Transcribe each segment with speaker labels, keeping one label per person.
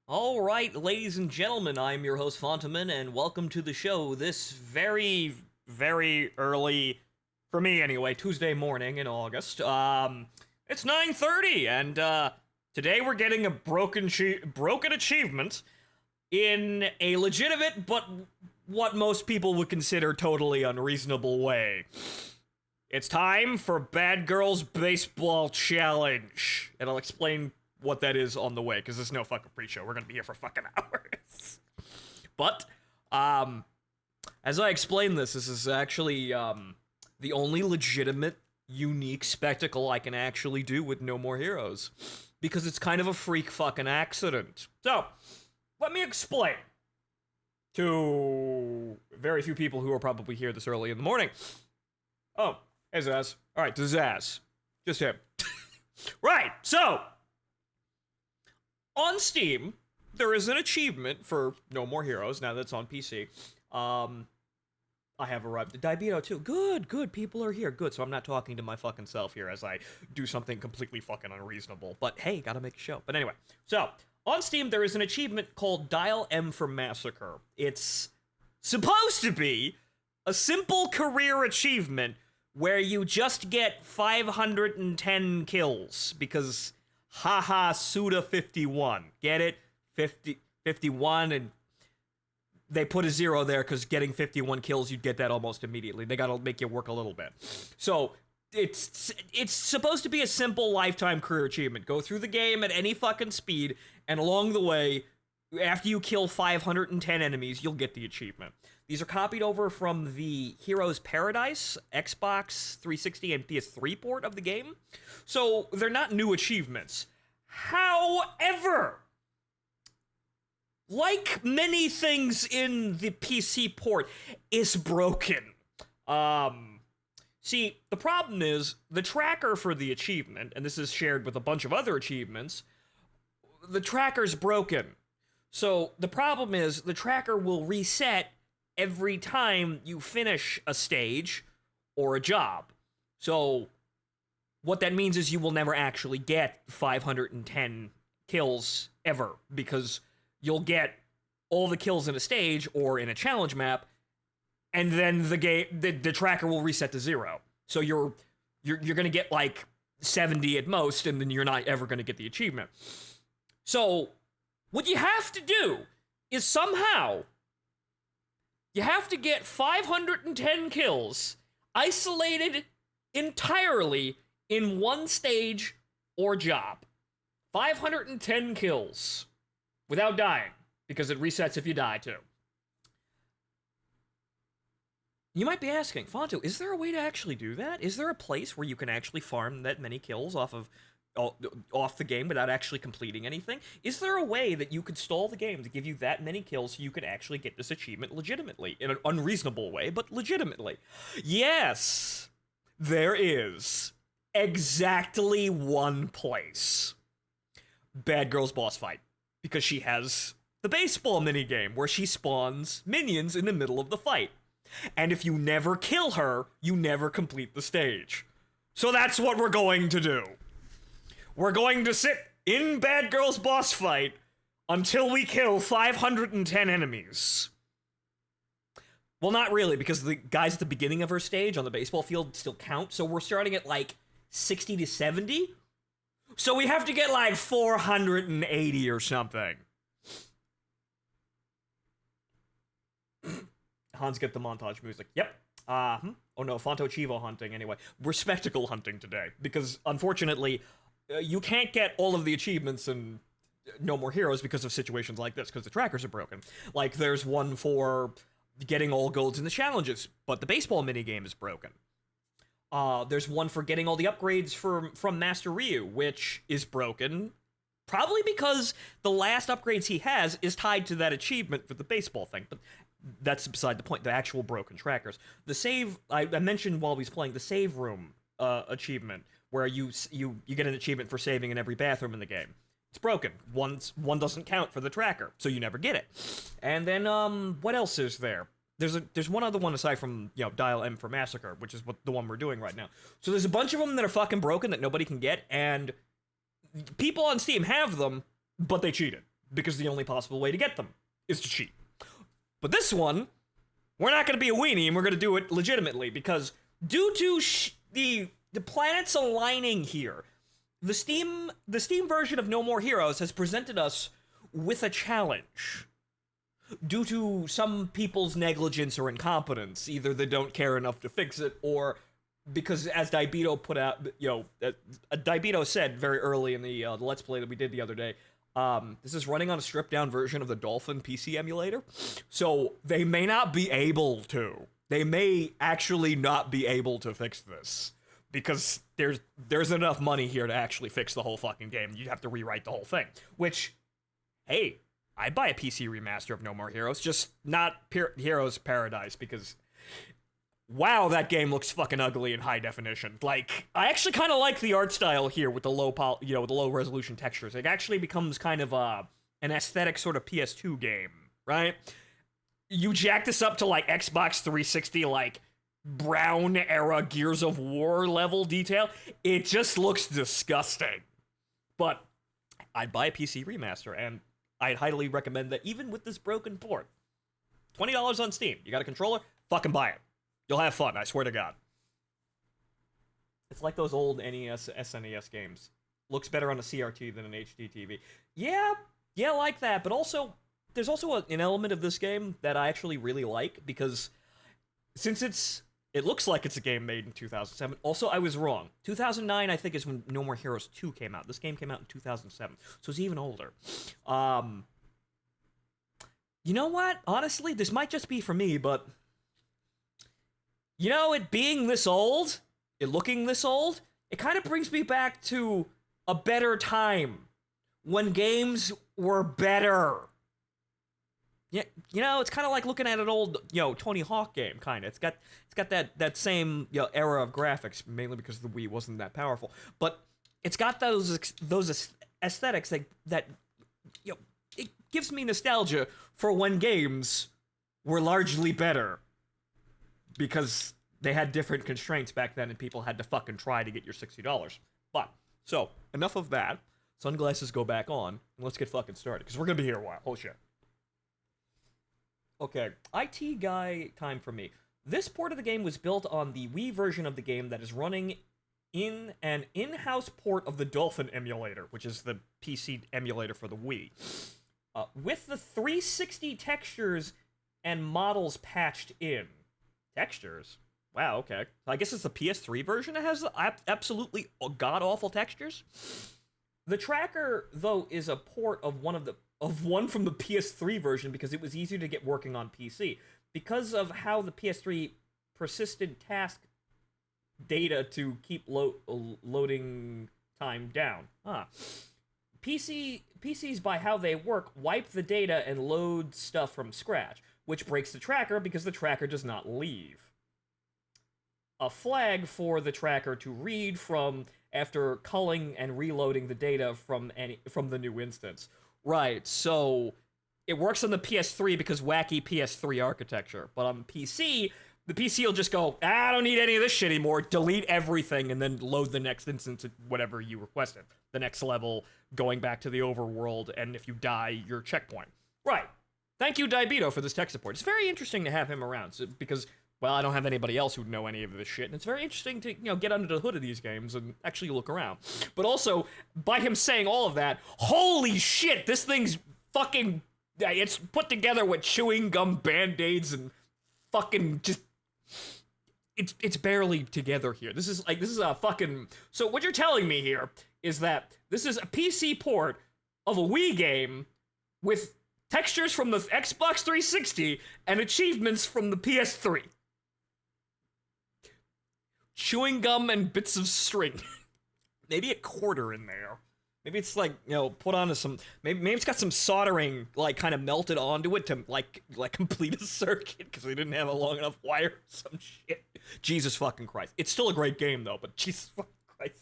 Speaker 1: All right, ladies and gentlemen, I'm your host Phontomen, and welcome to the show this very, very early, for me anyway, Tuesday morning in August. It's 9:30, and today we're getting a broken achievement in a legitimate but what most people would consider totally unreasonable way. It's time for Bad Girls Baseball Challenge, and I'll explain what that is on the way, because there's no fucking pre-show. We're gonna be here for fucking hours. But, as I explain this is actually, the only legitimate, unique spectacle I can actually do with No More Heroes. Because it's kind of a freak fucking accident. So, let me explain to very few people who are probably here this early in the morning. Oh, hey Zaz. Alright, to Zaz. Just him. Right, so on Steam, there is an achievement for No More Heroes, now that's on PC. I have arrived. Diabito too. Good, people are here. Good, so I'm not talking to my fucking self here as I do something completely fucking unreasonable. But hey, gotta make a show. But anyway, so, on Steam, there is an achievement called Dial M for Massacre. It's supposed to be a simple career achievement where you just get 510 kills, because haha, Suda 51. Get it? 51, and they put a 0 there because getting 51 kills, you'd get that almost immediately. They gotta make you work a little bit. So, it's supposed to be a simple lifetime career achievement. Go through the game at any fucking speed, and along the way, after you kill 510 enemies, you'll get the achievement. These are copied over from the Heroes Paradise, Xbox 360 and PS3 port of the game. So, they're not new achievements. However, like many things in the PC port, it's broken. See, the problem is, the tracker for the achievement, and this is shared with a bunch of other achievements, the tracker's broken. So, the problem is, the tracker will reset every time you finish a stage or a job. So, what that means is you will never actually get 510 kills ever, because you'll get all the kills in a stage or in a challenge map, and then the tracker will reset to 0. So you're gonna get like 70 at most, and then you're not ever gonna get the achievement. So what you have to do is somehow you have to get 510 kills isolated entirely in one stage or job. 510 kills without dying, because it resets if you die too. You might be asking, Fonto, is there a way to actually do that? Is there a place where you can actually farm that many kills off the game without actually completing anything? Is there a way that you could stall the game to give you that many kills so you could actually get this achievement legitimately? In an unreasonable way, but legitimately. Yes, there is. Exactly one place. Bad Girl's boss fight. Because she has the baseball minigame where she spawns minions in the middle of the fight. And if you never kill her, you never complete the stage. So that's what we're going to do. We're going to sit in Bad Girl's boss fight until we kill 510 enemies. Well, not really, because the guys at the beginning of her stage on the baseball field still count, so we're starting at like 60 to 70. So we have to get like 480 or something. Hans, get the montage music. Yep. Oh no, Fonto Chivo hunting anyway. We're spectacle hunting today, because unfortunately, you can't get all of the achievements in No More Heroes because of situations like this, because the trackers are broken. Like, there's one for getting all golds in the challenges, but the baseball minigame is broken. There's one for getting all the upgrades from Master Ryu, which is broken, probably because the last upgrades he has is tied to that achievement for the baseball thing, but that's beside the point, the actual broken trackers. The save, I mentioned while we was playing, the save room achievement, where you get an achievement for saving in every bathroom in the game. It's broken. One doesn't count for the tracker, so you never get it. And then, what else is there? There's one other one aside from, Dial M for Massacre, which is the one we're doing right now. So there's a bunch of them that are fucking broken that nobody can get, and people on Steam have them, but they cheated. because the only possible way to get them is to cheat. But this one, we're not going to be a weenie, and we're going to do it legitimately, because due to the planets aligning here, the Steam version of No More Heroes has presented us with a challenge. Due to some people's negligence or incompetence, either they don't care enough to fix it, or because, as Daibito put out, Daibito said very early in the Let's Play that we did the other day, this is running on a stripped-down version of the Dolphin PC emulator, so they may not be able to. They may actually not be able to fix this, because there's enough money here to actually fix the whole fucking game. You'd have to rewrite the whole thing, which, hey, I'd buy a PC remaster of No More Heroes, just not Heroes Paradise, because wow, that game looks fucking ugly in high definition. Like, I actually kind of like the art style here with the low with the low resolution textures. It actually becomes kind of an aesthetic sort of PS2 game, right? You jack this up to like Xbox 360, like brown era Gears of War level detail. It just looks disgusting. But I'd buy a PC remaster, and I'd highly recommend that even with this broken port. $20 on Steam. You got a controller? Fucking buy it. You'll have fun, I swear to God. It's like those old NES, SNES games. Looks better on a CRT than an HD TV. Yeah, like that, but also, there's also an element of this game that I actually really like, because since it looks like it's a game made in 2007. Also, I was wrong. 2009, I think, is when No More Heroes 2 came out. This game came out in 2007, so it's even older. You know what? Honestly, this might just be for me, but you know, it being this old, it looking this old, it kind of brings me back to a better time when games were better. Yeah, you know, it's kind of like looking at an old, Tony Hawk game, kind of. It's got that same, era of graphics, mainly because the Wii wasn't that powerful. But it's got those aesthetics that it gives me nostalgia for when games were largely better. Because they had different constraints back then, and people had to fucking try to get your $60. But, so, enough of that. Sunglasses go back on, and let's get fucking started, because we're gonna be here a while. Holy shit. Okay, IT guy time for me. This port of the game was built on the Wii version of the game that is running in an in-house port of the Dolphin emulator, which is the PC emulator for the Wii. With the 360 textures and models patched in. Textures? Wow, okay. I guess it's the PS3 version that has absolutely god-awful textures? The tracker, though, is a port of one from the PS3 version because it was easier to get working on PC. Because of how the PS3 persisted task data to keep loading time down. PCs, by how they work, wipe the data and load stuff from scratch, which breaks the tracker because the tracker does not leave. A flag for the tracker to read from after culling and reloading the data from the new instance. Right, so it works on the PS3 because wacky PS3 architecture, but on PC, the PC will just go, I don't need any of this shit anymore, delete everything, and then load the next instance of whatever you requested. The next level, going back to the overworld, and if you die, your checkpoint. Right. Thank you, Daibito, for this tech support. It's very interesting to have him around, because, well, I don't have anybody else who'd know any of this shit, and it's very interesting to, get under the hood of these games and actually look around. But also, by him saying all of that, holy shit, this thing's fucking, it's put together with chewing gum Band-Aids and fucking just, it's barely together here. This is a fucking, so what you're telling me here is that this is a PC port of a Wii game with textures from the Xbox 360 and achievements from the PS3. Chewing gum and bits of string. Maybe a quarter in there. Maybe it's like, put onto some, maybe it's got some soldering, like, kind of melted onto it to, like complete a circuit, because we didn't have a long enough wire or some shit. Jesus fucking Christ. It's still a great game, though, but Jesus fucking Christ.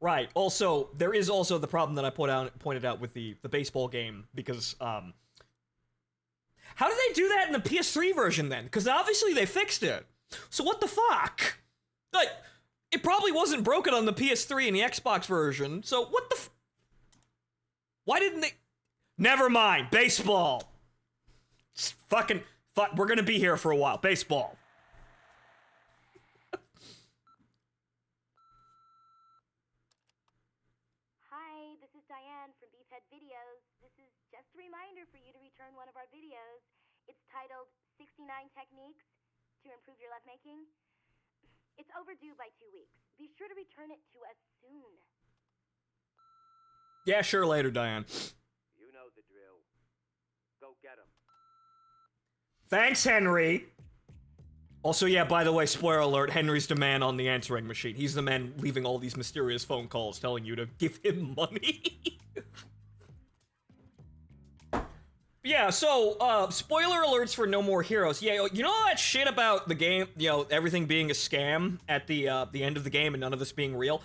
Speaker 1: Right, also, there is also the problem that I pointed out with the baseball game, because, how did they do that in the PS3 version, then? Because obviously they fixed it. So what the fuck? Like, it probably wasn't broken on the PS3 and the Xbox version, so what the Why didn't they? Never mind. Baseball. Fucking. We're gonna be here for a while. Baseball.
Speaker 2: Hi, this is Diane from Beefhead Videos. This is just a reminder for you to return one of our videos. It's titled 69 Techniques to Improve Your Lovemaking. It's overdue by 2 weeks. Be sure to return it to us soon.
Speaker 1: Yeah, sure, later, Diane.
Speaker 3: You know the drill. Go get him.
Speaker 1: Thanks, Henry. Also, yeah, by the way, spoiler alert, Henry's the man on the answering machine. He's the man leaving all these mysterious phone calls telling you to give him money. Yeah, so, spoiler alerts for No More Heroes. Yeah, you know all that shit about the game, you know, everything being a scam at the end of the game and none of this being real?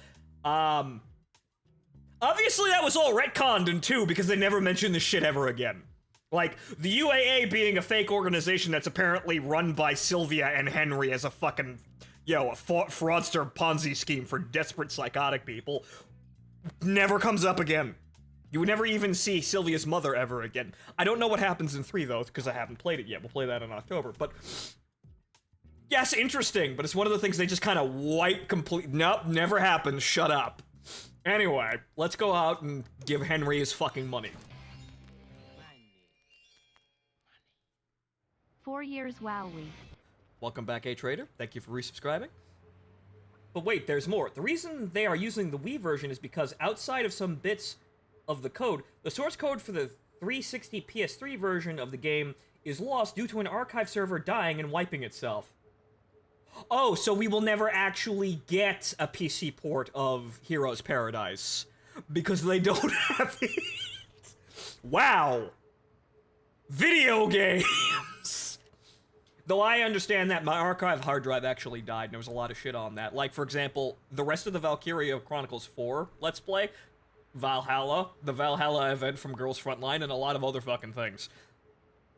Speaker 1: Obviously that was all retconned in 2 because they never mentioned this shit ever again. Like, the UAA being a fake organization that's apparently run by Sylvia and Henry as a fucking, you know, a fraudster Ponzi scheme for desperate psychotic people, never comes up again. You would never even see Sylvia's mother ever again. I don't know what happens in 3, though, because I haven't played it yet. We'll play that in October, but... Yes, interesting, but it's one of the things they just kind of wipe complete... Nope, never happened, shut up. Anyway, let's go out and give Henry his fucking money.
Speaker 4: 4 years, wowee.
Speaker 1: Welcome back, A-Trader. Thank you for resubscribing. But wait, there's more. The reason they are using the Wii version is because outside of some bits of the code, the source code for the 360 PS3 version of the game is lost due to an archive server dying and wiping itself. Oh, so we will never actually get a PC port of Heroes Paradise because they don't have it. Wow. Video games. Though I understand that my archive hard drive actually died, and there was a lot of shit on that. Like, for example, the rest of the Valkyria Chronicles 4 Let's Play, Valhalla, the Valhalla event from Girls Frontline, and a lot of other fucking things.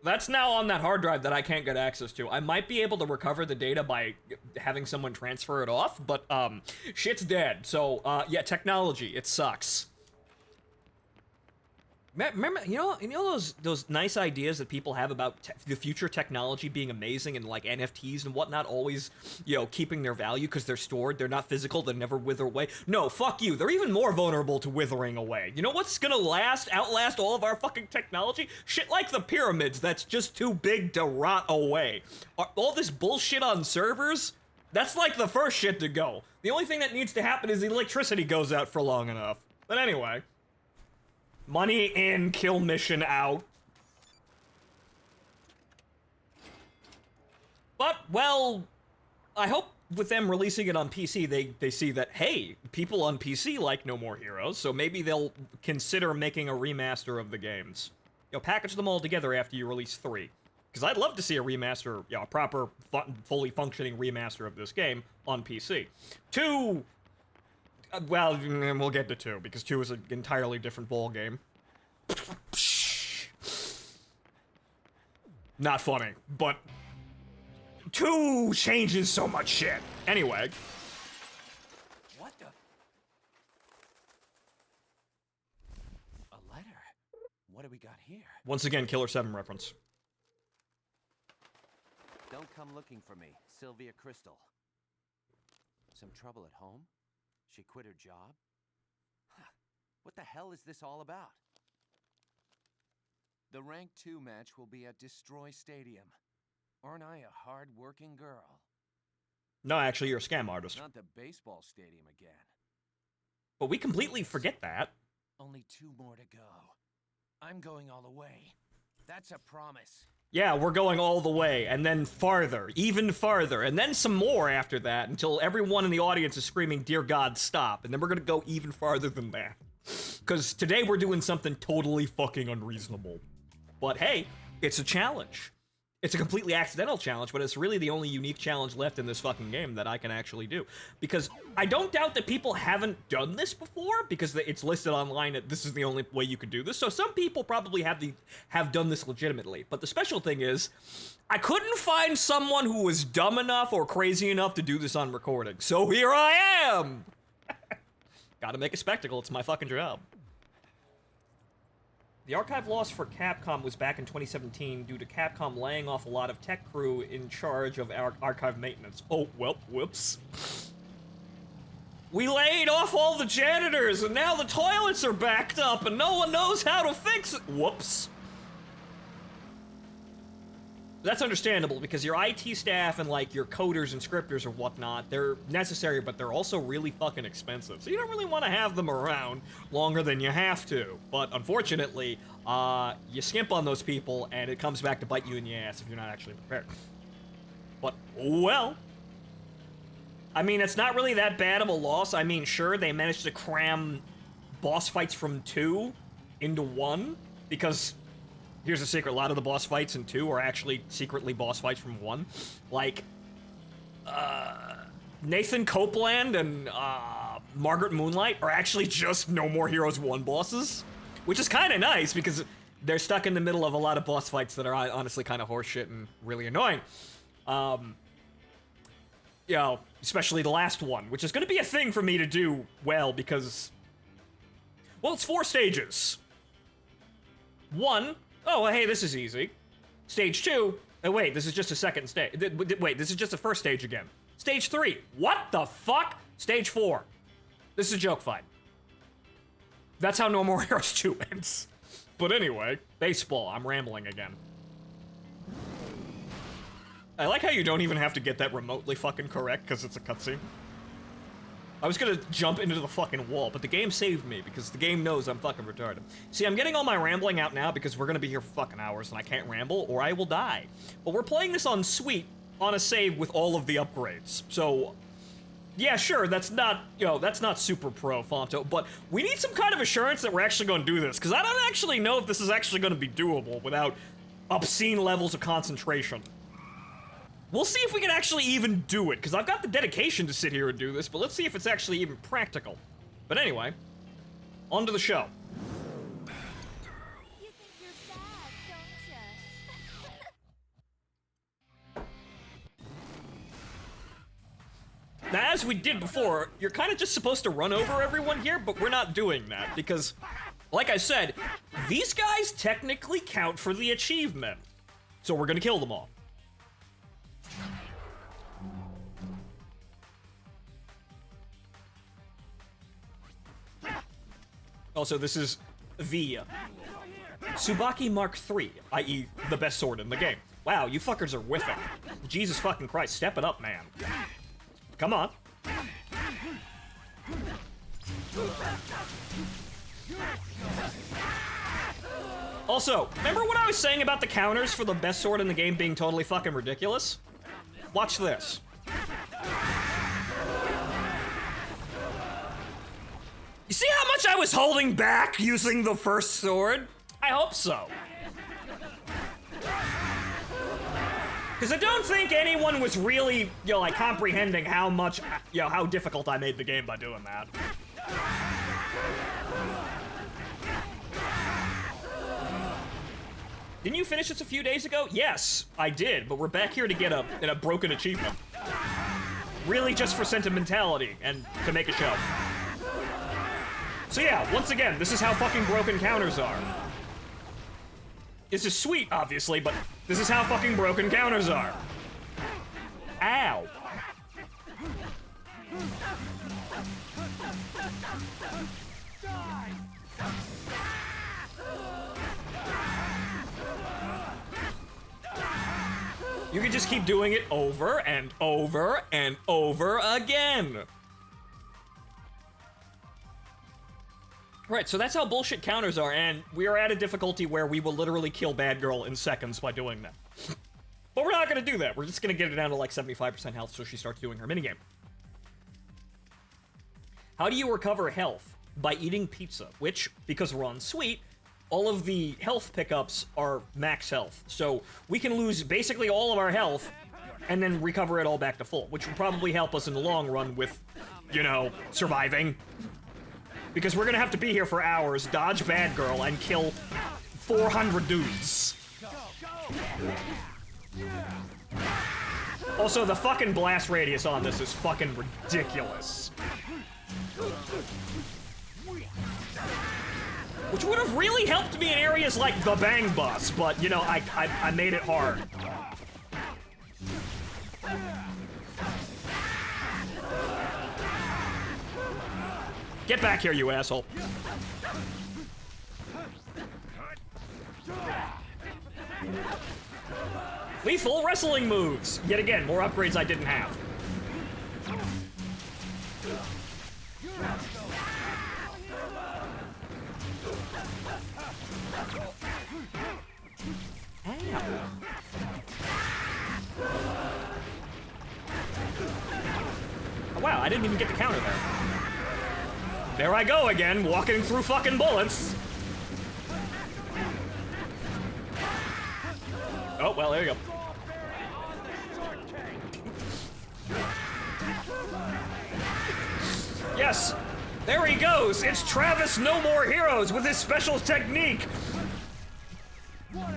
Speaker 1: That's now on that hard drive that I can't get access to. I might be able to recover the data by having someone transfer it off, but, shit's dead. So, yeah, technology, it sucks. Remember, you know those nice ideas that people have about the future technology being amazing and like NFTs and whatnot always, you know, keeping their value because they're stored, they're not physical, they never wither away? No, fuck you, they're even more vulnerable to withering away. You know what's gonna outlast all of our fucking technology? Shit like the pyramids that's just too big to rot away. All this bullshit on servers, that's like the first shit to go. The only thing that needs to happen is the electricity goes out for long enough. But anyway. Money in, kill mission out. But, well, I hope with them releasing it on PC, they see that, hey, people on PC like No More Heroes, so maybe they'll consider making a remaster of the games. You know, package them all together after you release 3. Because I'd love to see a remaster, you know, a proper, fully functioning remaster of this game on PC. 2... well, we'll get to 2, because 2 is an entirely different ball game. Not funny, but 2 changes so much shit. Anyway.
Speaker 3: What the? A letter? What do we got here?
Speaker 1: Once again, Killer 7 reference.
Speaker 3: Don't come looking for me, Sylvia Crystal. Some trouble at home? She quit her job? Huh. What the hell is this all about? The Rank 2 match will be at Destroy Stadium. Aren't I a hard-working girl?
Speaker 1: No, actually, you're a scam artist.
Speaker 3: Not the baseball stadium again.
Speaker 1: But we completely forget that.
Speaker 3: Only 2 more to go. I'm going all the way. That's a promise.
Speaker 1: Yeah, we're going all the way, and then farther, even farther, and then some more after that, until everyone in the audience is screaming, "Dear God, stop," and then we're gonna go even farther than that. Because today we're doing something totally fucking unreasonable. But hey, it's a challenge. It's a completely accidental challenge, but it's really the only unique challenge left in this fucking game that I can actually do. Because I don't doubt that people haven't done this before, because it's listed online that this is the only way you could do this. So some people probably have done this legitimately. But the special thing is, I couldn't find someone who was dumb enough or crazy enough to do this on recording. So here I am! Gotta make a spectacle, it's my fucking job. The archive loss for Capcom was back in 2017 due to Capcom laying off a lot of tech crew in charge of archive maintenance. Oh, well, whoops. We laid off all the janitors, and now the toilets are backed up, and no one knows how to fix it. Whoops. That's understandable, because your IT staff and, like, your coders and scripters or whatnot, they're necessary, but they're also really fucking expensive. So you don't really want to have them around longer than you have to. But unfortunately, you skimp on those people, and it comes back to bite you in the ass if you're not actually prepared. But, well. I mean, it's not really that bad of a loss. I mean, sure, they managed to cram boss fights from 2 into 1, because... Here's a secret, a lot of the boss fights in 2 are actually secretly boss fights from 1. Like, Nathan Copeland and, Margaret Moonlight are actually just No More Heroes 1 bosses. Which is kind of nice, because they're stuck in the middle of a lot of boss fights that are honestly kind of horseshit and really annoying. You know, especially the last one, which is going to be a thing for me to do well, because... Well, it's 4 stages. 1... Oh, well, hey, this is easy. Stage 2. Oh, wait, this is just a second stage. Wait, this is just the first stage again. Stage 3. What the fuck? Stage 4. This is a joke fight. That's how No More Heroes 2 ends. But anyway, baseball. I'm rambling again. I like how you don't even have to get that remotely fucking correct because it's a cutscene. I was gonna jump into the fucking wall, but the game saved me, because the game knows I'm fucking retarded. See, I'm getting all my rambling out now because we're gonna be here for fucking hours and I can't ramble, or I will die. But we're playing this on Sweet, on a save with all of the upgrades. So, yeah, sure, that's not, you know, that's not super pro, Phonto, but we need some kind of assurance that we're actually gonna do this, because I don't actually know if this is actually gonna be doable without obscene levels of concentration. We'll see if we can actually even do it, because I've got the dedication to sit here and do this, but let's see if it's actually even practical. But anyway, on to the show.
Speaker 2: You think you're bad, don't ya?
Speaker 1: Now, as we did before, you're kind of just supposed to run over everyone here, but we're not doing that, because, like I said, these guys technically count for the achievement. So we're gonna kill them all. Also, this is the Tsubaki Mark III, i.e. the best sword in the game. Wow, you fuckers are whiffing. Jesus fucking Christ, step it up, man. Come on. Also, remember what I was saying about the counters for the best sword in the game being totally fucking ridiculous? Watch this. You see how much I was holding back using the first sword? I hope so. Because I don't think anyone was really, you know, like, comprehending how much, you know, how difficult I made the game by doing that. Didn't you finish this a few days ago? Yes, I did, but we're back here to get a broken achievement. Really just for sentimentality and to make a show. So yeah, once again, this is how fucking broken counters are. This is sweet, obviously, but this is how fucking broken counters are. Ow. You can just keep doing it over and over and over again. Right, so that's how bullshit counters are, and we are at a difficulty where we will literally kill Bad Girl in seconds by doing that. But we're not gonna do that. We're just gonna get her down to like 75% health so she starts doing her minigame. How do you recover health? By eating pizza, which, because we're on Sweet, all of the health pickups are max health. So we can lose basically all of our health and then recover it all back to full, which will probably help us in the long run with, you know, surviving. Because we're gonna have to be here for hours, dodge Bad Girl, and kill 400 dudes. Also, the fucking blast radius on this is fucking ridiculous. Which would have really helped me in areas like the Bang Bus, but, you know, I made it hard. Get back here, you asshole. Lethal wrestling moves! Yet again, more upgrades I didn't have. Oh, wow, I didn't even get the counter there. There I go again, walking through fucking bullets. Oh, well, there you go. Yes, there he goes. It's Travis No More Heroes with his special technique.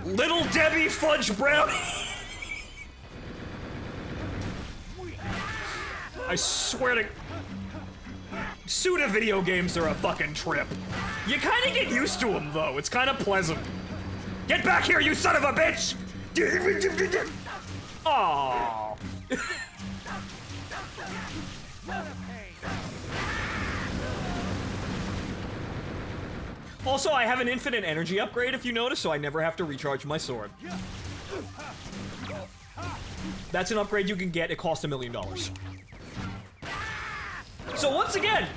Speaker 1: Little Debbie Fudge Brownie. I swear to... Suda video games are a fucking trip. You kind of get used to them, though. It's kind of pleasant. Get back here, you son of a bitch! Aww. Also, I have an infinite energy upgrade, if you notice, so I never have to recharge my sword. That's an upgrade you can get. It costs $1 million. So once again,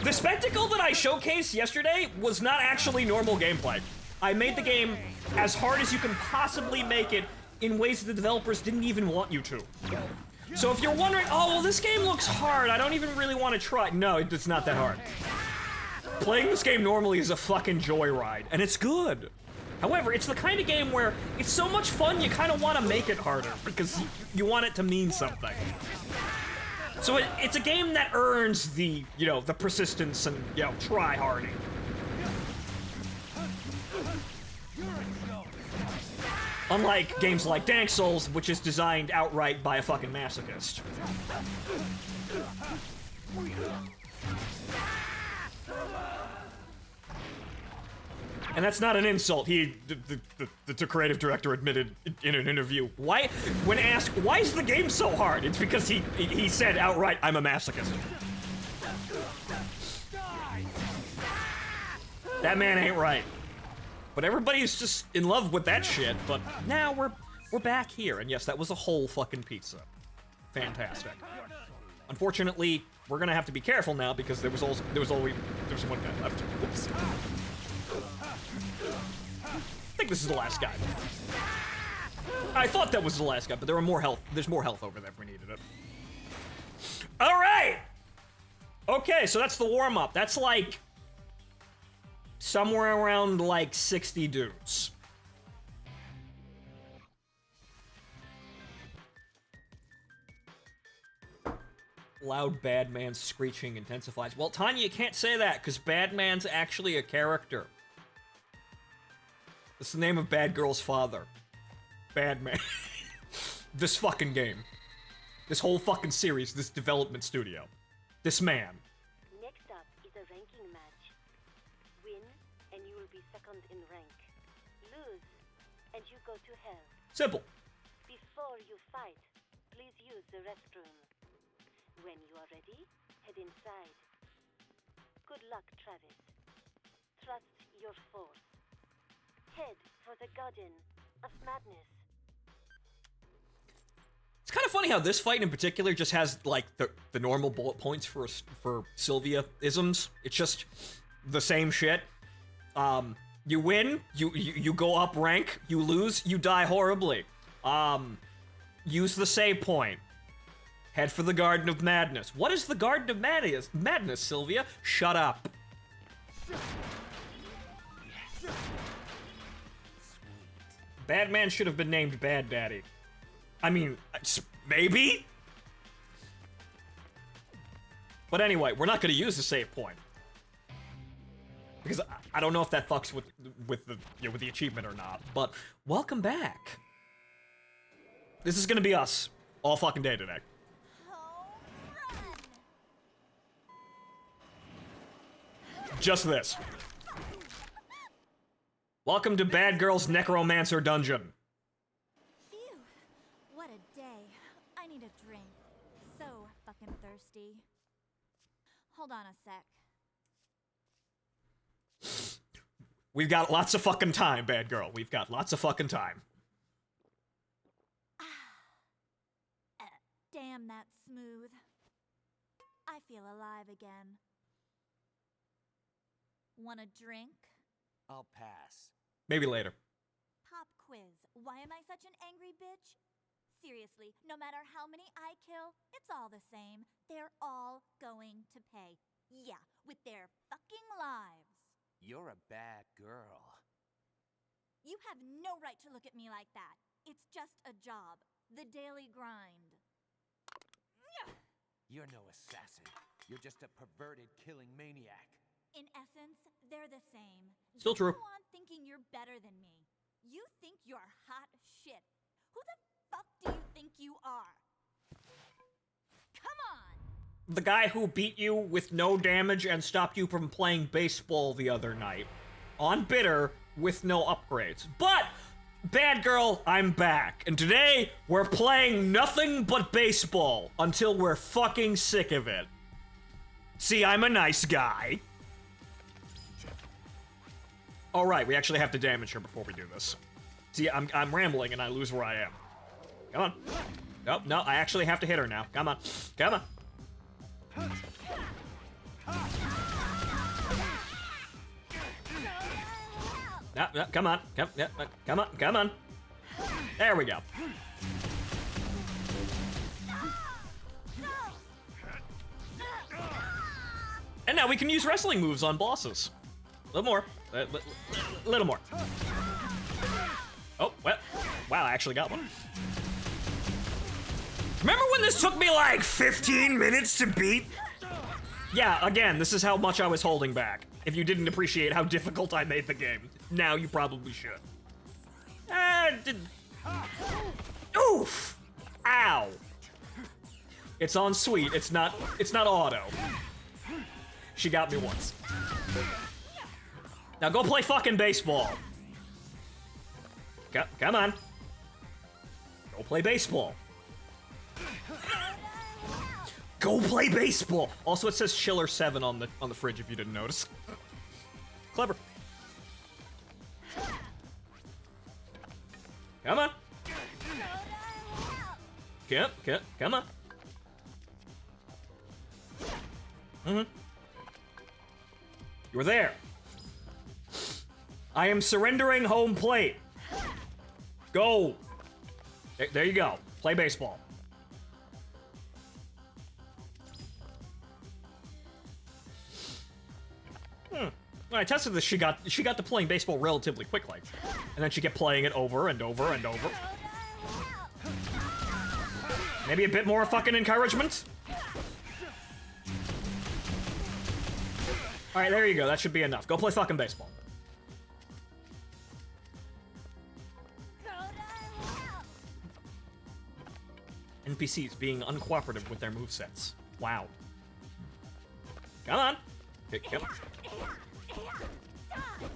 Speaker 1: the spectacle that I showcased yesterday was not actually normal gameplay. I made the game as hard as you can possibly make it in ways that the developers didn't even want you to. So if you're wondering, oh, well, this game looks hard, I don't even really want to try. No, it's not that hard. Playing this game normally is a fucking joyride, and it's good. However, it's the kind of game where it's so much fun you kind of want to make it harder, because you want it to mean something. So it's a game that earns the, you know, the persistence and, you know, try-harding. Unlike games like Dark Souls, which is designed outright by a fucking masochist. And that's not an insult. The creative director admitted in an interview. Why, when asked, why is the game so hard? It's because he said outright, I'm a masochist. That man ain't right. But everybody's just in love with that shit, but now we're back here. And yes, that was a whole fucking pizza. Fantastic. Unfortunately, we're gonna have to be careful now because there was one guy left. Oops. I think this is the last guy. I thought that was the last guy, but there are more health. There's more health over there if we needed it. All right. Okay, so that's the warm-up. That's like somewhere around like 60 dudes. Loud Badman's screeching intensifies. Well, Tanya, you can't say that because Badman's actually a character. It's the name of Bad Girl's father. Badman. This fucking game. This whole fucking series, this development studio. This man.
Speaker 2: Next up is a ranking match. Win, and you will be second in rank. Lose, and you go to hell.
Speaker 1: Simple.
Speaker 2: Before you fight, please use the restroom. When you are ready, head inside. Good luck, Travis. Trust your force. Head for the Garden of Madness.
Speaker 1: It's kind of funny how this fight in particular just has like the normal bullet points for Sylvia-isms. It's just the same shit. You win, you go up rank. You lose, you die horribly. Use the save point. Head for the Garden of Madness. What is the Garden of Madness, Sylvia? Shut up. Badman should have been named Bad Daddy. I mean, maybe? But anyway, we're not going to use the save point. Because I don't know if that fucks with the achievement or not. But welcome back. This is going to be us all fucking day today. Just this. Welcome to Bad Girl's Necromancer Dungeon.
Speaker 4: Phew. What a day. I need a drink. So fucking thirsty. Hold on a sec.
Speaker 1: We've got lots of fucking time, Bad Girl. We've got lots of fucking time.
Speaker 4: Damn, that's smooth. I feel alive again. Want a drink?
Speaker 3: I'll pass.
Speaker 1: Maybe later.
Speaker 4: Pop quiz. Why am I such an angry bitch? Seriously, no matter how many I kill, it's all the same. They're all going to pay. Yeah, with their fucking lives.
Speaker 3: You're a bad girl.
Speaker 4: You have no right to look at me like that. It's just a job. The daily grind.
Speaker 3: You're no assassin. You're just a perverted killing maniac.
Speaker 4: In essence, they're the same.
Speaker 1: Still true.
Speaker 4: Go on thinking you're better than me. You think you're hot shit. Who the fuck do you think you are? Come on!
Speaker 1: The guy who beat you with no damage and stopped you from playing baseball the other night. On bitter, with no upgrades. But, Bad Girl, I'm back. And today, we're playing nothing but baseball until we're fucking sick of it. See, I'm a nice guy. Alright, we actually have to damage her before we do this. See, I'm rambling and I lose where I am. Come on. Nope, no, I actually have to hit her now. Come on. Come on. No, no, come on. Come on, come on. There we go. And now we can use wrestling moves on bosses. A little more. A little more. Oh, well. Wow, I actually got one. Remember when this took me like 15 minutes to beat? Yeah, again, this is how much I was holding back. If you didn't appreciate how difficult I made the game, now you probably should. Oof! Ow! It's on sweet, it's not auto. She got me once. Now go play fucking baseball. Come on. Go play baseball. Go play baseball. Also, it says Chiller 7 on the fridge if you didn't notice. Clever. Come on. Come on. You're there. I am surrendering home plate. Go. There you go. Play baseball. When I tested this, she got to playing baseball relatively quickly, and then she kept playing it over and over and over. Maybe a bit more fucking encouragement. All right, there you go. That should be enough. Go play fucking baseball. NPCs being uncooperative with their movesets. Wow. Come on. Come on.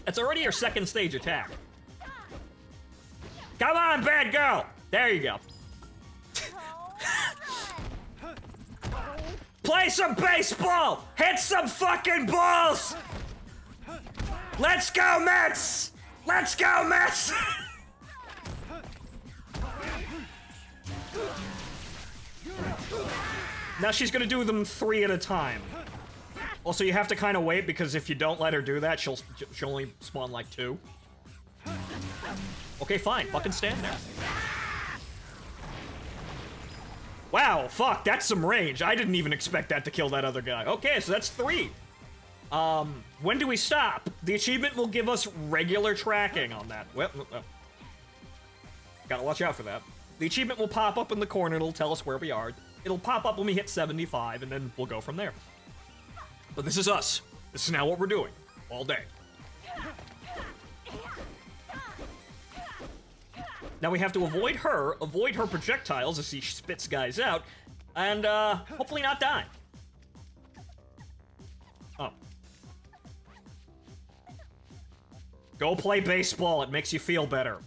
Speaker 1: That's already your second stage attack. Come on, Bad Girl! There you go. Play some baseball! Hit some fucking balls! Let's go, Mets! Let's go, Mets! Now she's gonna do them 3 at a time. Also, you have to kind of wait, because if you don't let her do that, she'll only spawn like 2. Okay, fine. Fucking stand there. Wow, fuck, that's some range. I didn't even expect that to kill that other guy. Okay, so that's 3. When do we stop? The achievement will give us regular tracking on that. Well, gotta watch out for that. The achievement will pop up in the corner, it'll tell us where we are. It'll pop up when we hit 75, and then we'll go from there. But this is us. This is now what we're doing. All day. Now we have to avoid her projectiles as she spits guys out, and, hopefully not die. Oh. Go play baseball. It makes you feel better.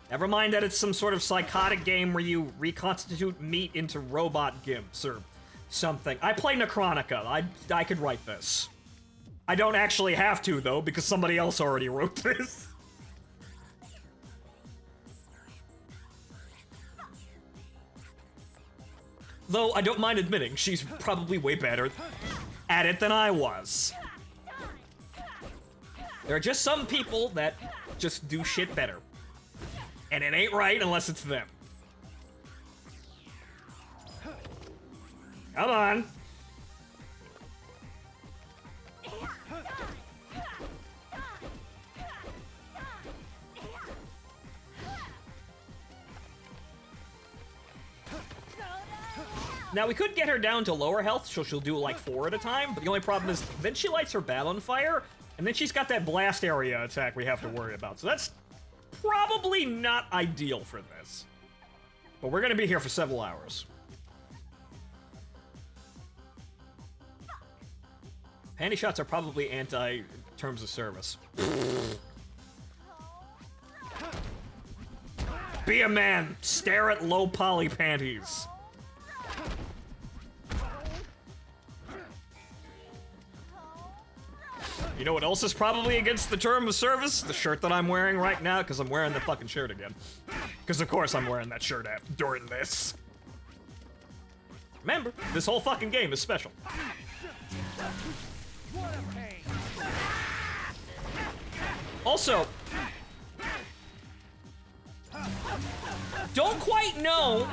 Speaker 1: Never mind that it's some sort of psychotic game where you reconstitute meat into robot gimps or something. I play Necronica. I could write this. I don't actually have to, though, because somebody else already wrote this. Though I don't mind admitting, she's probably way better at it than I was. There are just some people that just do shit better. And it ain't right unless it's them. Come on. Now, we could get her down to lower health, so she'll do like 4 at a time, but the only problem is then she lights her bat on fire, and then she's got that blast area attack we have to worry about. So that's probably not ideal for this. But we're gonna be here for several hours. Panty shots are probably anti-terms of service. Be a man. Stare at low poly panties. You know what else is probably against the term of service? The shirt that I'm wearing right now, because I'm wearing the fucking shirt again. Because of course I'm wearing that shirt during this. Remember, this whole fucking game is special. Also, don't quite know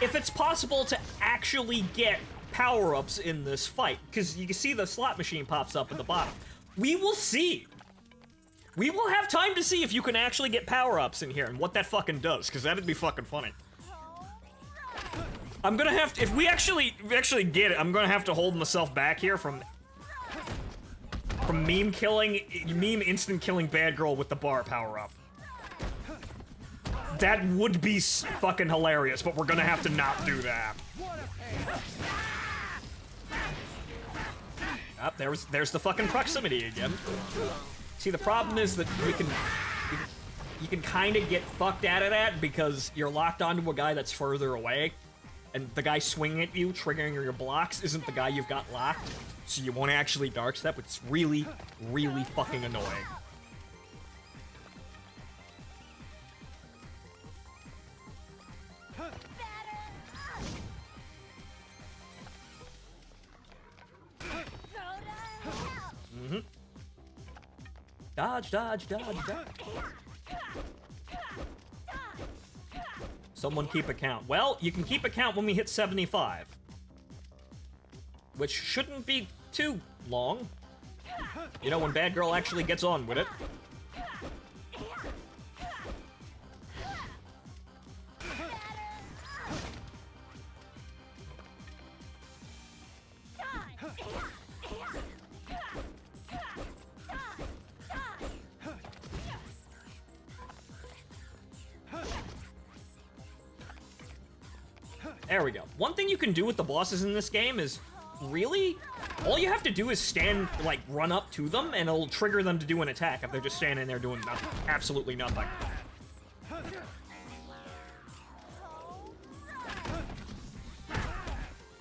Speaker 1: if it's possible to actually get power-ups in this fight, because you can see the slot machine pops up at the bottom. We will see. We will have time to see if you can actually get power-ups in here and what that fucking does, because that'd be fucking funny. I'm gonna have to, if we actually get it, I'm gonna have to hold myself back here from meme instant killing bad girl with the bar power-up. That would be fucking hilarious, but we're gonna have to not do that. Oh, there's the fucking proximity again. See, the problem is that you can kind of get fucked out of that because you're locked onto a guy that's further away, and the guy swinging at you, triggering your blocks, isn't the guy you've got locked, so you won't actually dark step, which is really, really fucking annoying. Mm-hmm. Dodge, dodge, dodge, dodge. Someone keep account. Well, you can keep account when we hit 75. Which shouldn't be too long. You know, when Bad Girl actually gets on with it. There we go. One thing you can do with the bosses in this game is, really, all you have to do is stand, like, run up to them, and it'll trigger them to do an attack if they're just standing there doing nothing. Absolutely nothing.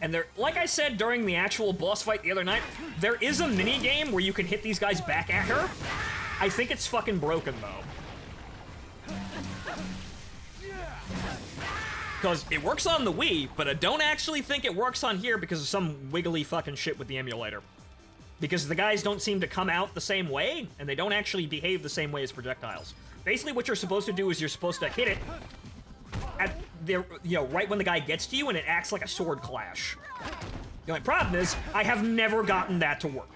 Speaker 1: And there, like I said during the actual boss fight the other night, there is a mini game where you can hit these guys back at her. I think it's fucking broken, though. Because it works on the Wii, but I don't actually think it works on here because of some wiggly fucking shit with the emulator. Because the guys don't seem to come out the same way, and they don't actually behave the same way as projectiles. Basically, what you're supposed to do is you're supposed to hit it at the, right when the guy gets to you, and it acts like a sword clash. The only problem is, I have never gotten that to work.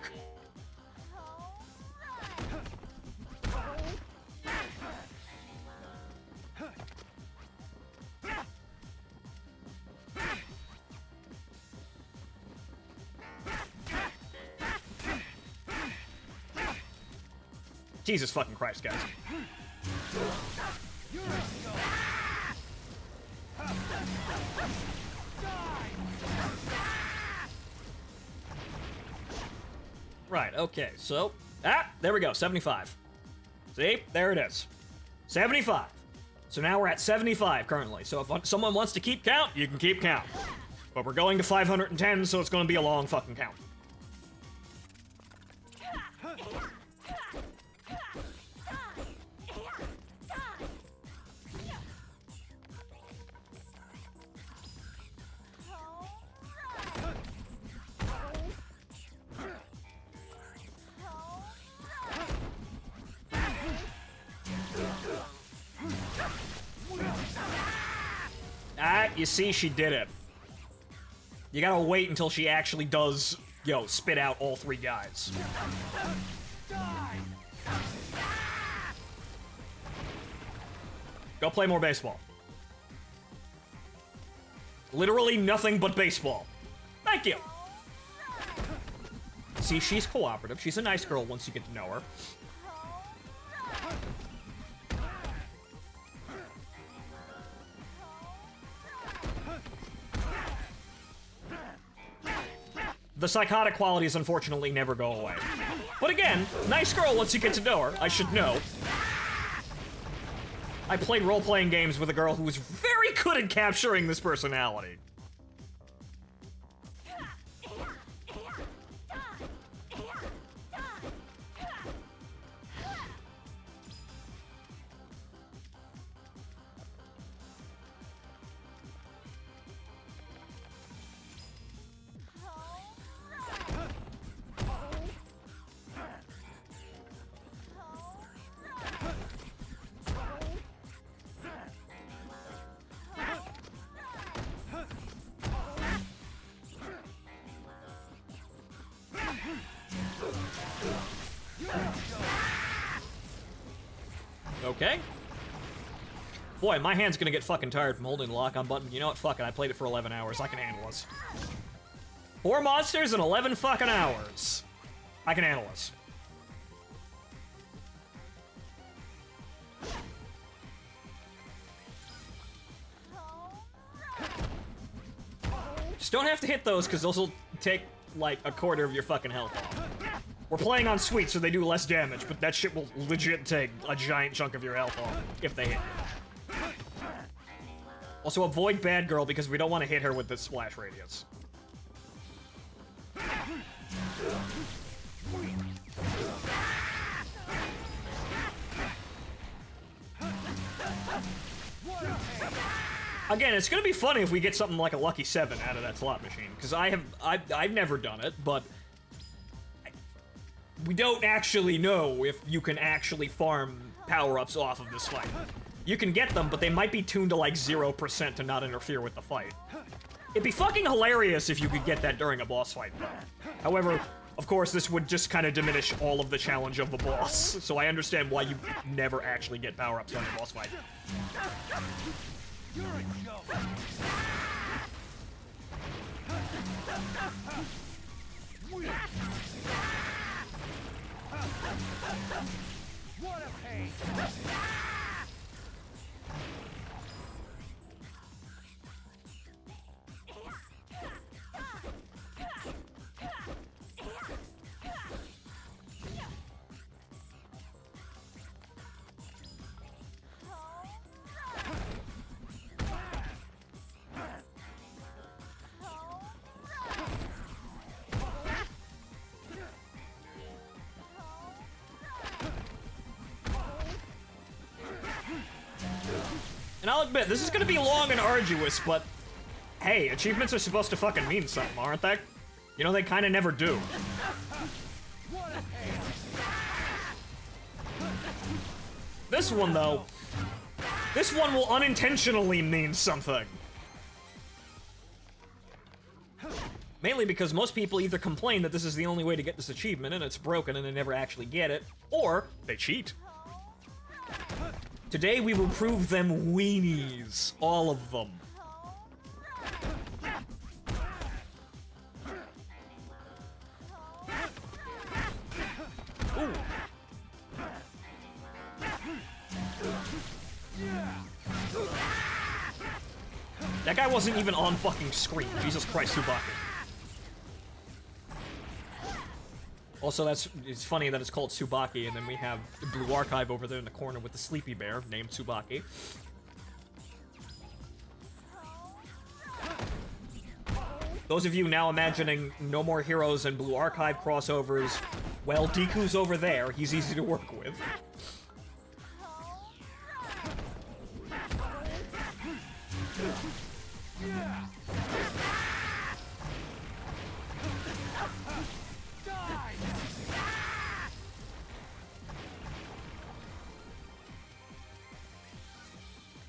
Speaker 1: Jesus fucking Christ, guys. Right, okay, so... there we go, 75. See? There it is. 75. So now we're at 75 currently. So if someone wants to keep count, you can keep count. But we're going to 510, so it's going to be a long fucking count. You see, she did it. You gotta wait until she actually does, spit out all three guys. Go play more baseball. Literally nothing but baseball. Thank you. See, she's cooperative. She's a nice girl once you get to know her. The psychotic qualities, unfortunately, never go away. But again, nice girl once you get to know her. I should know. I played role-playing games with a girl who was very good at capturing this personality. Okay. Boy, my hand's gonna get fucking tired from holding the lock-on button. You know what? Fuck it. I played it for 11 hours. I can handle this. 4 monsters in 11 fucking hours. I can handle this. Just don't have to hit those, because those will take, like, a quarter of your fucking health off. We're playing on sweet, so they do less damage, but that shit will legit take a giant chunk of your health off if they hit you. Also, avoid Bad Girl, because we don't want to hit her with this splash radius. Again, it's gonna be funny if we get something like a Lucky 7 out of that slot machine, because I've never done it, but we don't actually know if you can actually farm power-ups off of this fight. You can get them, but they might be tuned to like 0% to not interfere with the fight. It'd be fucking hilarious if you could get that during a boss fight, though. However, of course, this would just kind of diminish all of the challenge of the boss, so I understand why you never actually get power-ups on your boss fight. You're a joke. What a pain! And I'll admit, this is gonna be long and arduous, but hey, achievements are supposed to fucking mean something, aren't they? You know, they kinda never do. This one, though, this one will unintentionally mean something. Mainly because most people either complain that this is the only way to get this achievement and it's broken and they never actually get it, or they cheat. Today we will prove them weenies. All of them. Ooh. That guy wasn't even on fucking screen. Jesus Christ, Subaki. Also, it's funny that it's called Tsubaki, and then we have the Blue Archive over there in the corner with the sleepy bear named Tsubaki. Those of you now imagining No More Heroes and Blue Archive crossovers, well, Deku's over there. He's easy to work with.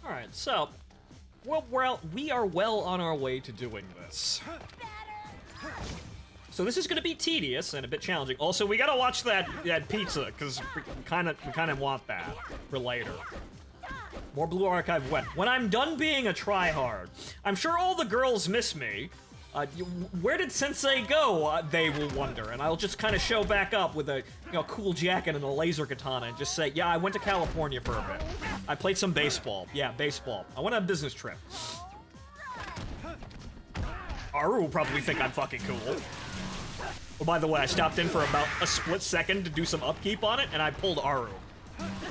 Speaker 1: Alright, so, well, we are well on our way to doing this. So this is gonna be tedious and a bit challenging. Also, we gotta watch that pizza, because we kinda want that for later. More Blue Archive when I'm done being a tryhard. I'm sure all the girls miss me. Where did Sensei go? They will wonder, and I'll just kind of show back up with a cool jacket and a laser katana and just say, yeah, I went to California for a bit. I played some baseball. Yeah, baseball. I went on a business trip. Aru will probably think I'm fucking cool. Oh, by the way, I stopped in for about a split second to do some upkeep on it, and I pulled Aru.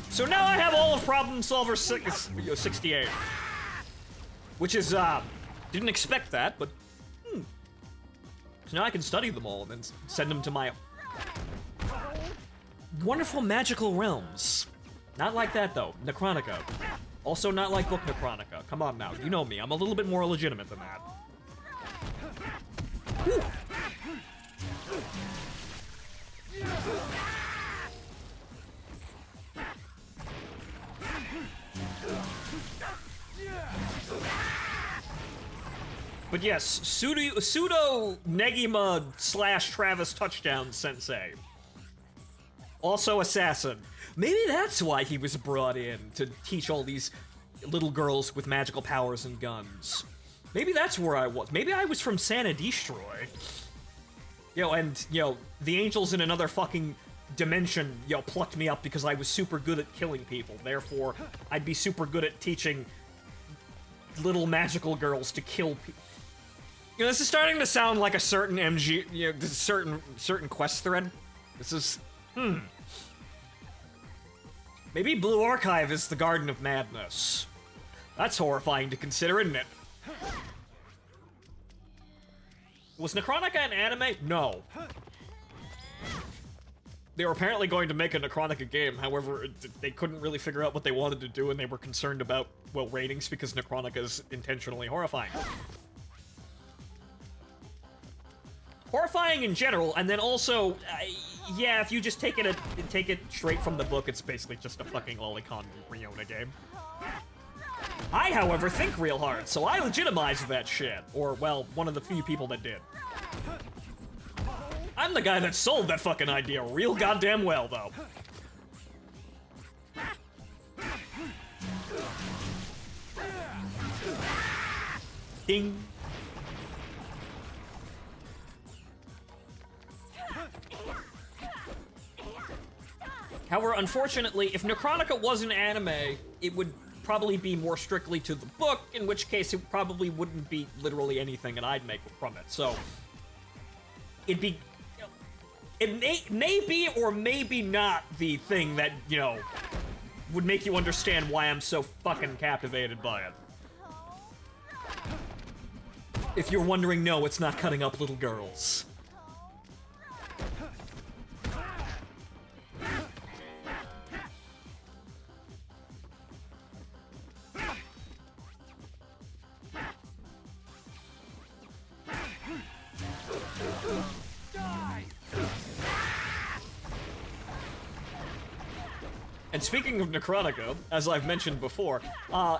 Speaker 1: So now I have all of Problem Solver 68. Which is, didn't expect that, but so now I can study them all and then send them to my wonderful magical realms. Not like that, though. Necronica. Also not like Book Necronica. Come on now. You know me. I'm a little bit more legitimate than that. Whew. But yes, pseudo Negima / Travis touchdown sensei. Also assassin. Maybe that's why he was brought in, to teach all these little girls with magical powers and guns. Maybe that's where I was. Maybe I was from Sana Destroy. And the angels in another fucking dimension, plucked me up because I was super good at killing people. Therefore, I'd be super good at teaching little magical girls to kill people. This is starting to sound like a certain MG, certain quest thread. This is, Maybe Blue Archive is the Garden of Madness. That's horrifying to consider, isn't it? Was Necronica an anime? No. They were apparently going to make a Necronica game, however, they couldn't really figure out what they wanted to do, and they were concerned about, ratings, because Necronica is intentionally horrifying. Horrifying in general, and then also, yeah, if you just take it straight from the book, it's basically just a fucking Lolicon Riona game. I, however, think real hard, so I legitimized that shit. Or, well, one of the few people that did. I'm the guy that sold that fucking idea real goddamn well, though. Ding. However, unfortunately, if Necronica was an anime, it would probably be more strictly to the book, in which case it probably wouldn't be literally anything that I'd make from it. So, it'd be... It may be or maybe not the thing that, would make you understand why I'm so fucking captivated by it. If you're wondering, no, it's not cutting up little girls. And speaking of Necronica, as I've mentioned before,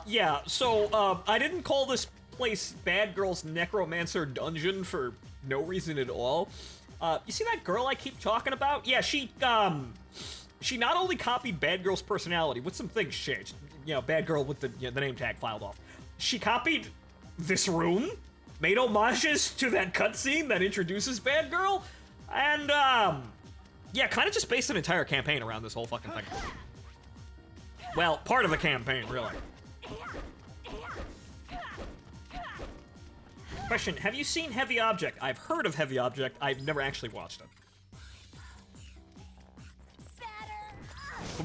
Speaker 1: yeah, so, I didn't call this place Bad Girl's Necromancer Dungeon for no reason at all. You see that girl I keep talking about? Yeah, she not only copied Bad Girl's personality, with some things changed, Bad Girl with the name tag filed off. She copied this room, made homages to that cutscene that introduces Bad Girl, and, yeah, kind of just based an entire campaign around this whole fucking thing. Well, part of the campaign, really. Question, have you seen Heavy Object? I've heard of Heavy Object, I've never actually watched it.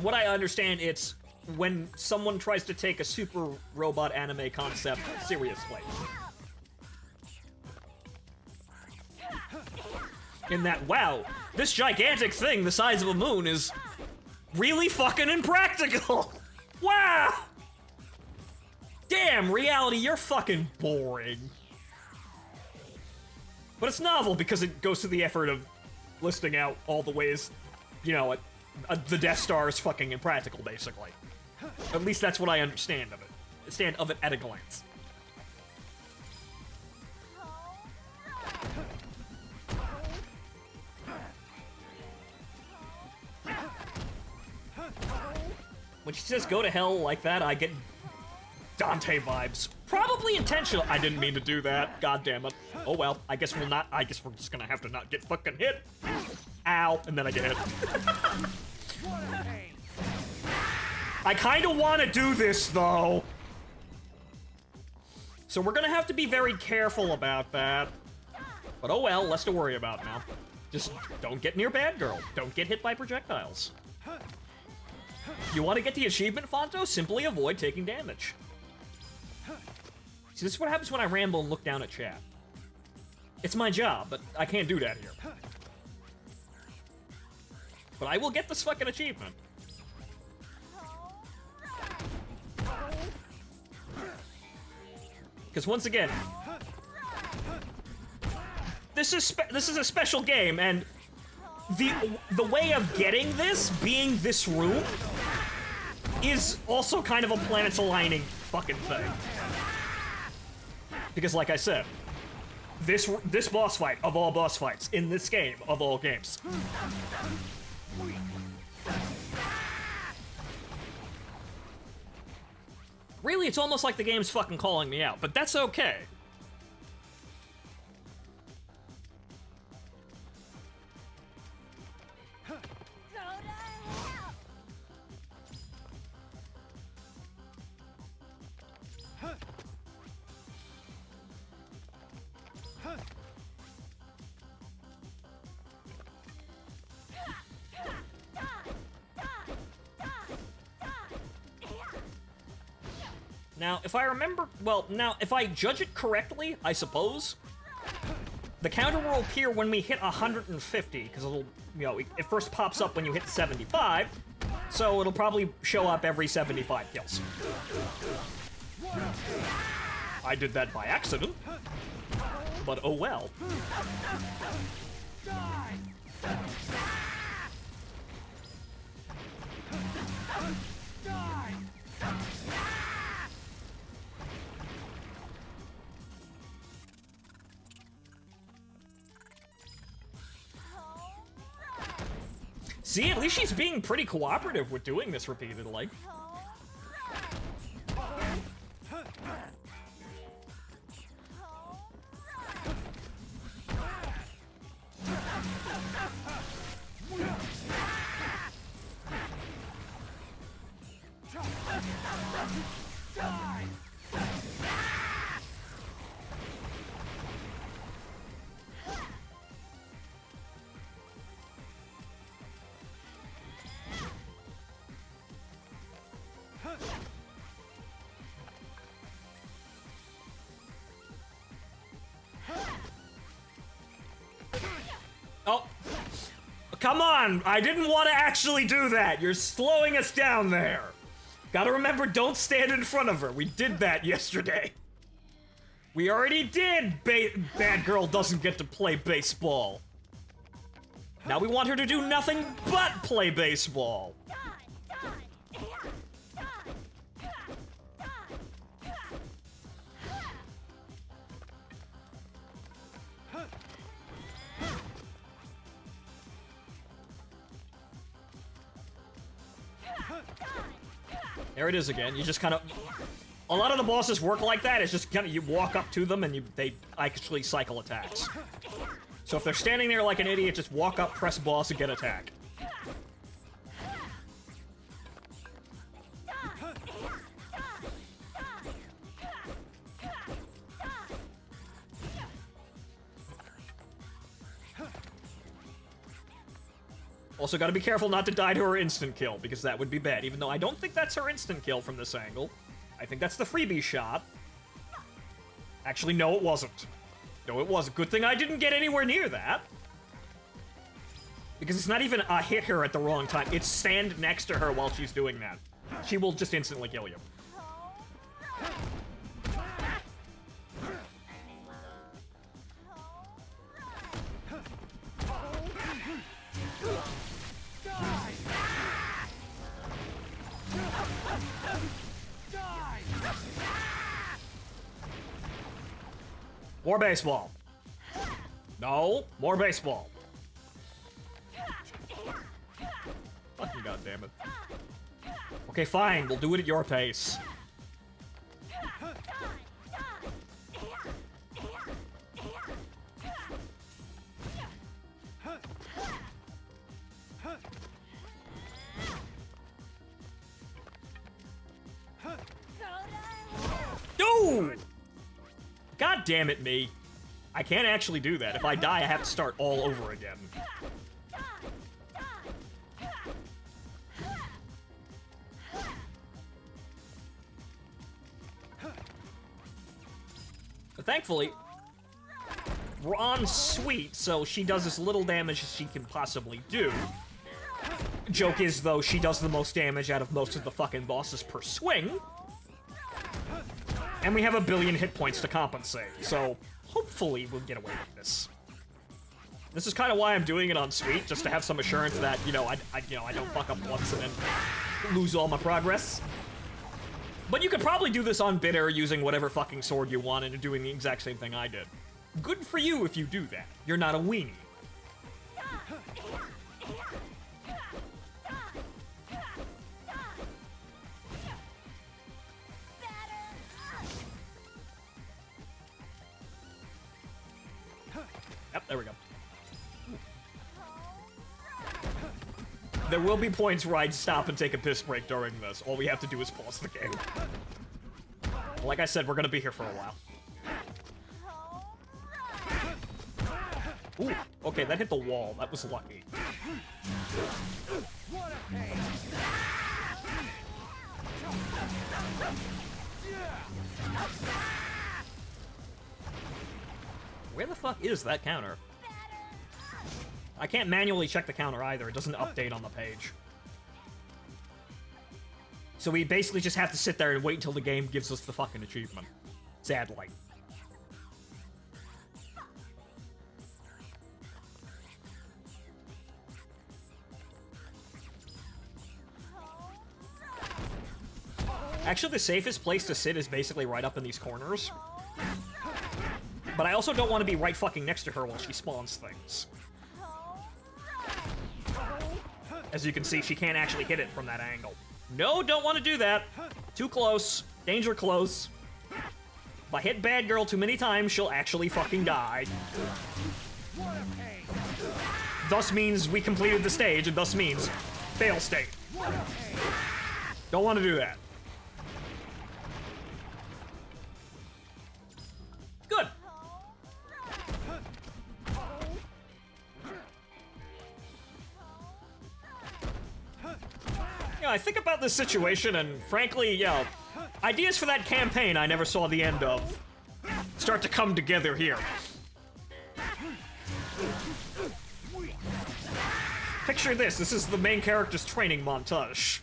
Speaker 1: what I understand, it's when someone tries to take a super robot anime concept seriously. In that, wow, this gigantic thing the size of a moon is really fucking impractical. Wow! Damn, reality, you're fucking boring. But it's novel because it goes to the effort of listing out all the ways, you know, the Death Star is fucking impractical, basically. At least that's what I understand of it. Stand of it at a glance. When she says go to hell like that, I get Dante vibes. Probably intentional. I didn't mean to do that. God damn it. Oh well, I guess we're just gonna have to not get fucking hit. Ow, and then I get hit. I kinda wanna do this though. So we're gonna have to be very careful about that. But oh well, less to worry about now. Just don't get near bad girl. Don't get hit by projectiles. You want to get the achievement, Phonto? Simply avoid taking damage. See, this is what happens when I ramble and look down at chat. It's my job, but I can't do that here. But I will get this fucking achievement. Because once again, this is a special game, and the way of getting this, being this room, is also kind of a planets aligning fucking thing. Because like I said, this boss fight of all boss fights in this game of all games. Really, it's almost like the game's fucking calling me out, but that's okay. Now, if I remember, well, now, if I judge it correctly, I suppose, the counter will appear when we hit 150, because it'll, you know, it first pops up when you hit 75, so it'll probably show up every 75 kills. I did that by accident, but oh well. See, at least she's being pretty cooperative with doing this repeatedly. Oh, come on! I didn't want to actually do that! You're slowing us down there! Gotta remember, don't stand in front of her. We did that yesterday. We already did Bad Girl Doesn't Get to Play Baseball. Now we want her to do nothing but play baseball. There it is again. You just kind of... A lot of the bosses work like that. It's just kind of you walk up to them and they actually cycle attacks. So if they're standing there like an idiot, just walk up, press boss, and get attack. Also gotta be careful not to die to her instant kill, because that would be bad, even though I don't think that's her instant kill from this angle. I think that's the freebie shot. Actually, no, it wasn't. No, it wasn't. Good thing I didn't get anywhere near that. Because it's not even a hit her at the wrong time. It's stand next to her while she's doing that. She will just instantly kill you. More baseball. No, more baseball. Fucking goddammit. Okay, fine, we'll do it at your pace. No! God damn it, me. I can't actually do that. If I die, I have to start all over again. But thankfully, we're on sweet, so she does as little damage as she can possibly do. Joke is, though, she does the most damage out of most of the fucking bosses per swing. And we have a billion hit points to compensate, so hopefully we'll get away with this. This is kind of why I'm doing it on sweet, just to have some assurance that, I don't fuck up once and then lose all my progress. But you could probably do this on bitter using whatever fucking sword you want and doing the exact same thing I did. Good for you if you do that. You're not a weenie. Yep, there we go. There will be points where I'd stop and take a piss break during this. All we have to do is pause the game. Like I said, we're gonna be here for a while. Ooh, okay, that hit the wall. That was lucky. Where the fuck is that counter? I can't manually check the counter either. It doesn't update on the page. So we basically just have to sit there and wait until the game gives us the fucking achievement. Sadly. Actually, the safest place to sit is basically right up in these corners. But I also don't want to be right fucking next to her while she spawns things. As you can see, she can't actually hit it from that angle. No, don't want to do that. Too close. Danger close. If I hit bad girl too many times, she'll actually fucking die. Thus means we completed the stage, and thus means fail state. Don't want to do that. Good. I think about this situation, and frankly, ideas for that campaign I never saw the end of start to come together here. Picture this. This is the main character's training montage.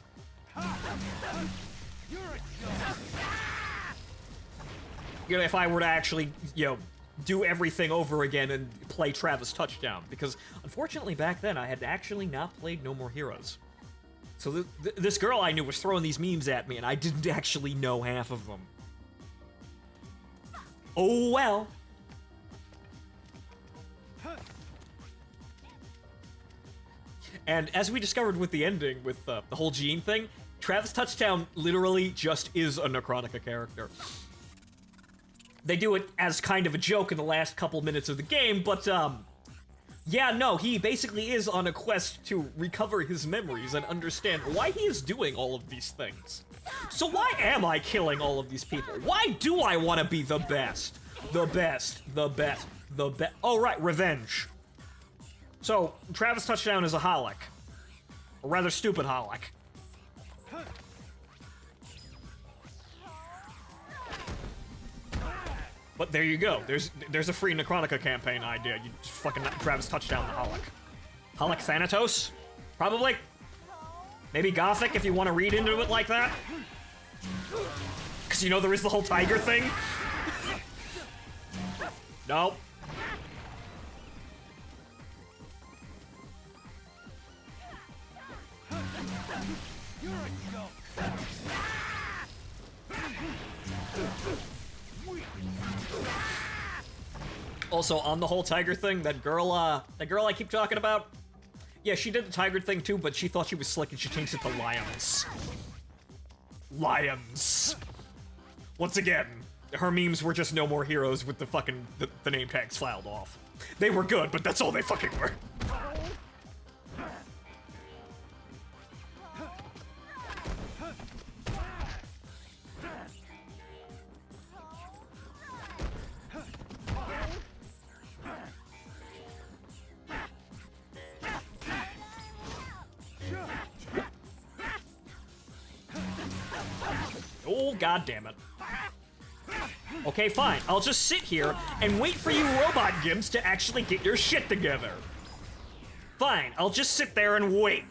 Speaker 1: If I were to actually, do everything over again and play Travis Touchdown, because unfortunately back then I had actually not played No More Heroes. So this girl I knew was throwing these memes at me, and I didn't actually know half of them. Oh well. And as we discovered with the ending, with the whole Gene thing, Travis Touchdown literally just is a Necrotica character. They do it as kind of a joke in the last couple minutes of the game, but, yeah, no, he basically is on a quest to recover his memories and understand why he is doing all of these things. So why am I killing all of these people? Why do I want to be the best? The best, the best, the best. Oh, right, revenge. So, Travis Touchdown is a holic. A rather stupid Holic. But there you go. There's a free Necronica campaign idea. You just fucking Travis touchdown the Holic. Holic Thanatos? Probably. Maybe Gothic if you want to read into it like that. Because you know there is the whole tiger thing. Nope. Also, on the whole tiger thing, that girl I keep talking about, yeah, she did the tiger thing too, but she thought she was slick and she changed it to lions. Lions. Once again, her memes were just no more heroes with the fucking, the name tags filed off. They were good, but that's all they fucking were. Oh, god damn it. Okay, fine. I'll just sit here and wait for you robot gimps to actually get your shit together. Fine, I'll just sit there and wait.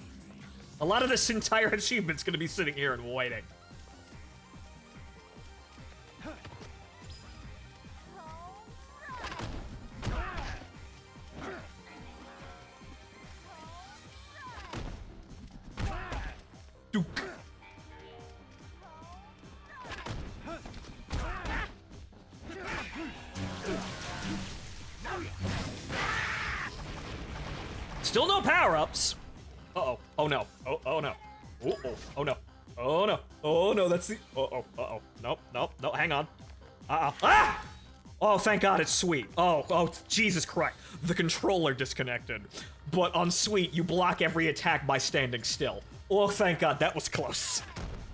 Speaker 1: A lot of this entire achievement's gonna be sitting here and waiting. Duke. Still no power-ups. Uh-oh. Oh no. Oh no. Oh no. Oh no. Oh no, that's the uh-oh. Nope. Hang on. Ah! Oh, thank God it's sweet. Oh, Jesus Christ. The controller disconnected. But on sweet, you block every attack by standing still. Oh, thank God, that was close.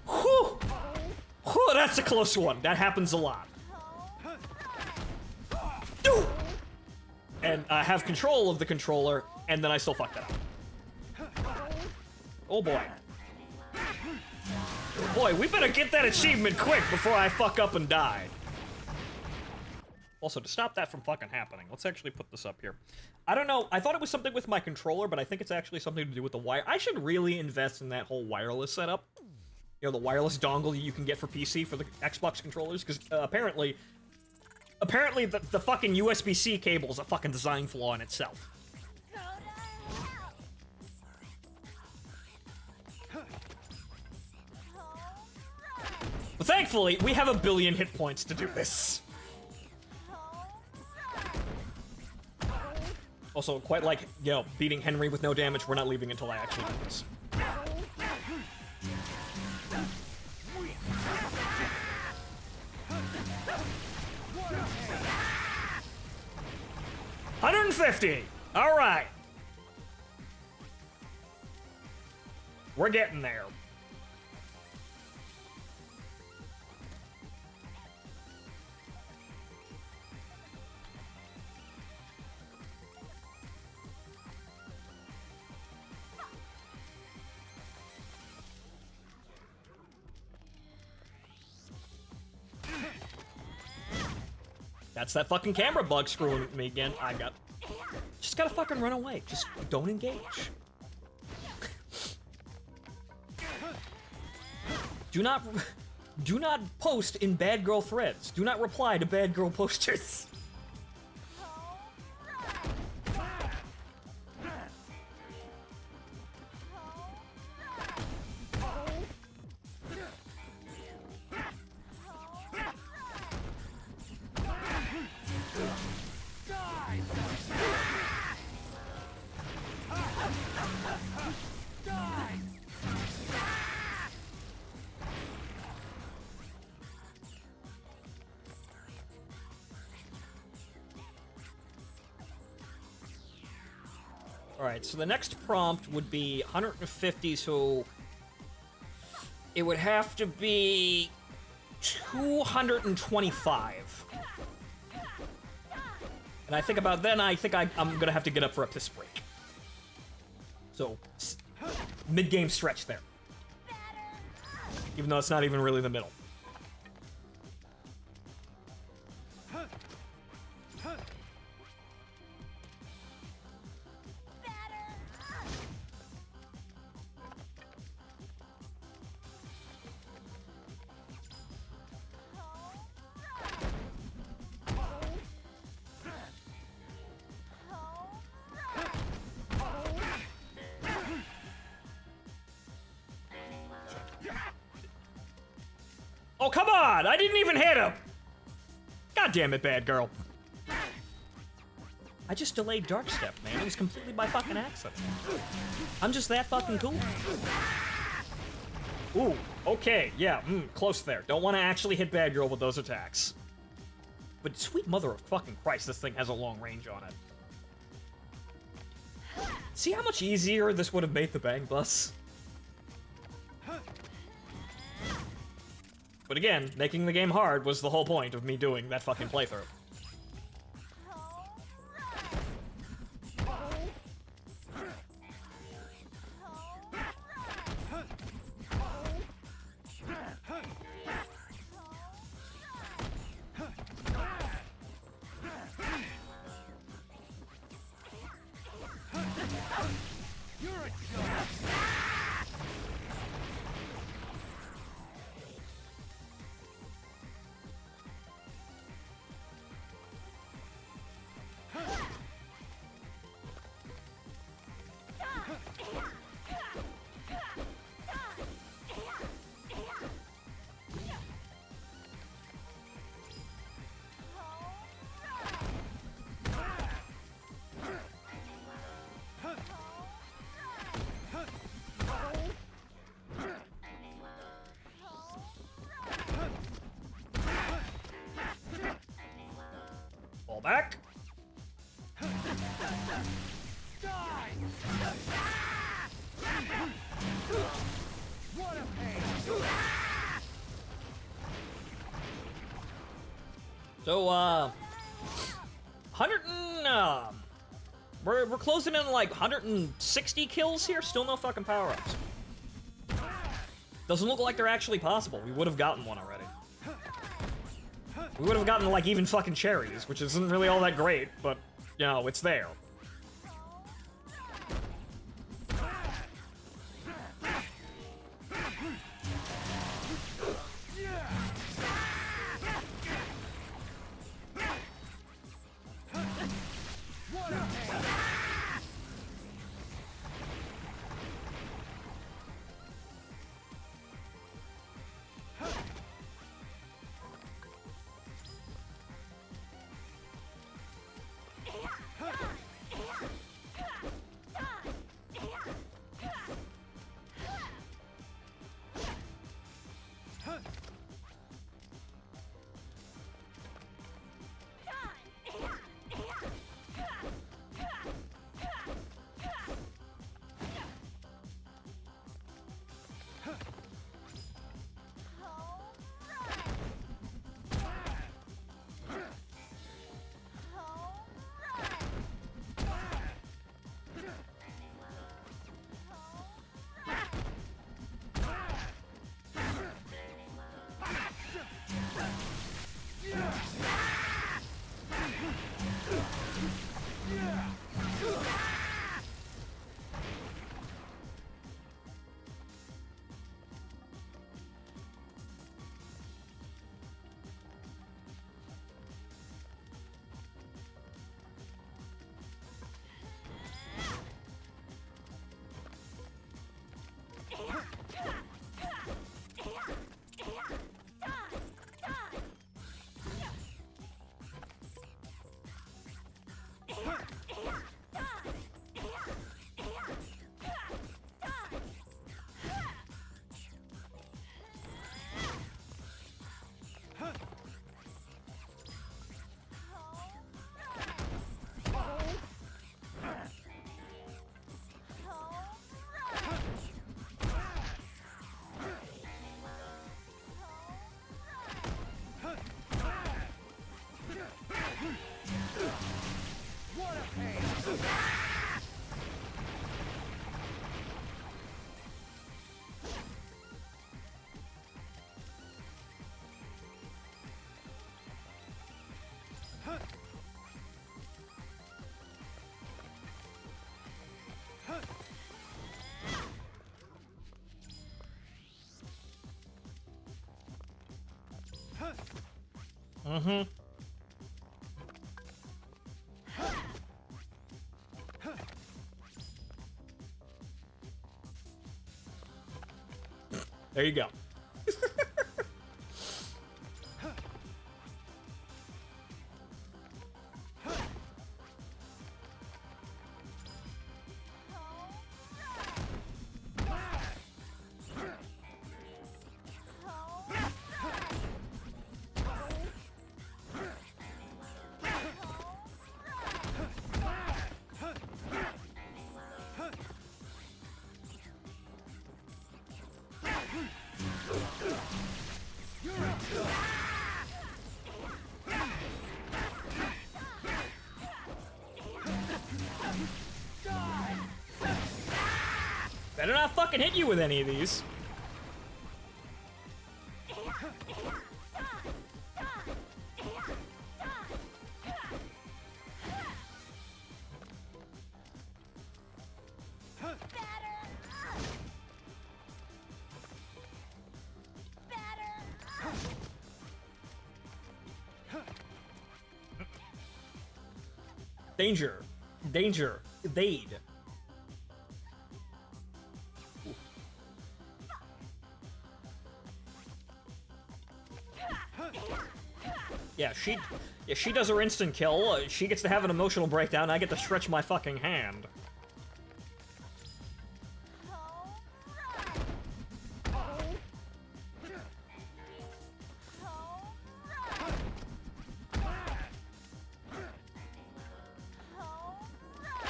Speaker 1: Whew. Whew, that's a close one. That happens a lot. And I have control of the controller, and then I still fucked it up. Oh boy. Boy, we better get that achievement quick before I fuck up and die. Also, to stop that from fucking happening, let's actually put this up here. I don't know, I thought it was something with my controller, but I think it's actually something to do with the wire. I should really invest in that whole wireless setup. You know, the wireless dongle you can get for PC for the Xbox controllers, because apparently the fucking USB-C cable is a fucking design flaw in itself. But thankfully, we have 1 billion hit points to do this. Also, quite like, you know, beating Henry with no damage, we're not leaving until I actually do this. $150! Alright! We're getting there. That's that fucking camera bug screwing with me again. Just gotta fucking run away. Just don't engage. Do not post in bad girl threads. Do not reply to bad girl posters. Alright, so the next prompt would be 150, so it would have to be 225. And I think about then, I'm gonna have to get up for a piss break. So, Mid-game stretch there. Even though it's not even really the middle. Oh, come on! I didn't even hit him! God damn it, bad girl. I just delayed Dark Step, man. It was completely by fucking accident. I'm just that fucking cool. Ooh, okay, yeah, close there. Don't want to actually hit bad girl with those attacks. But sweet mother of fucking Christ, this thing has a long range on it. See how much easier this would have made the bang bus? But again, making the game hard was the whole point of me doing that fucking playthrough. Fall back. So, 100 and, we're closing in like 160 kills here, still no fucking power-ups. Doesn't look like they're actually possible. We would have gotten one already. We would have gotten like even fucking cherries, which isn't really all that great, but, you know, it's there. Mm-hmm. There you go. Better not fucking hit you with any of these. Danger. Danger. Evade. Yeah, she does her instant kill. She gets to have an emotional breakdown, and I get to stretch my fucking hand.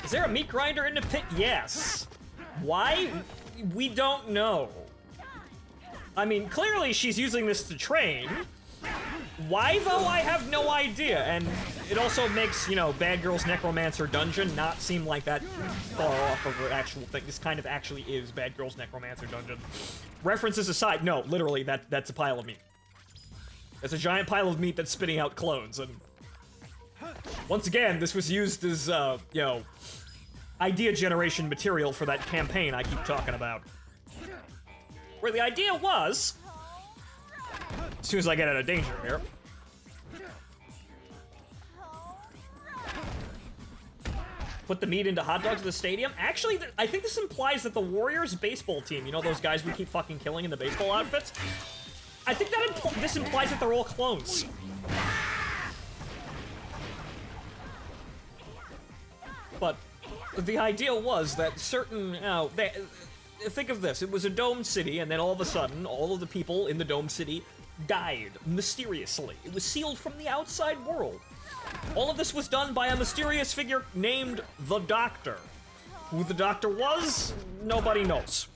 Speaker 1: Is there a meat grinder in the pit? Yes. Why? We don't know. I mean, clearly she's using this to train. Why, though, I have no idea. And it also makes, you know, Bad Girl's Necromancer Dungeon not seem like that far off of her actual thing. This kind of actually is Bad Girl's Necromancer Dungeon. References aside, no, literally, that's a pile of meat. It's a giant pile of meat that's spitting out clones, and once again, this was used as, you know, idea generation material for that campaign I keep talking about. Where the idea was, as soon as I get out of danger here, put the meat into hot dogs at the stadium. Actually, I think this implies that the Warriors baseball team, you know those guys we keep fucking killing in the baseball outfits? I think that this implies that they're all clones. But the idea was that certain, think of this, it was a domed city, and then all of a sudden, all of the people in the domed city died mysteriously. It was sealed from the outside world. All of this was done by a mysterious figure named the Doctor. Who the Doctor was, nobody knows.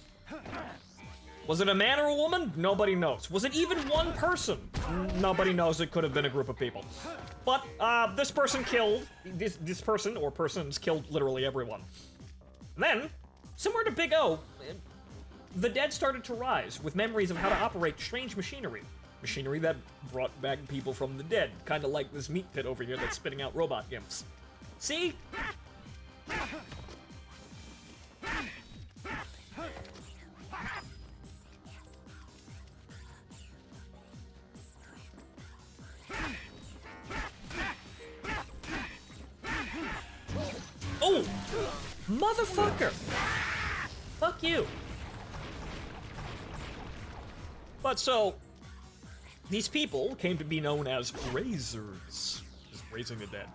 Speaker 1: Was it a man or a woman? Nobody knows. Was it even one person? Nobody knows. It could have been a group of people. But, this person killed, this person, or persons, killed literally everyone. And then, similar to Big O, the dead started to rise with memories of how to operate strange machinery. Machinery that brought back people from the dead, kind of like this meat pit over here that's spitting out robot imps. See? Oh! Motherfucker! Fuck you. But so, these people came to be known as Raisers. Just raising the dead.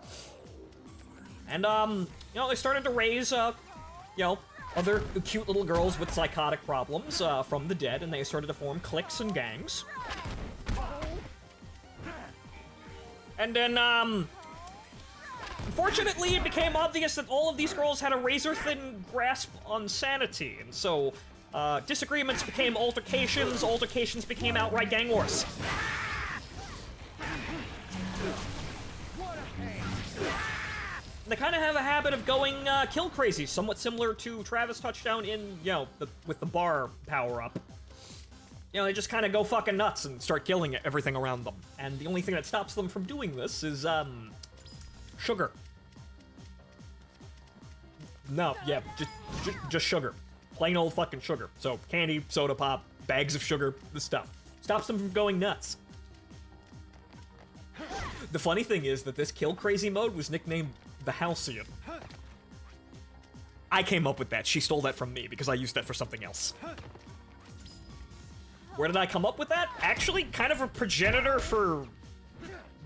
Speaker 1: And, you know, they started to raise, you know, other cute little girls with psychotic problems, from the dead, and they started to form cliques and gangs. And then, unfortunately, it became obvious that all of these girls had a razor-thin grasp on sanity, and so, disagreements became altercations, altercations became outright gang wars. They kind of have a habit of going, kill crazy, somewhat similar to Travis Touchdown in, you know, with the bar power-up. You know, they just kind of go fucking nuts and start killing everything around them. And the only thing that stops them from doing this is, sugar. No, yeah, just sugar. Plain old fucking sugar. So, candy, soda pop, bags of sugar, this stuff. Stops them from going nuts. The funny thing is that this kill crazy mode was nicknamed the Halcyon. I came up with that. She stole that from me because I used that for something else. Where did I come up with that? Actually, kind of a progenitor for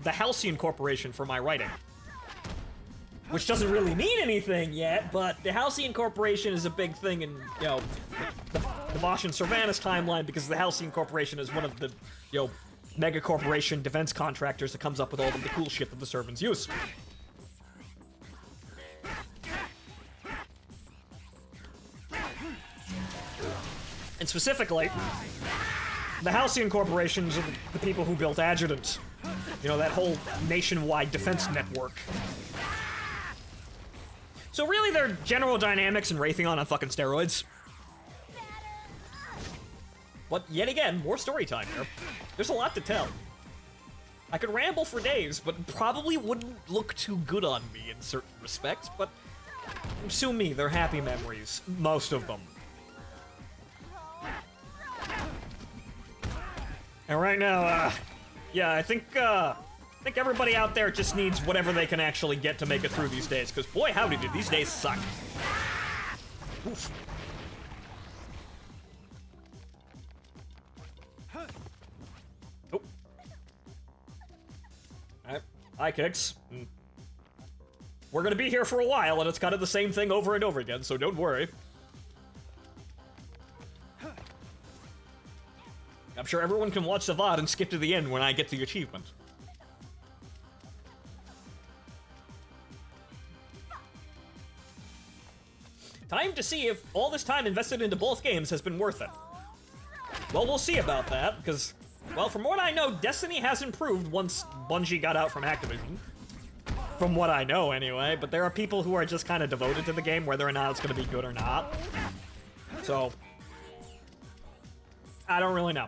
Speaker 1: the Halcyon Corporation for my writing. Which doesn't really mean anything yet, but the Halcyon Corporation is a big thing in, you know, the Bosch and Cervantes timeline, because the Halcyon Corporation is one of the, you know, mega corporation defense contractors that comes up with all of the cool shit that the servants use. And specifically, the Halcyon Corporations are the people who built Adjutant. You know, that whole nationwide defense network. So really, they're General Dynamics and Raytheon on fucking steroids. But yet again, more story time here. There's a lot to tell. I could ramble for days, but probably wouldn't look too good on me in certain respects, but sue me, they're happy memories. Most of them. And right now, yeah, I think everybody out there just needs whatever they can actually get to make it through these days, because boy howdy dude, these days suck. Oof. Oh. Alright, hi Kix. We're gonna be here for a while, and it's kind of the same thing over and over again, so don't worry. I'm sure everyone can watch the VOD and skip to the end when I get to the achievement. Time to see if all this time invested into both games has been worth it. Well, we'll see about that, because, well, from what I know, Destiny has improved once Bungie got out from Activision. From what I know, anyway, but there are people who are just kind of devoted to the game, whether or not it's going to be good or not. So, I don't really know.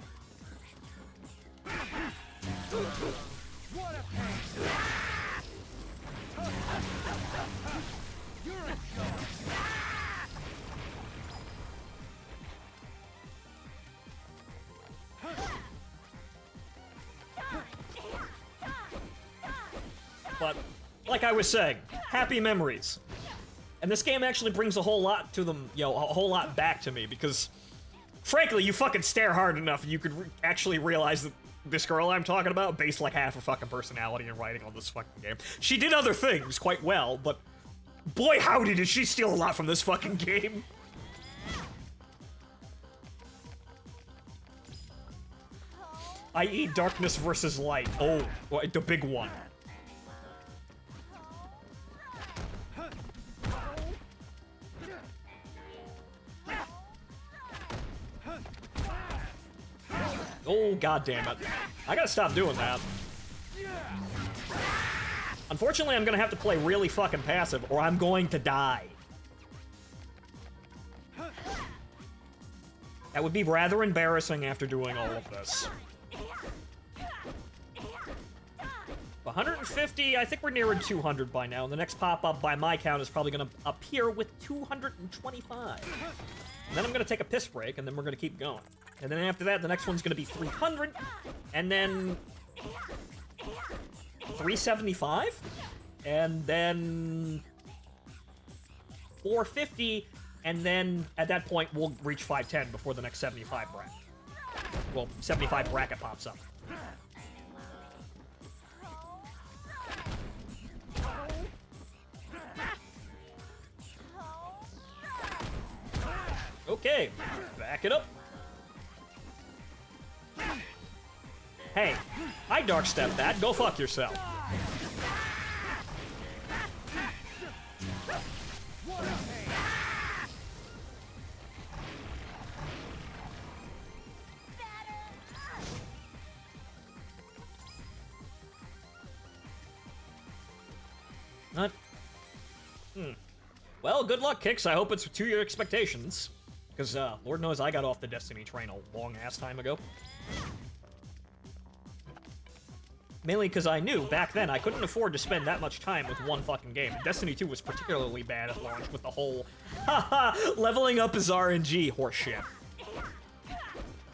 Speaker 1: But, like I was saying, happy memories. And this game actually brings a whole lot to them, you know, a whole lot back to me, because, frankly, you fucking stare hard enough and you could actually realize that this girl I'm talking about based like half her fucking personality and writing on this fucking game. She did other things quite well, but boy howdy did she steal a lot from this fucking game. I.e. darkness versus light. Oh, the big one. Oh, god damn it. I gotta stop doing that. Unfortunately, I'm gonna have to play really fucking passive, or I'm going to die. That would be rather embarrassing after doing all of this. 150, I think we're nearing 200 by now, and the next pop-up by my count is probably gonna appear with 225. And then I'm gonna take a piss break, and then we're gonna keep going. And then after that, the next one's gonna be 300, and then 375, and then 450, and then at that point we'll reach 510 before the next 75 bracket. Well, 75 bracket pops up. Okay, back it up. Hey, I dark step that. Go fuck yourself. Not. Well, good luck, Kix. I hope it's to your expectations. Because, Lord knows I got off the Destiny train a long-ass time ago. Mainly because I knew, back then, I couldn't afford to spend that much time with one fucking game. Destiny 2 was particularly bad at launch with the whole, haha, leveling up is RNG horseshit.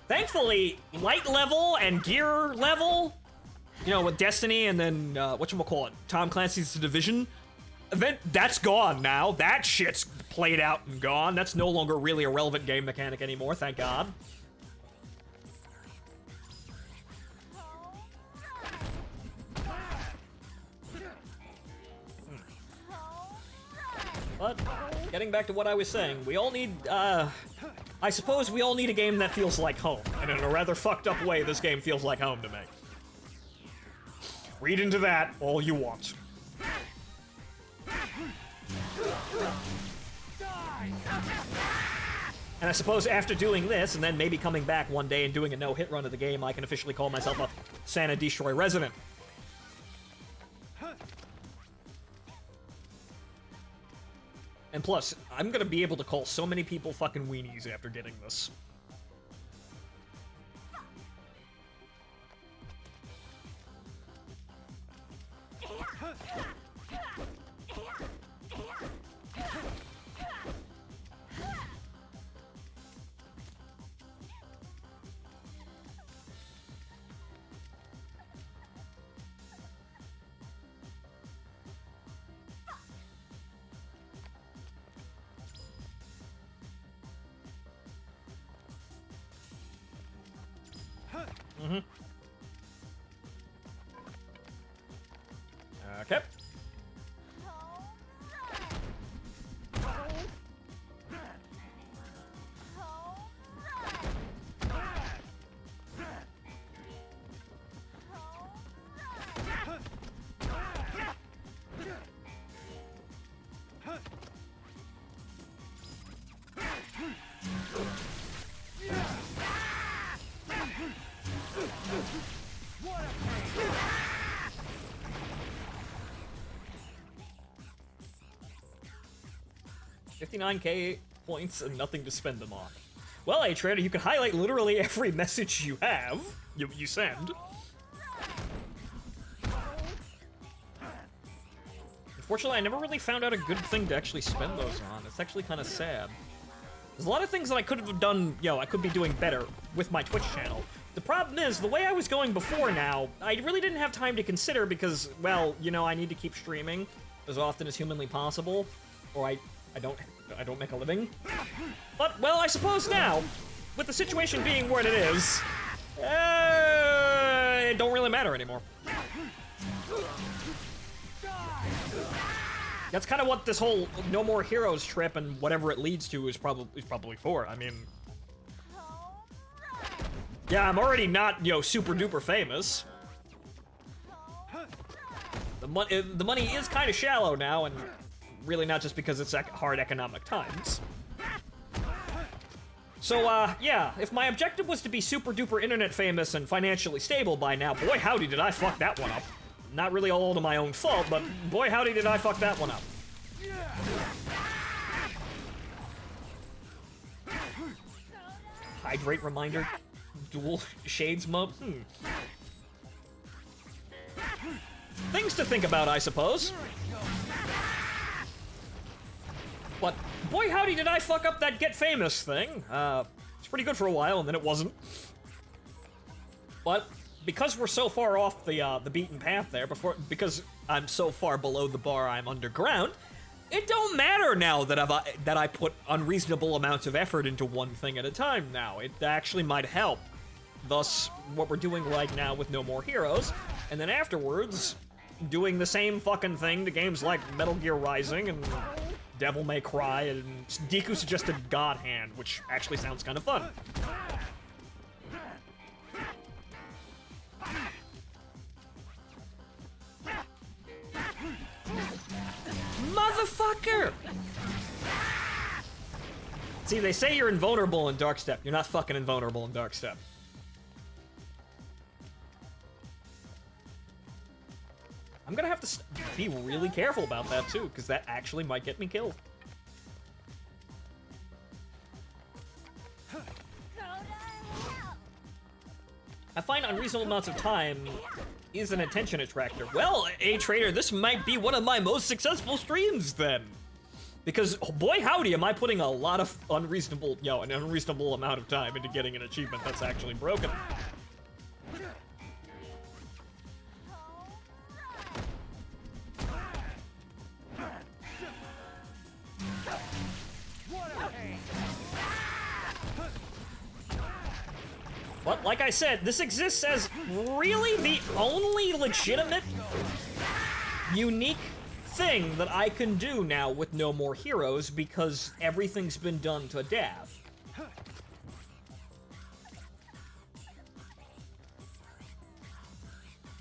Speaker 1: Thankfully, light level and gear level you know, with Destiny and then, whatchamacallit, Tom Clancy's The Division, that's gone now. That shit's played out and gone. That's no longer really a relevant game mechanic anymore, thank God. But, getting back to what I was saying, we all need, I suppose we all need a game that feels like home. And in a rather fucked up way, this game feels like home to me. Read into that all you want. And I suppose after doing this, and then maybe coming back one day and doing a no-hit run of the game, I can officially call myself a Santa Destroy resident. And plus, I'm gonna be able to call so many people fucking weenies after getting this. Mm-hmm. Okay. $59K points and nothing to spend them on. Well, hey, Trader, you can highlight literally every message you have, you send. Unfortunately, I never really found out a good thing to actually spend those on. It's actually kind of sad. There's a lot of things that I could have done, I could be doing better with my Twitch channel. The problem is, the way I was going before now, I really didn't have time to consider because, well, I need to keep streaming as often as humanly possible, or I don't make a living. But, well, I suppose now, with the situation being what it is, it don't really matter anymore. That's kind of what this whole No More Heroes trip and whatever it leads to is probably for. I mean, yeah, I'm already not, super duper famous. The money is kind of shallow now, and really not just because it's hard economic times. So, yeah, if my objective was to be super duper internet famous and financially stable by now, boy howdy did I fuck that one up. Not really all to my own fault, but boy howdy did I fuck that one up. Hydrate reminder, dual shades mode, Things to think about, I suppose. But boy howdy did I fuck up that get famous thing. It's pretty good for a while and then it wasn't. But because we're so far off the beaten path there, because I'm so far below the bar I'm underground, it don't matter now that I put unreasonable amounts of effort into one thing at a time now. It actually might help. Thus, what we're doing right now with No More Heroes, and then afterwards, doing the same fucking thing to games like Metal Gear Rising and Devil May Cry and Deku suggested God Hand, which actually sounds kind of fun. Motherfucker! See, they say you're invulnerable in Dark Step. You're not fucking invulnerable in Dark Step. I'm gonna have to be really careful about that too, because that actually might get me killed. I find unreasonable amounts of time is an attention attractor. Well, A-Trader, this might be one of my most successful streams then. Because, boy howdy, am I putting a lot of an unreasonable amount of time into getting an achievement that's actually broken. But like I said, this exists as really the only legitimate, unique thing that I can do now with No More Heroes because everything's been done to death.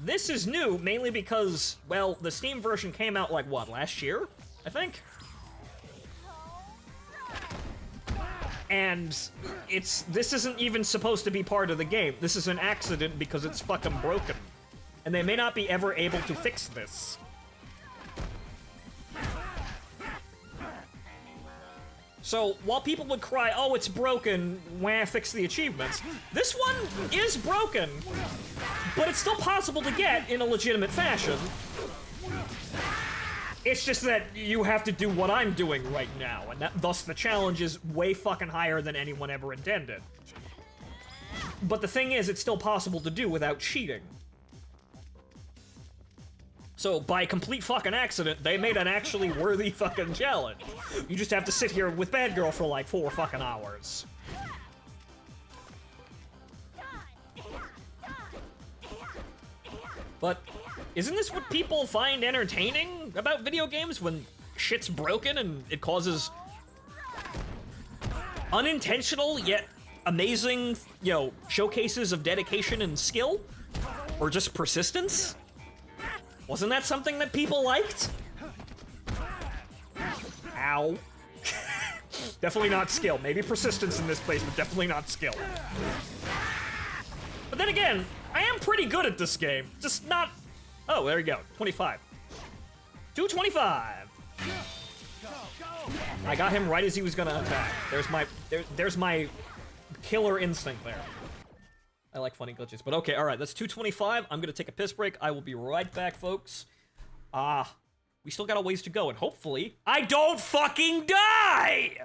Speaker 1: This is new, mainly because, well, the Steam version came out, like, what, last year? I think? And this isn't even supposed to be part of the game. This is an accident because it's fucking broken. And they may not be ever able to fix this. So, while people would cry, oh, it's broken, wah, fix the achievements, this one is broken, but it's still possible to get in a legitimate fashion. It's just that you have to do what I'm doing right now, and thus the challenge is way fucking higher than anyone ever intended. But the thing is, it's still possible to do without cheating. So, by complete fucking accident, they made an actually worthy fucking challenge. You just have to sit here with Bad Girl for like 4 fucking hours. But, isn't this what people find entertaining about video games? When shit's broken and it causes unintentional yet amazing, you know, showcases of dedication and skill? Or just persistence? Wasn't that something that people liked? Ow. Definitely not skill. Maybe persistence in this place, but definitely not skill. But then again, I am pretty good at this game. Just not... Oh, there you go. 25. 225. I got him right as he was gonna attack. There's my killer instinct there. I like funny glitches, but okay, alright, that's 225. I'm gonna take a piss break. I will be right back, folks. We still got a ways to go, and hopefully, I don't fucking die!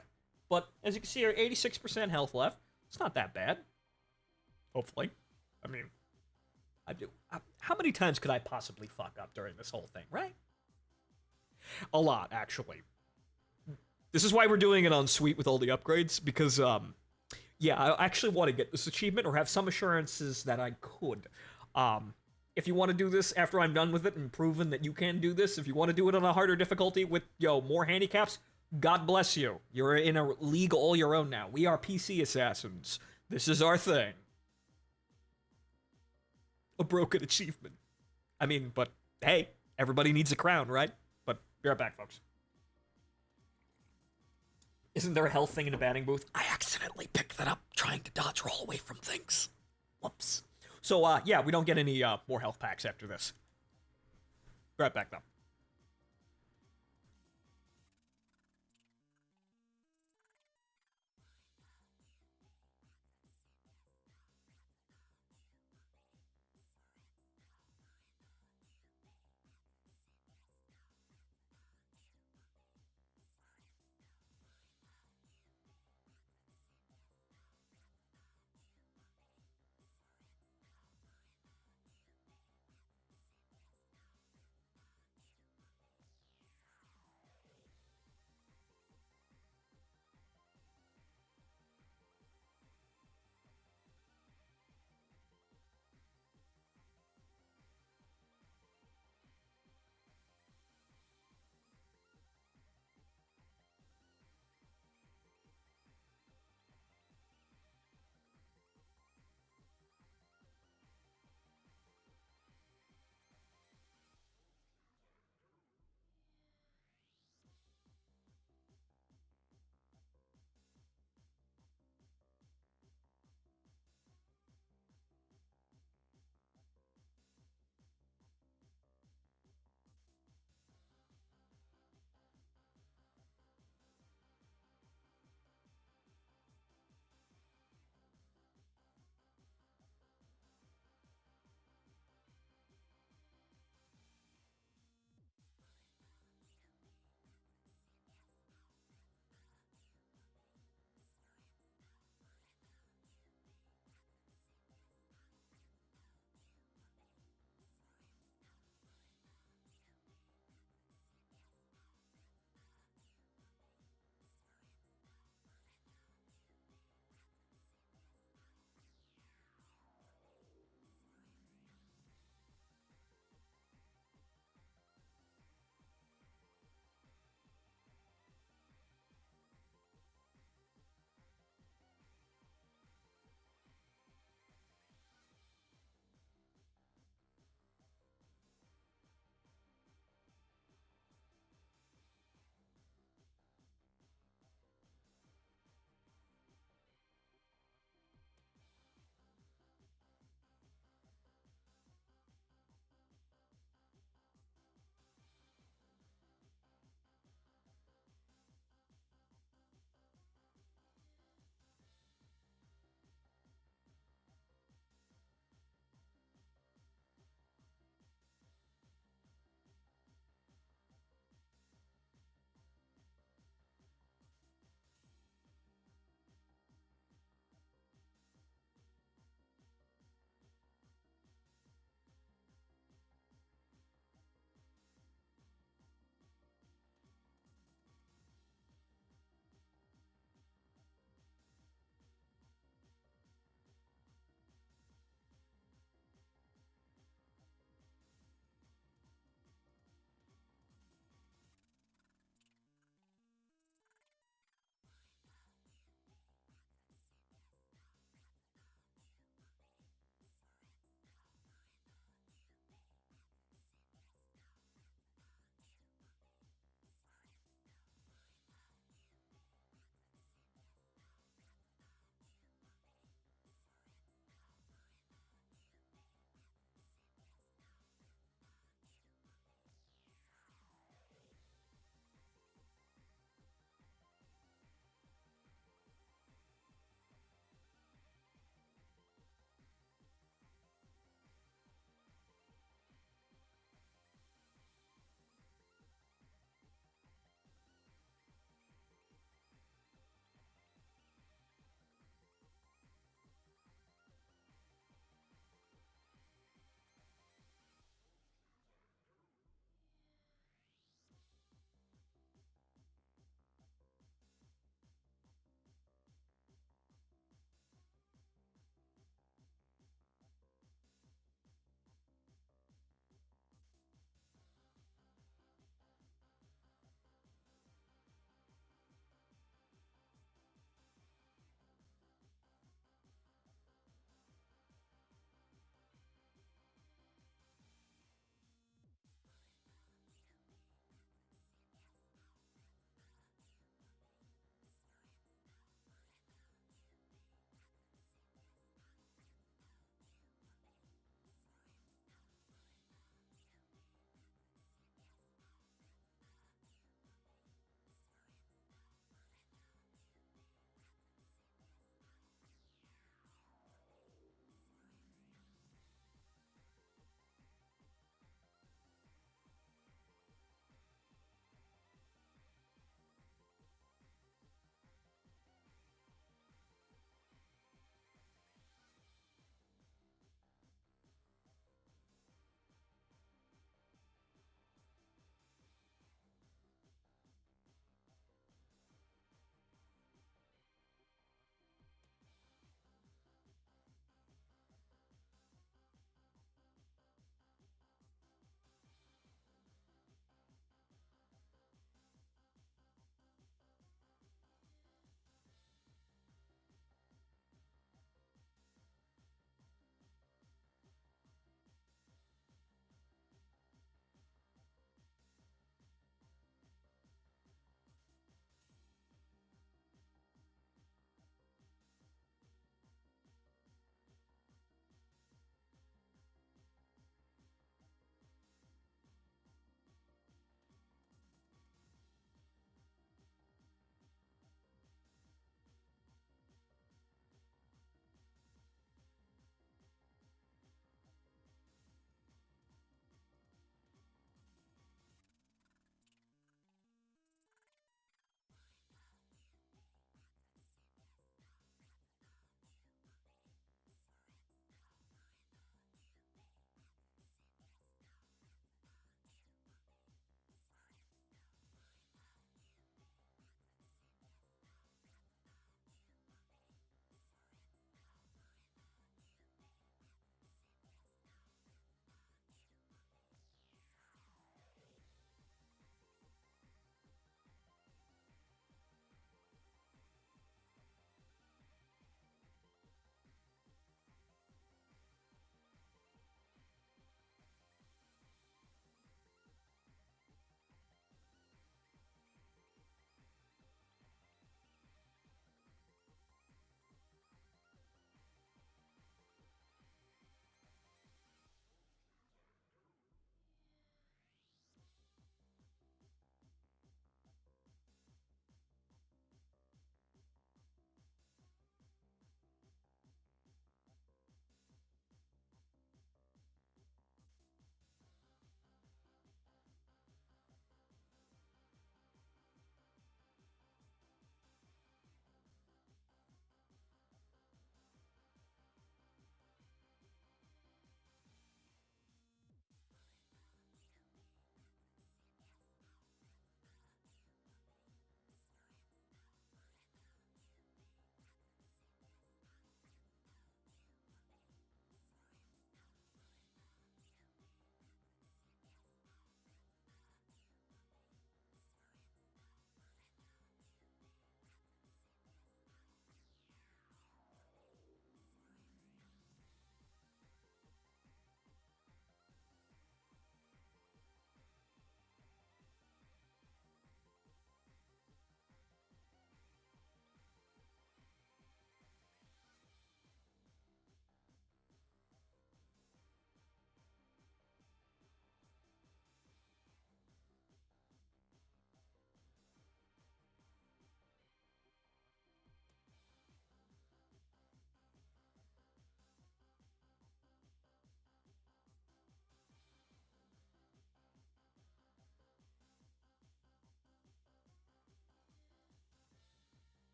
Speaker 1: But, as you can see here, 86% health left. It's not that bad. Hopefully. I mean, how many times could I possibly fuck up during this whole thing, right? A lot, actually. This is why we're doing it on Sweet with all the upgrades, because, yeah, I actually want to get this achievement, or have some assurances that I could. If you want to do this after I'm done with it and proven that you can do this, if you want to do it on a harder difficulty with, more handicaps, God bless you. You're in a league all your own now. We are PC assassins. This is our thing. A broken achievement. I mean, but hey, everybody needs a crown, right? But be right back, folks. Isn't there a health thing in the batting booth? I accidentally picked that up trying to dodge roll away from things. Whoops. So, yeah, we don't get any, more health packs after this. Be right back, though.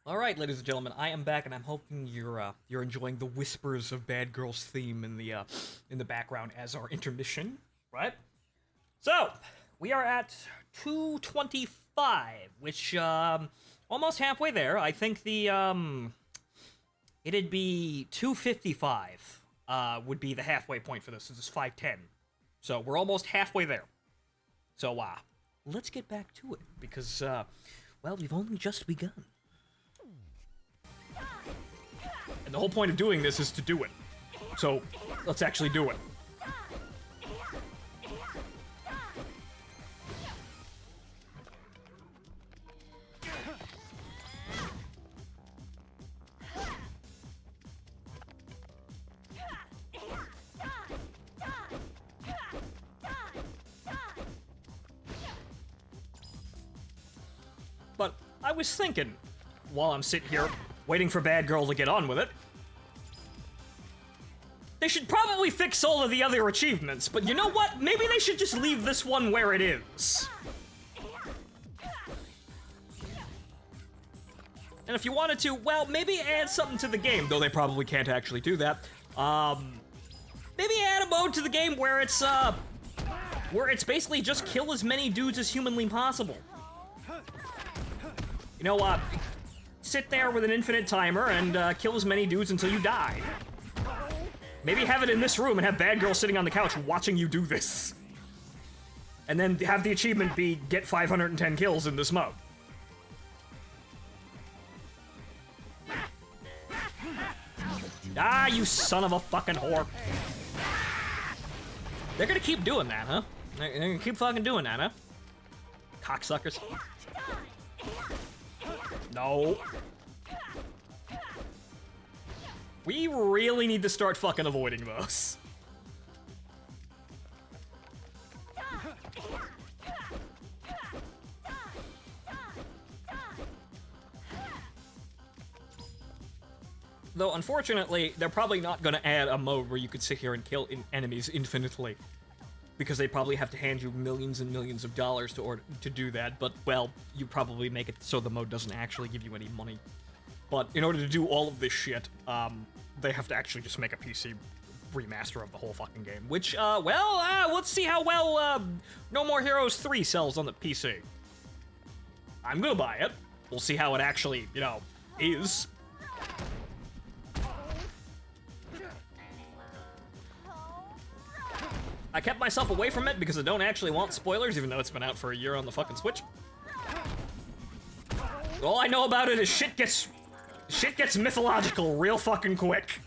Speaker 1: All right, ladies and gentlemen, I am back, and I'm hoping you're enjoying the whispers of Bad Girl's theme in the background as our intermission, right? So we are at 225, which almost halfway there. I think the it'd be 255 would be the halfway point for this. This is 510, so we're almost halfway there. So let's get back to it because well, we've only just begun. And the whole point of doing this is to do it. So, let's actually do it. But I was thinking, while I'm sitting here, waiting for Bad Girl to get on with it, they should probably fix all of the other achievements, but you know what? Maybe they should just leave this one where it is. And if you wanted to, well, maybe add something to the game, though they probably can't actually do that. Maybe add a mode to the game where it's basically just kill as many dudes as humanly possible. You know what? Sit there with an infinite timer and kill as many dudes until you die. Maybe have it in this room and have Bad Girl sitting on the couch watching you do this. And then have the achievement be get 510 kills in this mode. Ah, you son of a fucking whore. They're gonna keep doing that, huh? They're gonna keep fucking doing that, huh? Cocksuckers. No. We really need to start fucking avoiding those. Though, unfortunately, they're probably not gonna add a mode where you could sit here and kill enemies infinitely. Because they probably have to hand you millions and millions of dollars to do that, but, well, you probably make it so the mode doesn't actually give you any money. But in order to do all of this shit, they have to actually just make a PC remaster of the whole fucking game. Which, let's see how well, No More Heroes 3 sells on the PC. I'm gonna buy it. We'll see how it actually, you know, is. I kept myself away from it because I don't actually want spoilers, even though it's been out for a year on the fucking Switch. All I know about it is shit gets mythological real fucking quick.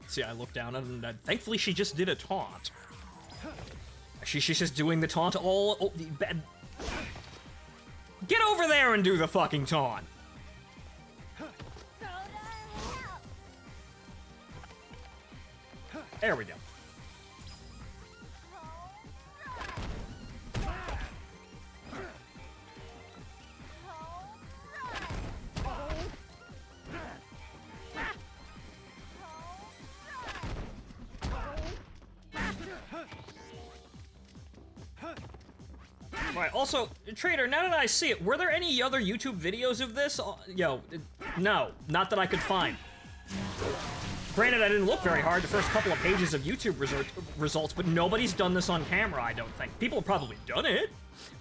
Speaker 1: See, I looked down and thankfully she just did a taunt. She's just doing the taunt all... Get over there and do the fucking taunt! There we go. Right, also, Trader, now that I see it, were there any other YouTube videos of this? No, not that I could find. Granted, I didn't look very hard the first couple of pages of YouTube results, but nobody's done this on camera, I don't think. People have probably done it,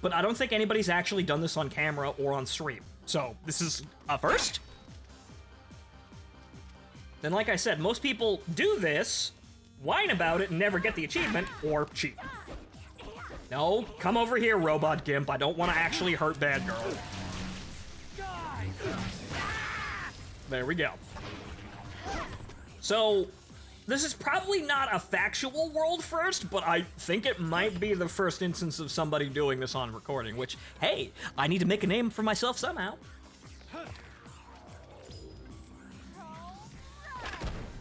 Speaker 1: but I don't think anybody's actually done this on camera or on stream. So, this is a first? Then, like I said, most people do this, whine about it, and never get the achievement, or cheat. No, come over here, Robot Gimp. I don't want to actually hurt Bad Girl. There we go. So, this is probably not a factual world first, but I think it might be the first instance of somebody doing this on recording, which, hey, I need to make a name for myself somehow.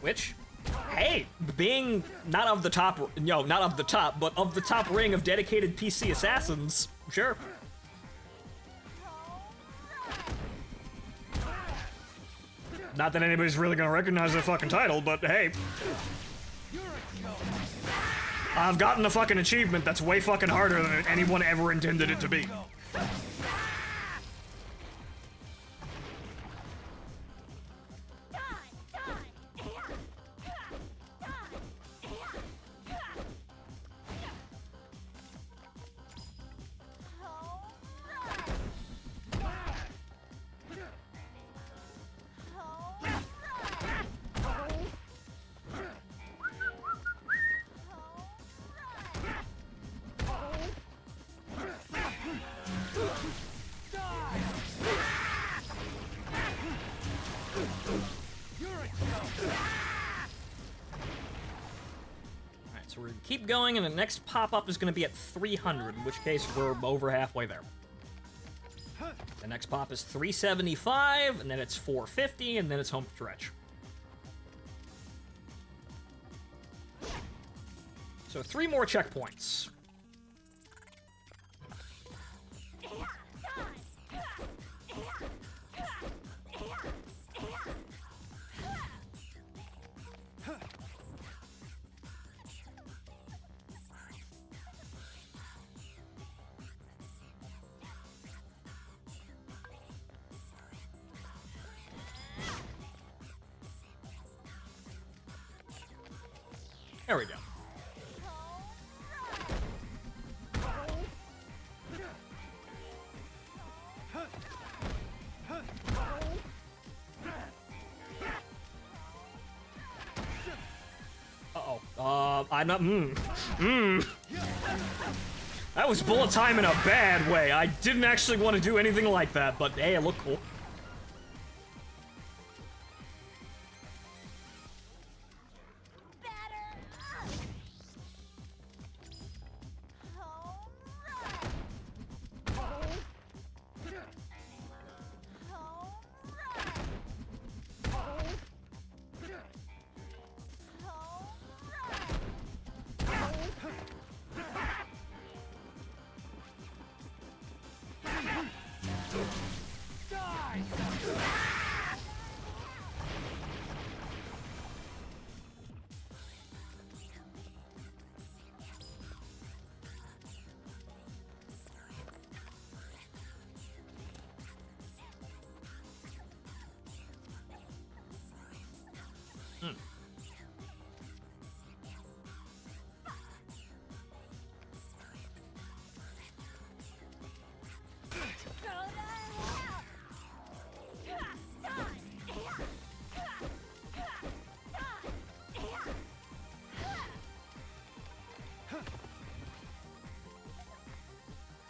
Speaker 1: Which, Hey, being not of the top, not of the top, but of the top ring of dedicated PC assassins, sure. Not that anybody's really gonna recognize the fucking title, but hey. I've gotten a fucking achievement that's way fucking harder than anyone ever intended it to be. So we're gonna keep going, and the next pop-up is gonna be at 300, in which case we're over halfway there. The next pop is 375, and then it's 450, and then it's home stretch. So 3 more checkpoints. There we go. Uh-oh. I'm not, That was bullet time in a bad way. I didn't actually want to do anything like that, but hey, it looked cool.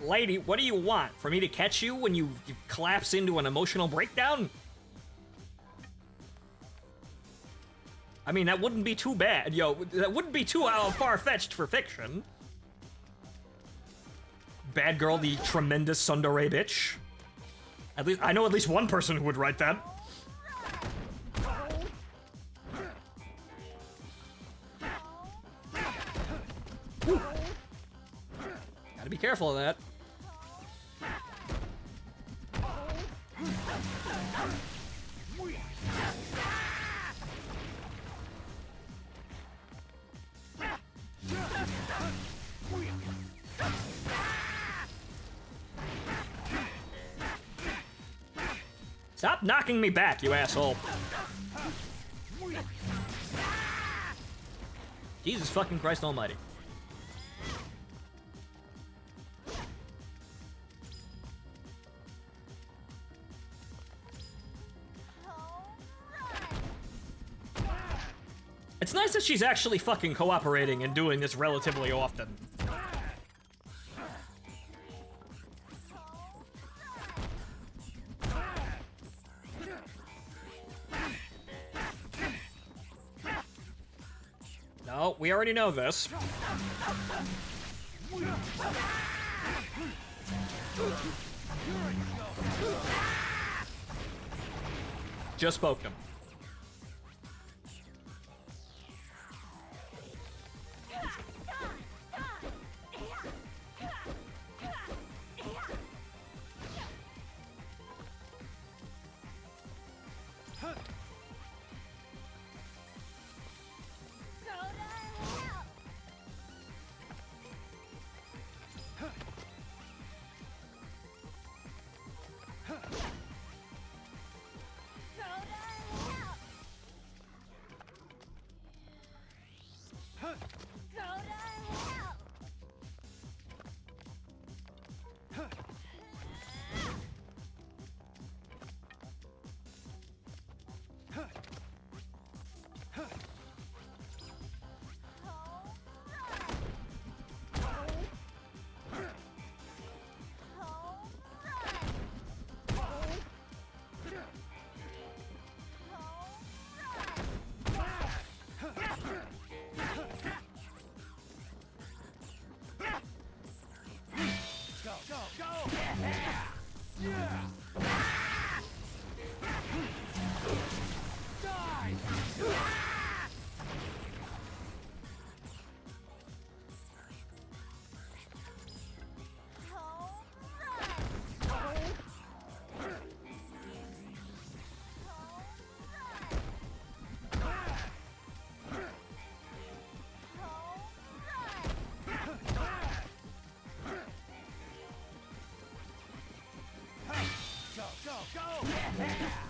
Speaker 1: Lady, what do you want? For me to catch you when you collapse into an emotional breakdown? I mean, that wouldn't be too bad, that wouldn't be too far-fetched for fiction. Bad girl, the tremendous tsundere bitch. At least, I know at least one person who would write that. Ooh. Gotta be careful of that. Stop knocking me back, you asshole. Jesus fucking Christ almighty. It's nice that she's actually fucking cooperating and doing this relatively often. No, we already know this. Just spoke him.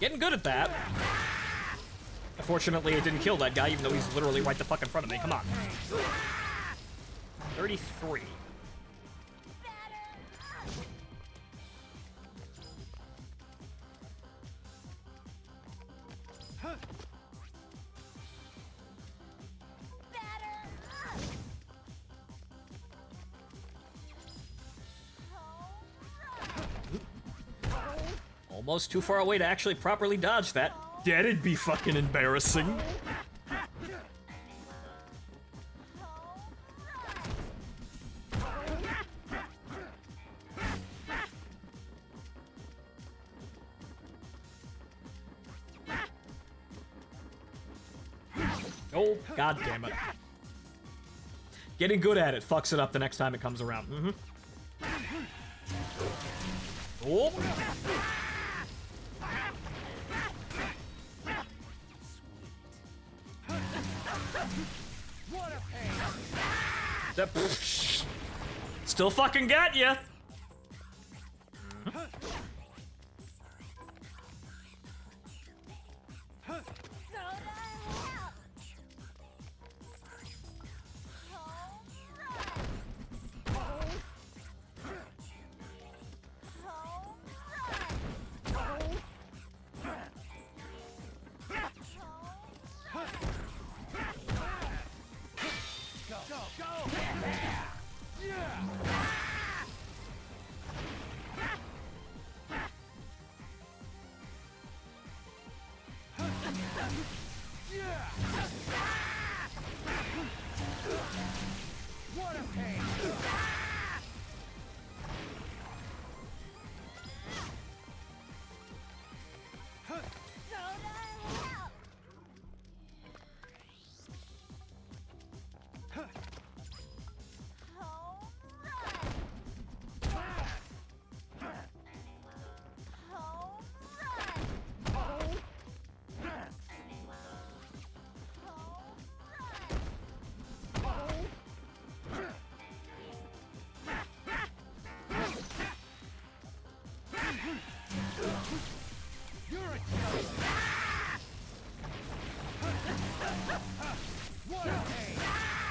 Speaker 1: Getting good at that. Unfortunately, it didn't kill that guy, even though he's literally right the fuck in front of me. Come on. 33. Almost too far away to actually properly dodge that. That'd be fucking embarrassing. Oh, god damn it. Getting good at it fucks it up the next time it comes around. Mm-hmm. Oh. That still fucking got ya.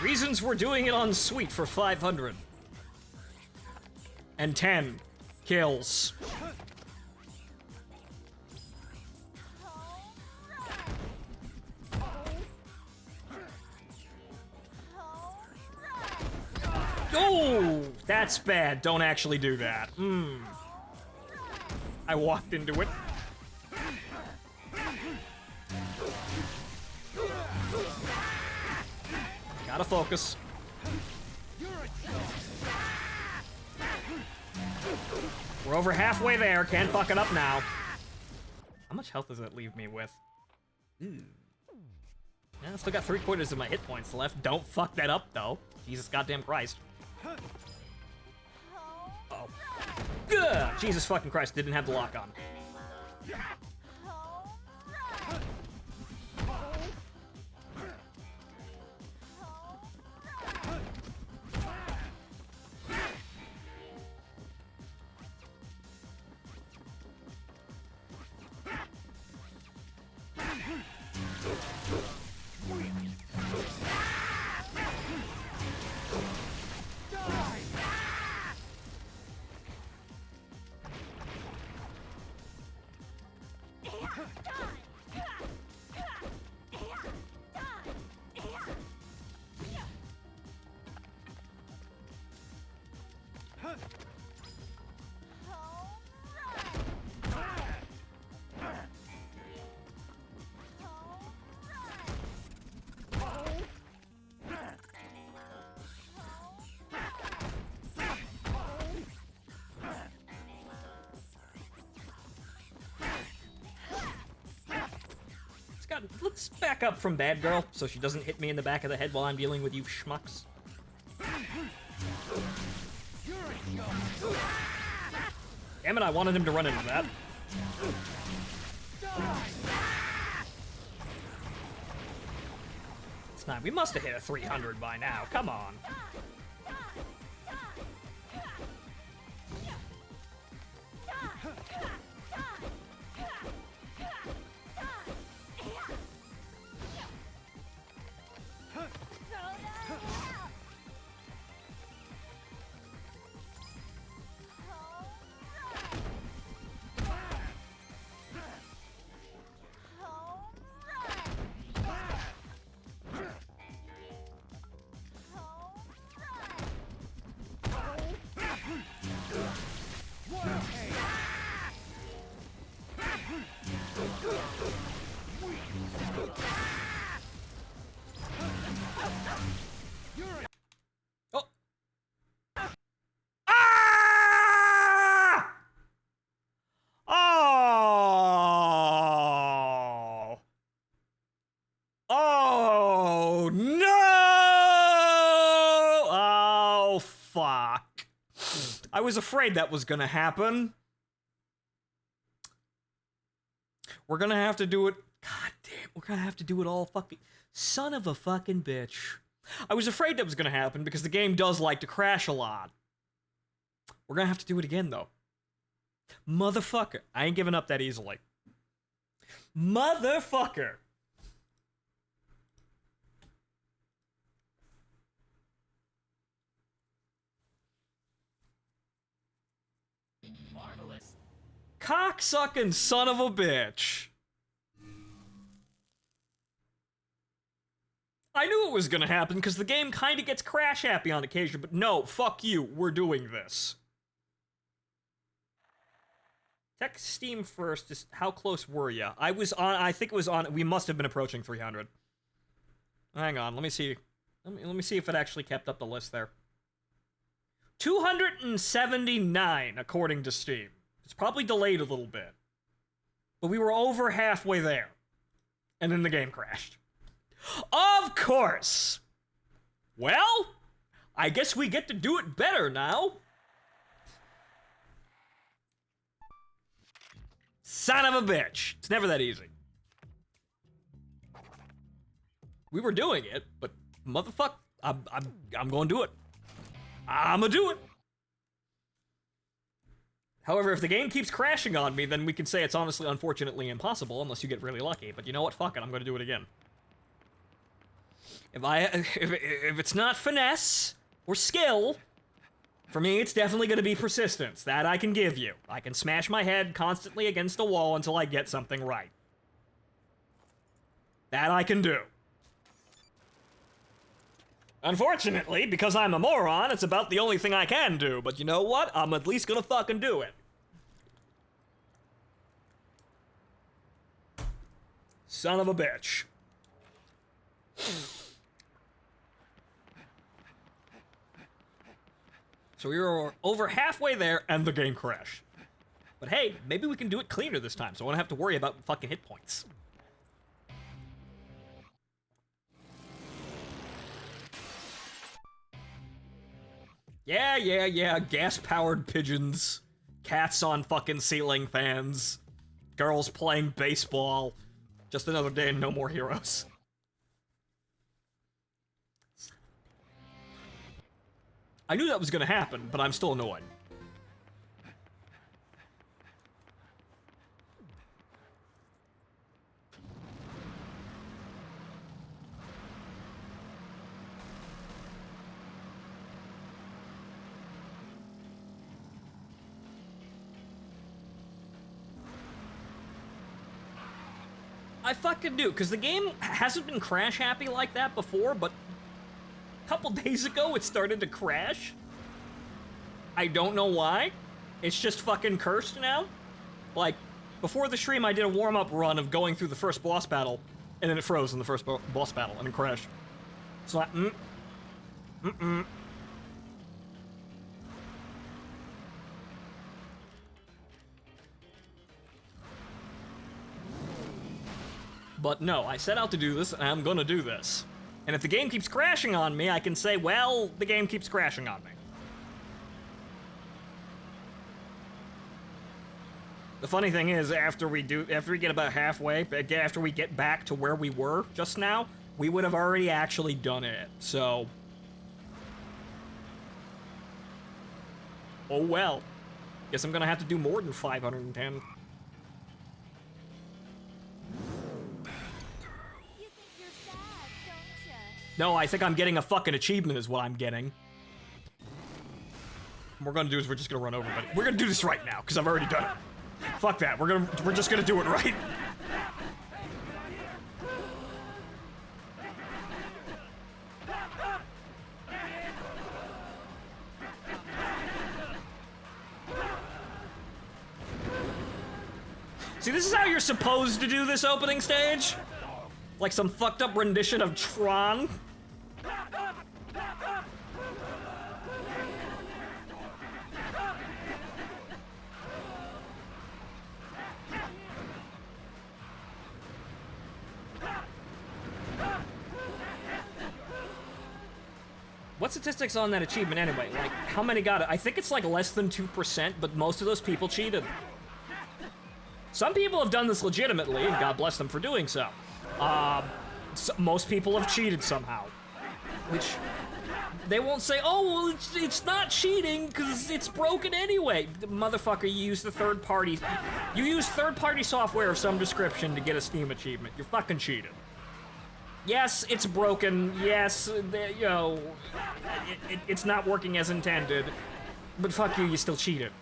Speaker 1: Reasons we're doing it on Sweet for 500. And 10 kills. Oh, that's bad. Don't actually do that. I walked into it. Gotta focus. We're over halfway there. Can't fuck it up now. How much health does that leave me with? Yeah, I still got 3/4 of my hit points left. Don't fuck that up, though. Jesus goddamn Christ. Oh. Ugh, Jesus fucking Christ, didn't have the lock on. Let's back up from Bad Girl so she doesn't hit me in the back of the head while I'm dealing with you schmucks. Damn it, I wanted him to run into that. It's not. We must have hit a 300 by now. Come on. I was afraid that was gonna happen. We're gonna have to do it. God damn, we're gonna have to do it all fucking. Son of a fucking bitch. I was afraid that was gonna happen because the game does like to crash a lot. We're gonna have to do it again, though. Motherfucker. I ain't giving up that easily. Motherfucker.
Speaker 3: Marvelous.
Speaker 1: Cocksucking son of a bitch. I knew it was gonna happen because the game kinda gets crash happy on occasion, but no, fuck you, we're doing this. Check Steam first. Just how close were you? I think it was on. We must have been approaching 300. Hang on, let me see. Let me see if it actually kept up the list there. 279 according to Steam. It's probably delayed a little bit, but we were over halfway there, and then the game crashed. Of course. Well, I guess we get to do it better now. Son of a bitch. It's never that easy. We were doing it, but motherfuck, I'm gonna do it. I'm gonna do it. However, if the game keeps crashing on me, then we can say it's honestly, unfortunately impossible, unless you get really lucky. But you know what? Fuck it. I'm gonna do it again. If it's not finesse or skill, for me, it's definitely gonna be persistence. That I can give you. I can smash my head constantly against a wall until I get something right. That I can do. Unfortunately, because I'm a moron, it's about the only thing I can do. But you know what? I'm at least gonna fucking do it. Son of a bitch. So we were over halfway there, and the game crashed. But hey, maybe we can do it cleaner this time, so I won't have to worry about fucking hit points. Yeah, gas-powered pigeons, cats on fucking ceiling fans, girls playing baseball. Just another day and no more heroes. I knew that was gonna happen, but I'm still annoyed. I fucking do, because the game hasn't been crash happy like that before, but a couple days ago it started to crash. I don't know why. It's just fucking cursed now. Like, before the stream I did a warm-up run of going through the first boss battle, and then it froze in the first boss battle, and it crashed. So I, But no, I set out to do this, and I'm gonna do this. And if the game keeps crashing on me, I can say, well, the game keeps crashing on me. The funny thing is, after we get about halfway, after we get back to where we were just now, we would have already actually done it, so... Oh well. Guess I'm gonna have to do more than 510. No, I think I'm getting a fucking achievement is what I'm getting. What we're gonna do is we're just gonna run over, but we're gonna do this right now, because I've already done it. Fuck that, we're just gonna do it right. See, this is how you're supposed to do this opening stage? Like some fucked up rendition of Tron? What statistics on that achievement anyway? Like, how many got it? I think it's like less than 2%, but most of those people cheated. Some people have done this legitimately, and God bless them for doing so. Most people have cheated somehow. Which, they won't say, oh, well, it's not cheating, because it's broken anyway. Motherfucker, you use the third-party... You use third-party software of some description to get a Steam achievement. You're fucking cheated. Yes, it's broken. Yes, you know, it's not working as intended. But fuck you, you still cheated.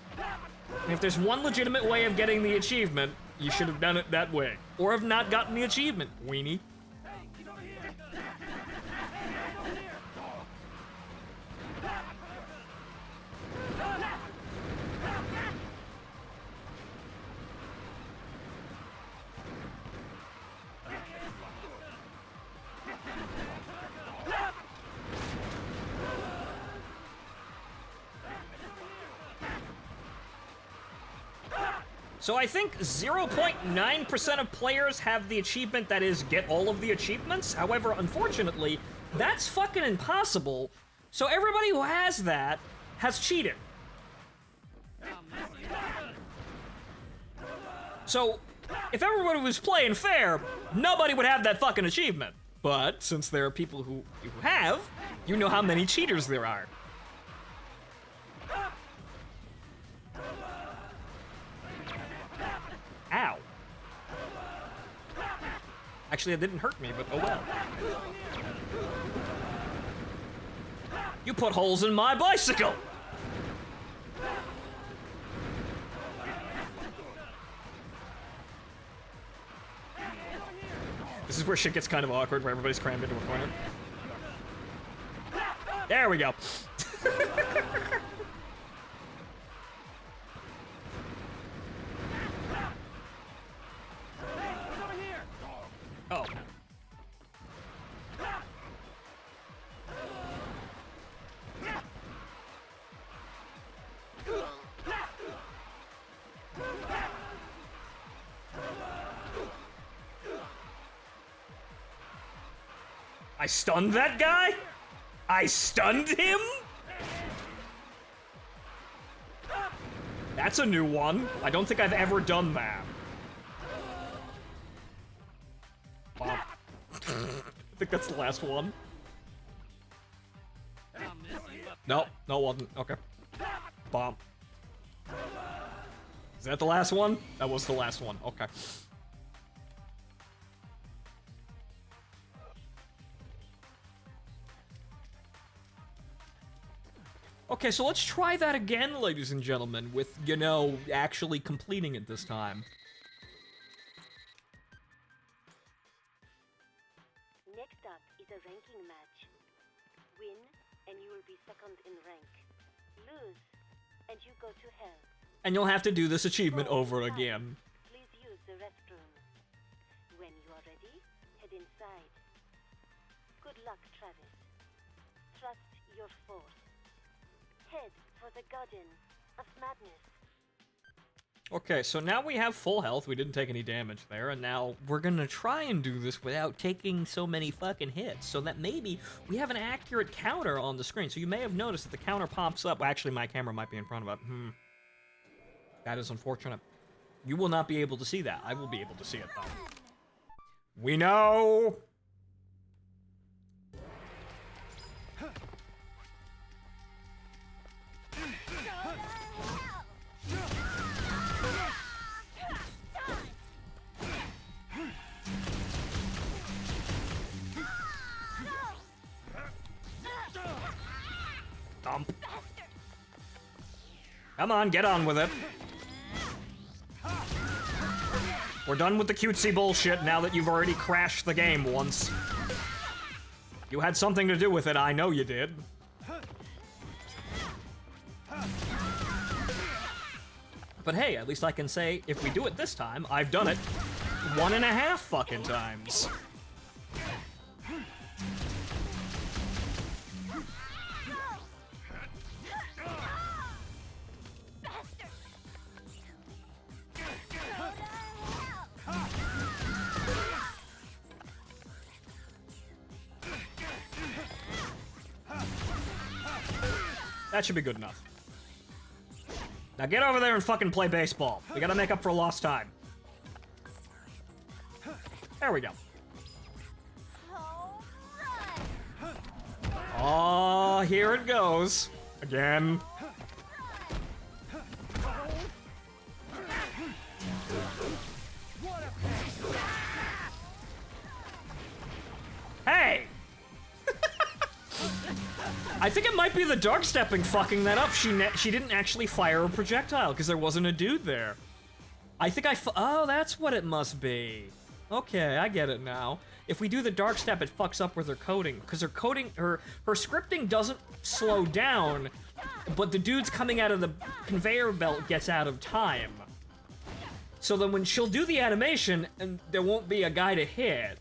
Speaker 1: And if there's one legitimate way of getting the achievement, you should have done it that way. Or have not gotten the achievement, weenie. So I think 0.9% of players have the achievement that is get all of the achievements. However, unfortunately, that's fucking impossible. So everybody who has that has cheated. So if everybody was playing fair, nobody would have that fucking achievement. But since there are people who have, you know how many cheaters there are. Ow. Actually, it didn't hurt me, but oh well. You put holes in my bicycle! This is where shit gets kind of awkward, where everybody's crammed into a corner. There we go. Oh. I stunned that guy? I stunned him? That's a new one. I don't think I've ever done that. Bomb. I think that's the last one. No, no, it wasn't. Okay. Bomb. Is that the last one? That was the last one. Okay. Okay, so let's try that again, ladies and gentlemen, with, you know, actually completing it this time.
Speaker 2: Next up is a ranking match. Win, and you will be second in rank. Lose, and you go to hell.
Speaker 1: And you'll have to do this achievement over again.
Speaker 2: Please use the restroom. When you are ready, head inside. Good luck, Travis. Trust your force. Head for the garden of madness.
Speaker 1: Okay, so now we have full health. We didn't take any damage there, and now we're gonna try and do this without taking so many fucking hits, so that maybe we have an accurate counter on the screen. So you may have noticed that the counter pops up. Well, actually, my camera might be in front of it. That is unfortunate. You will not be able to see that. I will be able to see it, though. We know! Dump. Come on, get on with it. We're done with the cutesy bullshit now that you've already crashed the game once. You had something to do with it, I know you did. But hey, at least I can say, if we do it this time, I've done it 1.5 fucking times. That should be good enough. Now get over there and fucking play baseball. We gotta make up for lost time. There we go.
Speaker 4: Home run.
Speaker 1: Oh, here it goes. Again. Hey! I think it might be the dark stepping fucking that up. She didn't actually fire a projectile because there wasn't a dude there. I think oh, that's what it must be. Okay, I get it now. If we do the dark step, it fucks up with her coding because her scripting doesn't slow down, but the dude's coming out of the conveyor belt gets out of time. So then when she'll do the animation, and there won't be a guy to hit.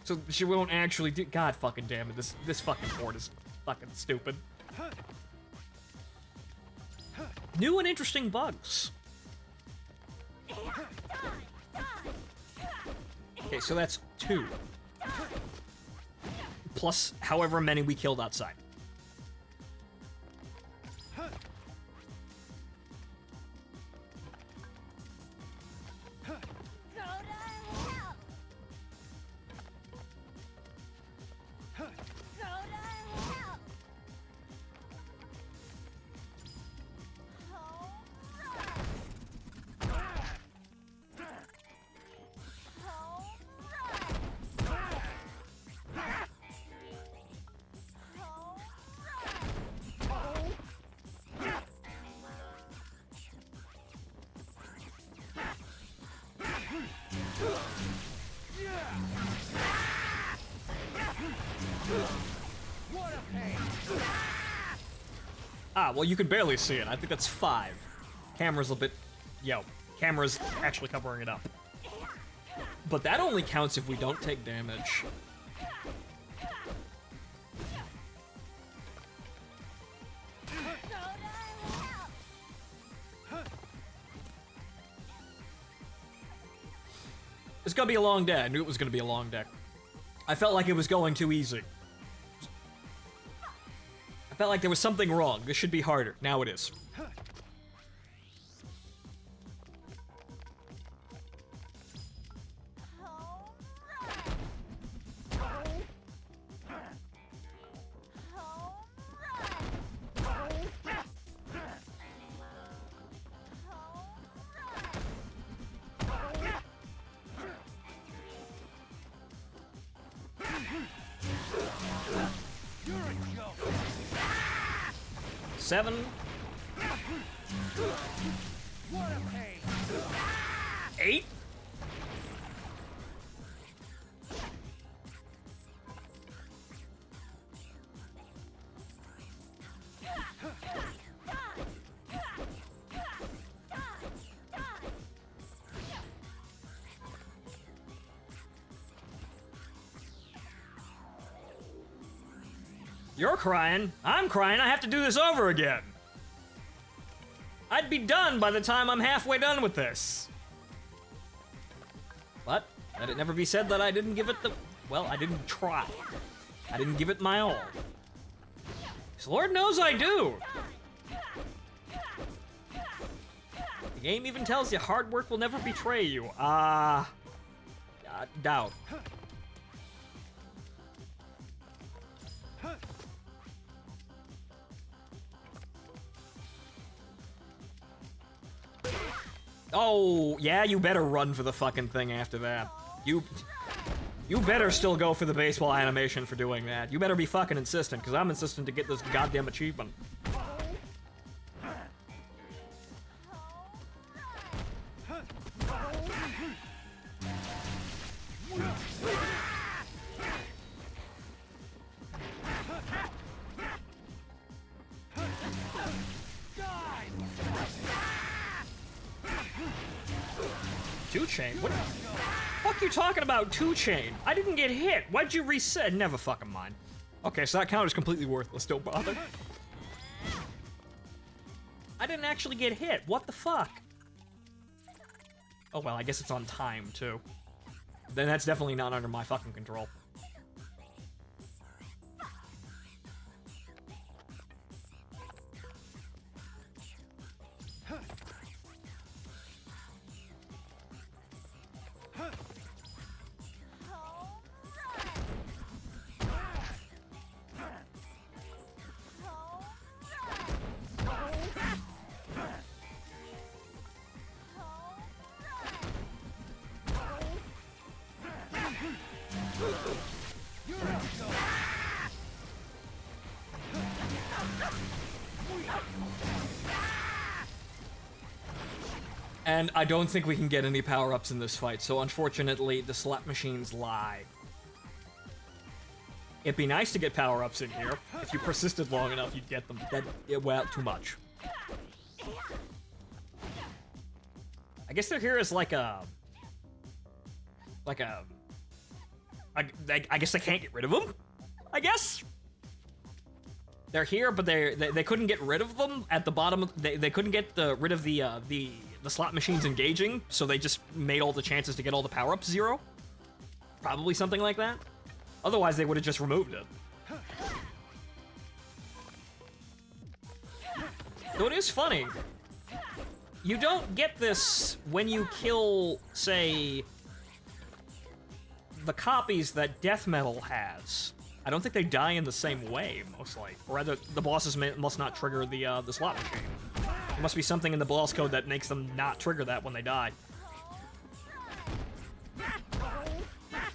Speaker 1: So she won't actually do. God fucking damn it! This fucking board is fucking stupid. New and interesting bugs. Okay, so that's 2. Plus however many we killed outside. Ah, well, you can barely see it. I think that's 5. Camera's a bit... camera's actually covering it up. But that only counts if we don't take damage. It's gonna be a long day. I knew it was gonna be a long day. I felt like it was going too easy. I felt like there was something wrong. This should be harder. Now it is. Seven. 8. You're crying. I'm crying. I have to do this over again. I'd be done by the time I'm halfway done with this. But let it never be said that I didn't give it the... Well, I didn't try. I didn't give it my all. 'Cause Lord knows I do. The game even tells you hard work will never betray you. Doubt. Oh, yeah, you better run for the fucking thing after that. You better still go for the baseball animation for doing that. You better be fucking insistent, because I'm insistent to get this goddamn achievement. Two-chain? What the fuck you talking about, two-chain? I didn't get hit. Why'd you reset? Never fucking mind. Okay, so that counter's completely worthless. Don't bother. I didn't actually get hit. What the fuck? Oh, well, I guess it's on time, too. Then that's definitely not under my fucking control. And I don't think we can get any power-ups in this fight, so unfortunately, the slot machines lie. It'd be nice to get power-ups in here. If you persisted long enough, you'd get them. Well, too much. I guess they're here as like a... I guess they can't get rid of them? I guess? They're here, but they couldn't get rid of them at the bottom. They couldn't get rid of the slot machines engaging, so they just made all the chances to get all the power-ups 0? Probably something like that. Otherwise, they would have just removed it. Though it is funny. You don't get this when you kill, say, the copies that death metal has. I don't think they die in the same way, mostly. Or rather, the bosses must not trigger the slot machine. There must be something in the boss code that makes them not trigger that when they die.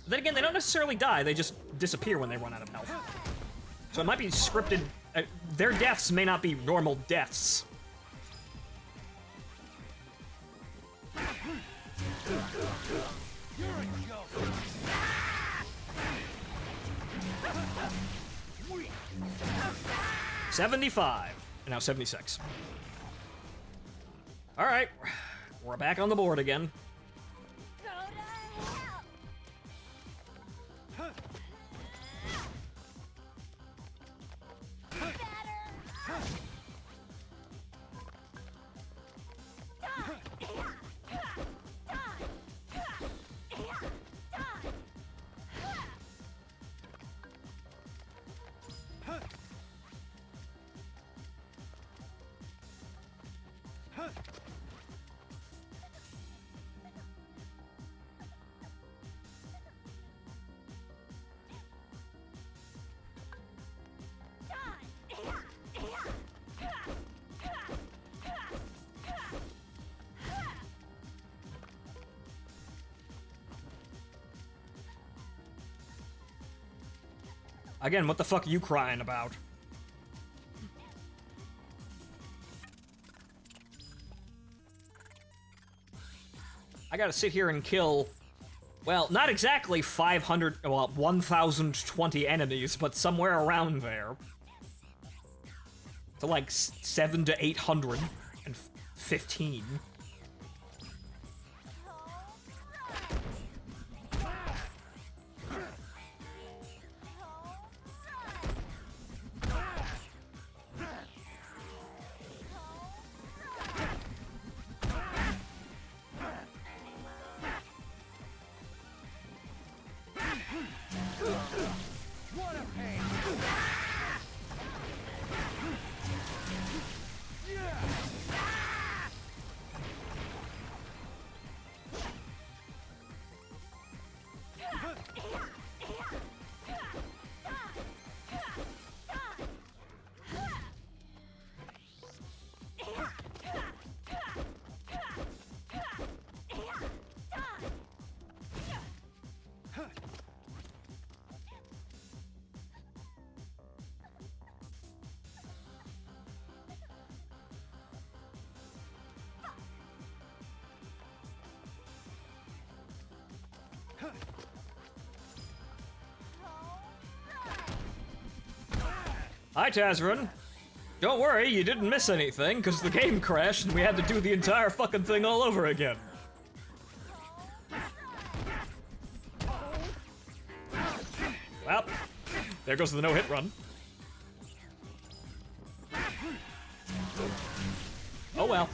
Speaker 1: Then again, they don't necessarily die, they just disappear when they run out of health. So it might be scripted. Their deaths may not be normal deaths.
Speaker 3: You're a joke.
Speaker 1: 75, and now 76. All right, we're back on the board again.
Speaker 4: Go to hell! Better!
Speaker 1: Again, what the fuck are you crying about? I gotta sit here and kill, well, not exactly 500, well, 1,020 enemies, but somewhere around there. To like 700 to 815.
Speaker 3: What a pain!
Speaker 1: Hi, Tazrin. Don't worry, you didn't miss anything, because the game crashed and we had to do the entire fucking thing all over again. Well, there goes the no-hit run. Oh well.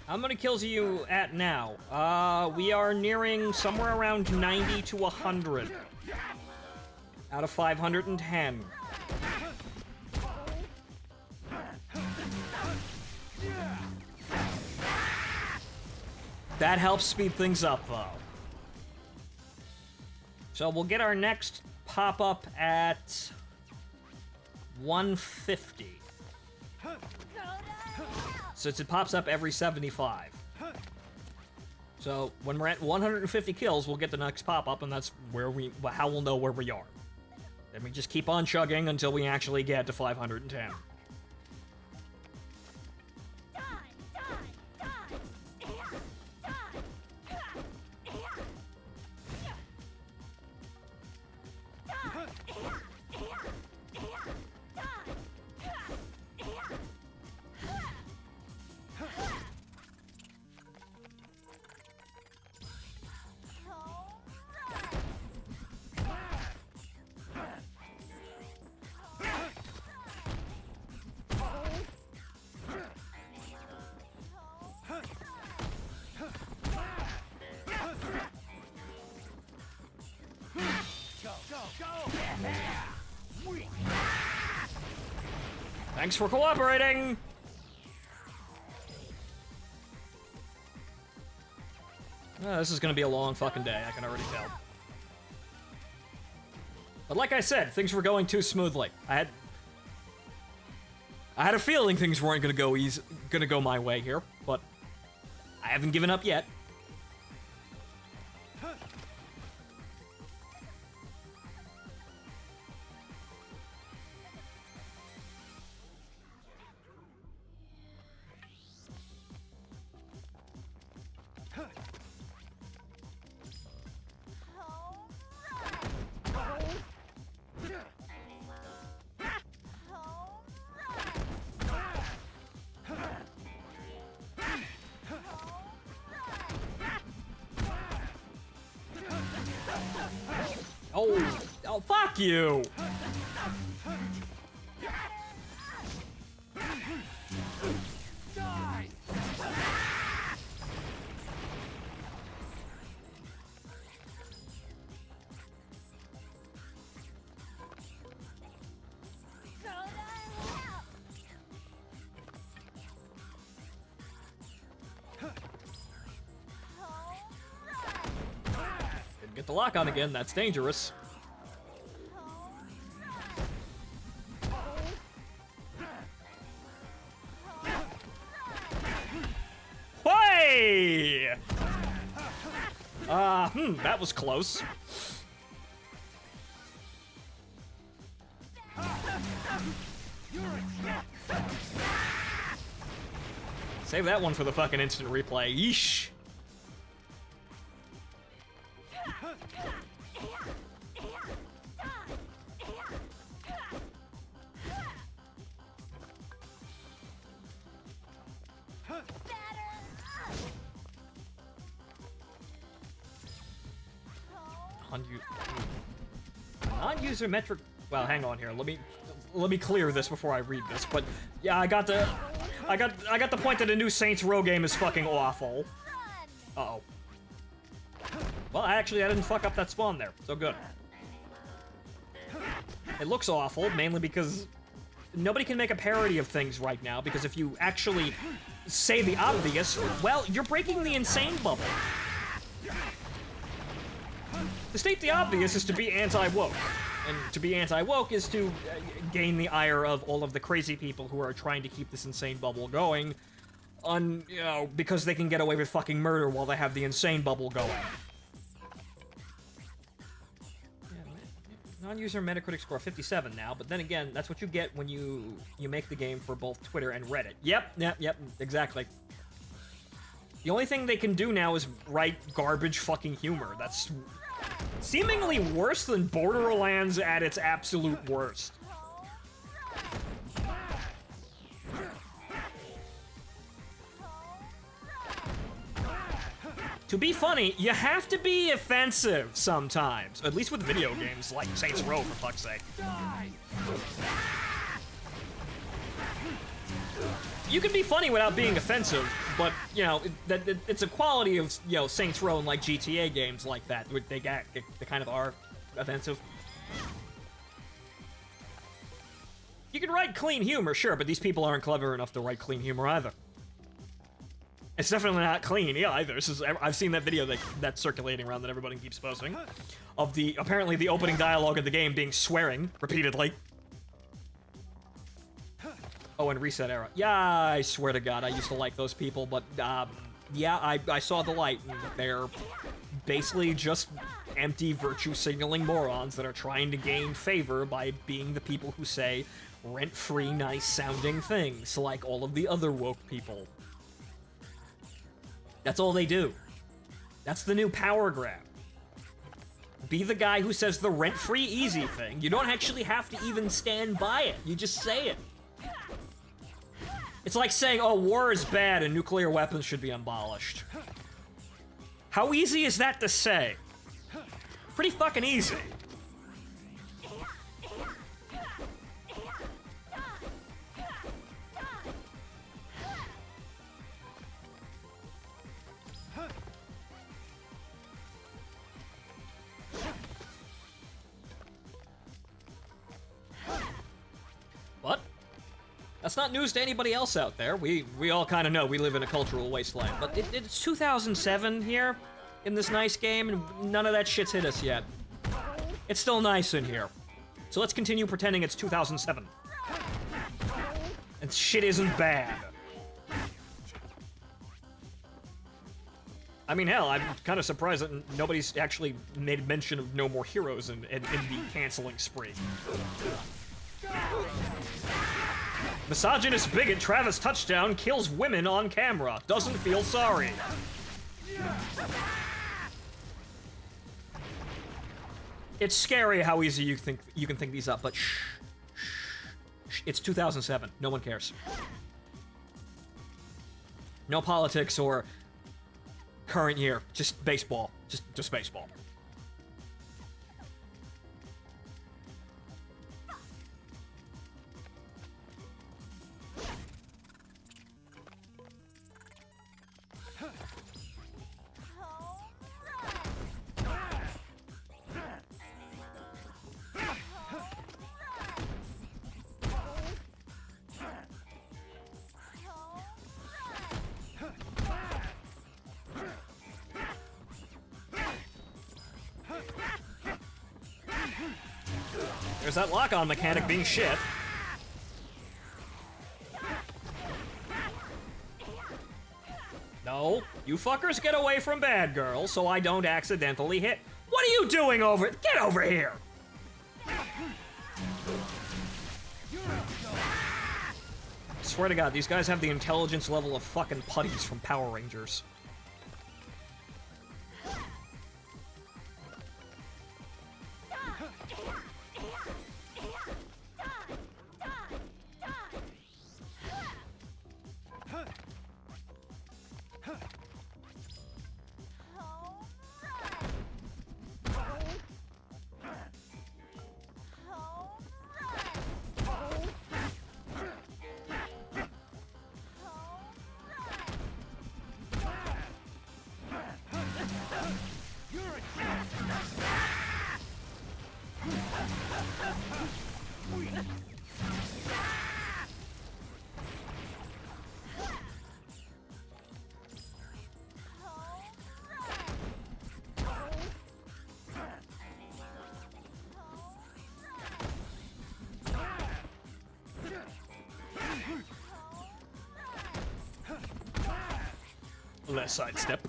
Speaker 1: How many kills are you at now? We are nearing somewhere around 90 to 100. Out of 510. That helps speed things up, though. So we'll get our next pop-up at 150. Since it pops up every 75. So when we're at 150 kills, we'll get the next pop-up, and that's how we'll know where we are. Then we just keep on chugging until we actually get to 510. Thanks for cooperating! This is gonna be a long fucking day, I can already tell. But like I said, things were going too smoothly. I had a feeling things weren't gonna go my way here, but I haven't given up yet. Oh, fuck you! Didn't get the lock on again, that's dangerous. That was close. Save that one for the fucking instant replay. Yeesh. Non-user metric. Well, hang on here. Let me clear this before I read this. But yeah, I got the point that a new Saints Row game is fucking awful. Uh-oh. Well, I didn't fuck up that spawn there, so good. It looks awful, mainly because nobody can make a parody of things right now, because if you actually say the obvious, well, you're breaking the insane bubble. To state the obvious is to be anti-woke, and to be anti-woke is to gain the ire of all of the crazy people who are trying to keep this insane bubble going, because they can get away with fucking murder while they have the insane bubble going. Non-user Metacritic score 57 now, but then again, that's what you get when you make the game for both Twitter and Reddit. Yep, exactly. The only thing they can do now is write garbage fucking humor. That's seemingly worse than Borderlands at its absolute worst. To be funny, you have to be offensive sometimes. At least with video games like Saints Row, for fuck's sake. You can be funny without being offensive, but, it's a quality of, Saints Row and, like, GTA games like that. They kind of are offensive. You can write clean humor, sure, but these people aren't clever enough to write clean humor either. It's definitely not clean, yeah, either. I've seen that video that's circulating around that everybody keeps posting. Of apparently the opening dialogue of the game being swearing repeatedly. Oh, and reset era. Yeah, I swear to God, I used to like those people, but, yeah, I saw the light, and they're basically just empty virtue signaling morons that are trying to gain favor by being the people who say rent-free, nice-sounding things, like all of the other woke people. That's all they do. That's the new power grab. Be the guy who says the rent-free easy thing. You don't actually have to even stand by it. You just say it. It's like saying, oh, war is bad and nuclear weapons should be abolished. How easy is that to say? Pretty fucking easy. What? That's not news to anybody else out there. We all kind of know we live in a cultural wasteland. But it's 2007 here in this nice game, and none of that shit's hit us yet. It's still nice in here. So let's continue pretending it's 2007. And shit isn't bad. I mean, hell, I'm kind of surprised that nobody's actually made mention of No More Heroes in the canceling spree. Misogynist bigot Travis Touchdown kills women on camera. Doesn't feel sorry. It's scary how easy you can think these up, but shh. It's 2007. No one cares. No politics or current year. Just baseball. Just baseball. There's that lock-on mechanic being shit. No, you fuckers get away from bad girls so I don't accidentally hit. What are you doing over? Get over here! Swear to God, these guys have the intelligence level of fucking putties from Power Rangers. Less sidestep.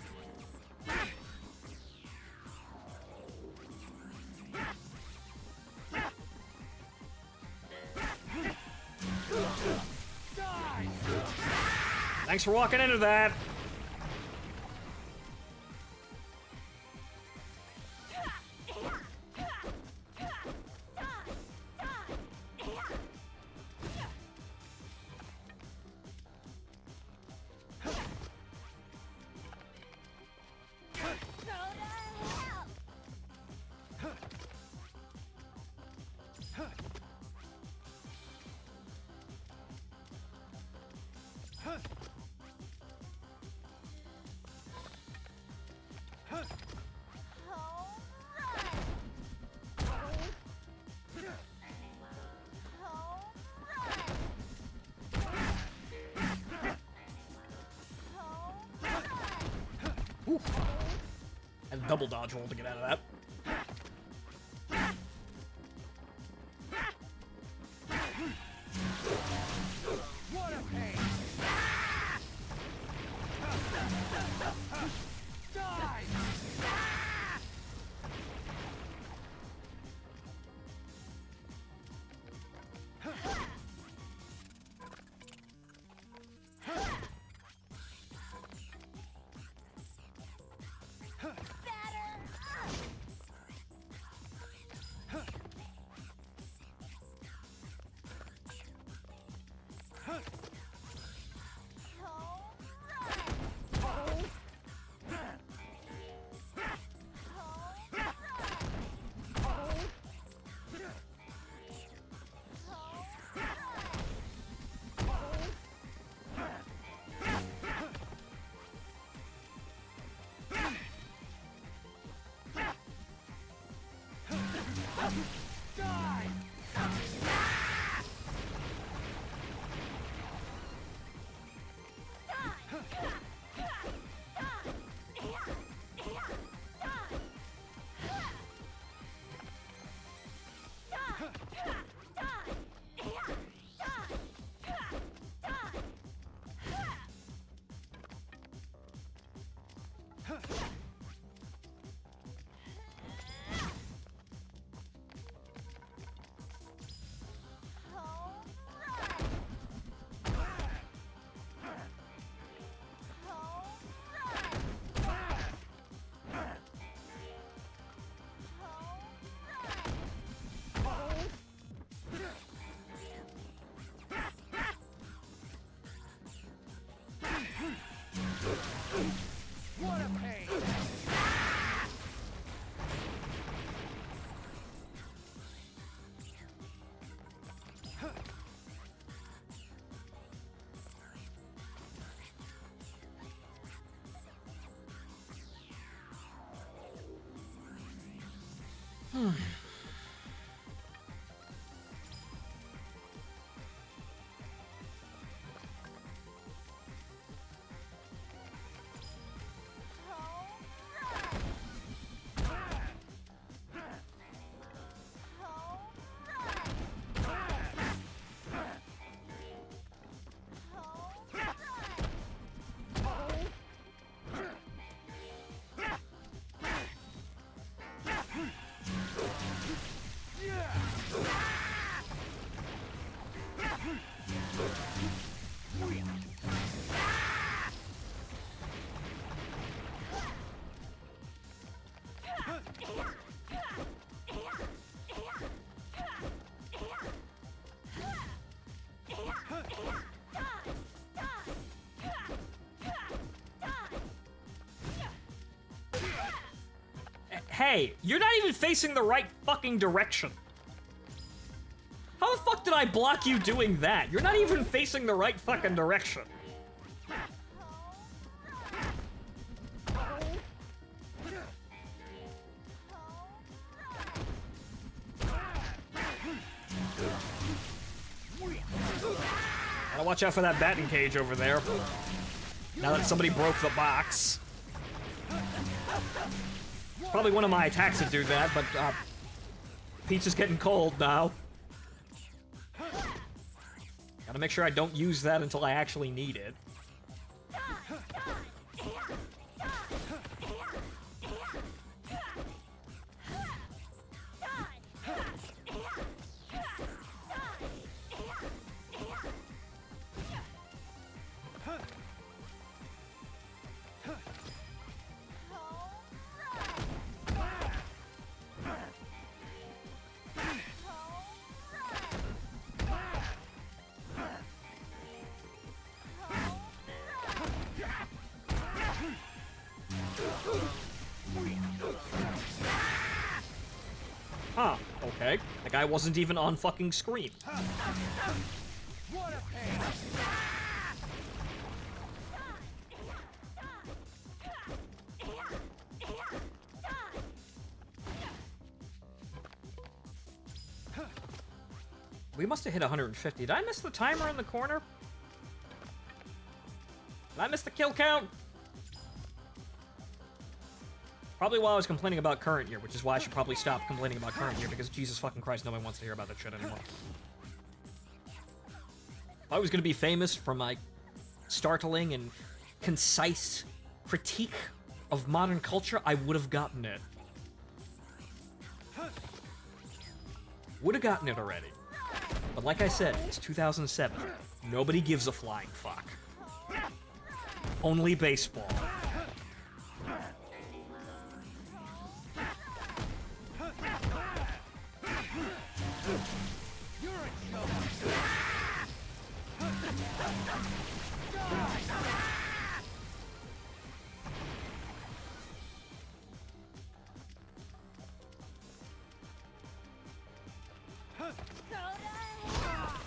Speaker 1: Thanks for walking into that. And double dodge roll to get out of that.
Speaker 3: What a pain! Die! What a pain!
Speaker 1: Hey, you're not even facing the right fucking direction. How the fuck did I block you doing that? You're not even facing the right fucking direction. Gotta watch out for that batting cage over there. Now that somebody broke the box. Probably one of my attacks to do that, but pizza's getting cold now. Gotta make sure I don't use that until I actually need it. Huh, okay. The guy wasn't even on fucking screen.
Speaker 3: What a pain!
Speaker 1: We must have hit 150. Did I miss the timer in the corner? Did I miss the kill count? Probably while I was complaining about current year, which is why I should probably stop complaining about current year, because Jesus fucking Christ, nobody wants to hear about that shit anymore. If I was gonna be famous for my startling and concise critique of modern culture, I would have gotten it. Would have gotten it already. But like I said, it's 2007. Nobody gives a flying fuck. Only baseball.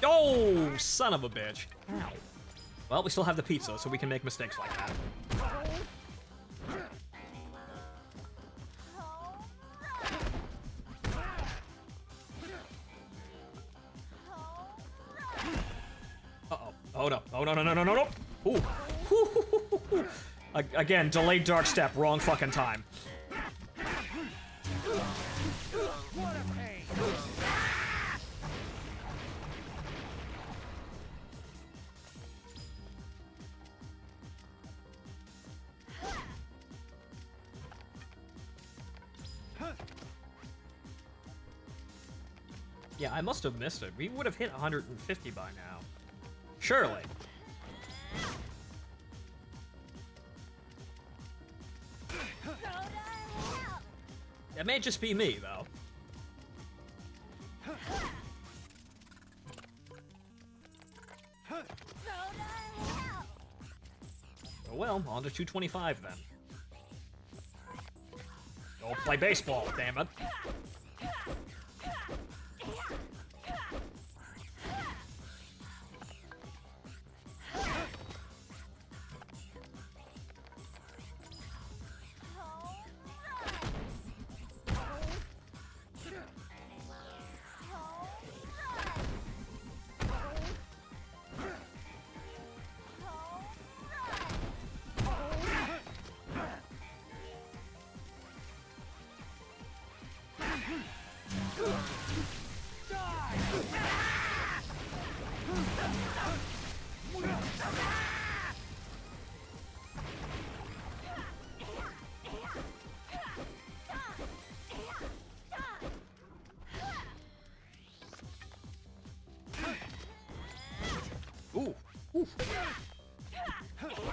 Speaker 1: Oh, son of a bitch. Ow. Well, we still have the pizza, so we can make mistakes like that. Uh-oh. Oh, no. Oh, no, no, no, no, no, no. Ooh. Again, delayed dark step. Wrong fucking time. Yeah, I must have missed it. We would have hit 150 by now. Surely. That may just be me, though. Oh well, on to 225 then. Don't play baseball, damn it. Ooh. Ooh.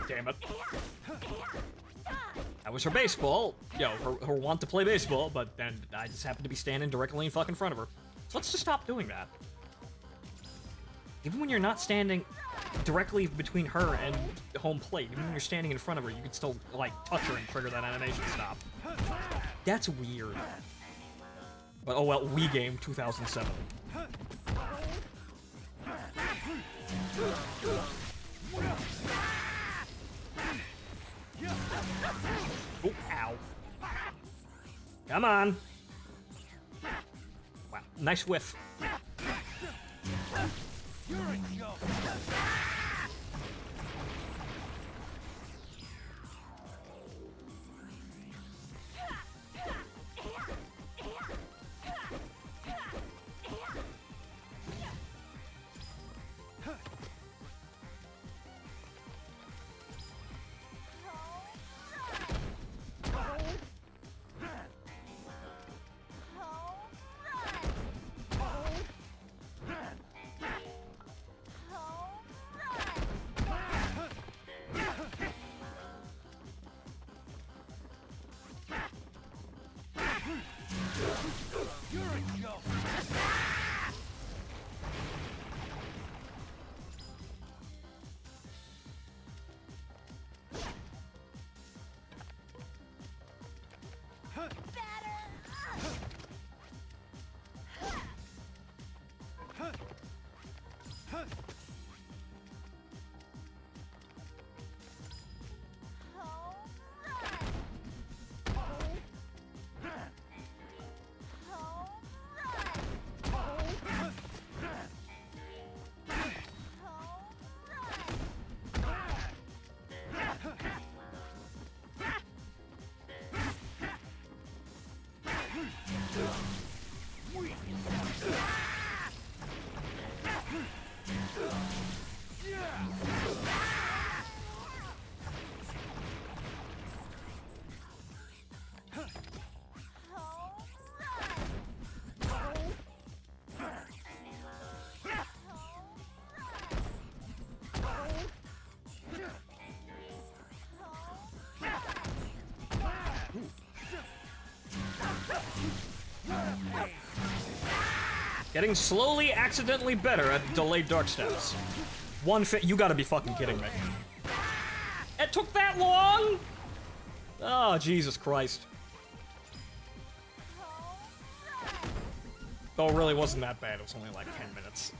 Speaker 1: Damn it. That was her baseball. Yo, her want to play baseball, but then I just happened to be standing directly in fucking front of her. So let's just stop doing that. Even when you're not standing directly between her and home plate, even when you're standing in front of her, you can still, like, touch her and trigger that animation stop. That's weird. But oh well, Wii game 2007. Oh, ow. Come on. Wow, nice whiff.
Speaker 3: You're a joke.
Speaker 1: Getting slowly, accidentally better at delayed dark steps. You gotta be fucking kidding me. It took that long? Oh, Jesus Christ. Oh, it really wasn't that bad. It was only like 10 minutes.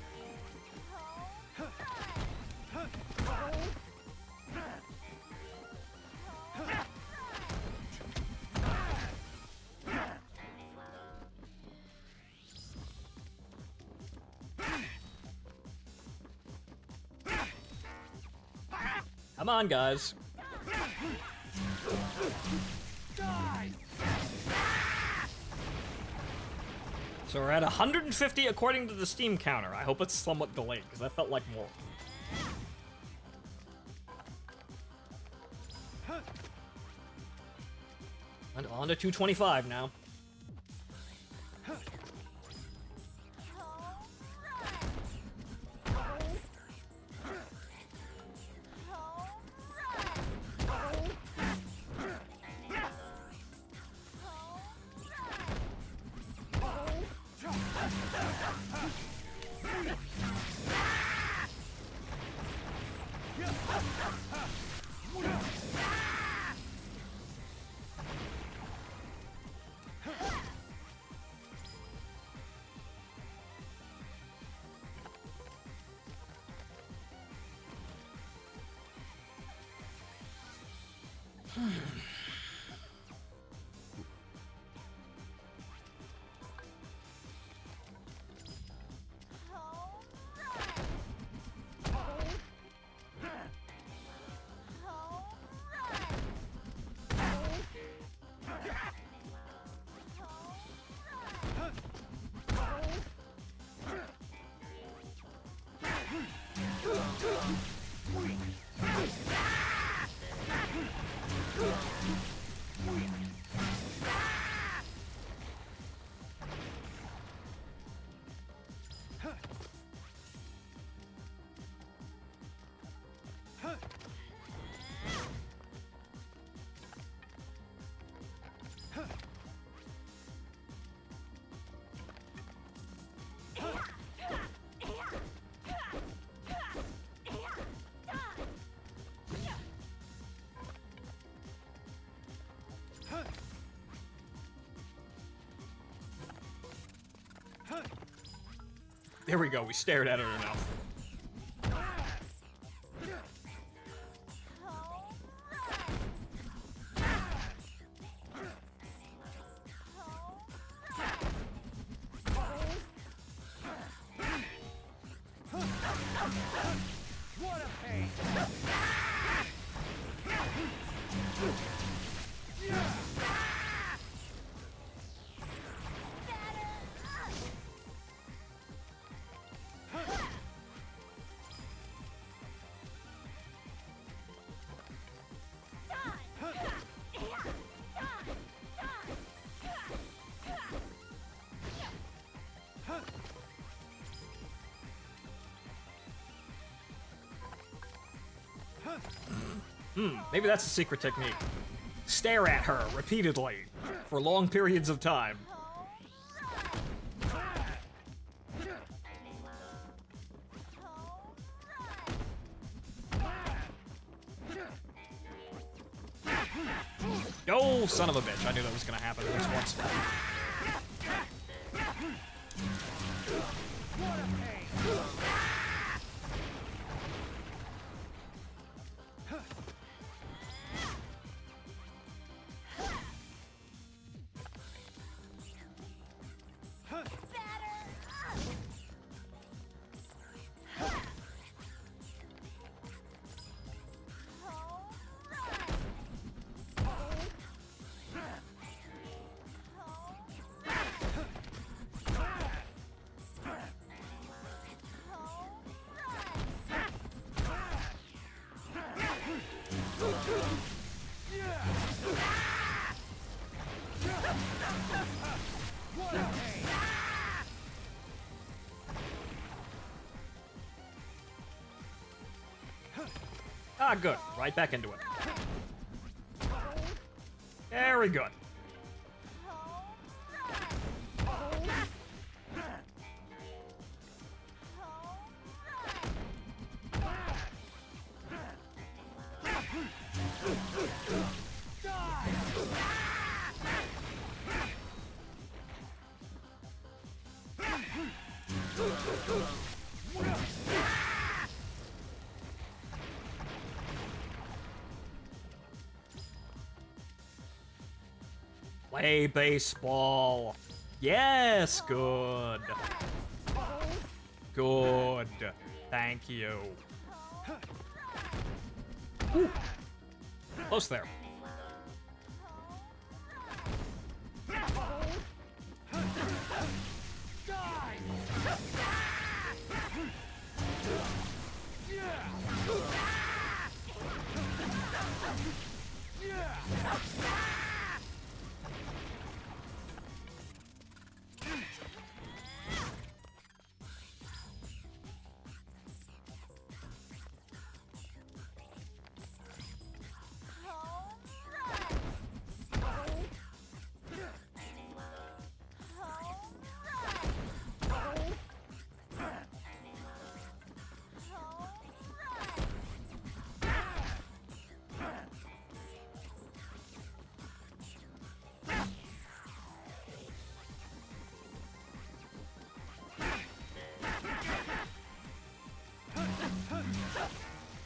Speaker 1: Come on, guys. So we're at 150 according to the Steam counter. I hope it's somewhat delayed, because that felt like more. And on to 225 now. There we go, we stared at it enough. Maybe that's a secret technique. Stare at her repeatedly for long periods of time. Oh, son of a bitch. I knew that was gonna happen at least once. Ah, good. Right back into it. Very good. Play baseball. Yes, good. Good. Thank you. Whew. Close there.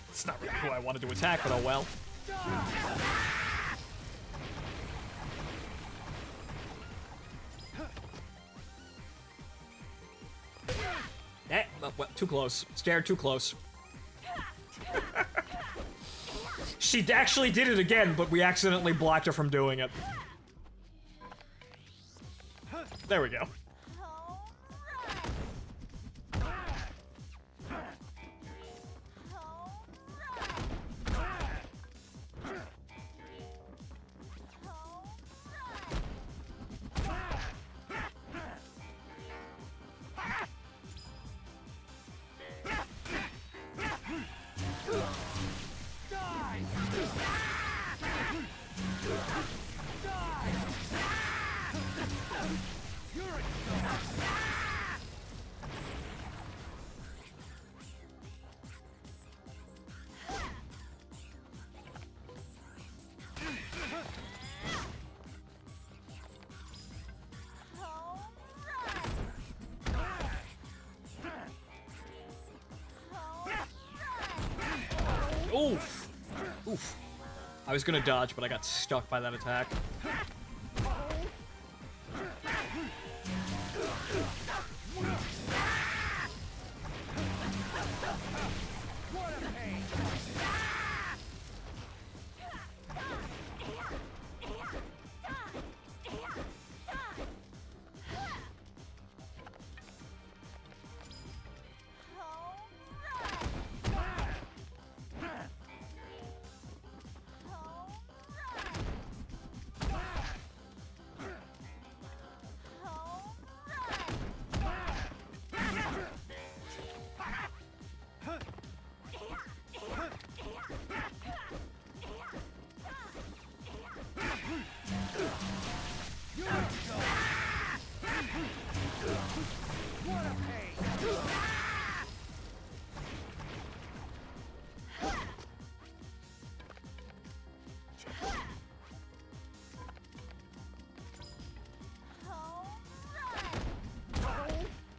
Speaker 1: It's not really who I wanted to attack, but oh well. Well, too close. Stared too close. She actually did it again, but we accidentally blocked her from doing it. There we go. Oof. Oof. I was gonna dodge, but I got stuck by that attack.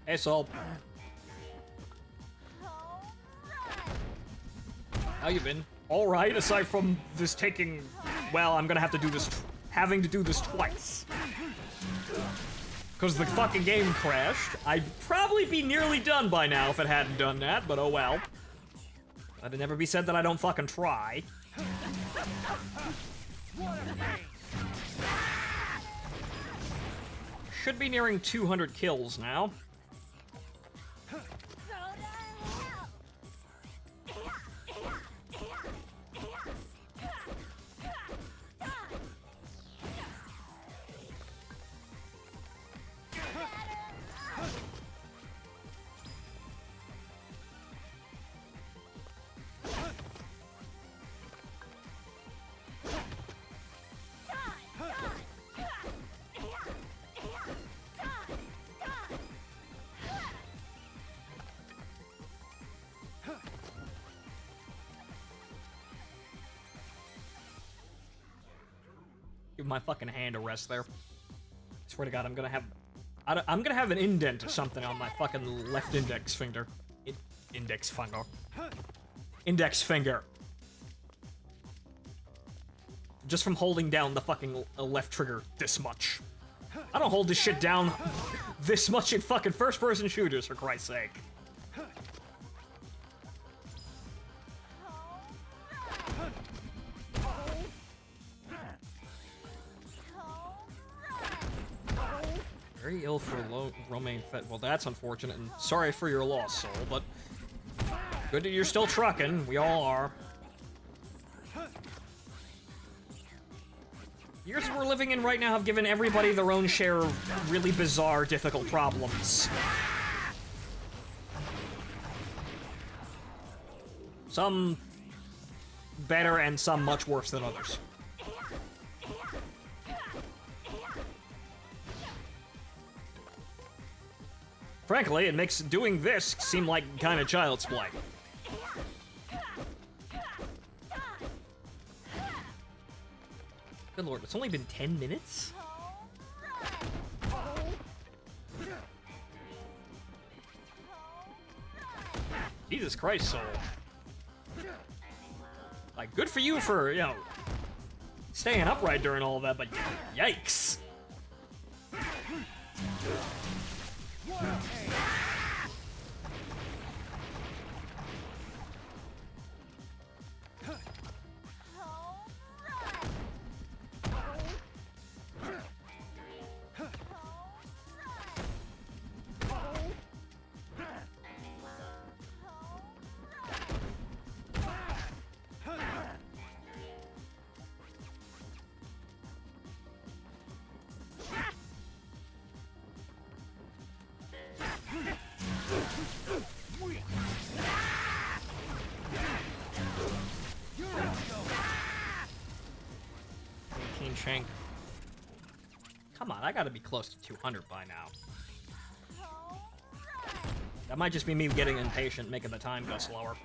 Speaker 1: Hey, Sol. How you been? All right, aside from this taking... Well, I'm gonna have to do this... having to do this twice. Because the fucking game crashed. I'd probably be nearly done by now if it hadn't done that, but oh well. Let it never be said that I don't fucking try. Should be nearing 200 kills now. Give my fucking hand a rest there. Swear to God, I'm gonna have an indent or something on my fucking left index finger. Index finger. Index finger. just from holding down the fucking left trigger this much. I don't hold this shit down this much in fucking first-person shooters, for Christ's sake. Very ill for romaine fed. Well, that's unfortunate, and sorry for your loss, soul, but good that you're still trucking. We all are. Years we're living in right now have given everybody their own share of really bizarre, difficult problems. Some better and some much worse than others. Frankly, it makes doing this seem like kind of child's play. Good lord, it's only been 10 minutes? Jesus Christ, Soul. Like, good for you for, you know, staying upright during all of that, but yikes. Shank. Come on, I gotta be close to 200 by now. That might just be me getting impatient, making the time go slower.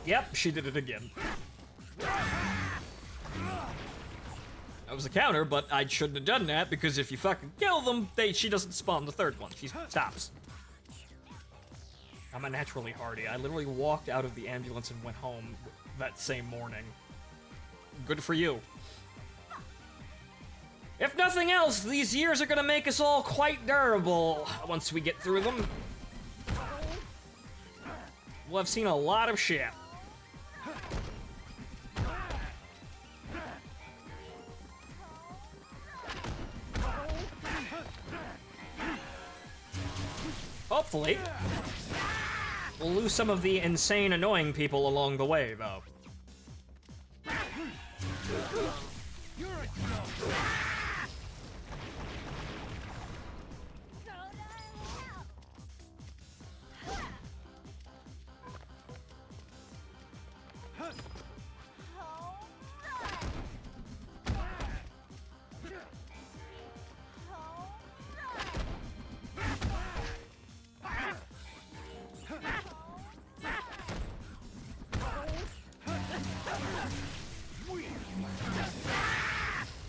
Speaker 1: Yep, she did it again. That was a counter, but I shouldn't have done that, because if you fucking kill them, she doesn't spawn the third one. She stops. I'm a naturally hardy. I literally walked out of the ambulance and went home that same morning. Good for you. If nothing else, these years are gonna make us all quite durable once we get through them. We'll have seen a lot of shit. Hopefully. We'll lose some of the insane, annoying people along the way, though.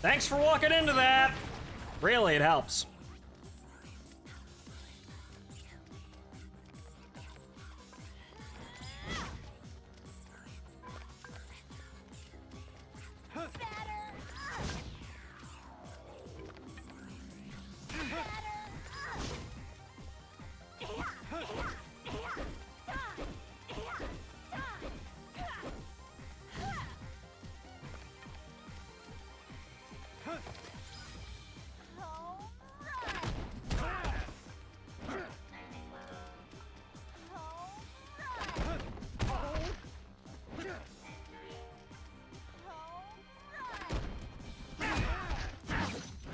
Speaker 1: Thanks for walking into that. Really, it helps.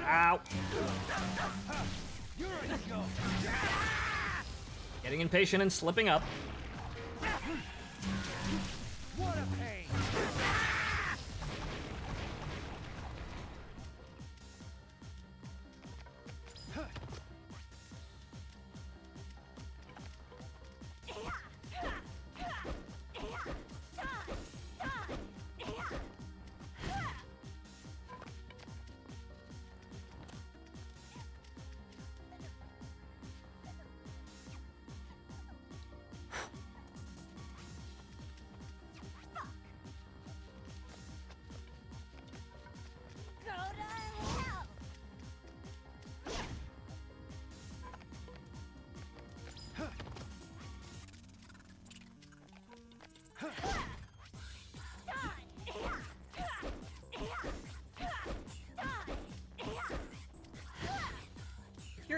Speaker 1: Ow. Getting impatient and slipping up.
Speaker 3: What a pain!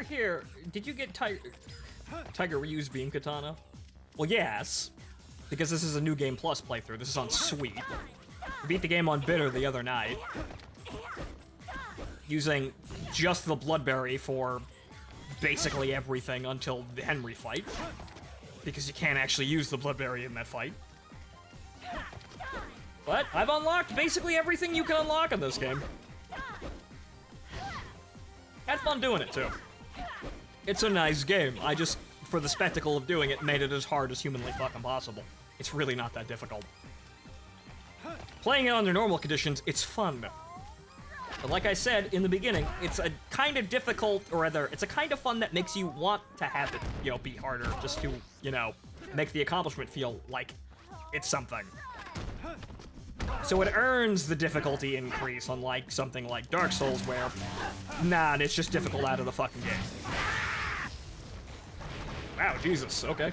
Speaker 1: here, did you get Tiger Ryu's Beam Katana? Well, yes, because this is a New Game Plus playthrough. This is on Sweet. Beat the game on Bitter the other night, using just the Bloodberry for basically everything until the Henry fight, because you can't actually use the Bloodberry in that fight. But I've unlocked basically everything you can unlock in this game. Had fun doing it, too. It's a nice game. I just, for the spectacle of doing it, made it as hard as humanly fucking possible. It's really not that difficult. Playing it under normal conditions, it's fun. But like I said in the beginning, it's a kind of difficult, or rather, it's a kind of fun that makes you want to have it, you know, be harder, just to, you know, make the accomplishment feel like it's something. So it earns the difficulty increase, unlike something like Dark Souls, where, nah, it's just difficult out of the fucking game. Wow, Jesus, okay.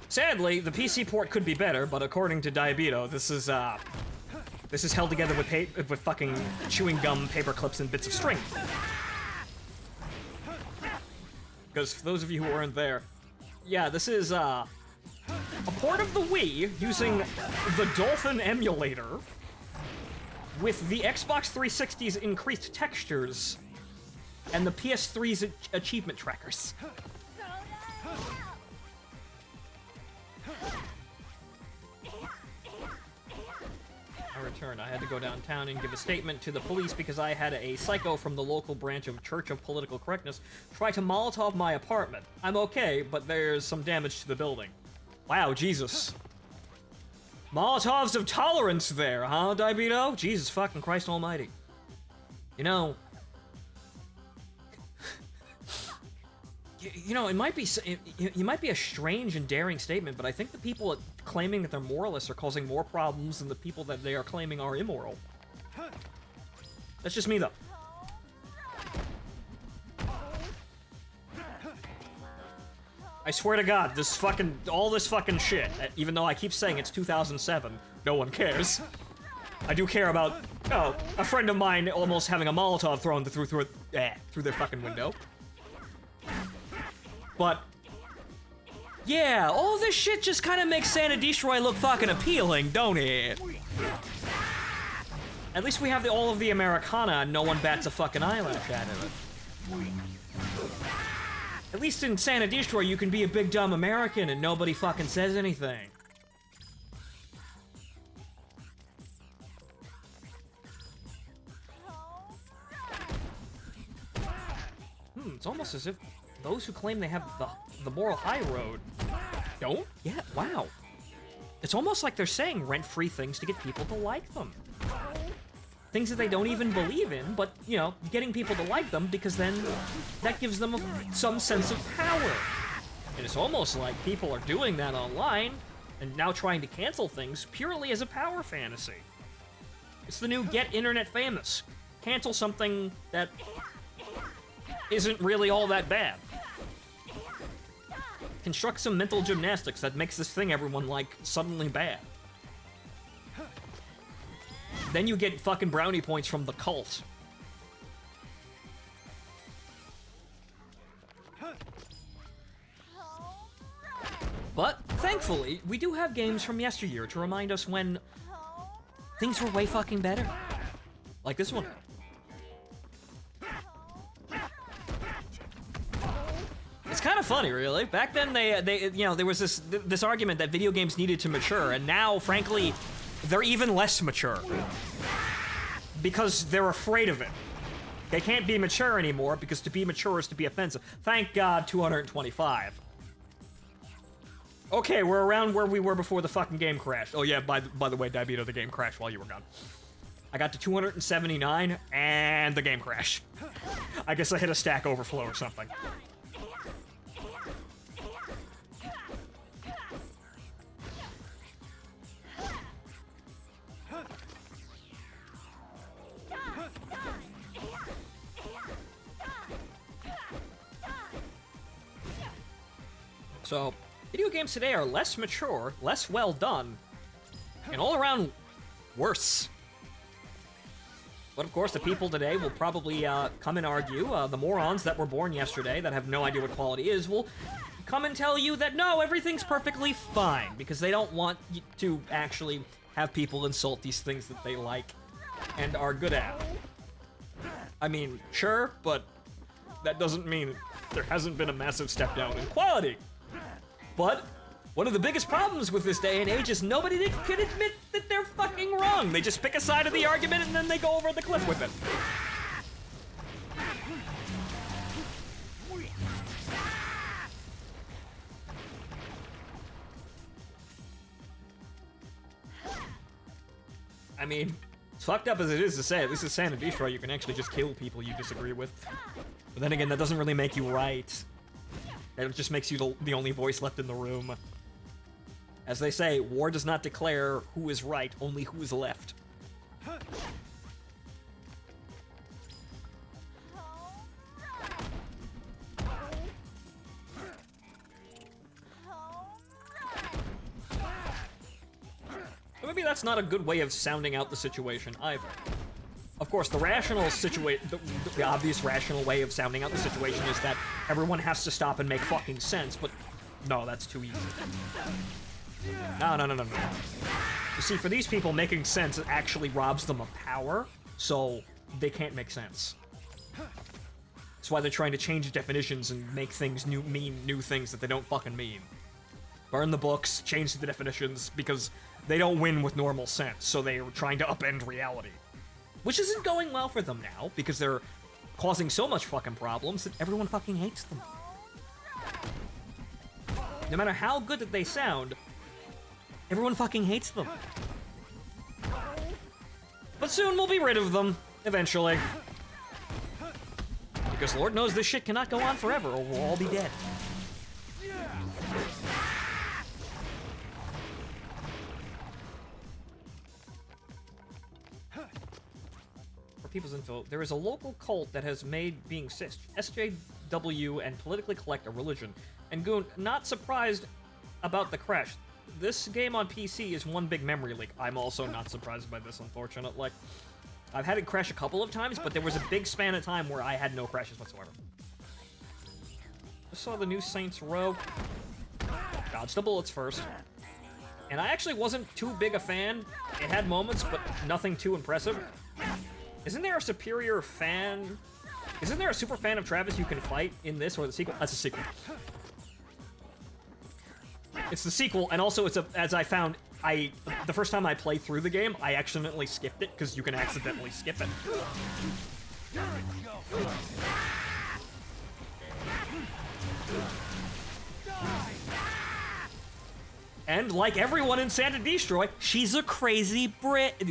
Speaker 1: Sadly, the PC port could be better, but according to Diabito, this is held together with fucking chewing gum, paper clips, and bits of string. Because for those of you who weren't there, yeah, this is a port of the Wii using the Dolphin emulator with the Xbox 360's increased textures and the PS3's achievement trackers. I had to go downtown and give a statement to the police because I had a psycho from the local branch of Church of Political Correctness try to Molotov my apartment. I'm okay, but there's some damage to the building. Wow, Jesus. Molotovs of tolerance there, huh, Diabito? Jesus fucking Christ almighty. You know... You know, it might be a strange and daring statement, but I think the people claiming that they're moralists are causing more problems than the people that they are claiming are immoral. That's just me, though. I swear to God, all this fucking shit, even though I keep saying it's 2007, no one cares. I do care about, oh, a friend of mine almost having a Molotov thrown through their fucking window. But, yeah, all this shit just kind of makes Santa Destroy look fucking appealing, don't it? At least we have all of the Americana and no one bats a fucking eyelash out of it. At least in Santa Destroy you can be a big dumb American and nobody fucking says anything. It's almost as if those who claim they have the moral high road don't? Yeah, wow. It's almost like they're saying rent-free things to get people to like them. Things that they don't even believe in, but, you know, getting people to like them because then that gives them some sense of power. And it's almost like people are doing that online and now trying to cancel things purely as a power fantasy. It's the new get internet famous. Cancel something that isn't really all that bad. Construct some mental gymnastics that makes this thing everyone like suddenly bad. Then you get fucking brownie points from the cult. But, thankfully, we do have games from yesteryear to remind us when things were way fucking better. Like this one. It's kind of funny, really. Back then, you know, there was this argument that video games needed to mature, and now, frankly, they're even less mature. Because they're afraid of it. They can't be mature anymore, because to be mature is to be offensive. Thank God, 225. Okay, we're around where we were before the fucking game crashed. Oh yeah, by the way, Diabito, the game crashed while you were gone. I got to 279, and the game crashed. I guess I hit a stack overflow or something. So, video games today are less mature, less well done, and all around worse. But of course, the people today will probably come and argue. The morons that were born yesterday that have no idea what quality is will come and tell you that no, everything's perfectly fine, because they don't want you to actually have people insult these things that they like and are good at. I mean, sure, but that doesn't mean there hasn't been a massive step down in quality. But one of the biggest problems with this day and age is nobody can admit that they're fucking wrong. They just pick a side of the argument and then they go over the cliff with it. I mean, as fucked up as it is to say, this is San Andreas, you can actually just kill people you disagree with. But then again, that doesn't really make you right. It just makes you the only voice left in the room. As they say, war does not declare who is right, only who is left. Maybe that's not a good way of sounding out the situation either. Of course, the obvious rational way of sounding out the situation is that everyone has to stop and make fucking sense, but no, that's too easy. No. You see, for these people, making sense actually robs them of power, so they can't make sense. That's why they're trying to change definitions and make things mean new things that they don't fucking mean. Burn the books, change the definitions, because they don't win with normal sense, so they're trying to upend reality. Which isn't going well for them now, because they're causing so much fucking problems that everyone fucking hates them. No matter how good that they sound, everyone fucking hates them. But soon we'll be rid of them, eventually. Because Lord knows this shit cannot go on forever, or we'll all be dead. People's info, there is a local cult that has made being SJW and politically correct a religion. And Goon, not surprised about the crash. This game on PC is one big memory leak. I'm also not surprised by this, unfortunately. I've had it crash a couple of times, but there was a big span of time where I had no crashes whatsoever. I saw the new Saints Row. Dodge the bullets first. And I actually wasn't too big a fan. It had moments, but nothing too impressive. Isn't there a super fan of Travis you can fight in this or the sequel? That's a sequel. It's the sequel, and also as I found, the first time I played through the game, I accidentally skipped it, because you can accidentally skip it. And like everyone in Santa Destroy, she's a crazy Brit.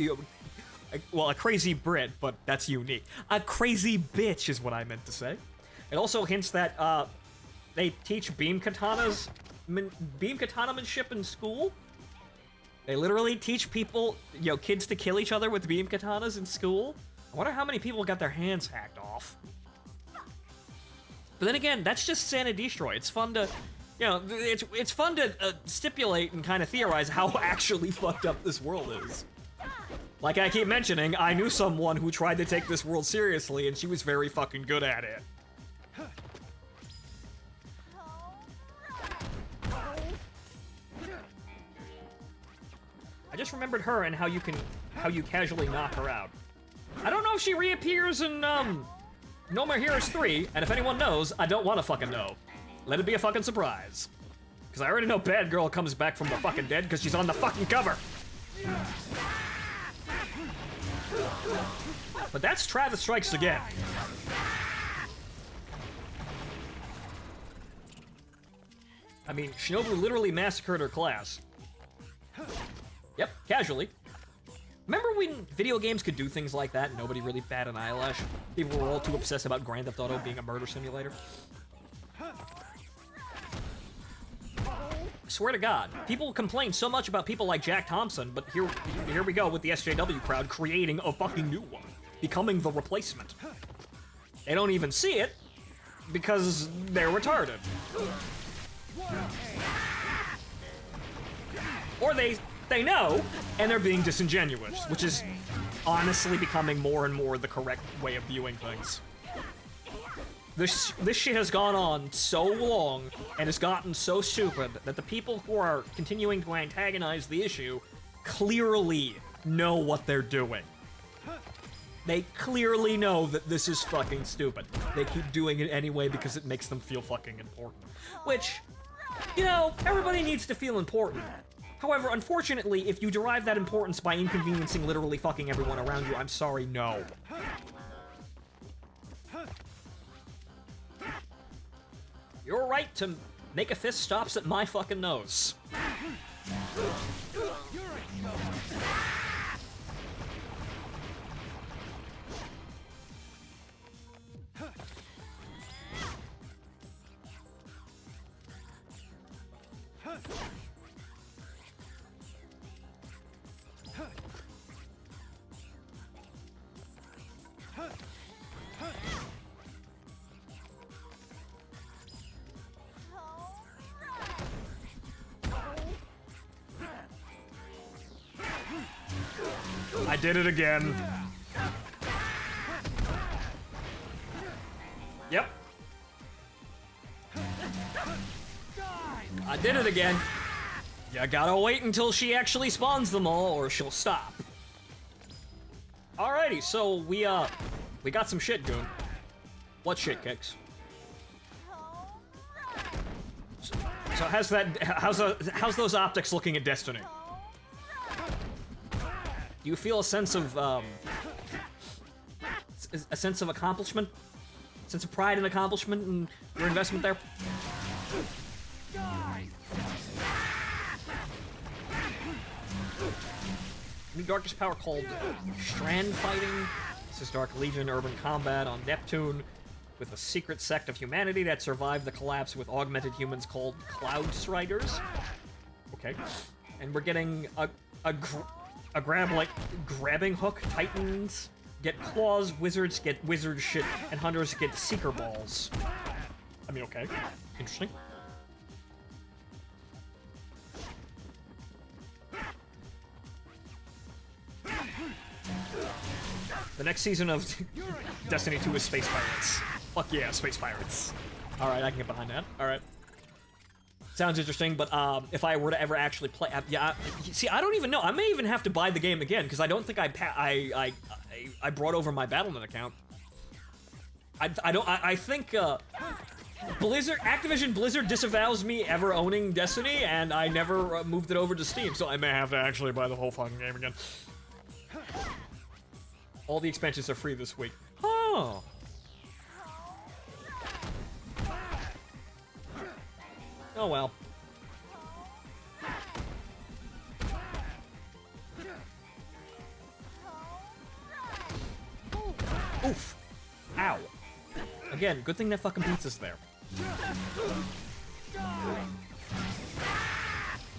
Speaker 1: Well, a crazy Brit, but that's unique. A crazy bitch is what I meant to say. It also hints that they teach beam katanamanship in school. They literally teach people, kids to kill each other with beam katanas in school. I wonder how many people got their hands hacked off. But then again, that's just Santa Destroy. It's fun to, it's fun to stipulate and kind of theorize how actually fucked up this world is. Like I keep mentioning, I knew someone who tried to take this world seriously, and she was very fucking good at it. I just remembered her and how you casually knock her out. I don't know if she reappears in, No More Heroes 3, and if anyone knows, I don't want to fucking know. Let it be a fucking surprise. Because I already know Bad Girl comes back from the fucking dead because she's on the fucking cover. But that's Travis Strikes Again. I mean, Shinobu literally massacred her class. Yep, casually. Remember when video games could do things like that and nobody really bat an eyelash? People were all too obsessed about Grand Theft Auto being a murder simulator. I swear to God, people complain so much about people like Jack Thompson, but here we go with the SJW crowd creating a fucking new one, becoming the replacement. They don't even see it because they're retarded. Or they know, and they're being disingenuous, which is honestly becoming more and more the correct way of viewing things. This shit has gone on so long, and has gotten so stupid, that the people who are continuing to antagonize the issue clearly know what they're doing. They clearly know that this is fucking stupid. They keep doing it anyway because it makes them feel fucking important. Which, you know, everybody needs to feel important. However, unfortunately, if you derive that importance by inconveniencing literally fucking everyone around you, I'm sorry, no. Your right to make a fist stops at my fucking nose. I did it again. Yep. I did it again. You gotta wait until she actually spawns them all, or she'll stop. Alrighty, so we got some shit, Goon. What shit, Kicks? So how's those optics looking at Destiny? Do you feel a sense of accomplishment? A sense of pride and accomplishment and your investment there? New Darkest power called Strand Fighting. This is Dark Legion urban combat on Neptune with a secret sect of humanity that survived the collapse with augmented humans called Cloud Striders. Okay. And we're getting a grabbing hook. Titans get claws, wizards get wizard shit, and hunters get seeker balls. I mean, okay. Interesting. The next season of Destiny 2 is Space Pirates. Fuck yeah, Space Pirates. Alright, I can get behind that. Alright. Sounds interesting, but if I were to ever actually play, yeah. See, I don't even know. I may even have to buy the game again because I don't think I brought over my Battle.net account. I think Activision Blizzard disavows me ever owning Destiny, and I never moved it over to Steam, so I may have to actually buy the whole fucking game again. All the expansions are free this week. Oh. Oh well. Oof. Ow. Again, good thing that fucking pizza's there.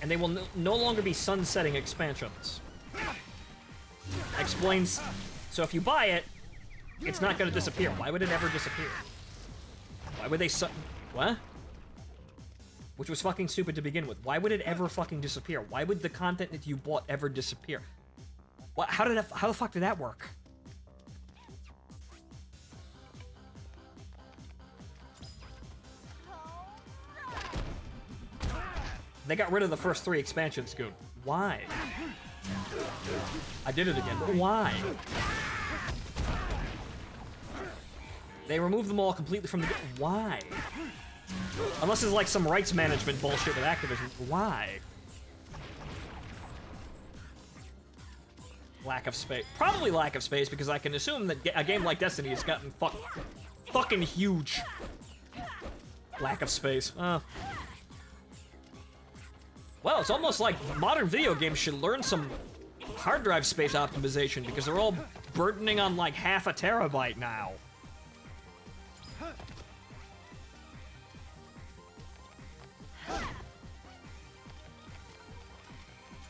Speaker 1: And they will no longer be sunsetting expansions. Explains... So if you buy it, it's not gonna disappear. Why would it ever disappear? Why would they what? Which was fucking stupid to begin with. Why would it ever fucking disappear? Why would the content that you bought ever disappear? What? How the fuck did that work? They got rid of the first 3 expansions, Goon. Why? I did it again. Why? They removed them all completely from the game. Why? Unless it's like some rights management bullshit with Activision. Why? Lack of space. Probably lack of space, because I can assume that a game like Destiny has gotten fucking huge. Lack of space. Well, it's almost like modern video games should learn some hard drive space optimization, because they're all burdening on like half a terabyte now.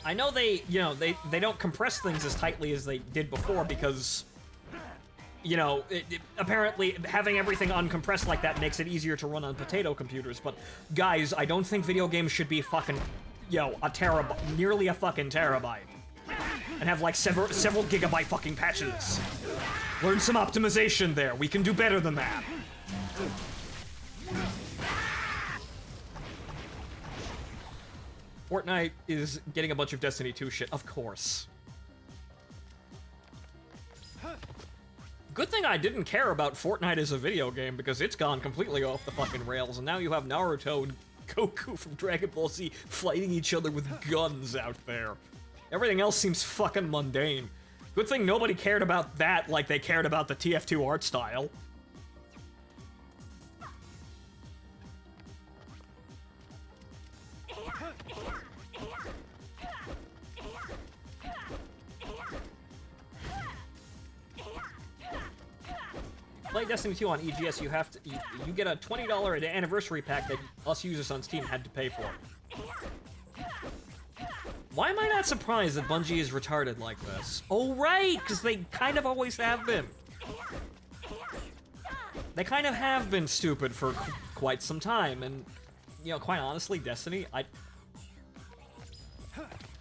Speaker 1: I know they don't compress things as tightly as they did before because, you know, apparently having everything uncompressed like that makes it easier to run on potato computers, but guys, I don't think video games should be fucking yo, a terabyte, nearly a fucking terabyte. And have like several gigabyte fucking patches. Learn some optimization there. We can do better than that. Fortnite is getting a bunch of Destiny 2 shit, of course. Good thing I didn't care about Fortnite as a video game, because it's gone completely off the fucking rails, and now you have Naruto and Goku from Dragon Ball Z fighting each other with guns out there. Everything else seems fucking mundane. Good thing nobody cared about that like they cared about the TF2 art style. Play Destiny 2 on EGS, you have to you get a $20 anniversary pack that us users on Steam had to pay for. Why am I not surprised that Bungie is retarded like this? Oh right, because they kind of always have been. They kind of have been stupid for quite some time, and you know, quite honestly, Destiny,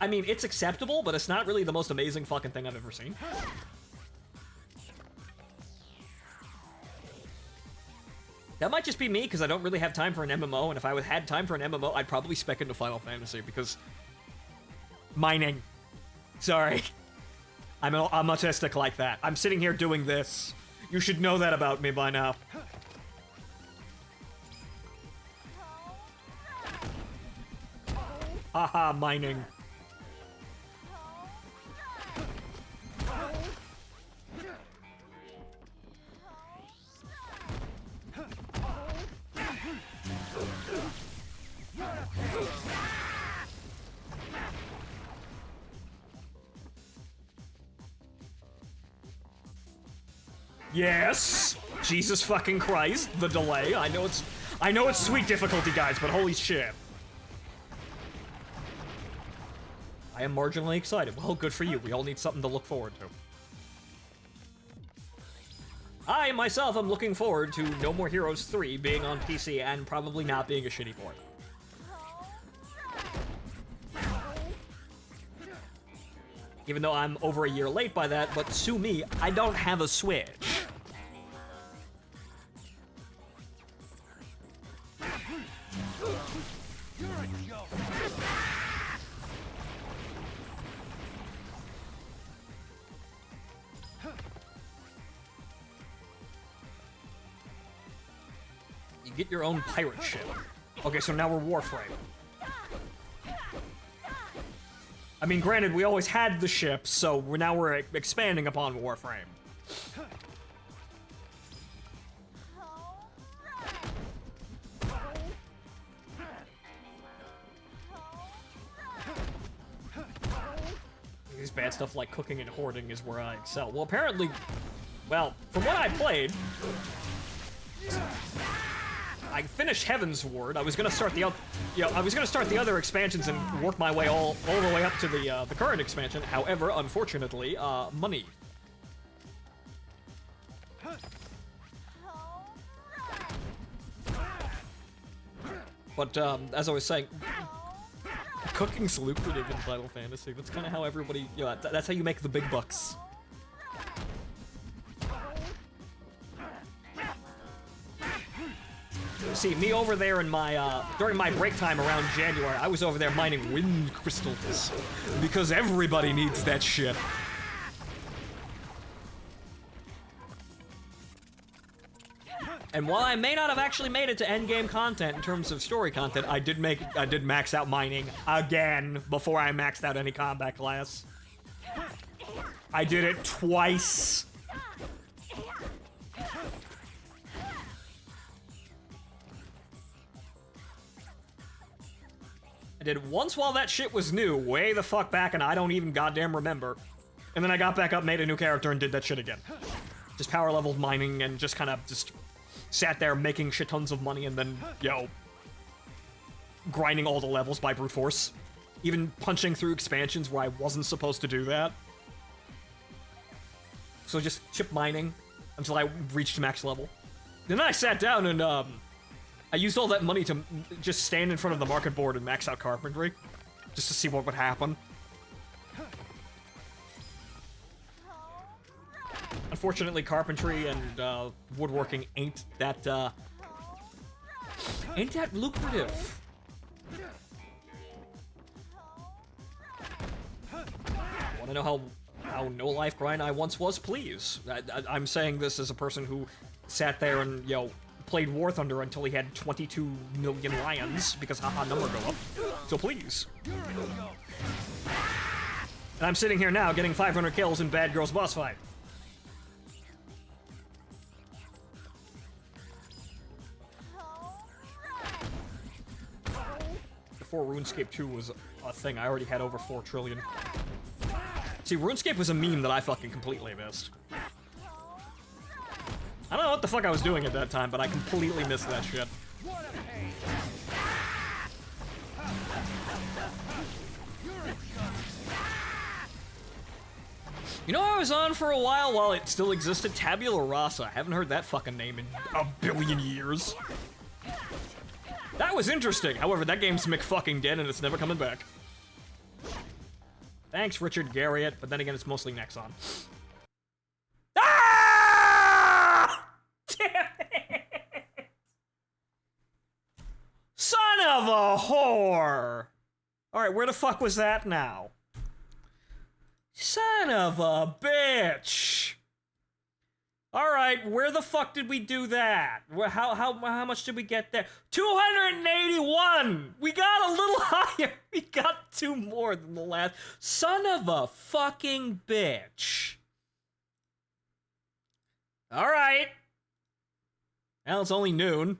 Speaker 1: I mean, it's acceptable, but it's not really the most amazing fucking thing I've ever seen. That might just be me, because I don't really have time for an MMO, and if I had time for an MMO, I'd probably spec into Final Fantasy, because... mining. Sorry. I'm autistic like that. I'm sitting here doing this. You should know that about me by now. Haha, mining. Yes! Jesus fucking Christ, the delay. I know it's sweet difficulty, guys, but holy shit. I am marginally excited. Well, good for you. We all need something to look forward to. I, myself, am looking forward to No More Heroes 3 being on PC and probably not being a shitty port. Even though I'm over a year late by that, but sue me, I don't have a Switch. You get your own pirate ship. Okay, so now we're Warframe. I mean, granted, we always had the ship, so we're expanding upon Warframe. These bad stuff like cooking and hoarding is where I excel. Well, apparently, well, from what I played, I finished Heaven's Ward. I was gonna start the other expansions and work my way all the way up to the current expansion. However, unfortunately, money. But as I was saying, cooking's lucrative in Final Fantasy. That's kind of how everybody, you know, that's how you make the big bucks. See, me over there in my, during my break time around January, I was over there mining wind crystals. Because everybody needs that shit. And while I may not have actually made it to endgame content in terms of story content, I did max out mining again before I maxed out any combat class. I did it twice. I did it once while that shit was new, way the fuck back, and I don't even goddamn remember. And then I got back up, made a new character, and did that shit again. Just power leveled mining and just kind of just sat there making shit tons of money and then, yo, grinding all the levels by brute force. Even punching through expansions where I wasn't supposed to do that. So just chip mining until I reached max level. Then I sat down and, I used all that money to just stand in front of the market board and max out carpentry. just to see what would happen. Unfortunately, carpentry and woodworking ain't that lucrative. Want to know how no life grind I once was? Please. I'm saying this as a person who sat there and, you know, played War Thunder until he had 22 million lions, because haha, number go up. So please. And I'm sitting here now getting 500 kills in Bad Girls boss fight. Before RuneScape 2 was a thing, I already had over 4 trillion. See, RuneScape was a meme that I fucking completely missed. I don't know what the fuck I was doing at that time, but I completely missed that shit. You know, I was on for a while it still existed, Tabula Rasa. I haven't heard that fucking name in a billion years. That was interesting. However, that game's McFucking dead and it's never coming back. Thanks, Richard Garriott, but then again, it's mostly Nexon. Ah! Damn it! Son of a whore! Alright, where the fuck was that now? Son of a bitch! Alright, where the fuck did we do that? How much did we get there? 281! We got a little higher! We got 2 more than the last. Son of a fucking bitch. Alright. Well, it's only noon.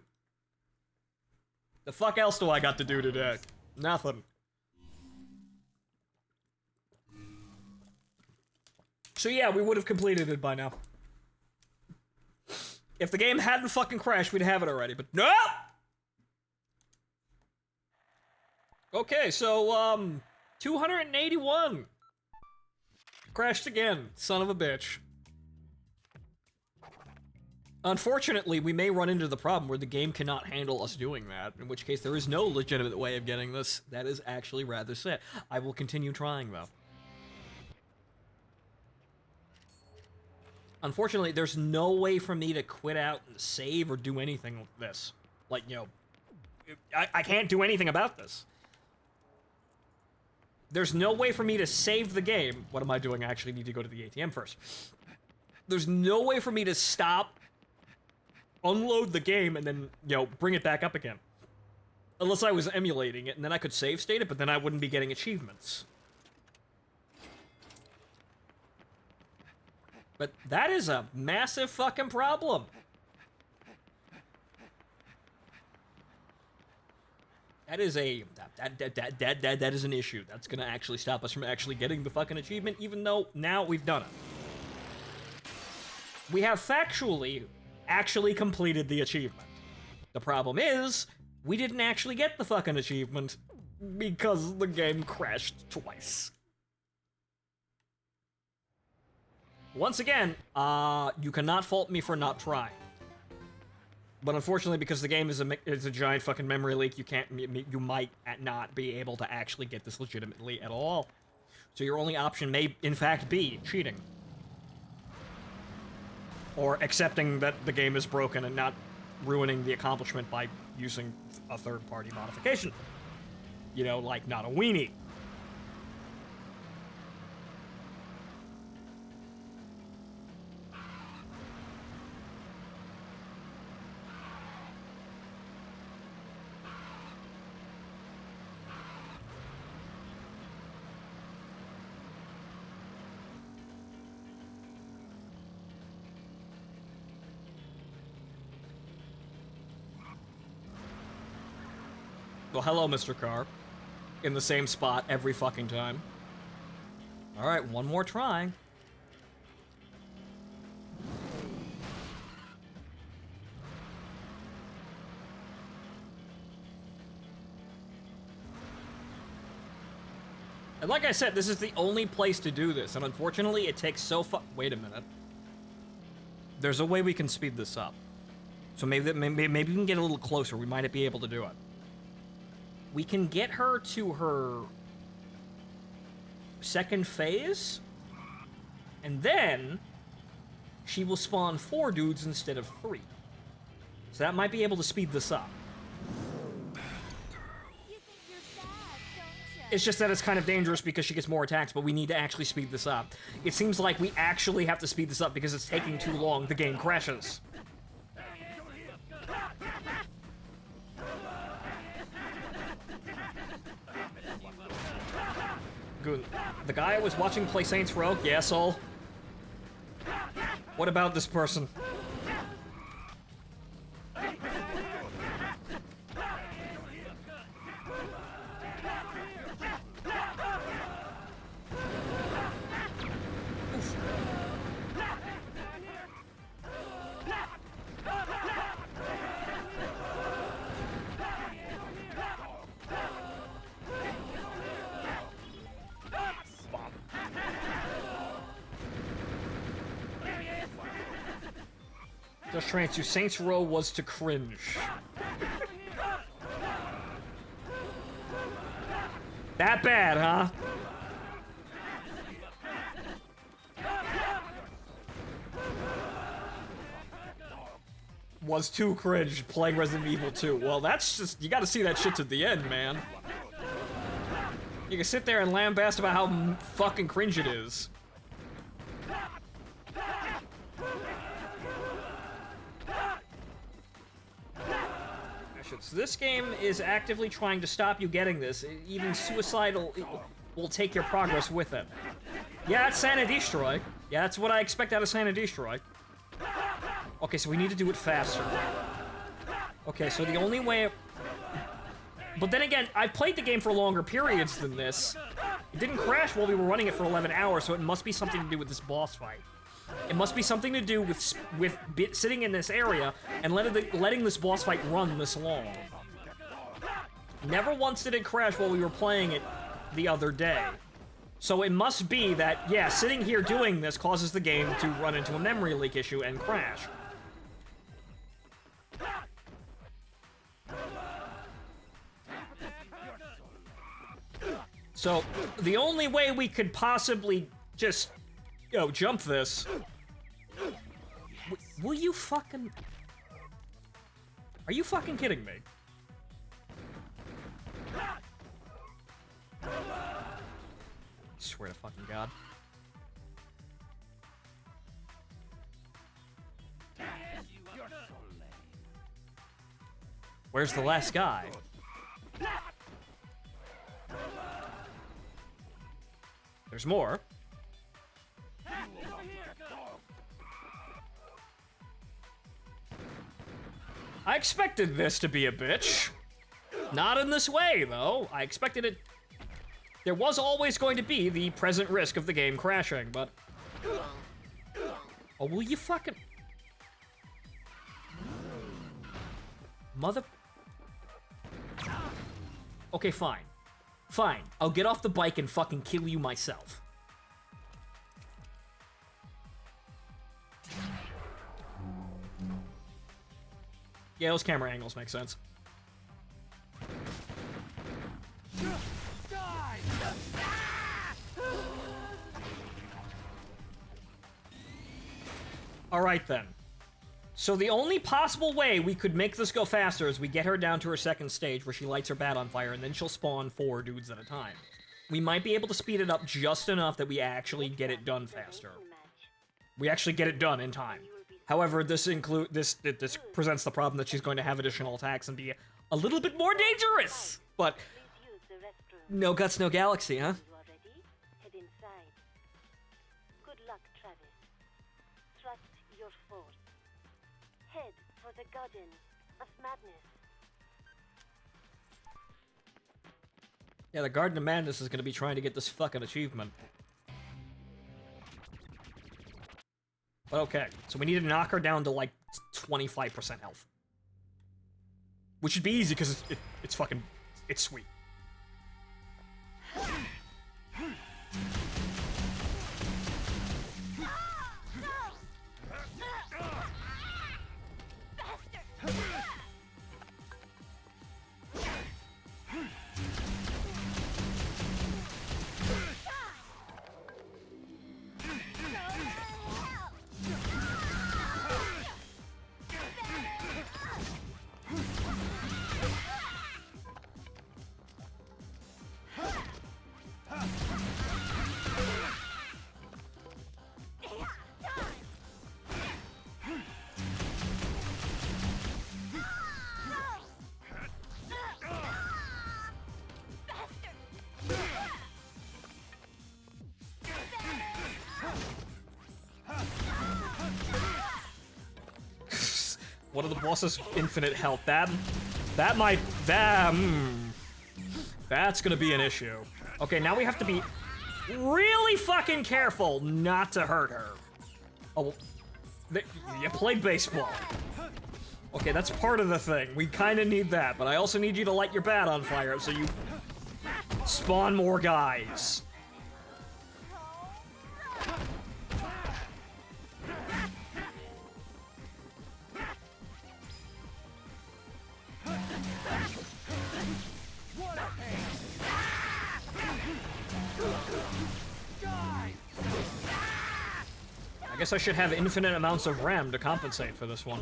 Speaker 1: The fuck else do I got to do today? Nothing. So yeah, we would have completed it by now. If the game hadn't fucking crashed, we'd have it already, but no! Okay, so, 281. Crashed again, son of a bitch. Unfortunately, we may run into the problem where the game cannot handle us doing that, in which case there is no legitimate way of getting this. That is actually rather sad. I will continue trying, though. Unfortunately, there's no way for me to quit out and save or do anything with this. Like, you know, I can't do anything about this. There's no way for me to save the game. What am I doing? I actually need to go to the ATM first. There's no way for me to stop, unload the game, and then, you know, bring it back up again. Unless I was emulating it, and then I could save state it, but then I wouldn't be getting achievements. But that is a massive fucking problem. That is that is an issue. That's gonna actually stop us from actually getting the fucking achievement, even though now we've done it. We have factually actually completed the achievement. The problem is, we didn't actually get the fucking achievement because the game crashed twice. Once again, you cannot fault me for not trying. But unfortunately, because the game is a giant fucking memory leak, you might not be able to actually get this legitimately at all. So your only option may, in fact, be cheating. Or accepting that the game is broken and not ruining the accomplishment by using a third-party modification. You know, like not a weenie. Well, hello, Mr. Carr. In the same spot every fucking time. Alright, one more try. And like I said, this is the only place to do this, and unfortunately it takes wait a minute. There's a way we can speed this up. So maybe we can get a little closer. We might be able to do it. We can get her to her second phase, and then she will spawn 4 dudes instead of 3. So that might be able to speed this up.
Speaker 4: You think you're bad, don't you?
Speaker 1: It's just that it's kind of dangerous because she gets more attacks, but we need to actually speed this up. It seems like we actually have to speed this up because it's taking too long. The game crashes. Good. The guy I was watching play Saints Row? Yeah, Sol. What about this person? Just trying to Saints Row was to cringe. That bad, huh? Was too cringe playing Resident Evil 2. Well, that's just, you gotta see that shit to the end, man. You can sit there and lambast about how fucking cringe it is. So this game is actively trying to stop you getting this. Even suicidal will take your progress with it. Yeah, it's Sana Destroy. Yeah, that's what I expect out of Sana Destroy. Okay, so we need to do it faster. Okay, so the only way... But then again, I've played the game for longer periods than this. It didn't crash while we were running it for 11 hours, so it must be something to do with this boss fight. It must be something to do with sitting in this area and letting this boss fight run this long. Never once did it crash while we were playing it the other day. So it must be that, yeah, sitting here doing this causes the game to run into a memory leak issue and crash. So, the only way we could possibly just, jump this... Will you fucking... Are you fucking kidding me? Swear to fucking God. Where's the last guy? There's more. I expected this to be a bitch. Not in this way, though. I expected it... There was always going to be the present risk of the game crashing, but... Oh, will you fucking... Mother... Okay, fine. Fine. I'll get off the bike and fucking kill you myself. Yeah, those camera angles make sense. Alright then. So the only possible way we could make this go faster is we get her down to her second stage where she lights her bat on fire and then she'll spawn 4 dudes at a time. We might be able to speed it up just enough that we actually get it done faster. We actually get it done in time. However, this presents the problem that she's going to have additional attacks and be a little bit more dangerous. But no guts, no galaxy, huh?
Speaker 2: Head inside. Good luck, Travis. Trust your force. Head for the Garden of Madness.
Speaker 1: Yeah, the Garden of Madness is going to be trying to get this fucking achievement. But okay, so we need to knock her down to like 25% health. Which should be easy because it's fucking, it's sweet. One of the bosses infinite health. That's gonna be an issue. Okay, now we have to be really fucking careful not to hurt her. Oh, you played baseball. Okay, that's part of the thing. We kind of need that, but I also need you to light your bat on fire so you spawn more guys. I guess I should have infinite amounts of RAM to compensate for this one.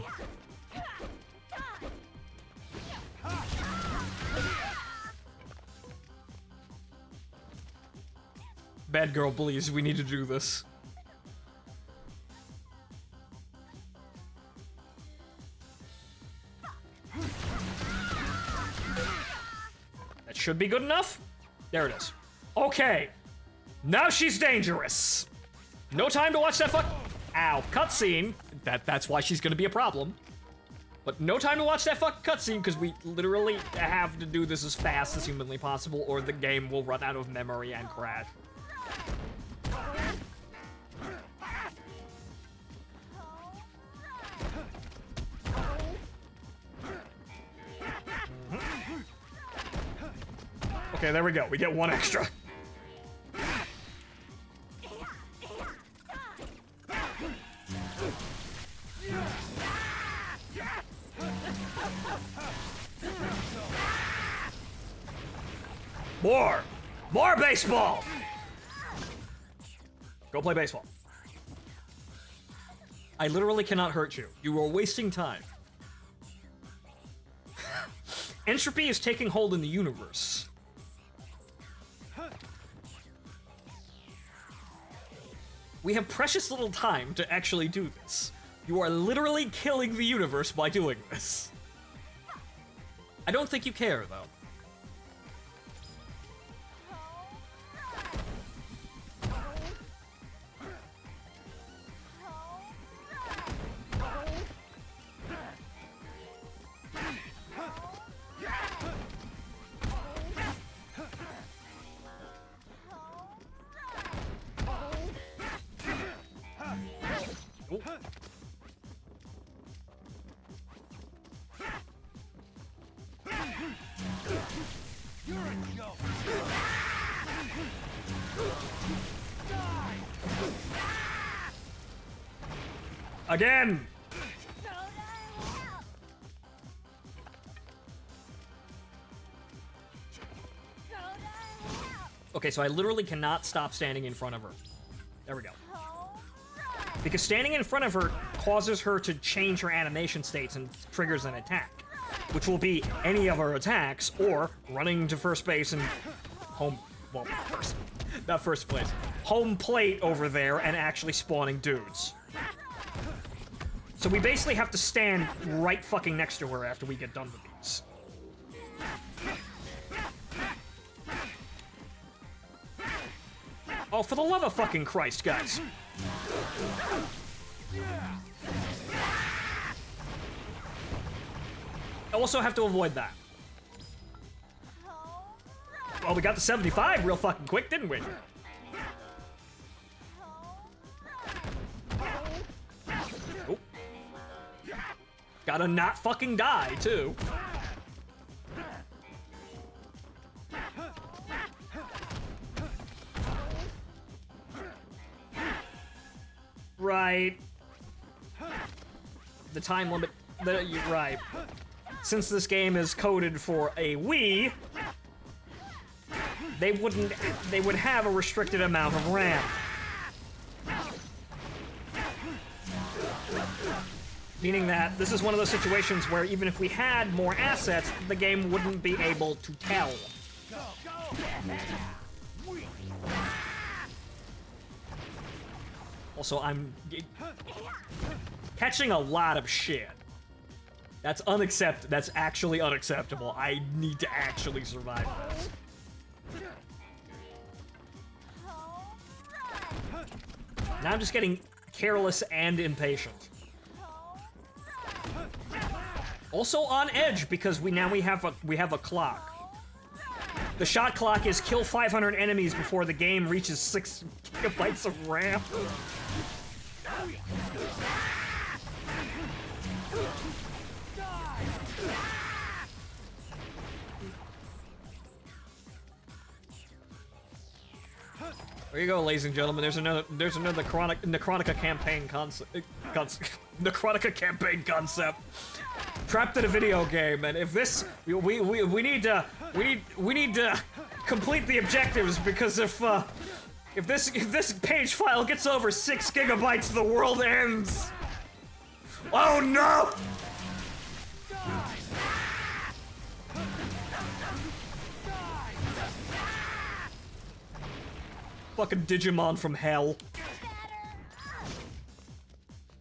Speaker 1: Bad girl, please, we need to do this. That should be good enough. There it is. Okay. Now she's dangerous. No time to watch that Ow, cutscene. That's why she's gonna be a problem. But no time to watch that fucking cutscene, because we literally have to do this as fast as humanly possible, or the game will run out of memory and crash. Okay, there we go. We get one extra. More baseball! Go play baseball. I literally cannot hurt you. You are wasting time. Entropy is taking hold in the universe. We have precious little time to actually do this. You are literally killing the universe by doing this. I don't think you care, though. Again! Okay, so I literally cannot stop standing in front of her. There we go. Because standing in front of her causes her to change her animation states and triggers an attack, which will be any of her attacks, or running to first base and home plate over there and actually spawning dudes. So we basically have to stand right fucking next to her after we get done with these. Oh, for the love of fucking Christ, guys. I also have to avoid that. Well, we got the 75 real fucking quick, didn't we? Oh. Gotta not fucking die, too. Right. The time limit. You're right. Since this game is coded for a Wii, they would have a restricted amount of RAM. Meaning that this is one of those situations where even if we had more assets, the game wouldn't be able to tell. Also, I'm catching a lot of shit. That's unacceptable. That's actually unacceptable. I need to actually survive this. Now I'm just getting careless and impatient. Also on edge because we have a clock. The shot clock is kill 500 enemies before the game reaches 6 gigabytes of RAM. There you go, ladies and gentlemen. There's another Necrotica campaign concept. Necrotica campaign concept. Trapped in a video game, and if this we need to complete the objectives, because if this page file gets over 6 gigabytes, the world ends. Oh no! Fucking Digimon from hell.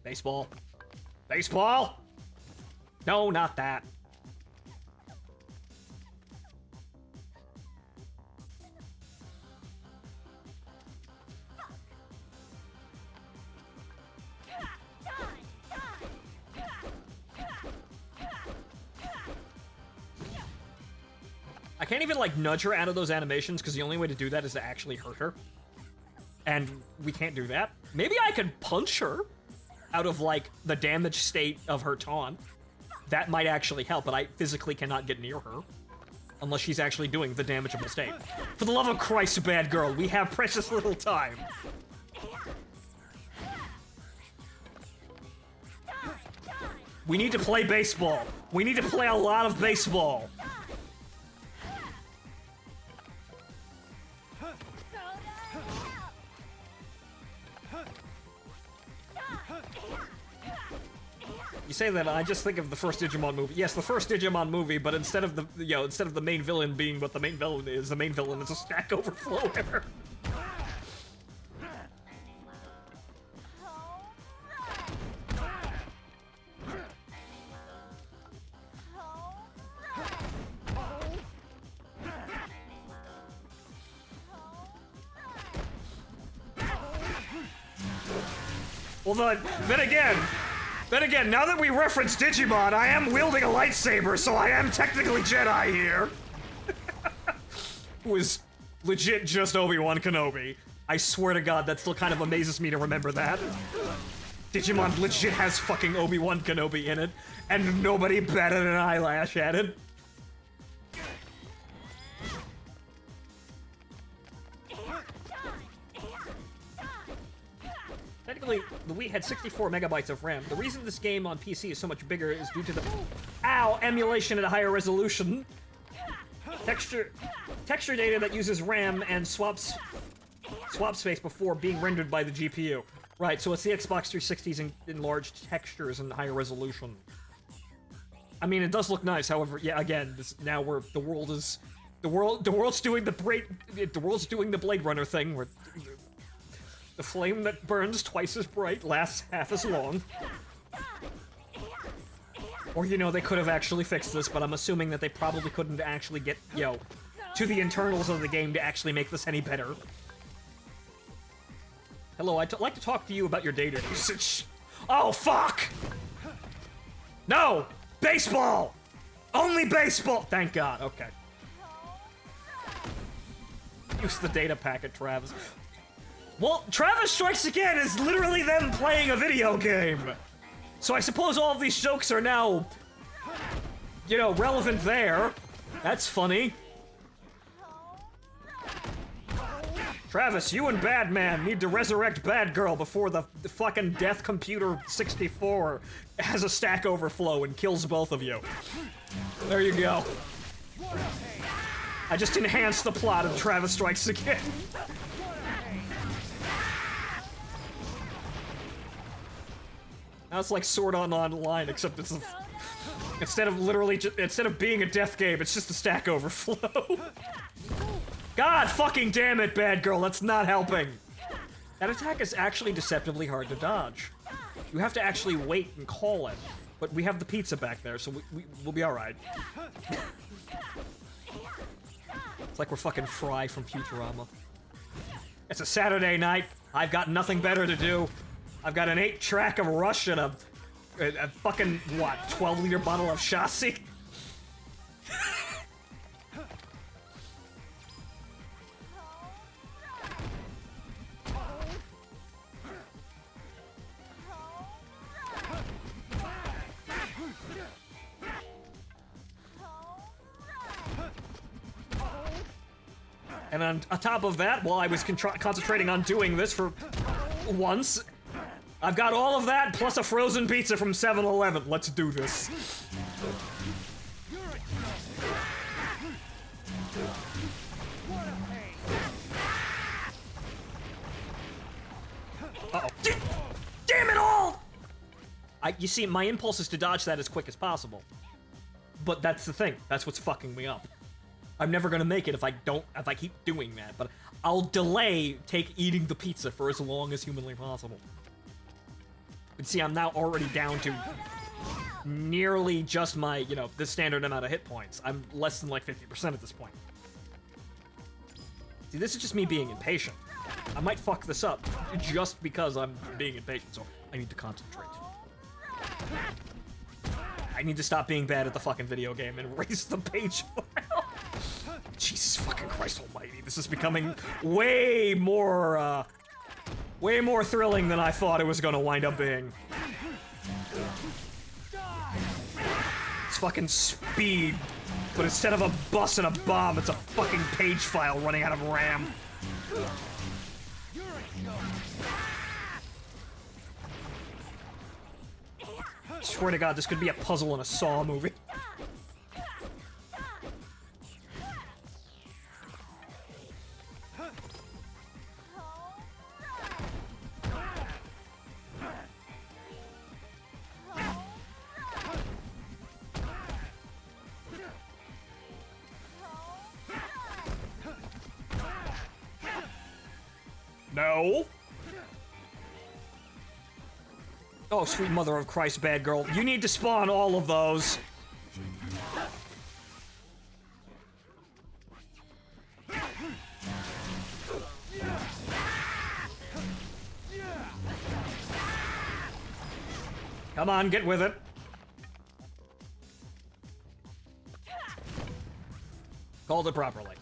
Speaker 1: Baseball. Baseball! No, not that. I can't even, like, nudge her out of those animations, because the only way to do that is to actually hurt her. And we can't do that. Maybe I could punch her out of, like, the damaged state of her taunt. That might actually help, but I physically cannot get near her. Unless she's actually doing the damageable state. For the love of Christ, bad girl, we have precious little time. We need to play baseball. We need to play a lot of baseball. You say that, I just think of the first Digimon movie. Yes, the first Digimon movie, but instead of the main villain being what the main villain is a stack overflow error. Well, then again, now that we reference Digimon, I am wielding a lightsaber, so I am technically Jedi here. Who is legit just Obi-Wan Kenobi. I swear to God, that still kind of amazes me to remember that. Digimon legit has fucking Obi-Wan Kenobi in it, and nobody batted an eyelash at it. Technically, the Wii had 64 megabytes of RAM. The reason this game on PC is so much bigger is due to the emulation at a higher resolution. Texture data that uses RAM and swap space before being rendered by the GPU. Right, so it's the Xbox 360's enlarged textures and higher resolution. I mean, it does look nice. However, yeah, again, the world's doing the Blade Runner thing where the flame that burns twice as bright lasts half as long. Or, they could have actually fixed this, but I'm assuming that they probably couldn't actually get, to the internals of the game to actually make this any better. Hello, I'd like to talk to you about your data usage. Oh, fuck! No! Baseball! Only baseball! Thank God, okay. Use the data packet, Travis. Well, Travis Strikes Again is literally them playing a video game. So I suppose all of these jokes are now, relevant there. That's funny. Travis, you and Badman need to resurrect Bad Girl before the fucking Death Computer 64 has a stack overflow and kills both of you. There you go. I just enhanced the plot of Travis Strikes Again. Now it's like Sword Art Online, except it's instead of being a death game, it's just a stack overflow. God fucking damn it, Bad Girl, that's not helping. That attack is actually deceptively hard to dodge. You have to actually wait and call it. But we have the pizza back there, so we'll be alright. It's like we're fucking Fry from Futurama. It's a Saturday night. I've got nothing better to do. I've got an 8-track of Rush and a A fucking, what, 12-liter bottle of chassis? And on top of that, while I was concentrating on doing this for once, I've got all of that plus a frozen pizza from 7-Eleven. Let's do this. Uh-oh. Damn it all! You see, my impulse is to dodge that as quick as possible. But that's the thing. That's what's fucking me up. I'm never gonna make it if I keep doing that, but I'll delay eating the pizza for as long as humanly possible. And see, I'm now already down to nearly just my, the standard amount of hit points. I'm less than like 50% at this point. See, this is just me being impatient. I might fuck this up just because I'm being impatient, so I need to concentrate. I need to stop being bad at the fucking video game and erase the page file. Jesus fucking Christ almighty, this is becoming way more thrilling than I thought it was gonna wind up being. It's fucking speed, but instead of a bus and a bomb, it's a fucking page file running out of RAM. I swear to God, this could be a puzzle in a Saw movie. No. Oh, sweet mother of Christ, bad girl. You need to spawn all of those. Come on, get with it. Called it properly.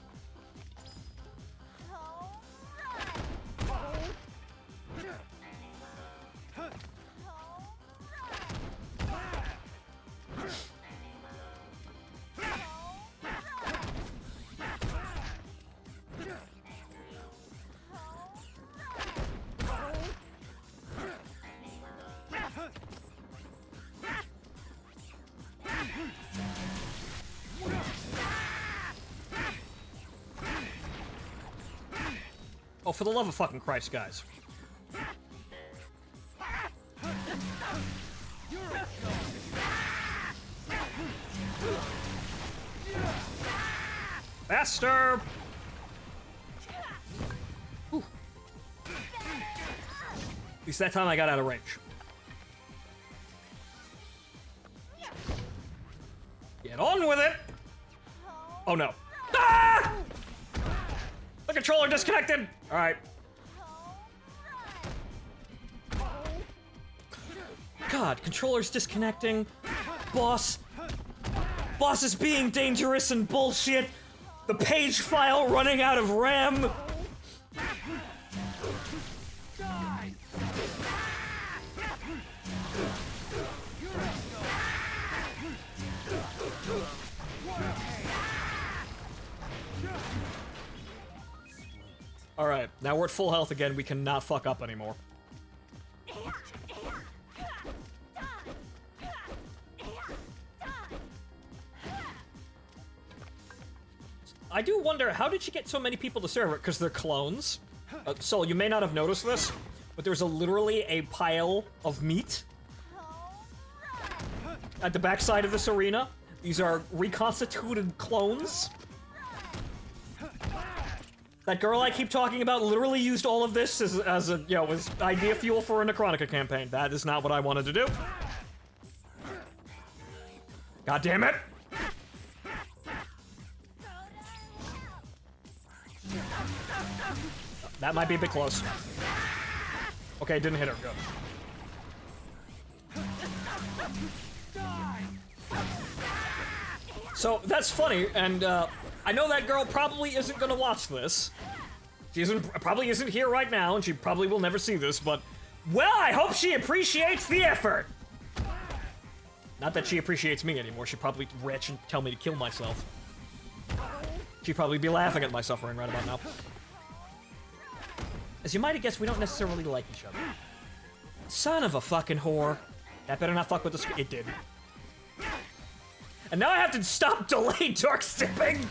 Speaker 1: Oh, for the love of fucking Christ, guys. Faster! Whew. At least that time I got out of range. Get on with it! Oh no. Ah! The controller disconnected! Alright. God, controller's disconnecting. Boss is being dangerous and bullshit. The page file running out of RAM. Alright, now we're at full health again. We cannot fuck up anymore. I do wonder, how did she get so many people to serve it? Because they're clones. So you may not have noticed this, but there's literally a pile of meat at the backside of this arena. These are reconstituted clones. That girl I keep talking about literally used all of this as as idea fuel for a Necronica campaign. That is not what I wanted to do. God damn it! That might be a bit close. Okay, didn't hit her. Good. So, that's funny, and, I know that girl probably isn't gonna watch this. Probably isn't here right now, and she probably will never see this, but... Well, I hope she appreciates the effort! Not that she appreciates me anymore, she'd probably retch and tell me to kill myself. She'd probably be laughing at my suffering right about now. As you might have guessed, we don't necessarily like each other. Son of a fucking whore. That better not fuck with the screen. It did. And now I have to stop delayed dark stepping!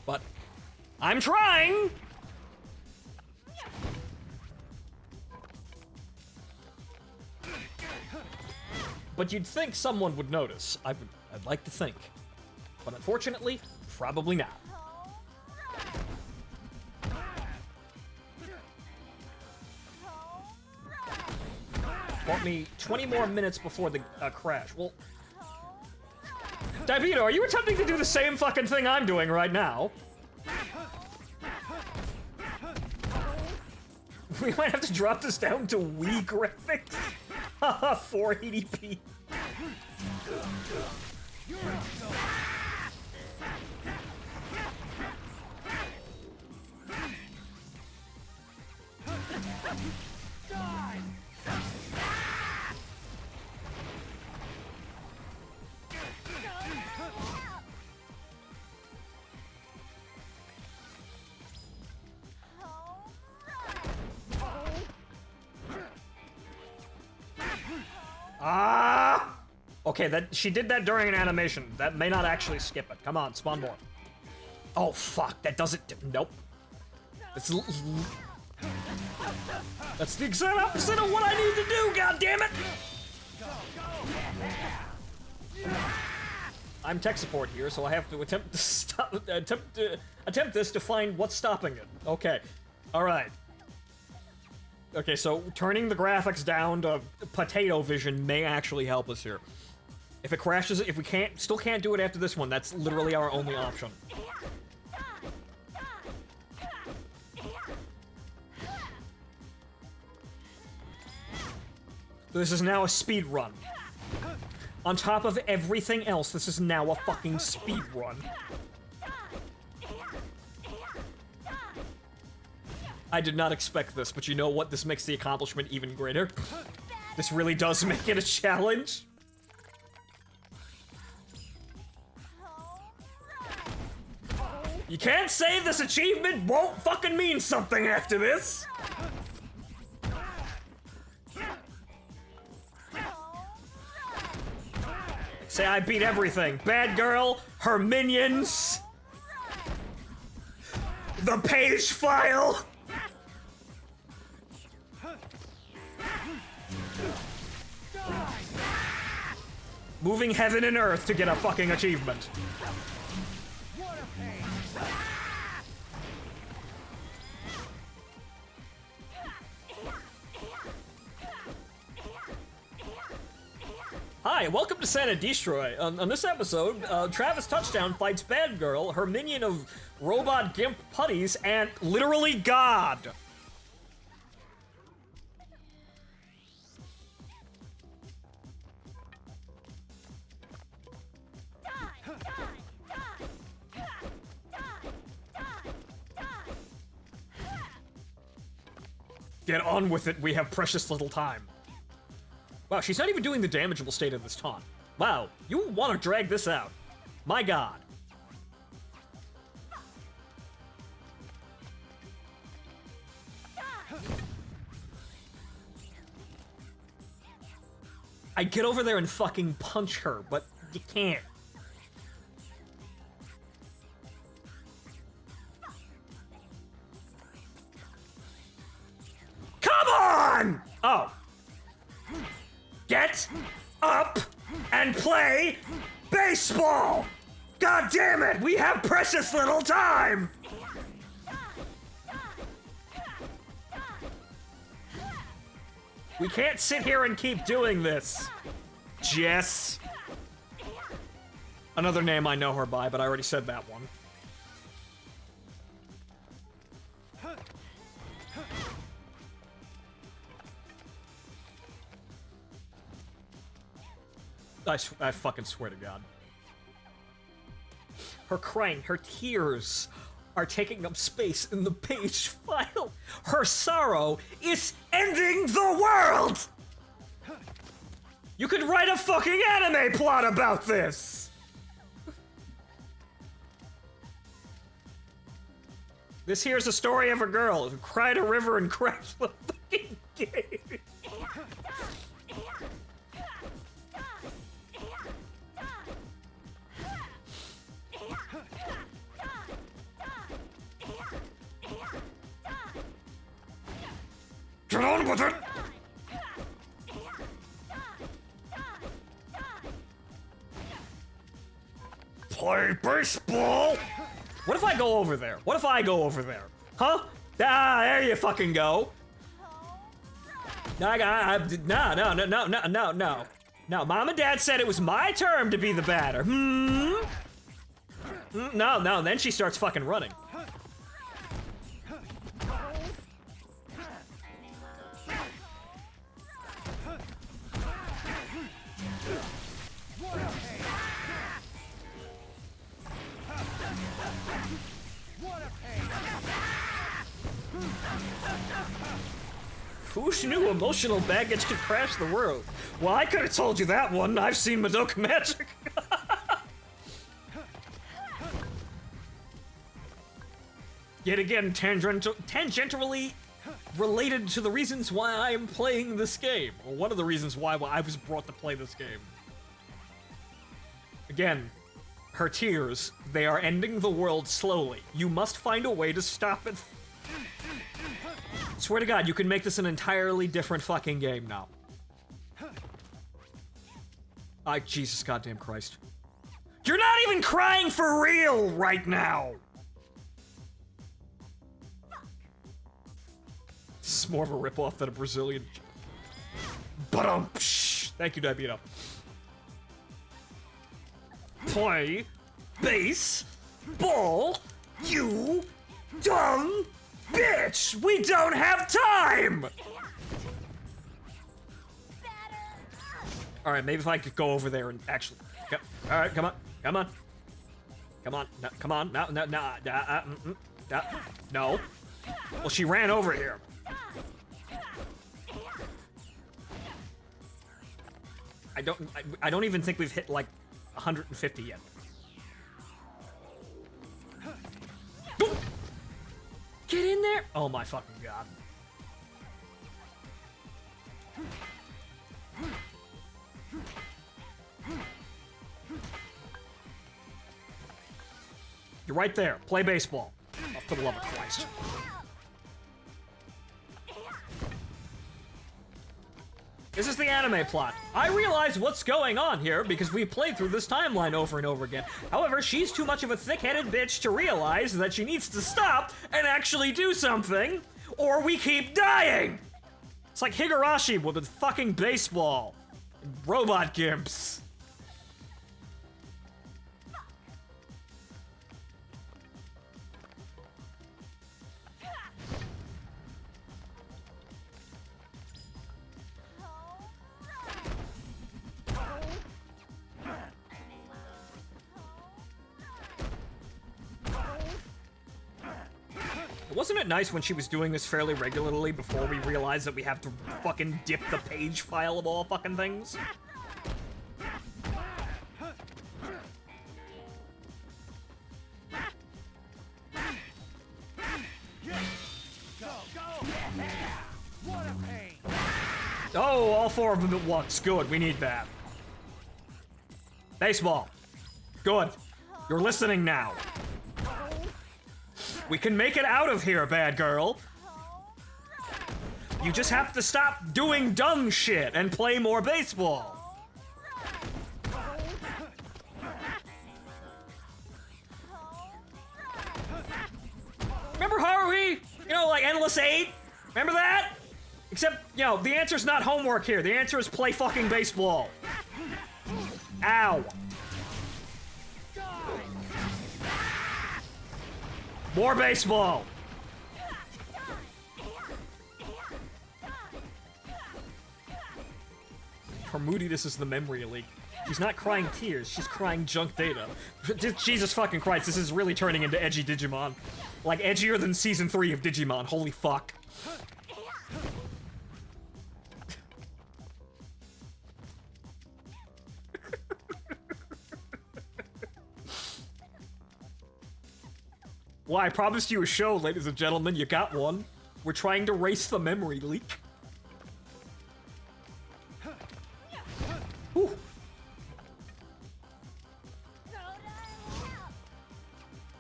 Speaker 1: But I'm trying! But you'd think someone would notice. I'd like to think. But unfortunately, probably not. Want me 20 more minutes before the crash. Well, Davido, are you attempting to do the same fucking thing I'm doing right now? We might have to drop this down to Wii graphics. Haha, 480p. Ah! Okay, she did that during an animation. That may not actually skip it. Come on, spawn more. Oh, fuck. That doesn't... Nope. That's the exact opposite of what I need to do, goddammit! I'm tech support here, so I have to attempt this to find what's stopping it. Okay. Alright. Okay, so turning the graphics down to potato vision may actually help us here. If it crashes, if we still can't do it after this one, that's literally our only option. This is now a speed run. On top of everything else, this is now a fucking speed run. I did not expect this, but you know what? This makes the accomplishment even greater. This really does make it a challenge. You can't say this achievement won't fucking mean something after this! Say I beat everything. Bad girl, her minions, the page file. Moving heaven and earth to get a fucking achievement. Hi, welcome to Santa Destroy. On this episode, Travis Touchdown fights Bad Girl, her minion of robot gimp putties, and literally God. Get on with it, we have precious little time. Wow, she's not even doing the damageable state of this taunt. Wow, you want to drag this out. My god. I'd get over there and fucking punch her, but you can't. Come on! Oh. Get up and play baseball! God damn it, we have precious little time! We can't sit here and keep doing this. Jess. Another name I know her by, but I already said that one. I fucking swear to God. Her crying, her tears are taking up space in the page file. Her sorrow is ending the world! You could write a fucking anime plot about this! This here's a story of a girl who cried a river and crashed the fucking game. Get on with it! Play baseball! What if I go over there? What if I go over there? Huh? Ah, there you fucking go. No, no. No, Mom and Dad said it was my turn to be the batter. No, then she starts fucking running. Who knew emotional baggage could crash the world? Well, I could have told you that one. I've seen Madoka Magic. Yet again, tangentially related to the reasons why I am playing this game. Or one of the reasons why I was brought to play this game. Again, her tears, they are ending the world slowly. You must find a way to stop it. Swear to God, you can make this an entirely different fucking game now. Jesus goddamn Christ. You're not even crying for real right now! This is more of a ripoff than a Brazilian. Thank you, Diabito. Play baseball, you dumb bitch! We don't have time! Alright, maybe if I could go over there and actually... Alright, come on. Come on. Come on. No, come on. No. Well, she ran over here. I don't even think we've hit, like, 150 yet. Get in there! Oh my fucking God. You're right there. Play baseball. Oh, for the love of Christ. This is the anime plot. I realize what's going on here because we played through this timeline over and over again. However, she's too much of a thick-headed bitch to realize that she needs to stop and actually do something, or we keep dying! It's like Higurashi with fucking baseball. And robot gimps. Wasn't it nice when she was doing this fairly regularly before we realized that we have to fucking dip the page file of all fucking things? Oh, all four of them at once. Good, we need that. Baseball. Good. You're listening now. We can make it out of here, bad girl. You just have to stop doing dumb shit and play more baseball. Remember Haruhi? You know, like Endless 8? Remember that? Except, you know, the answer's not homework here. The answer is play fucking baseball. Ow. More baseball! Her moodiness is the memory leak. She's not crying tears, she's crying junk data. Jesus fucking Christ, this is really turning into edgy Digimon. Like, edgier than Season 3 of Digimon, holy fuck. Well, I promised you a show, ladies and gentlemen, you got one. We're trying to race the memory leak. Whew.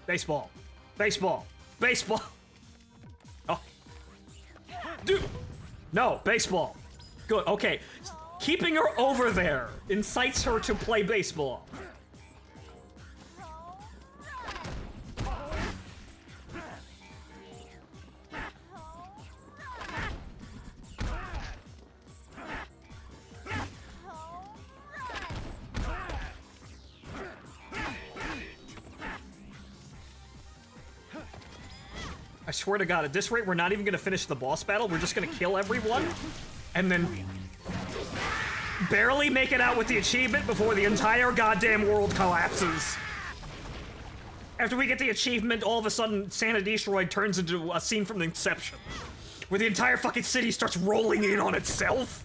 Speaker 1: Baseball. Baseball. Baseball. Oh. Dude. No, baseball. Good, okay. Keeping her over there incites her to play baseball. I swear to God, at this rate, we're not even gonna finish the boss battle. We're just gonna kill everyone, and then barely make it out with the achievement before the entire goddamn world collapses. After we get the achievement, all of a sudden, Sanity Destroyed turns into a scene from Inception, where the entire fucking city starts rolling in on itself.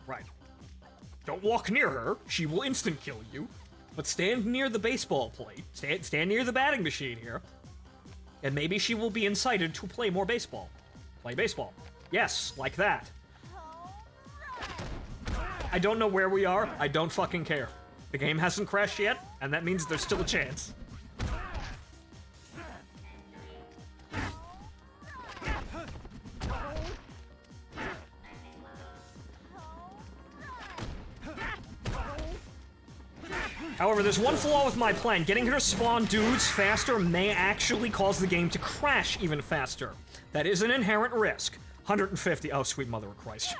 Speaker 1: Right. Don't walk near her, she will instant kill you. But stand near the baseball plate, stand near the batting machine here, and maybe she will be incited to play more baseball. Play baseball. Yes, like that. I don't know where we are, I don't fucking care. The game hasn't crashed yet, and that means there's still a chance. However, there's one flaw with my plan. Getting her to spawn dudes faster may actually cause the game to crash even faster. That is an inherent risk. 150. Oh, sweet mother of Christ.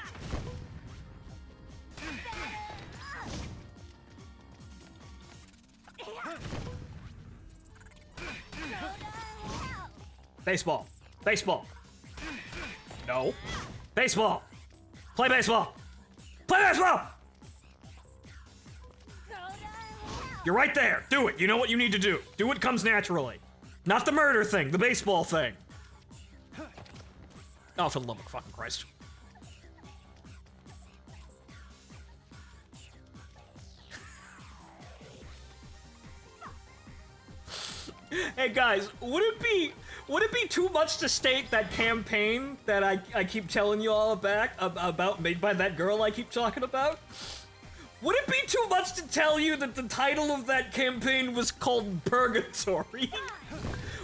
Speaker 1: Baseball. Baseball. No. Baseball. Play baseball. Play baseball! You're right there. Do it. You know what you need to do. Do what comes naturally. Not the murder thing, the baseball thing. Oh, for the love of fucking Christ. Hey guys, would it be too much to state that campaign that I keep telling you all about made by that girl I keep talking about? Would it be too much to tell you that the title of that campaign was called Purgatory?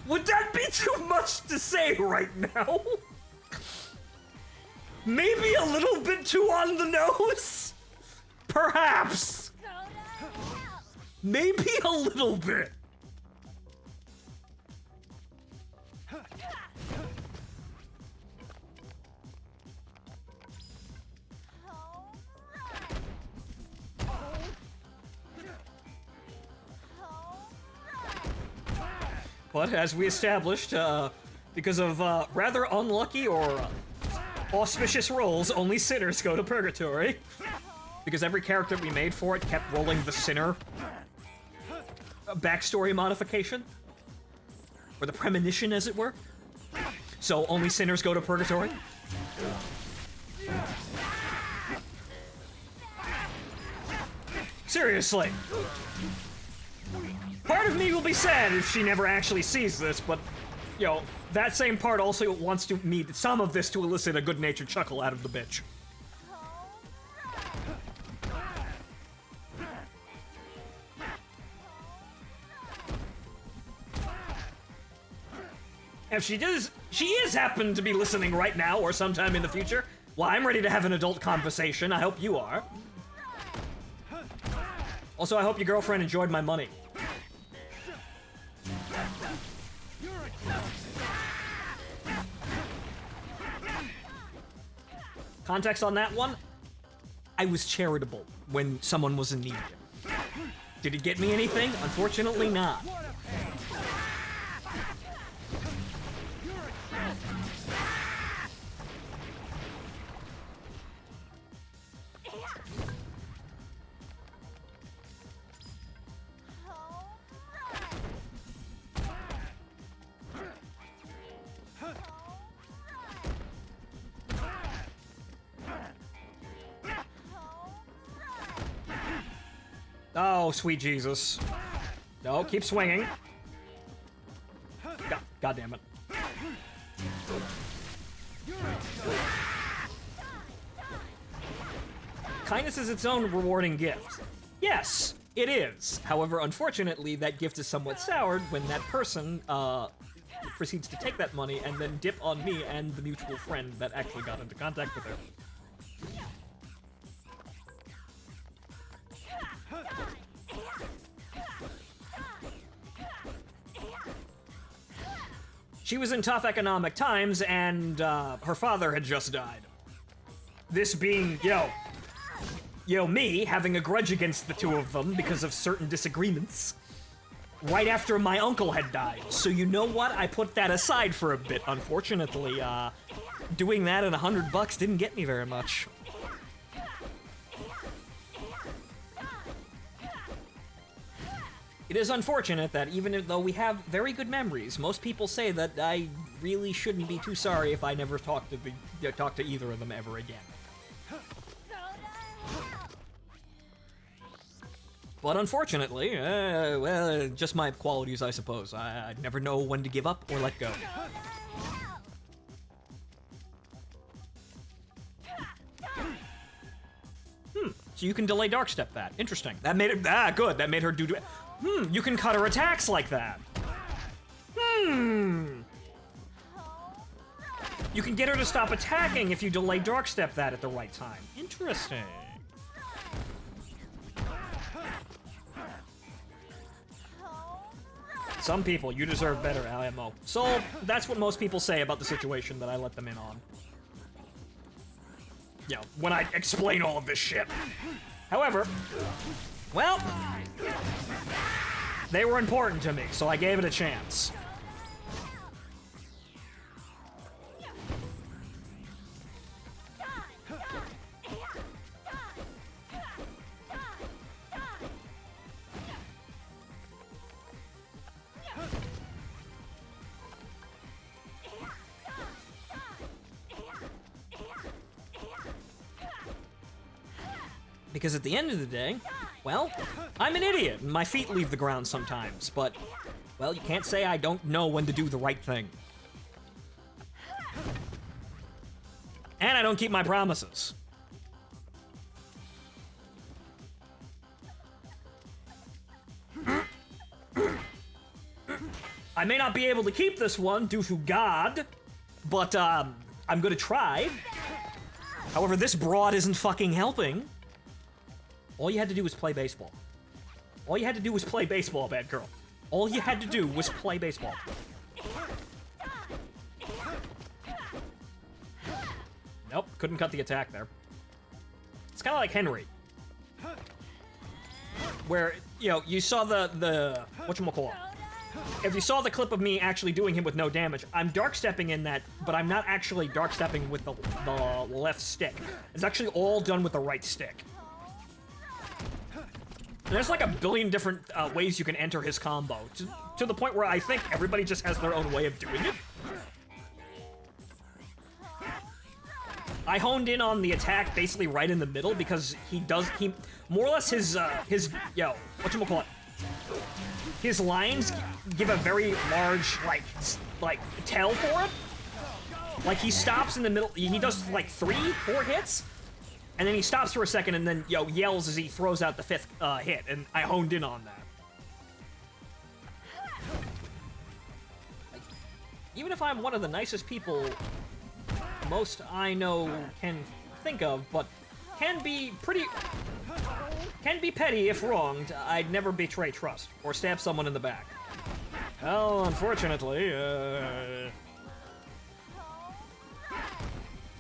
Speaker 1: Would that be too much to say right now? Maybe a little bit too on the nose? Perhaps. Maybe a little bit. But as we established, because of rather unlucky or auspicious rolls, only sinners go to Purgatory. Because every character we made for it kept rolling the sinner backstory modification. Or the premonition, as it were. So only sinners go to Purgatory. Seriously. Part of me will be sad if she never actually sees this, but, you know, that same part also wants to need some of this to elicit a good-natured chuckle out of the bitch. If she is happen to be listening right now or sometime in the future, well, I'm ready to have an adult conversation. I hope you are. Also, I hope your girlfriend enjoyed my money. Context on that one? I was charitable when someone was in need. Did it get me anything? Unfortunately not. Oh, sweet Jesus. No, keep swinging. God damn it. Kindness is its own rewarding gift. Yes, it is. However, unfortunately, that gift is somewhat soured when that person proceeds to take that money and then dip on me and the mutual friend that actually got into contact with her. She was in tough economic times, and her father had just died. This being, me having a grudge against the two of them because of certain disagreements right after my uncle had died. So you know what? I put that aside for a bit. Unfortunately, doing that and $100 didn't get me very much. It is unfortunate that even though we have very good memories, most people say that I really shouldn't be too sorry if I never talk to either of them ever again. But unfortunately, well, just my qualities, I suppose. I never know when to give up or let go. So you can delay dark step that. Interesting. That made it, good. That made her do, you can cut her attacks like that. You can get her to stop attacking if you delay dark step that at the right time. Interesting. Some people, you deserve better, IMO. So, that's what most people say about the situation that I let them in on. Yeah, when I explain all of this shit. However, well, they were important to me, so I gave it a chance. Because at the end of the day, well, I'm an idiot, and my feet leave the ground sometimes, but, well, you can't say I don't know when to do the right thing. And I don't keep my promises. I may not be able to keep this one due to God, but, I'm gonna try. However, this broad isn't fucking helping. All you had to do was play baseball. All you had to do was play baseball, bad girl. All you had to do was play baseball. Nope, couldn't cut the attack there. It's kind of like Henry. Where, you saw the whatchamacallit. If you saw the clip of me actually doing him with no damage, I'm dark stepping in that, but I'm not actually dark stepping with the left stick. It's actually all done with the right stick. There's like a billion different ways you can enter his combo, to the point where I think everybody just has their own way of doing it. I honed in on the attack basically right in the middle because he more or less his his lines give a very large, like tell for it. Like, he stops in the middle, he does like 3-4 hits, and then he stops for a second and then, yells as he throws out the 5th hit, and I honed in on that. Like, even if I'm one of the nicest people most I know can think of, but can be petty if wronged, I'd never betray trust, or stab someone in the back. Well, unfortunately,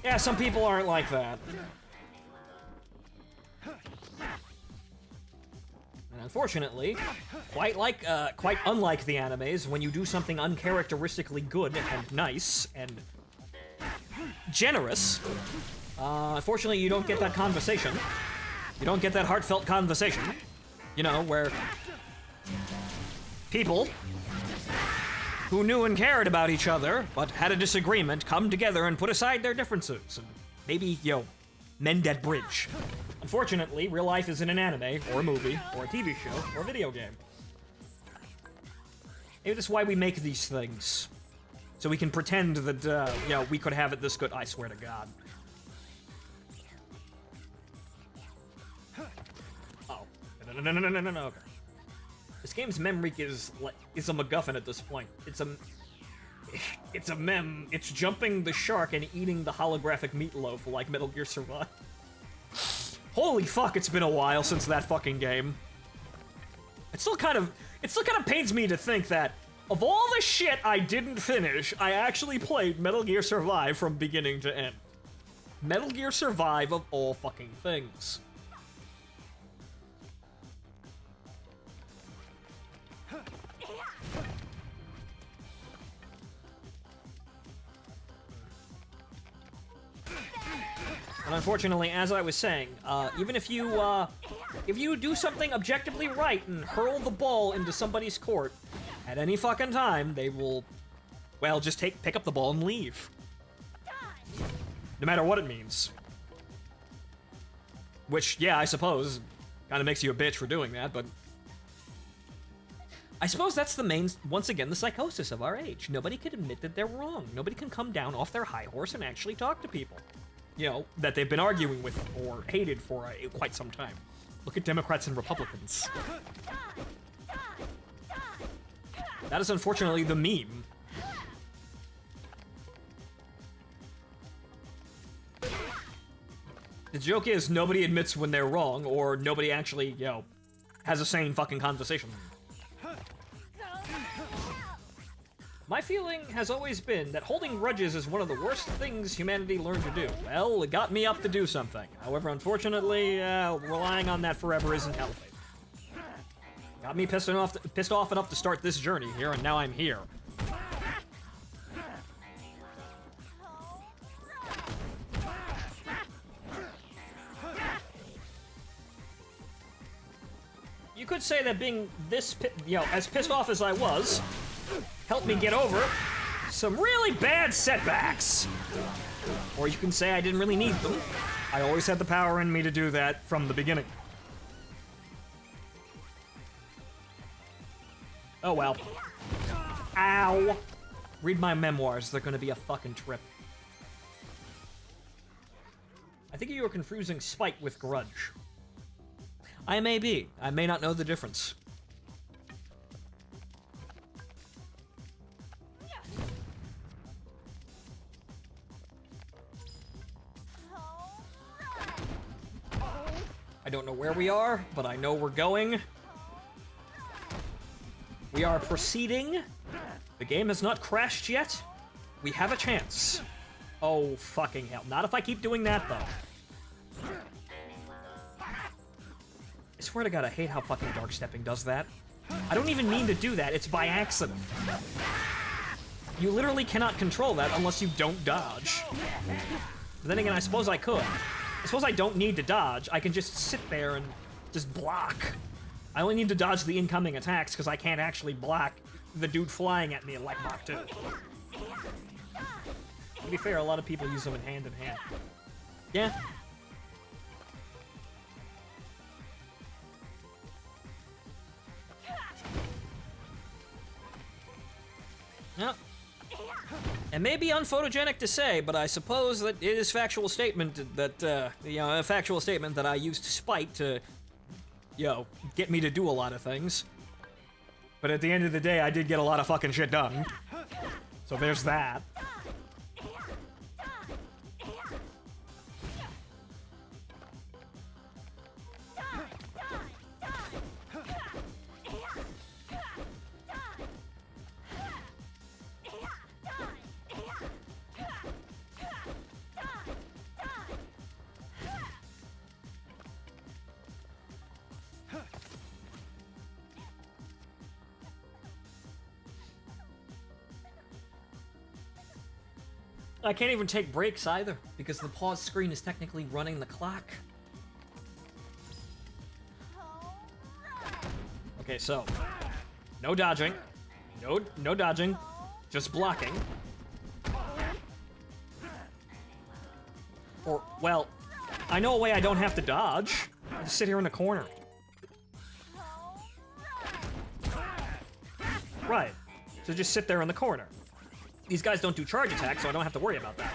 Speaker 1: yeah, some people aren't like that. And unfortunately, quite unlike the animes, when you do something uncharacteristically good and nice and generous, unfortunately you don't get that conversation. You don't get that heartfelt conversation, where people who knew and cared about each other, but had a disagreement, come together and put aside their differences, and maybe, mend that bridge. Unfortunately, real life isn't an anime, or a movie, or a TV show, or a video game. Maybe that's why we make these things. So we can pretend that, you know, we could have it this good. I swear to God. Oh. No. Okay. This game's memory is a MacGuffin at this point. It's a mem. It's jumping the shark and eating the holographic meatloaf like Metal Gear Survive. Holy fuck, it's been a while since that fucking game. It still kind of pains me to think that of all the shit I didn't finish, I actually played Metal Gear Survive from beginning to end. Metal Gear Survive of all fucking things. And unfortunately, as I was saying, even if you do something objectively right and hurl the ball into somebody's court, at any fucking time, they will, well, just pick up the ball and leave. No matter what it means. Which, yeah, I suppose, kind of makes you a bitch for doing that, but... I suppose that's the main, once again, the psychosis of our age. Nobody can admit that they're wrong. Nobody can come down off their high horse and actually talk to people. You know, that they've been arguing with or hated for quite some time. Look at Democrats and Republicans. That is unfortunately the meme. The joke is nobody admits when they're wrong, or nobody actually, you know, has a sane fucking conversation. My feeling has always been that holding grudges is one of the worst things humanity learned to do. Well, it got me up to do something. However, unfortunately, relying on that forever isn't healthy. Got me pissed off enough to start this journey here, and now I'm here. You could say that being this, you know, as pissed off as I was, helped me get over some really bad setbacks. Or you can say I didn't really need them. I always had the power in me to do that from the beginning. Oh well. Ow! Read my memoirs, they're gonna be a fucking trip. I think you were confusing spite with grudge. I may be. I may not know the difference. I don't know where we are, but I know we're going. We are proceeding. The game has not crashed yet. We have a chance. Oh, fucking hell. Not if I keep doing that, though. I swear to God, I hate how fucking dark stepping does that. I don't even mean to do that. It's by accident. You literally cannot control that unless you don't dodge. But then again, I suppose I could. I suppose I don't need to dodge. I can just sit there and just block. I only need to dodge the incoming attacks because I can't actually block the dude flying at me like Mach 2. To be fair, a lot of people use them in hand. Yeah. Yeah. It may be unphotogenic to say, but I suppose that it is factual statement that, you know, a factual statement that I used spite to, you know, get me to do a lot of things. But at the end of the day, I did get a lot of fucking shit done. So there's that. I can't even take breaks either, because the pause screen is technically running the clock. Okay, so, no dodging. No dodging. Just blocking. Or, well, I know a way I don't have to dodge. I just sit here in the corner. Right. So just sit there in the corner. These guys don't do charge attacks, so I don't have to worry about that.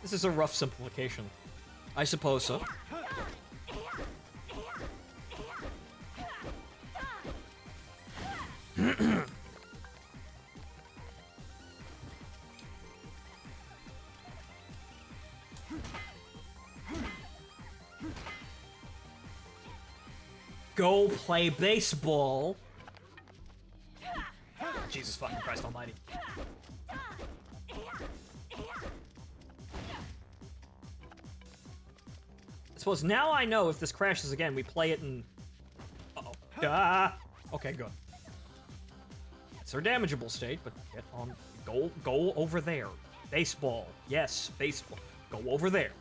Speaker 1: This is a rough simplification. I suppose so. Go play baseball. Jesus fucking Christ almighty. I suppose now I know if this crashes again, we play it in... Uh-oh. Ah! Okay, good. It's our damageable state, but get on... Go over there. Baseball. Yes, baseball. Go over there.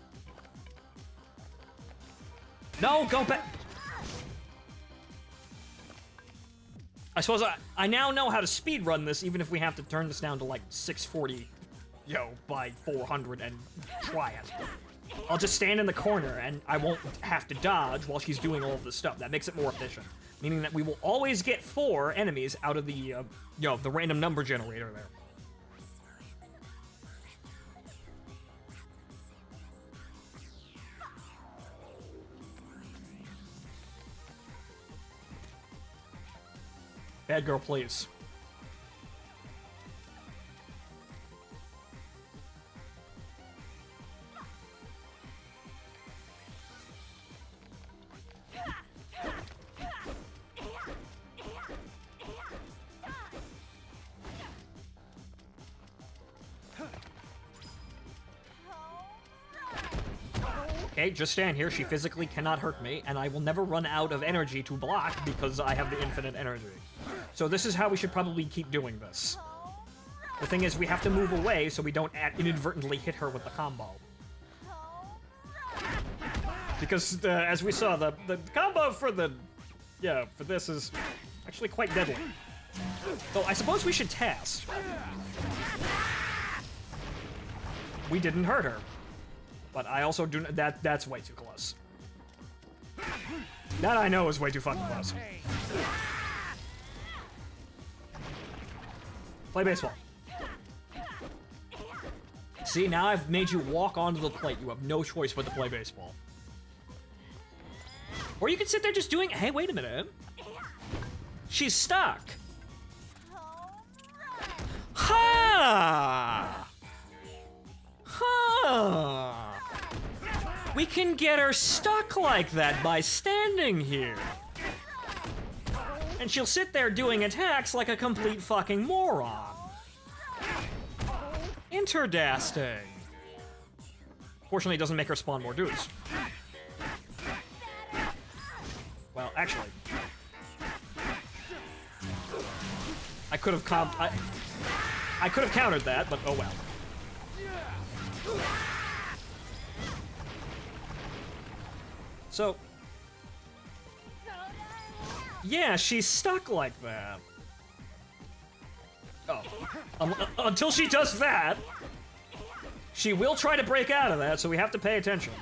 Speaker 1: No, go back! I suppose I now know how to speedrun this, even if we have to turn this down to like 640, by 400 and try it. I'll just stand in the corner and I won't have to dodge while she's doing all of this stuff. That makes it more efficient. Meaning that we will always get 4 enemies out of the, the random number generator there. Bad girl, please. Okay, just stand here. She physically cannot hurt me, and I will never run out of energy to block because I have the infinite energy. So this is how we should probably keep doing this. The thing is, we have to move away so we don't inadvertently hit her with the combo. Because, as we saw, the combo for for this is actually quite deadly. So I suppose we should test. We didn't hurt her. But I also do that's way too close. That I know is way too fucking close. Play baseball. See, now I've made you walk onto the plate. You have no choice but to play baseball. Or you could sit there just doing... Hey, wait a minute. She's stuck. Ha! Ha! We can get her stuck like that by standing here. And she'll sit there doing attacks like a complete fucking moron. Interdasting. Fortunately, it doesn't make her spawn more dudes. Well, actually... I could have I could have countered that, but oh well. So... Yeah, she's stuck like that. Oh. Until she does that, she will try to break out of that, so we have to pay attention.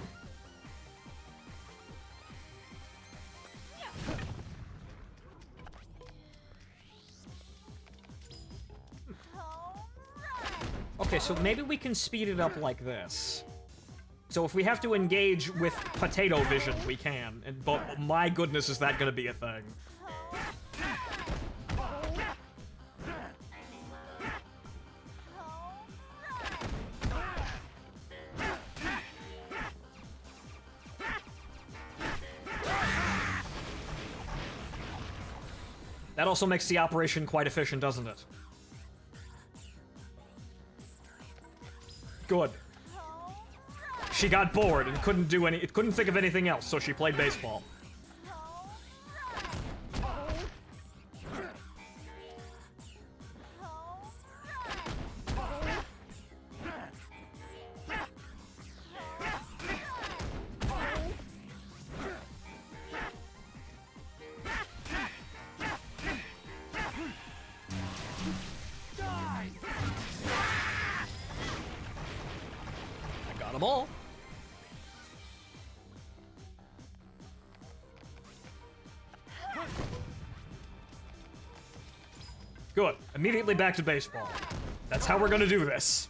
Speaker 1: Okay, so maybe we can speed it up like this. So if we have to engage with potato vision, we can. But my goodness, is that gonna be a thing. That also makes the operation quite efficient, doesn't it? Good. She got bored and couldn't think of anything else, so she played baseball. them all. Good. Immediately back to baseball. That's how we're gonna do this.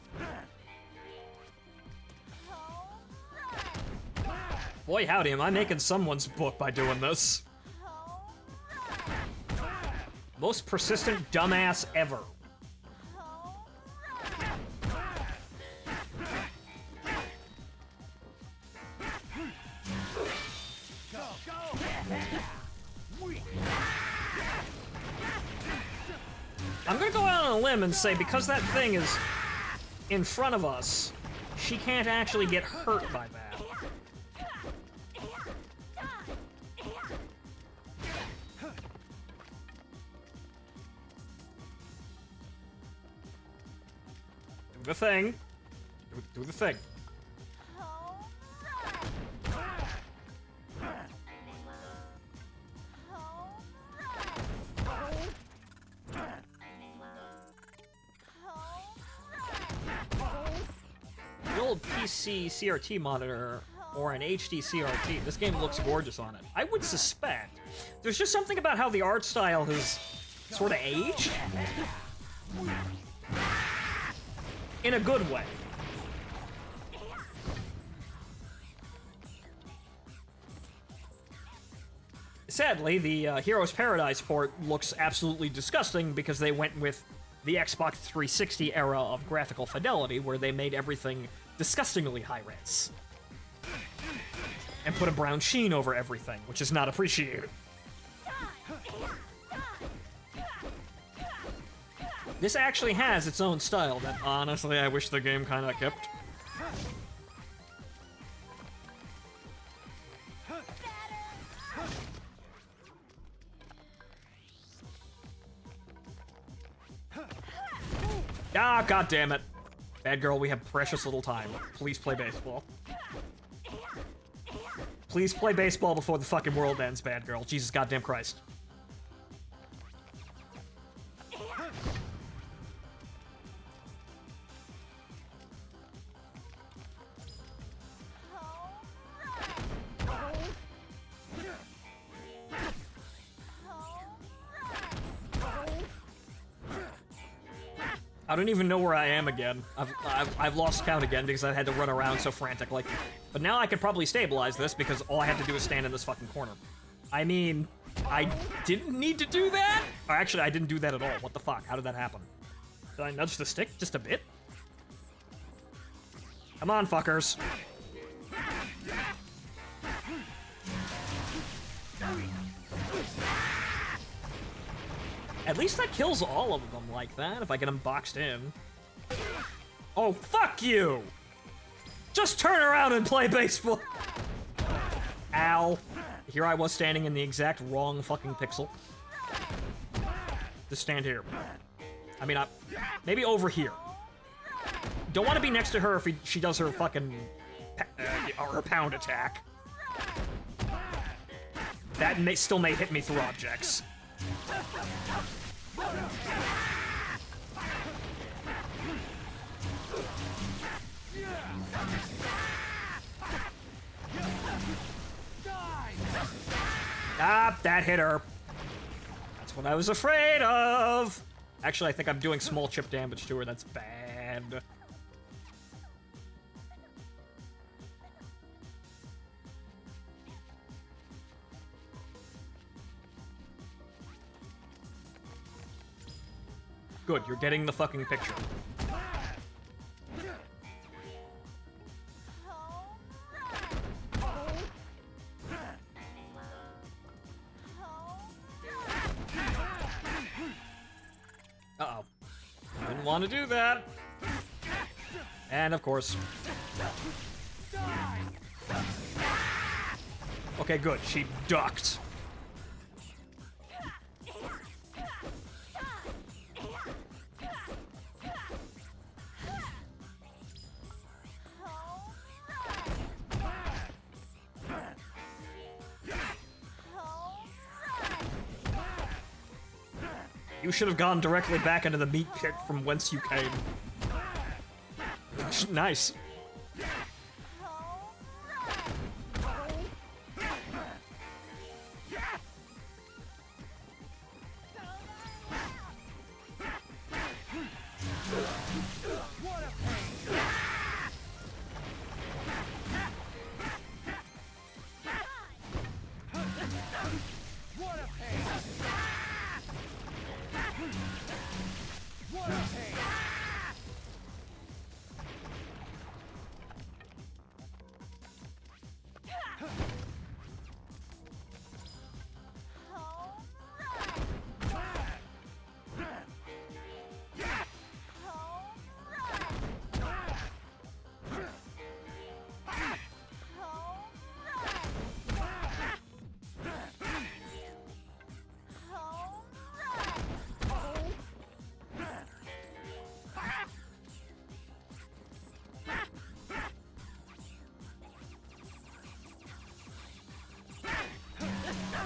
Speaker 1: Boy, howdy, am I making someone's book by doing this. Most persistent dumbass ever. I'm gonna go out on a limb and say because that thing is in front of us, she can't actually get hurt by that. Do the thing. Do the thing. The old PC CRT monitor or an HD CRT, this game looks gorgeous on it. I would suspect. There's just something about how the art style has sort of aged. In a good way. Sadly, the Heroes Paradise port looks absolutely disgusting because they went with the Xbox 360 era of graphical fidelity, where they made everything disgustingly high-res. And put a brown sheen over everything, which is not appreciated. This actually has its own style that, honestly, I wish the game kinda kept. Ah, god damn it. Bad girl, we have precious little time. Please play baseball. Please play baseball before the fucking world ends, bad girl. Jesus goddamn Christ. I don't even know where I am again. I've lost count again because I had to run around so frantically. But now I could probably stabilize this because all I have to do is stand in this fucking corner. I mean, I didn't need to do that? Or actually, I didn't do that at all. What the fuck? How did that happen? Did I nudge the stick just a bit? Come on, fuckers. At least that kills all of them like that, if I get them boxed in. Oh, fuck you! Just turn around and play baseball! Ow. Here I was standing in the exact wrong fucking pixel. Just stand here. I mean, maybe over here. Don't want to be next to her if she does her fucking... her pound attack. That still may hit me through objects. Ah, that hit her. That's what I was afraid of. Actually, I think I'm doing small chip damage to her. That's bad. Good, you're getting the fucking picture. Uh-oh. Didn't want to do that. And of course. Okay, good. She ducked. You should have gone directly back into the meat pit from whence you came. Nice.
Speaker 3: What a pain! What a pain!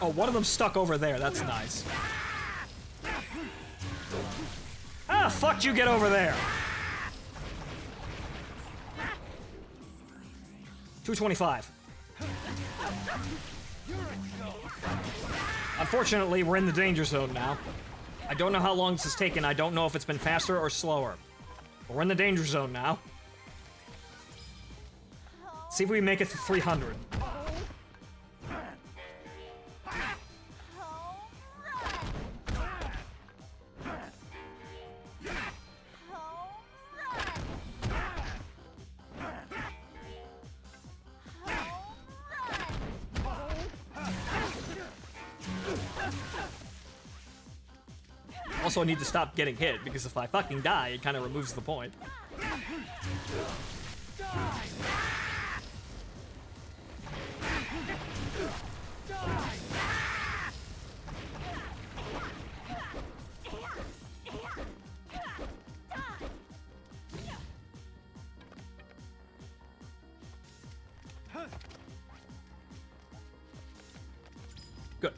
Speaker 1: Oh, one of them stuck over there. That's nice. Ah, fuck you, get over there. 225. Unfortunately, we're in the danger zone now. I don't know how long this has taken. I don't know if it's been faster or slower. But we're in the danger zone now. See if we make it to 300. Also, I need to stop getting hit, because if I fucking die, it kind of removes the point. Good.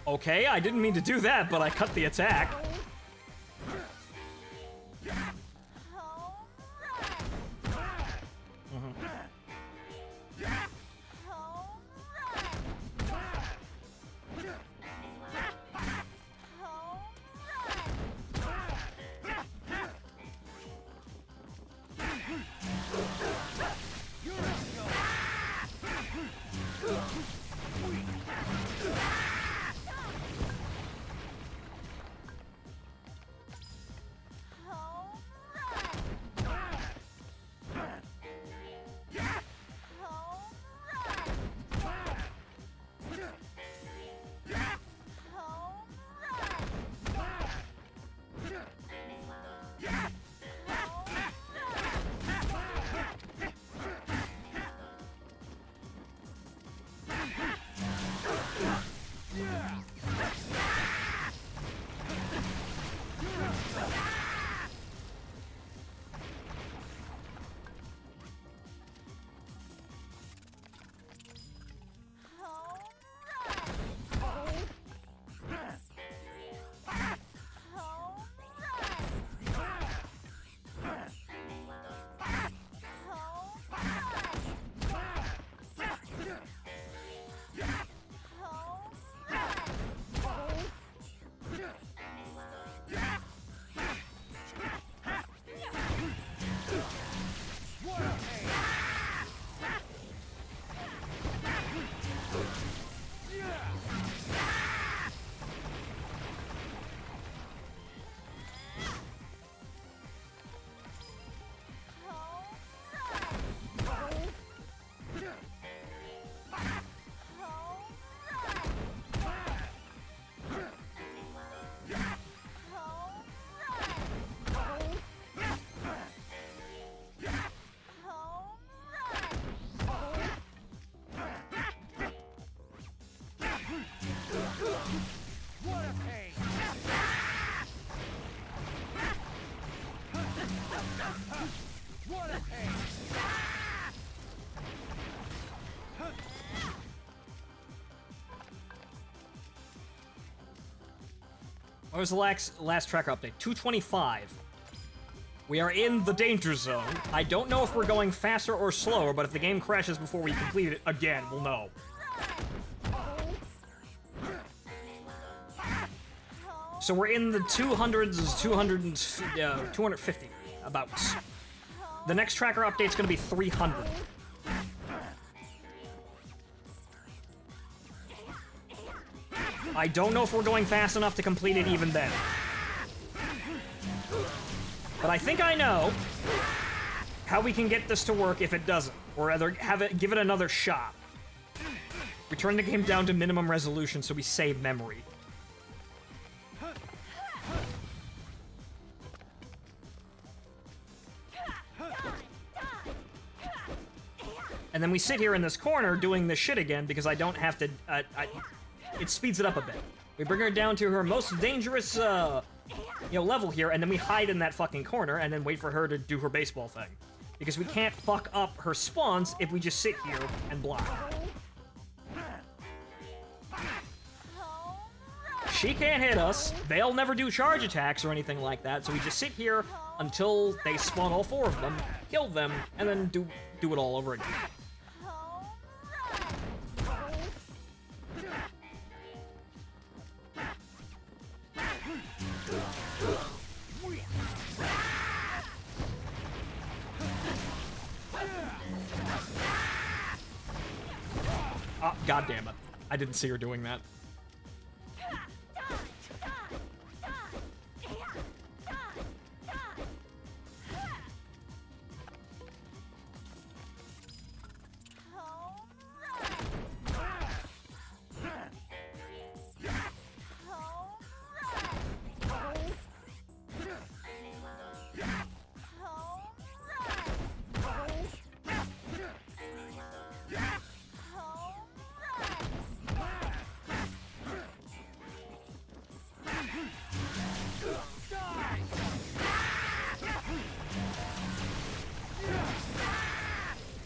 Speaker 1: Okay, I didn't mean to do that, but I cut the attack. What was the last tracker update? 225. We are in the danger zone. I don't know if we're going faster or slower, but if the game crashes before we complete it again, we'll know. So we're in the 200s, 250, about. The next tracker update's gonna be 300. I don't know if we're going fast enough to complete it even then. But I think I know how we can get this to work if it doesn't, or rather give it another shot. We turn the game down to minimum resolution so we save memory. And then we sit here in this corner doing this shit again because I don't have to, it speeds it up a bit. We bring her down to her most dangerous, level here, and then we hide in that fucking corner and then wait for her to do her baseball thing. Because we can't fuck up her spawns if we just sit here and block. She can't hit us, they'll never do charge attacks or anything like that, so we just sit here until they spawn all four of them, kill them, and then do it all over again. Oh, God damn it. I didn't see her doing that.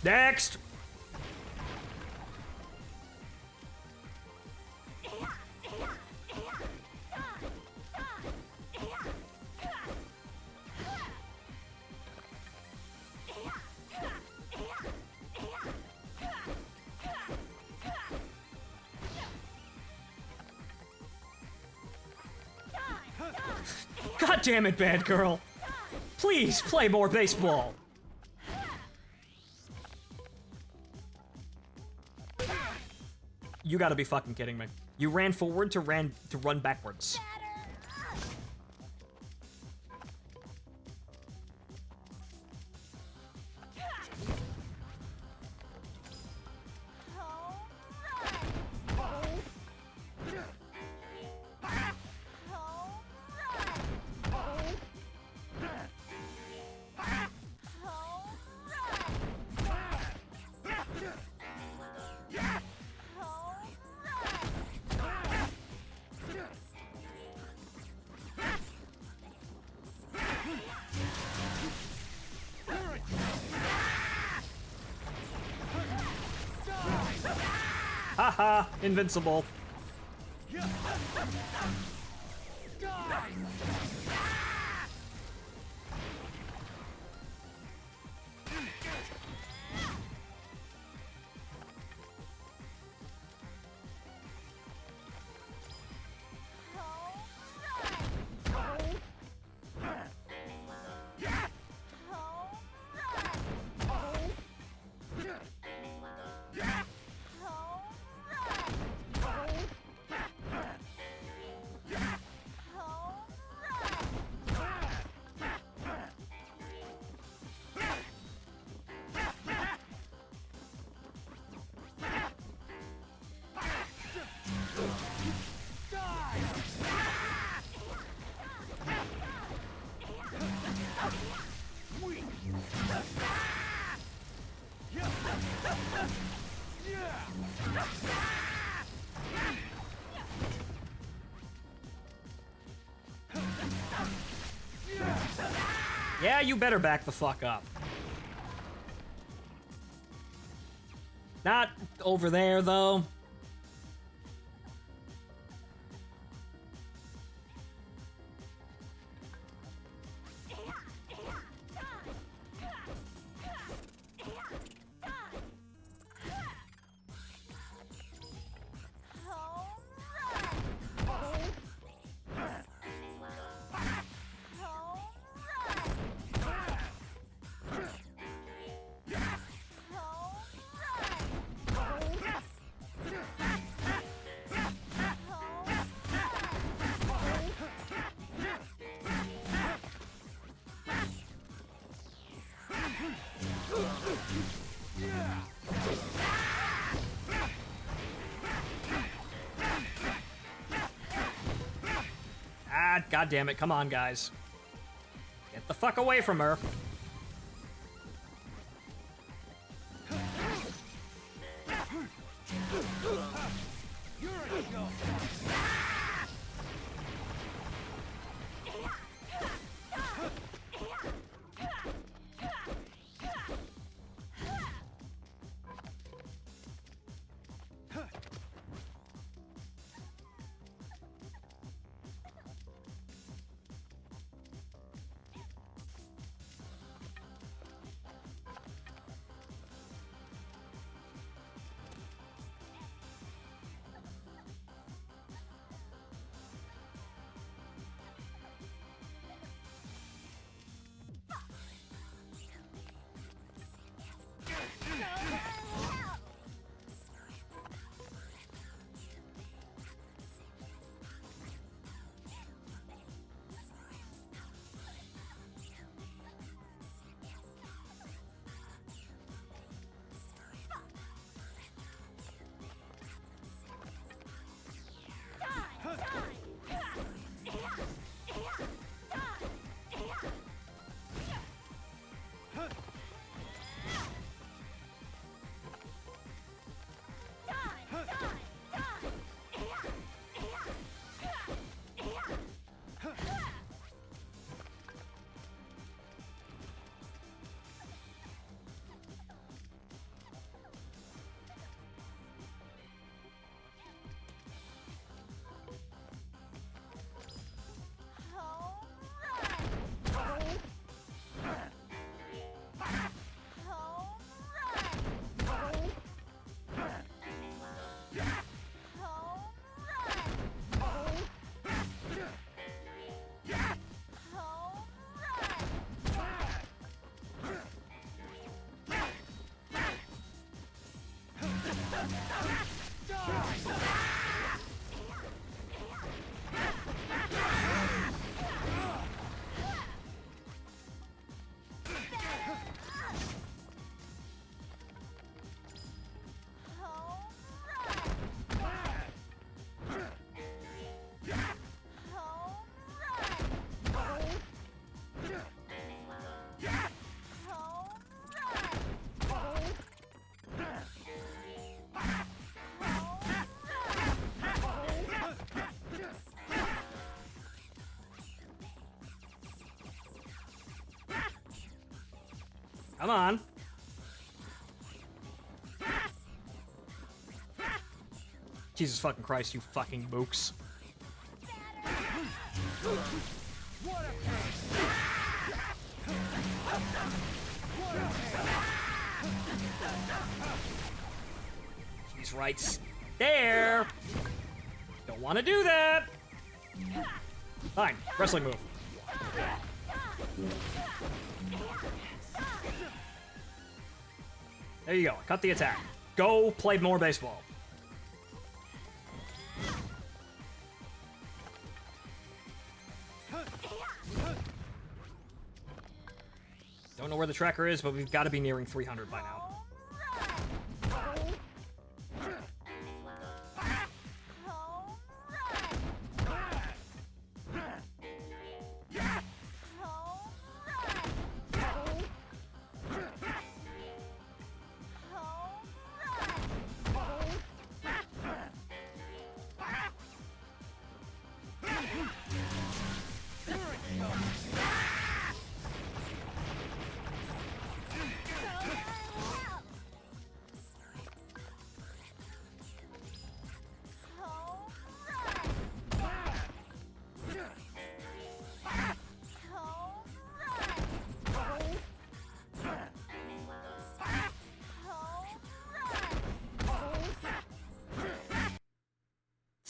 Speaker 1: Next! God damn it, bad girl! Please play more baseball! You gotta be fucking kidding me. You ran forward to run backwards. Haha, invincible. Yeah, you better back the fuck up. Not over there, though. God damn it. Come on, guys. Get the fuck away from her. Come on. Jesus fucking Christ, you fucking mooks. He's right there. Don't want to do that. Fine, wrestling move. There you go. Cut the attack. Go play more baseball. Don't know where the tracker is, but we've got to be nearing 300 by now.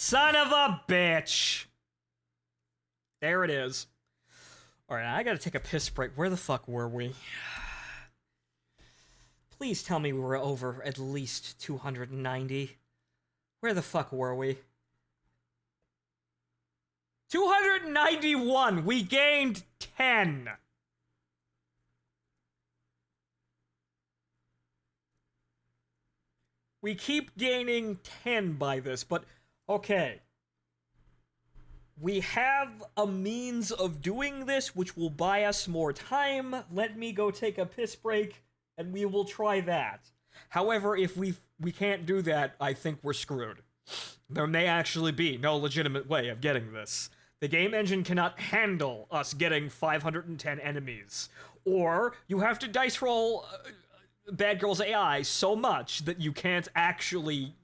Speaker 1: Son of a bitch! There it is. Alright, I gotta take a piss break. Where the fuck were we? Please tell me we were over at least 290. Where the fuck were we? 291! We gained 10! We keep gaining 10 by this, but okay. we have a means of doing this which will buy us more time. Let me go take a piss break, and we will try that. However, if we can't do that, I think we're screwed. There may actually be no legitimate way of getting this. The game engine cannot handle us getting 510 enemies. Or you have to dice roll Bad Girl's AI so much that you can't actually,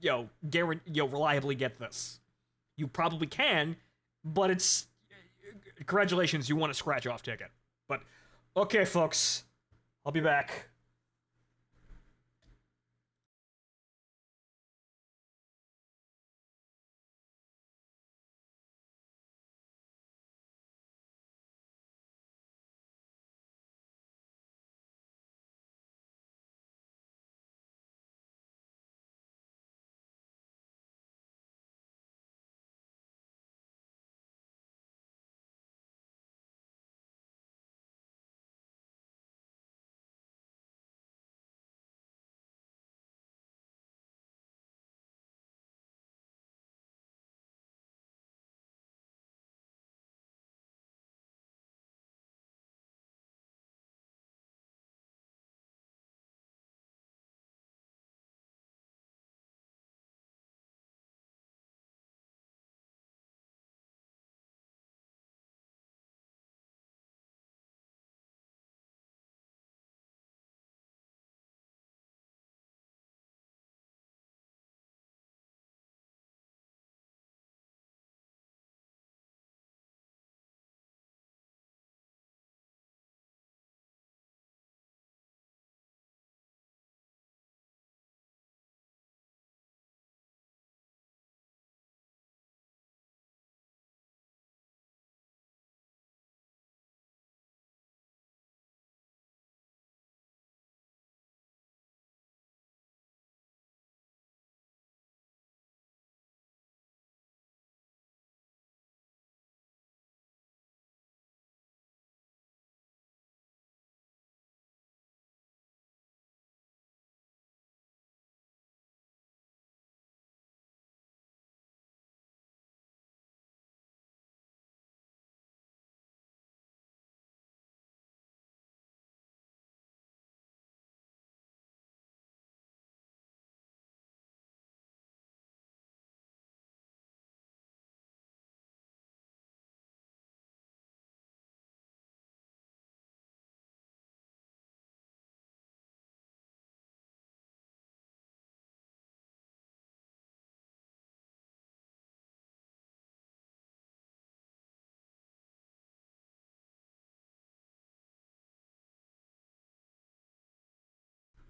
Speaker 1: reliably get this. You probably can, but it's... Congratulations, you won a scratch-off ticket. But, okay, folks. I'll be back.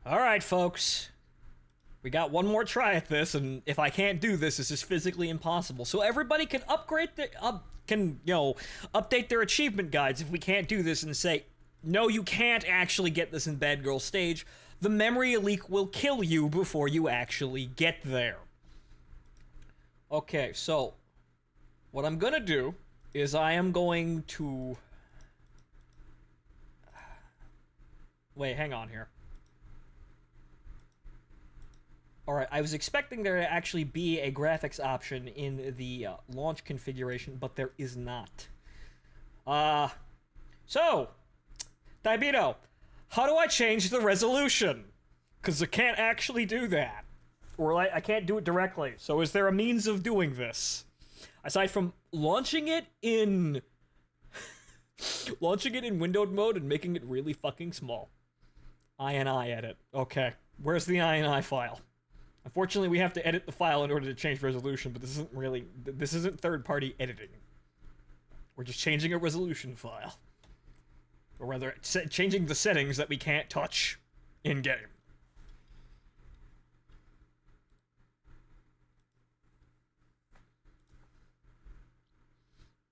Speaker 1: Alright, folks. We got one more try at this, and if I can't do this, it's just physically impossible. So everybody can update their achievement guides if we can't do this and say, no, you can't actually get this in Bad Girl stage. The memory leak will kill you before you actually get there. Okay, so what I'm gonna do is I am going to... Wait, hang on here. Alright, I was expecting there to actually be a graphics option in the launch configuration, but there is not. So, Diabito, how do I change the resolution? Because I can't actually do that. Or I can't do it directly. So is there a means of doing this? Aside from launching it in... launching it in windowed mode and making it really fucking small. INI edit. Okay. Where's the INI file? Unfortunately, we have to edit the file in order to change resolution, but this isn't third-party editing. We're just changing a resolution file. Or rather, changing the settings that we can't touch in-game.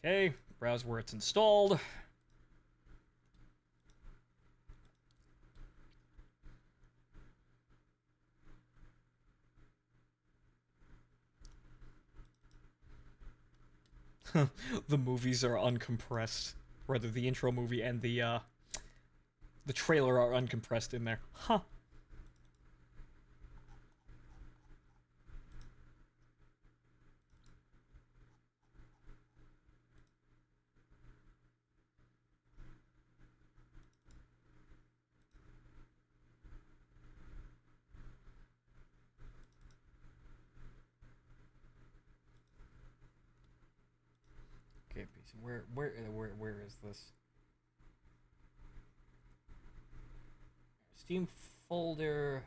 Speaker 1: Okay, browse where it's installed. The movies are uncompressed. Rather, the intro movie and the trailer are uncompressed in there. Huh. where is this? Steam folder.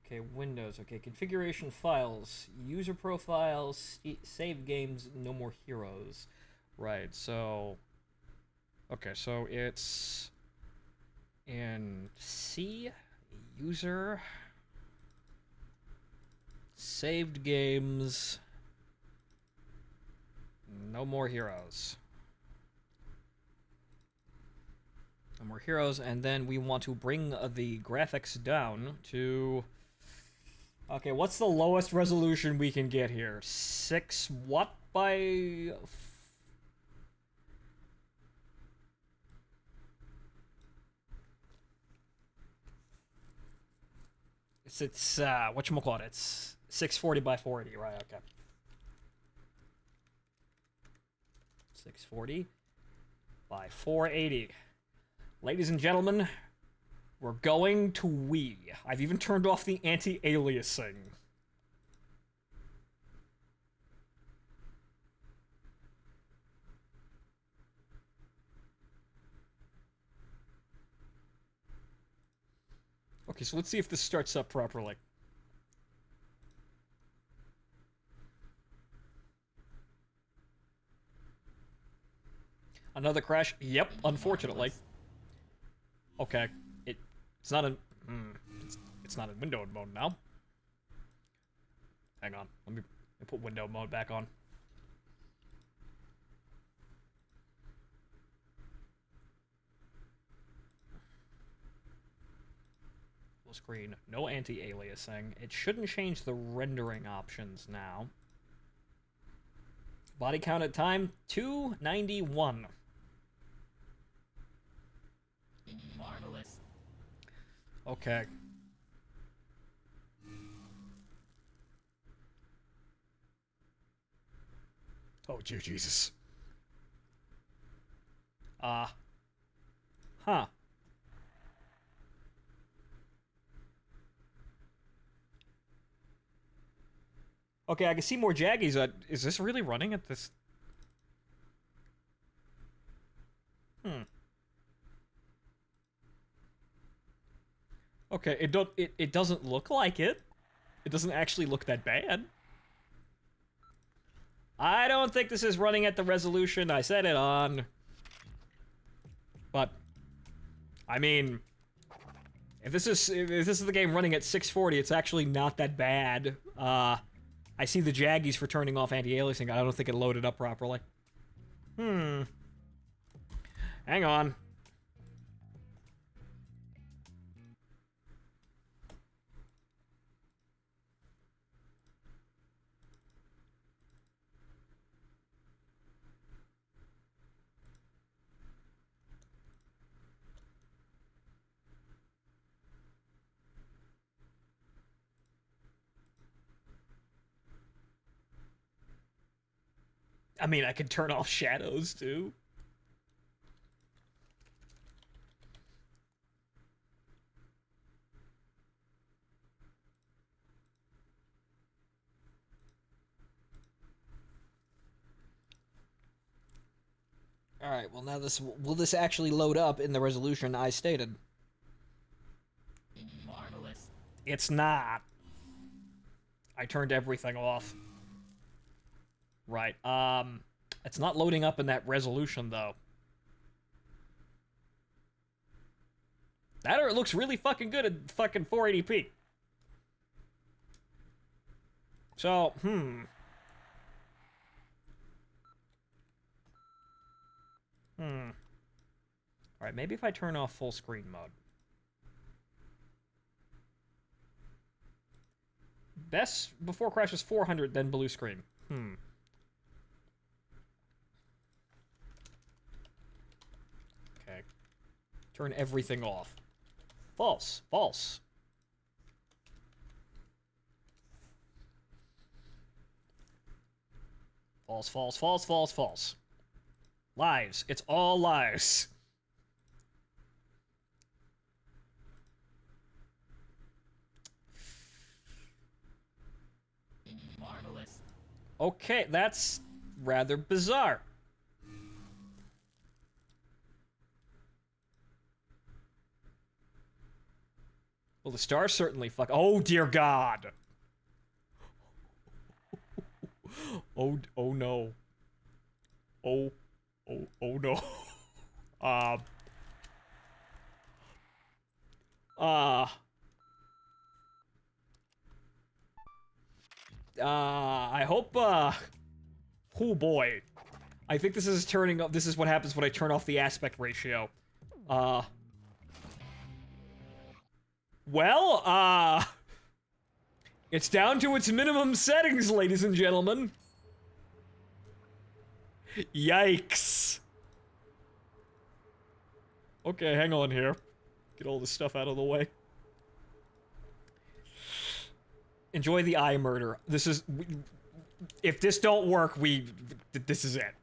Speaker 1: Okay, Windows. Okay, configuration files, user profiles, save games, no more heroes. Right. So. Okay, so it's in C, user, saved games, no more heroes. No more heroes, and then we want to bring the graphics down to... Okay, what's the lowest resolution we can get here? 6 what by... It's whatchamacallit, it's 640 by 480, right, okay. 640 by 480. Ladies and gentlemen, we're going to Wii. I've even turned off the anti-aliasing. Okay, so let's see if this starts up properly. Another crash? Yep, unfortunately. Okay, it's not in it's not in windowed mode now. Hang on, let me put window mode back on. Full screen, no anti-aliasing. It shouldn't change the rendering options now. Body count at time 291.
Speaker 5: Marvelous.
Speaker 1: Okay. Oh, Jesus. Huh. Okay, I can see more Jaggies. Is this really running at this? Okay, it doesn't look like it. It doesn't actually look that bad. I don't think this is running at the resolution I set it on. But I mean, if this is the game running at 640, it's actually not that bad. I see the Jaggies for turning off anti-aliasing. I don't think it loaded up properly. Hang on. I mean, I could turn off shadows, too. Alright, well now will this actually load up in the resolution I stated?
Speaker 5: Marvelous.
Speaker 1: It's not. I turned everything off. Right, it's not loading up in that resolution, though. That or it looks really fucking good at fucking 480p. So, Alright, maybe if I turn off full screen mode. Best before crash was 400, then blue screen. Okay. Turn everything off. False. False. False, false, false, false, false. Lies. It's all lies.
Speaker 5: Marvelous.
Speaker 1: Okay, that's rather bizarre. Well, the stars certainly fuck. Oh, dear God. Oh no. Oh no. I hope, oh boy. I think this is turning up, this is what happens when I turn off the aspect ratio. Well, it's down to its minimum settings, ladies and gentlemen. Yikes. Okay, hang on here. Get all this stuff out of the way. Enjoy the eye murder. This is... If this don't work, this is it.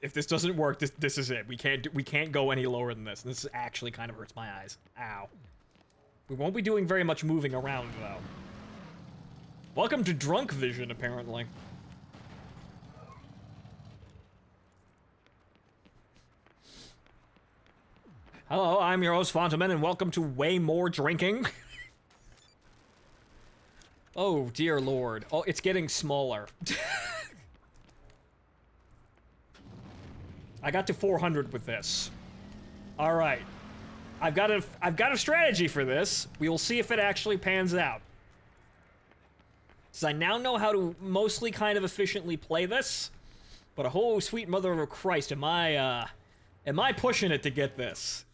Speaker 1: If this doesn't work, this is it. We can't go any lower than this. This actually kind of hurts my eyes. Ow. We won't be doing very much moving around, though. Welcome to drunk vision, apparently. Hello, I'm your host, Phontomen, and welcome to Way More Drinking. Oh, dear lord. Oh, it's getting smaller. I got to 400 with this. Alright. I've got a strategy for this. We will see if it actually pans out. So I now know how to mostly kind of efficiently play this. But oh, sweet mother of Christ, am I pushing it to get this?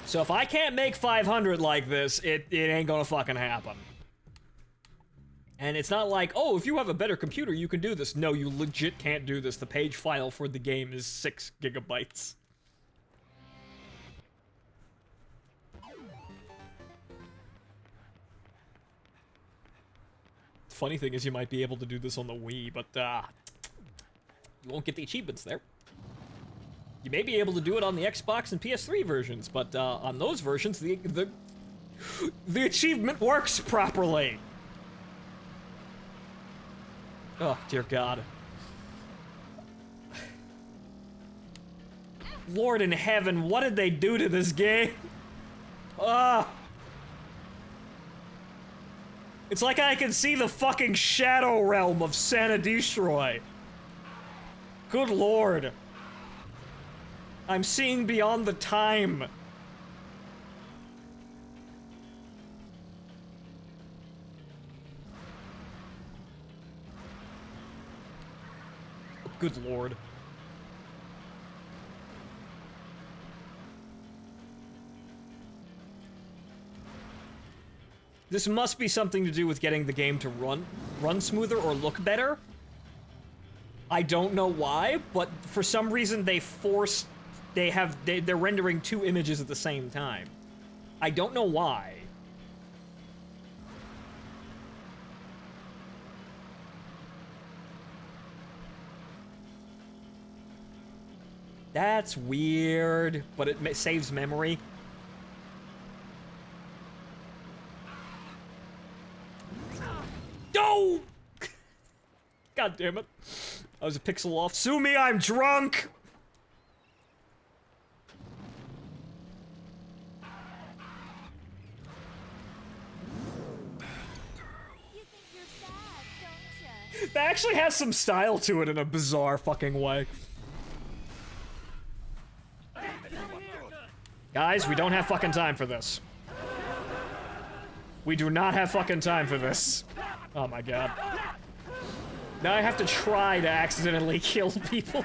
Speaker 1: So if I can't make 500 like this, it ain't gonna fucking happen. And it's not like, oh, if you have a better computer, you can do this. No, you legit can't do this. The page file for the game is 6 gigabytes. The funny thing is you might be able to do this on the Wii, but, you won't get the achievements there. You may be able to do it on the Xbox and PS3 versions, but, on those versions, the achievement works properly. Oh, dear God. Lord in heaven, what did they do to this game? Ah! It's like I can see the fucking shadow realm of Santa Destroy. Good lord. I'm seeing beyond the time. Good lord. This must be something to do with getting the game to run smoother or look better. I don't know why, but for some reason they're rendering 2 images at the same time. I don't know why. That's weird, but it saves memory. No! God damn it. I was a pixel off. Sue me, I'm drunk!
Speaker 4: You think you're bad, don't ya?
Speaker 1: That actually has some style to it in a bizarre fucking way. Guys, we don't have fucking time for this. We do not have fucking time for this. Oh my god. Now I have to try to accidentally kill people.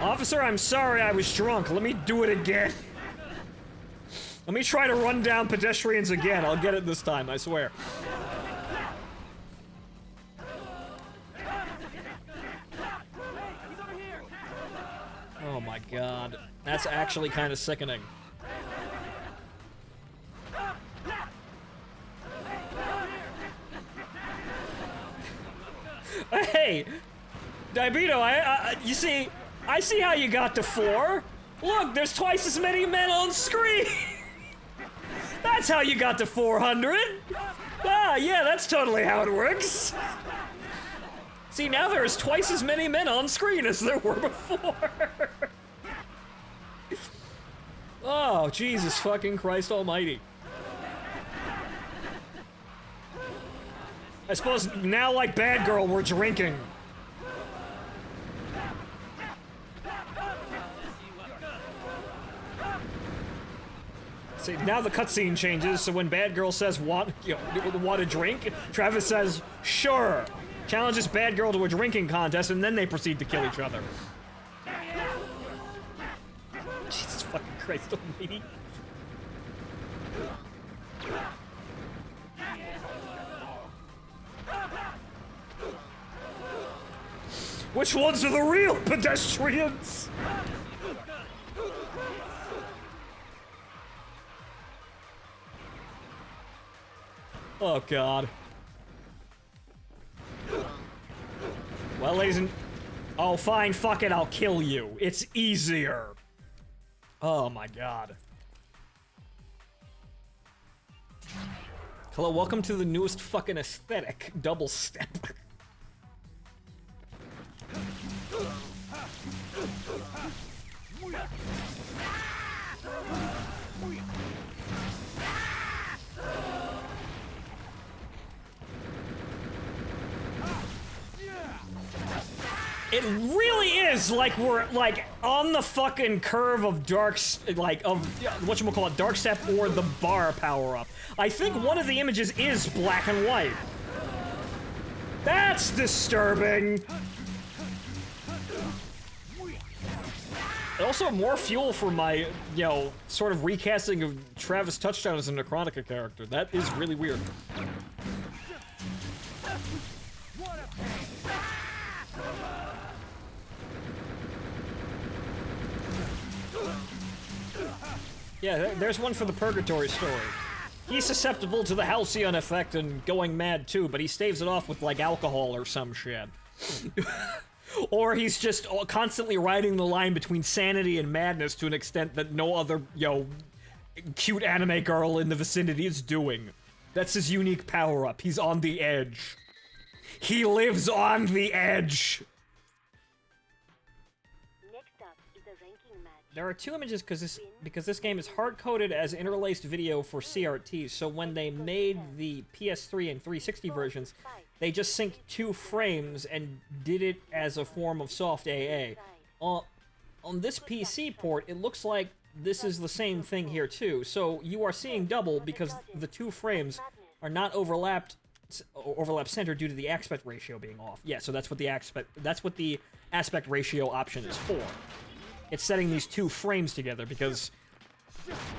Speaker 1: Officer, I'm sorry I was drunk. Let me do it again. Let me try to run down pedestrians again. I'll get it this time, I swear. Oh my god. That's actually kind of sickening. Hey! Diabito, you see, I see how you got to 4. Look, there's twice as many men on screen! That's how you got to 400! Ah, yeah, that's totally how it works! See, now there's twice as many men on screen as there were before! Oh, Jesus fucking Christ almighty. I suppose now, like Bad Girl, we're drinking. See, now the cutscene changes, so when Bad Girl says, want a drink? Travis says, sure. Challenges Bad Girl to a drinking contest, and then they proceed to kill each other. Jesus fucking Christ almighty. Which ones are the real pedestrians? Oh, God. Well, ladies and... Oh, fine, fuck it, I'll kill you. It's easier. Oh, my God. Hello, welcome to the newest fucking aesthetic, double step. It really is like we're like on the fucking curve of dark, like of whatchamacallit, dark step or the bar power up. I think one of the images is black and white. That's disturbing. Also, more fuel for my, sort of recasting of Travis Touchdown as a Necronica character. That is really weird. Yeah, there's one for the Purgatory story. He's susceptible to the Halcyon effect and going mad too, but he staves it off with, like, alcohol or some shit. Or he's just constantly riding the line between sanity and madness to an extent that no other, cute anime girl in the vicinity is doing. That's his unique power-up. He's on the edge. He lives on the edge! There are two images because this game is hard-coded as interlaced video for CRTs, so when they made the PS3 and 360 versions, they just synced 2 frames and did it as a form of soft AA. On this PC port, it looks like this is the same thing here too, so you are seeing double because the 2 frames are not overlap center due to the aspect ratio being off. Yeah, so that's what the aspect ratio option is for. It's setting these 2 frames together because,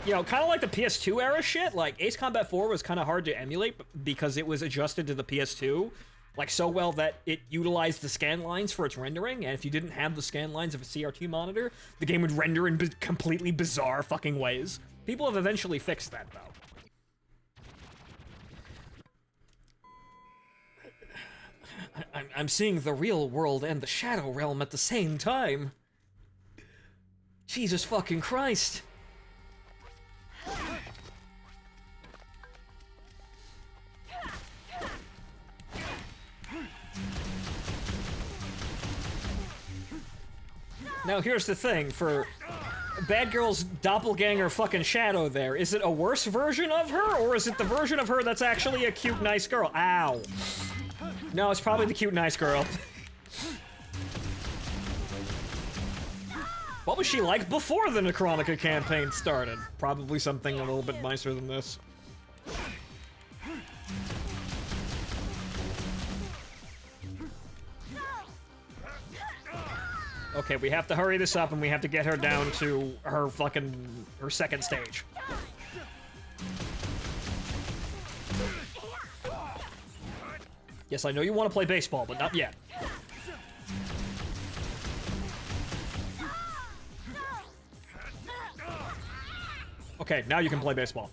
Speaker 1: kind of like the PS2 era shit, like, Ace Combat 4 was kind of hard to emulate because it was adjusted to the PS2, like, so well that it utilized the scan lines for its rendering, and if you didn't have the scan lines of a CRT monitor, the game would render in completely bizarre fucking ways. People have eventually fixed that, though. I'm seeing the real world and the Shadow Realm at the same time. Jesus fucking Christ. Now here's the thing, for Bad Girl's doppelganger fucking Shadow there, is it a worse version of her, or is it the version of her that's actually a cute, nice girl? Ow. No, it's probably the cute, nice girl. What was she like before the Necronica campaign started? Probably something a little bit nicer than this. Okay, we have to hurry this up and we have to get her down to her second stage. Yes, I know you want to play baseball, but not yet. Okay, now you can play baseball.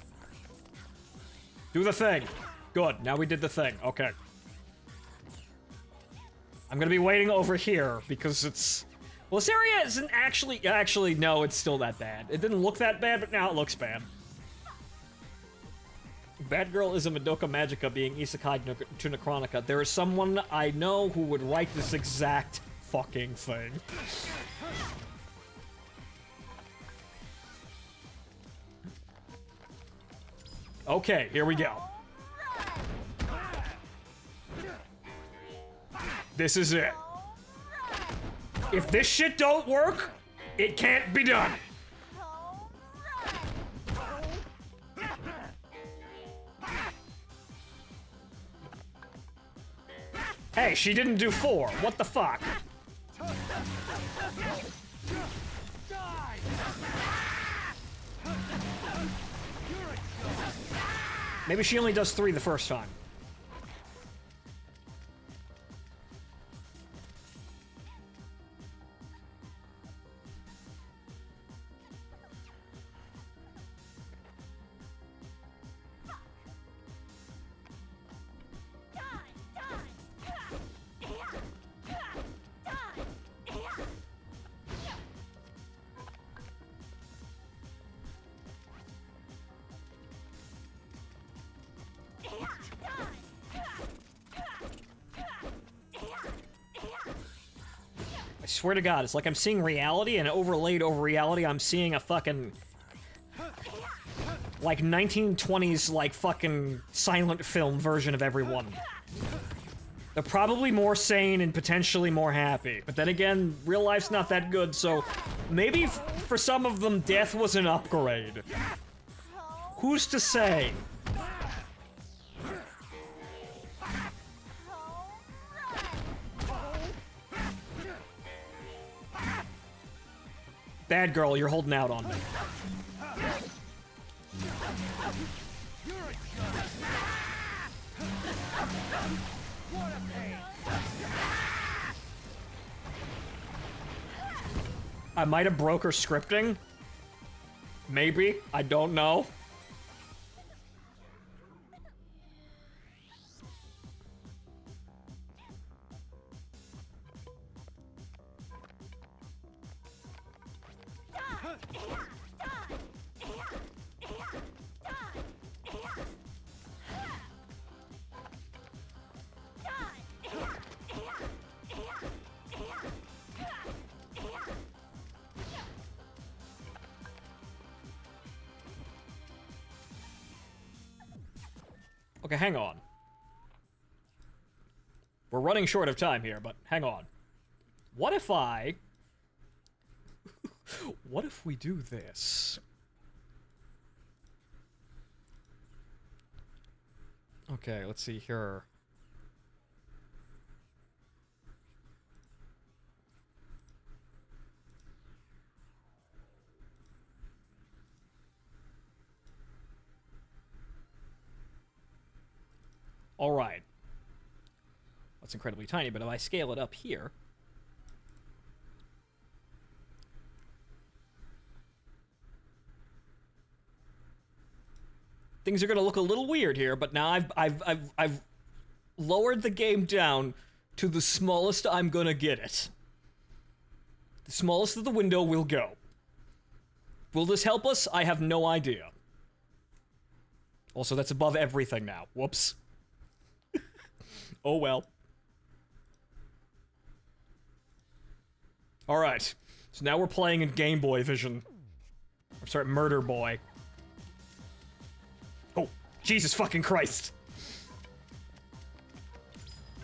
Speaker 1: Do the thing. Good, now we did the thing. Okay. I'm gonna be waiting over here, because it's... Well, this area isn't actually... Actually, no, it's still that bad. It didn't look that bad, but now it looks bad. Bad Girl is a Madoka Magica being isekai to Necronica. There is someone I know who would write this exact fucking thing. Okay, here we go. This is it. If this shit don't work, it can't be done. Hey, she didn't do 4. What the fuck? Maybe she only does 3 the first time. I swear to God, it's like I'm seeing reality, and overlaid over reality, I'm seeing a fucking... like 1920s, like fucking silent film version of everyone. They're probably more sane and potentially more happy. But then again, real life's not that good, so maybe for some of them, death was an upgrade. Who's to say? Bad girl, you're holding out on me. I might have broke her scripting. Maybe. I don't know. Okay, hang on. We're running short of time here, but hang on. What if I... what if we do this? Okay, let's see here. All right. That's incredibly tiny, but if I scale it up here... things are gonna look a little weird here, but now I've lowered the game down to the smallest I'm gonna get it. The smallest that the window will go. Will this help us? I have no idea. Also, that's above everything now. Whoops. Oh well. Alright. So now we're playing in Game Boy Vision. I'm sorry, Murder Boy. Oh, Jesus fucking Christ.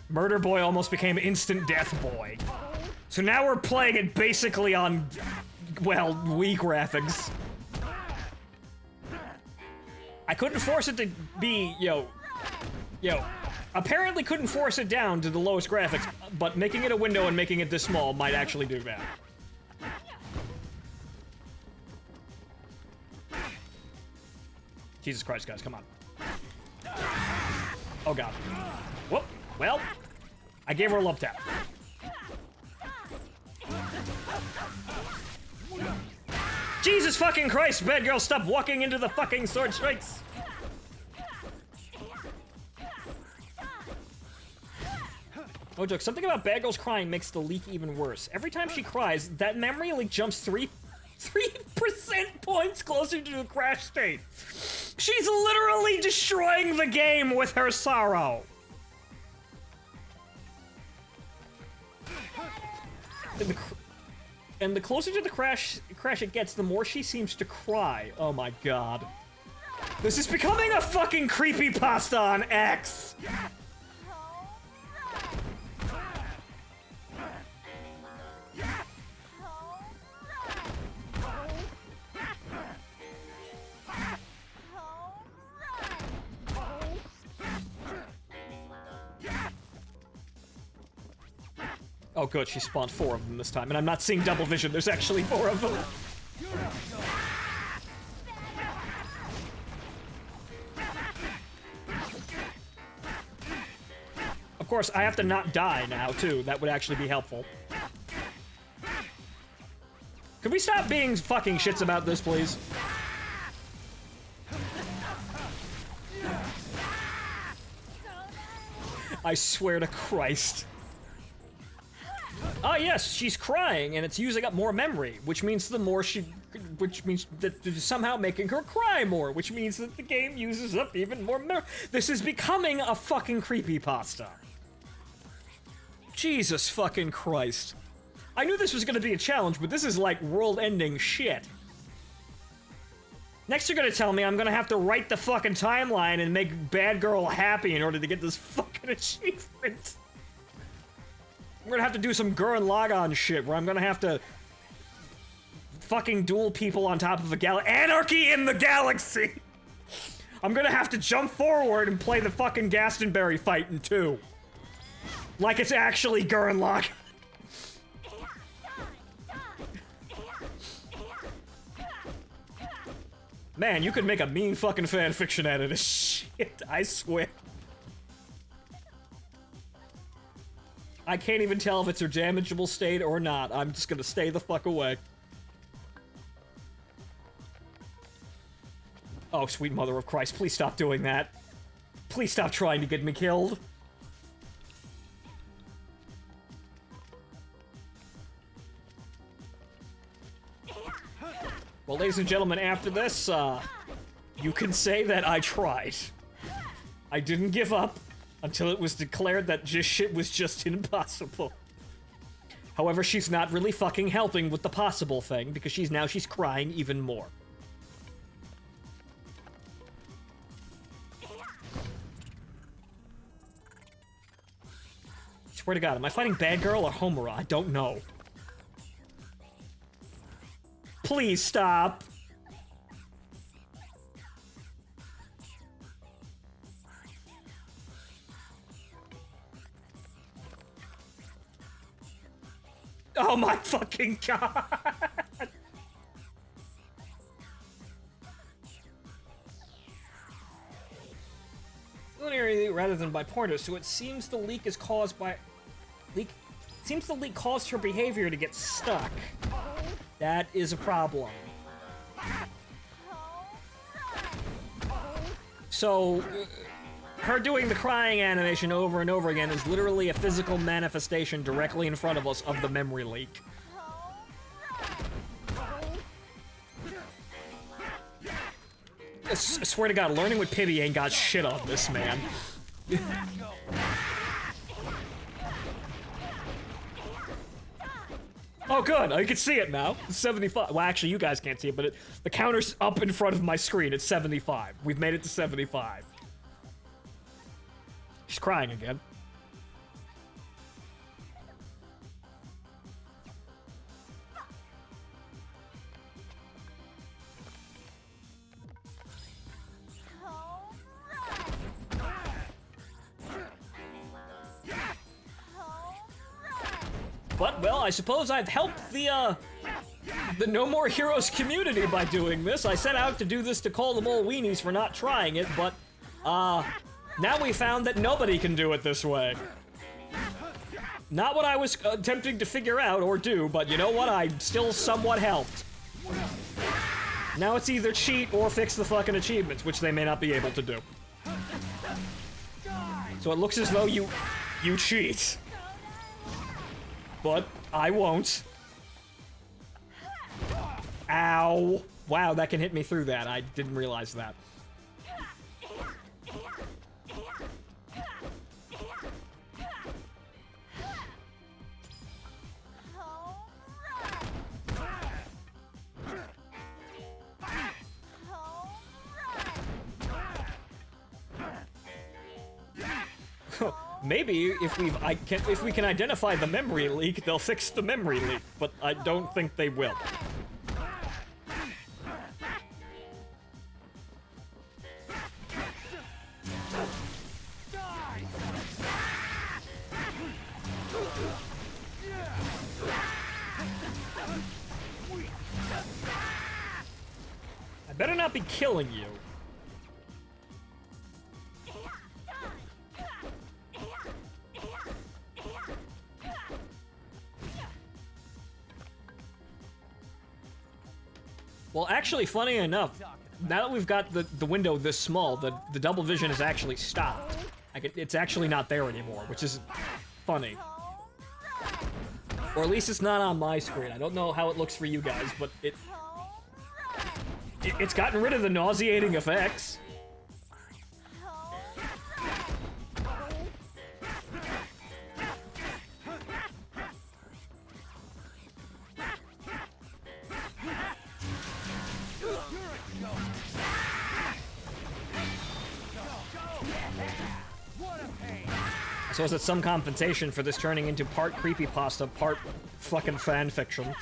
Speaker 1: Murder Boy almost became Instant Death Boy. So now we're playing it basically on, well, Wii graphics. I couldn't force it to be, yo, apparently couldn't force it down to the lowest graphics, but making it a window and making it this small might actually do that. Jesus Christ, guys, come on. Oh god. Whoop. Well, I gave her a love tap. Jesus fucking Christ, bad girl, stop walking into the fucking sword strikes! Oh, joke, something about bad girls crying makes the leak even worse. Every time she cries, that memory leak jumps 3% points closer to the crash state. She's literally destroying the game with her sorrow. And the closer to the crash it gets, the more she seems to cry. Oh my god. This is becoming a fucking creepypasta on X! Oh good, she spawned 4 of them this time, and I'm not seeing double vision, there's actually 4 of them. Of course, I have to not die now, too. That would actually be helpful. Can we stop being fucking shits about this, please? I swear to Christ. Ah, yes, she's crying, and it's using up more memory, which means the more she... Which means that it's somehow making her cry more, which means that the game uses up even more memory. This is becoming a fucking creepypasta. Jesus fucking Christ. I knew this was gonna be a challenge, but this is like world-ending shit. Next you're gonna tell me I'm gonna have to write the fucking timeline and make Bad Girl happy in order to get this fucking achievement. I'm gonna have to do some Gurren Lagann shit where I'm gonna have to fucking duel people on top of a anarchy in the galaxy! I'm gonna have to jump forward and play the fucking Gastonberry fight in 2. Like it's actually Gurren Lagann. Man, you could make a mean fucking fanfiction out of this shit, I swear. I can't even tell if it's a damageable state or not. I'm just gonna stay the fuck away. Oh, sweet mother of Christ, please stop doing that. Please stop trying to get me killed. Well, ladies and gentlemen, after this, you can say that I tried. I didn't give up until it was declared that this shit was just impossible. However, she's not really fucking helping with the possible thing, because she's crying even more. Swear to God, am I fighting Bad Girl or Homura? I don't know. Please stop. Oh my fucking God. Rather than by pointers, so it seems the leak is caused by... Seems the leak caused her behavior to get stuck. That is a problem. So, her doing the crying animation over and over again is literally a physical manifestation directly in front of us of the memory leak. I swear to God, learning with Pibby ain't got shit on this, man. Oh, good. I can see it now. It's 75. Well, actually, you guys can't see it, but the counter's up in front of my screen. It's 75. We've made it to 75. She's crying again. But, well, I suppose I've helped the No More Heroes community by doing this. I set out to do this to call them all weenies for not trying it, but, now we found that nobody can do it this way. Not what I was attempting to figure out or do, but you know what? I still somewhat helped. Now it's either cheat or fix the fucking achievements, which they may not be able to do. So it looks as though you cheat. But I won't. Ow. Wow, that can hit me through that. I didn't realize that. Maybe if we can identify the memory leak, they'll fix the memory leak, but I don't think they will. I better not be killing you. Well, actually, funny enough, now that we've got the window this small, the double vision has actually stopped. It's actually not there anymore, which is funny. Or at least it's not on my screen. I don't know how it looks for you guys, but it's gotten rid of the nauseating effects. So is it some compensation for this turning into part creepypasta, part fucking fanfiction?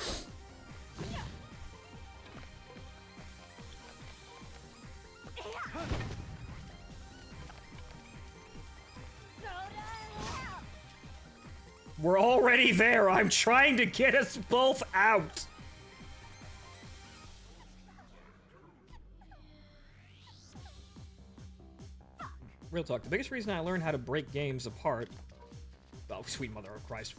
Speaker 1: We're already there. I'm trying to get us both out. Real talk, the biggest reason I learned how to break games apart, oh, sweet mother of Christ,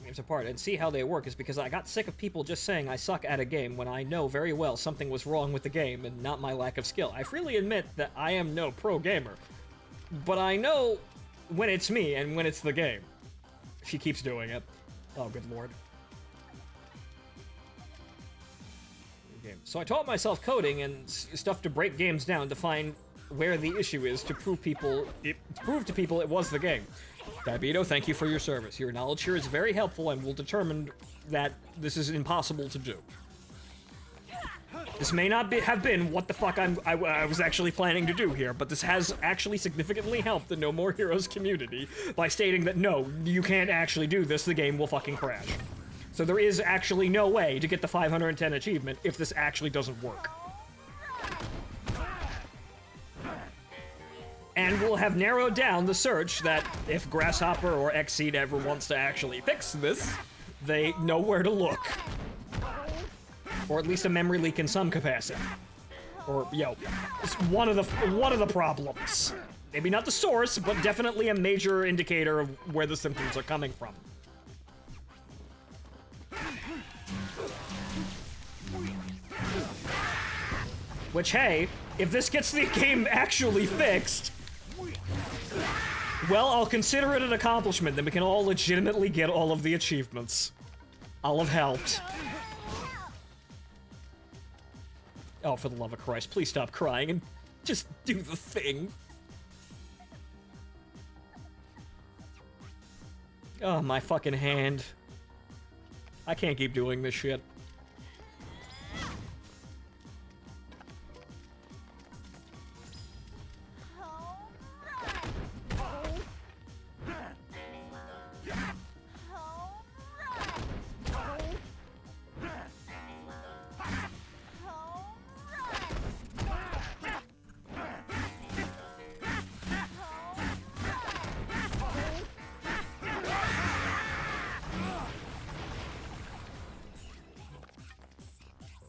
Speaker 1: games apart and see how they work is because I got sick of people just saying I suck at a game when I know very well something was wrong with the game and not my lack of skill. I freely admit that I am no pro gamer, but I know when it's me and when it's the game. She keeps doing it. Oh, good lord. Okay. So I taught myself coding and stuff to break games down to find where the issue is to prove to people it was the game. Diabeto, thank you for your service. Your knowledge here is very helpful and will determine that this is impossible to do. This may not have been what the fuck I was actually planning to do here, but this has actually significantly helped the No More Heroes community by stating that no, you can't actually do this, the game will fucking crash. So there is actually no way to get the 510 achievement if this actually doesn't work. And we'll have narrowed down the search that if Grasshopper or Xseed ever wants to actually fix this, they know where to look. Or at least a memory leak in some capacity. Or, yo, it's one of the problems. Maybe not the source, but definitely a major indicator of where the symptoms are coming from. Which, hey, if this gets the game actually fixed, well, I'll consider it an accomplishment. Then we can all legitimately get all of the achievements. I'll have helped. Oh, for the love of Christ, please stop crying and just do the thing. Oh, my fucking hand. I can't keep doing this shit.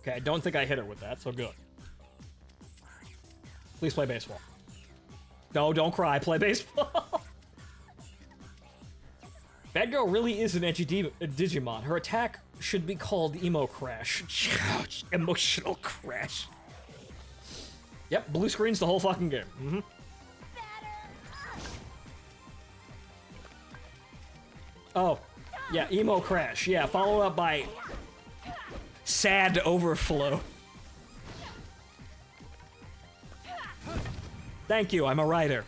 Speaker 1: Okay, I don't think I hit her with that, so good. Please play baseball. No, don't cry, play baseball. Bad Girl really is an edgy Digimon. Her attack should be called Emo Crash. Emotional Crash. Yep, blue screen's the whole fucking game. Mm-hmm. Oh, yeah, Emo Crash. Yeah, followed up by Sad Overflow. Thank you, I'm a writer.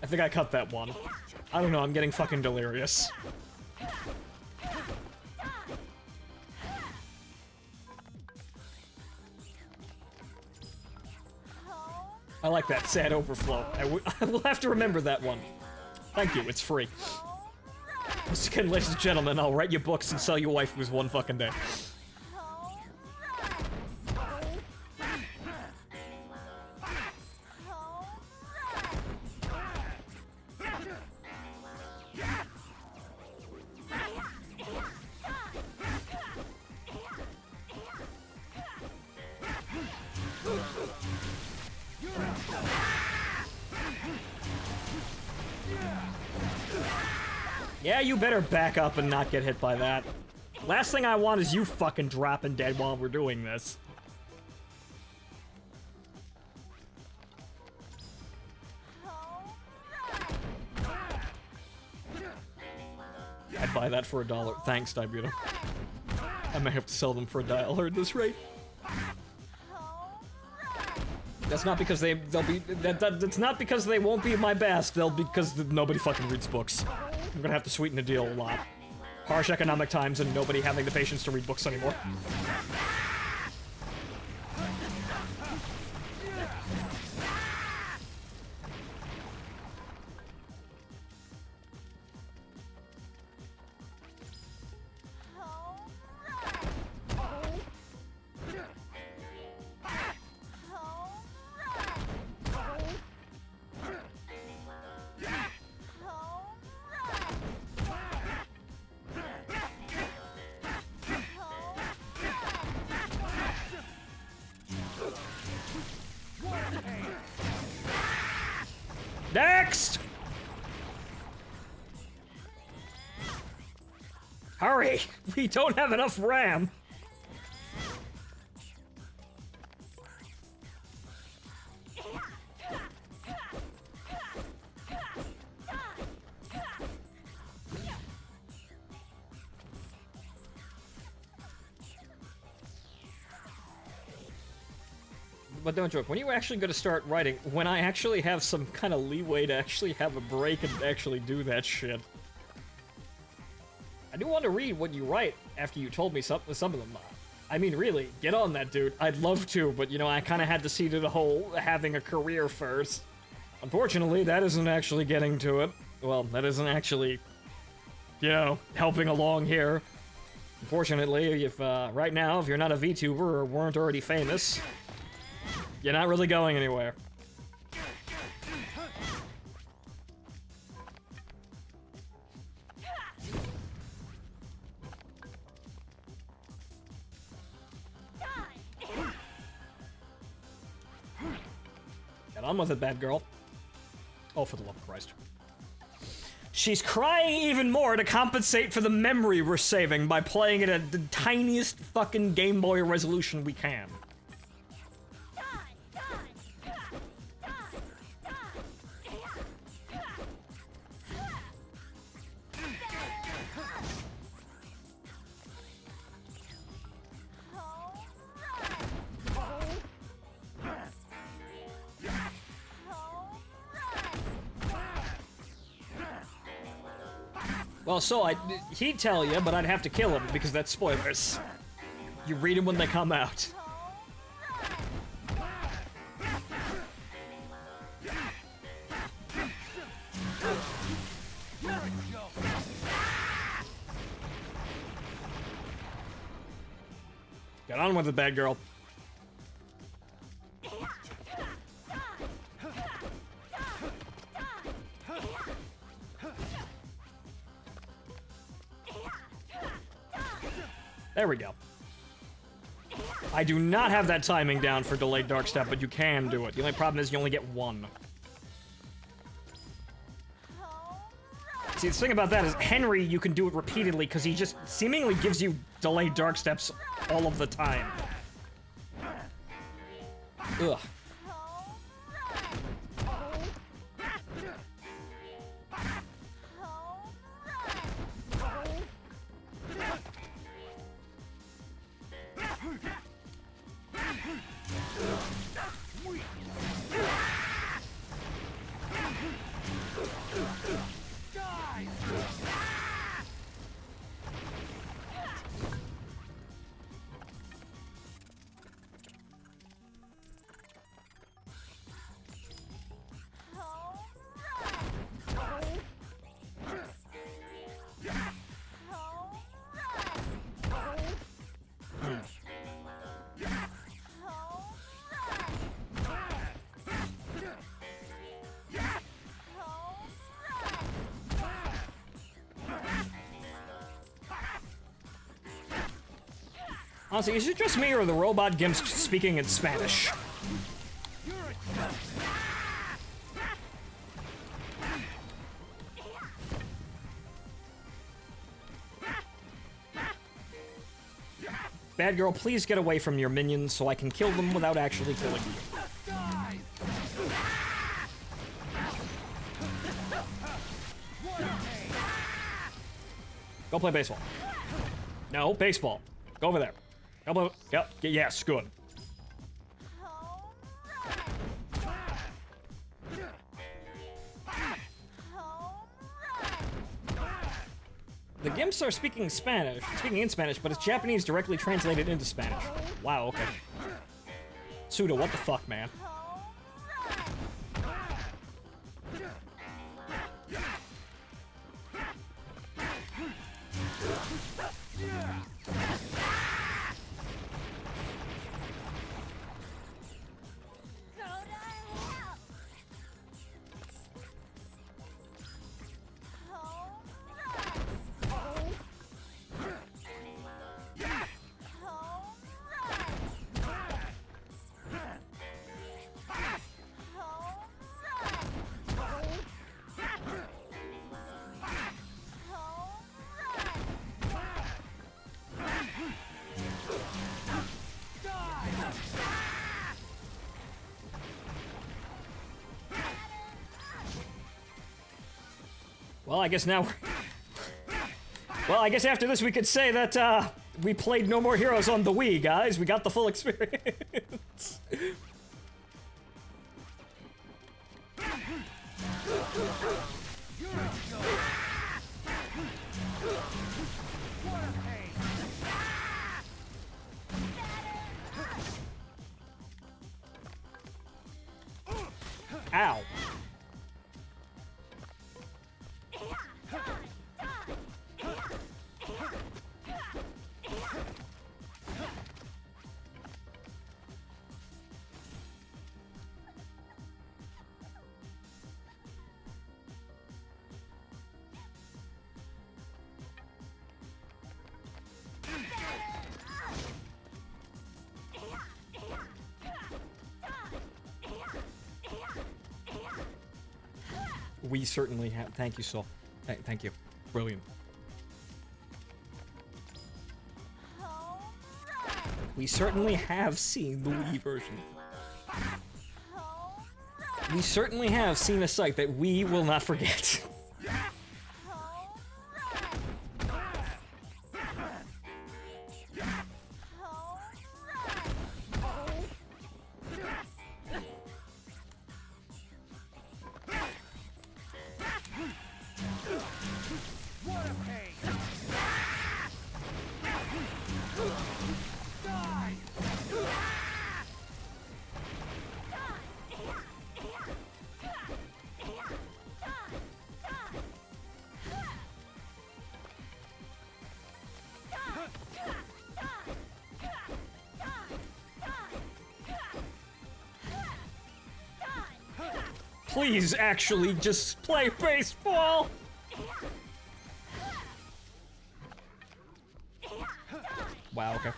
Speaker 1: I think I cut that one. I don't know, I'm getting fucking delirious. I like that sad overflow. I will have to remember that one. Thank you, it's free. Once again, ladies and gentlemen, I'll write you books and sell you waifus one fucking day. Yeah, you better back up and not get hit by that. Last thing I want is you fucking dropping dead while we're doing this. I'd buy that for $1. Thanks, Dibuto. I may have to sell them for $1 at this rate. That's not because that's not because they won't be my best. They'll be because nobody fucking reads books. I'm gonna have to sweeten the deal a lot. Harsh economic times and nobody having the patience to read books anymore. Next! Hurry! We don't have enough RAM! But don't joke, when are you actually going to start writing? When I actually have some kind of leeway to actually have a break and actually do that shit. I do want to read what you write after you told me some of them. I mean, really, get on that, dude. I'd love to, but, you know, I kind of had to see to the whole having a career first. Unfortunately, that isn't actually getting to it. Well, that isn't actually, you know, helping along here. Unfortunately, if, right now, if you're not a VTuber or weren't already famous, you're not really going anywhere. Get on with it, bad girl. Oh, for the love of Christ. She's crying even more to compensate for the memory we're saving by playing it at the tiniest fucking Game Boy resolution we can. Well, so he'd tell you, but I'd have to kill him because that's spoilers. You read them when they come out. Get on with it, bad girl. There we go. I do not have that timing down for delayed dark step, but you can do it. The only problem is you only get one. See, the thing about that is Henry, you can do it repeatedly because he just seemingly gives you delayed dark steps all of the time. Ugh. Honestly, is it just me or the robot gimps speaking in Spanish? Bad girl, please get away from your minions so I can kill them without actually killing you. Go play baseball. No, baseball. Go over there. Go play. Yep. Yes, good. The Gimps are speaking in Spanish, but it's Japanese directly translated into Spanish. Wow, okay. Suda, what the fuck, man? Well, I guess now we're... Well, I guess after this we could say that, we played No More Heroes on the Wii, guys. We got the full experience. Ow. We certainly have. Thank you, Soul. Thank you. Brilliant. We certainly have seen the Wii version. We certainly have seen a sight that we will not forget. Please actually just play baseball! Wow, okay.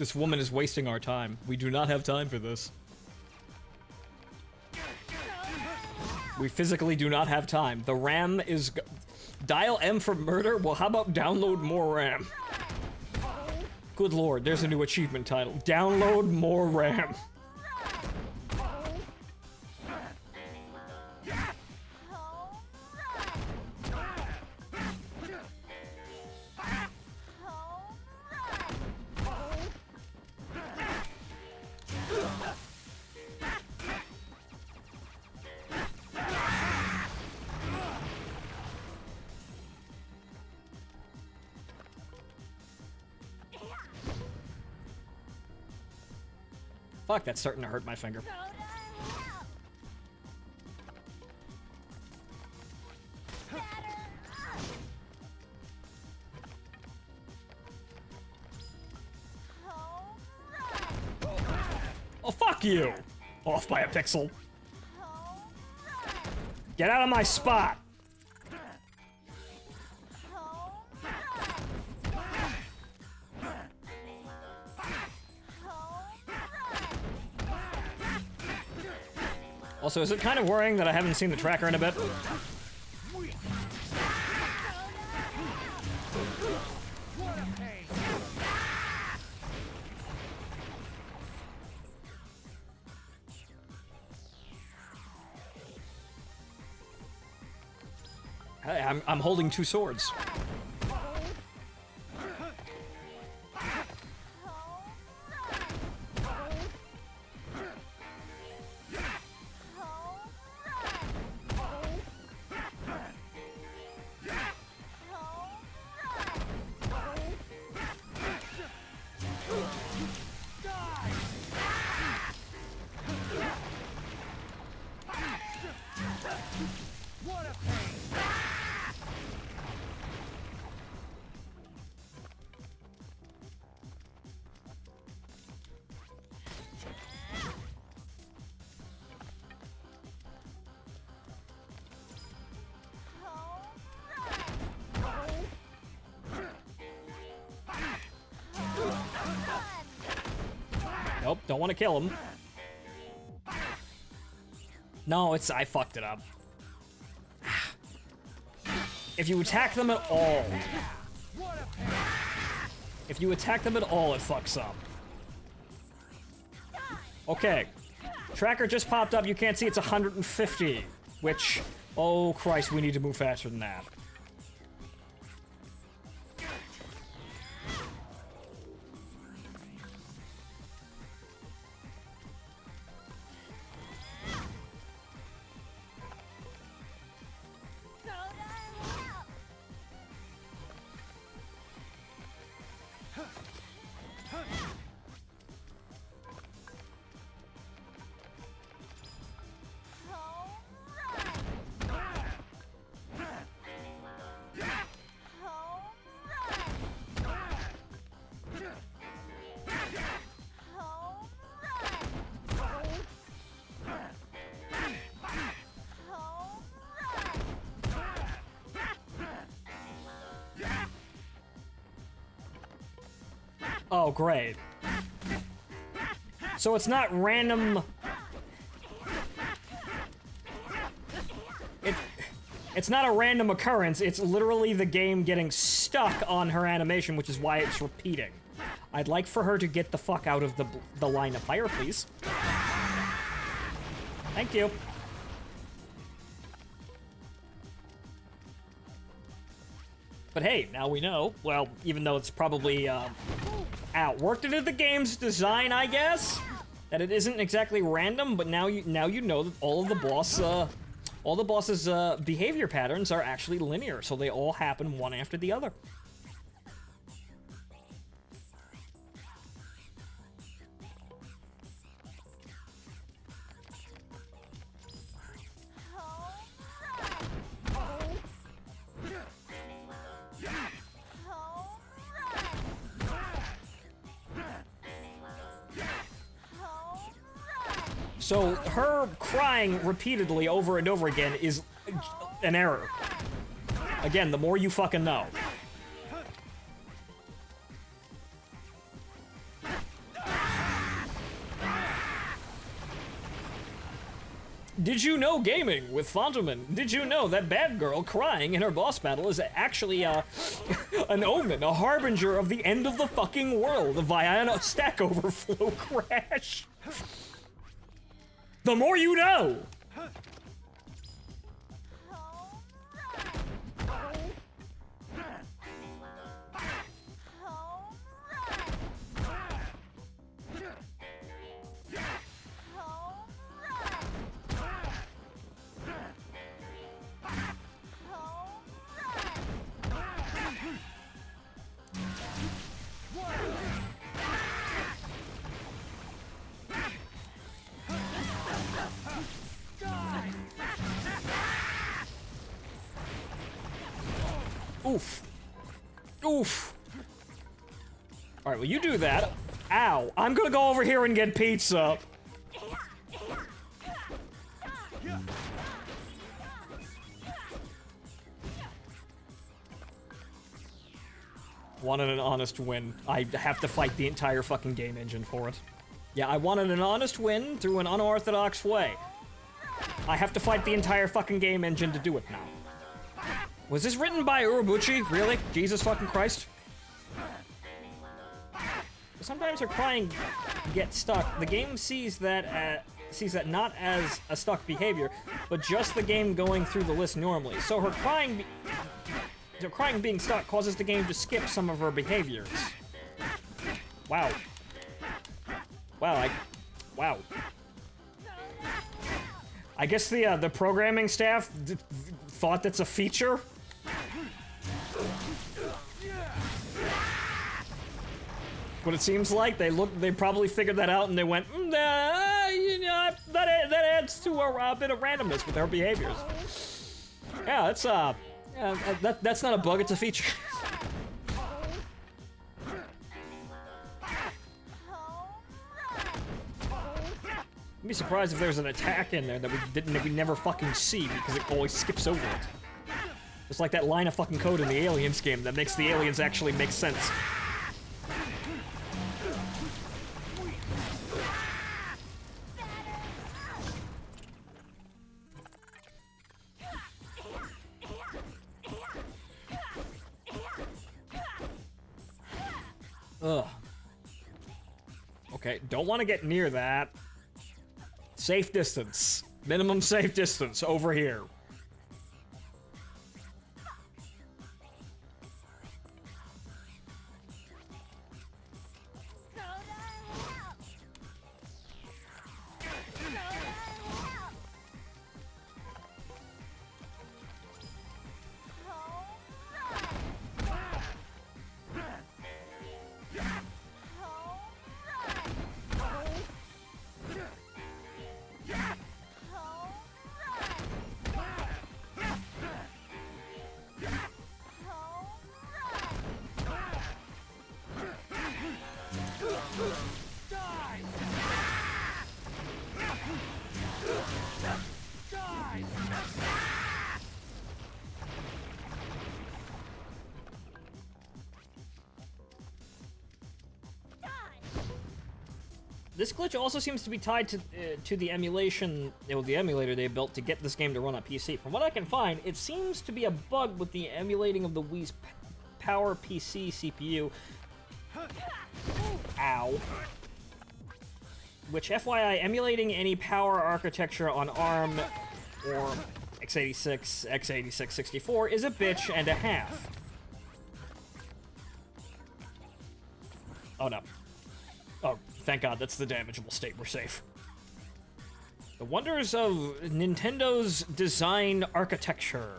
Speaker 1: This woman is wasting our time. We do not have time for this. We physically do not have time. The RAM is... Dial M for murder? Well, how about download more RAM? Good lord, there's a new achievement title. Download more RAM. Fuck, that's starting to hurt my finger. Oh, fuck you! Off by a pixel. Get out of my spot! Also, is it kind of worrying that I haven't seen the tracker in a bit? Hey, I'm holding two swords. Nope, don't want to kill him. No, I fucked it up. If you attack them at all... If you attack them at all, it fucks up. Okay. Tracker just popped up, you can't see it's 150. Which, oh Christ, we need to move faster than that. Oh, great. So it's not random... It's not a random occurrence, it's literally the game getting stuck on her animation, which is why it's repeating. I'd like for her to get the fuck out of the line of fire, please. Thank you. But hey, now we know. Well, even though it's probably worked into the game's design, I guess, that it isn't exactly random. But now you know that all of the boss's behavior patterns are actually linear, so they all happen one after the other. So her crying repeatedly over and over again is an error. Again, the more you fucking know. Did you know gaming with Phontomen? Did you know that bad girl crying in her boss battle is actually an omen, a harbinger of the end of the fucking world via a stack overflow crash? The more you know! Oof. Oof. Alright, well you do that. Ow. I'm gonna go over here and get pizza. Wanted an honest win. I have to fight the entire fucking game engine for it. Yeah, I wanted an honest win through an unorthodox way. I have to fight the entire fucking game engine to do it now. Was this written by Urobuchi? Really? Jesus fucking Christ? Sometimes her crying gets stuck. The game sees that not as a stuck behavior, but just the game going through the list normally. So her crying being stuck causes the game to skip some of her behaviors. Wow. Wow, wow. I guess the programming staff thought that's a feature. What it seems like, they probably figured that out and they went, you know, that adds to a bit of randomness with their behaviors. Yeah, that's not a bug, it's a feature. I'd be surprised if there's an attack in there that we never fucking see because it always skips over it. It's like that line of fucking code in the Aliens game that makes the aliens actually make sense. Ugh. Okay, don't want to get near that. Safe distance. Minimum safe distance over here. This glitch also seems to be tied to the emulation, the emulator they built to get this game to run on PC. From what I can find, it seems to be a bug with the emulating of the Wii's Power PC CPU. Ow. Which, FYI, emulating any power architecture on ARM or x86, x86 64 is a bitch and a half. Oh no. Oh, thank God, that's the damageable state. We're safe. The wonders of Nintendo's design architecture.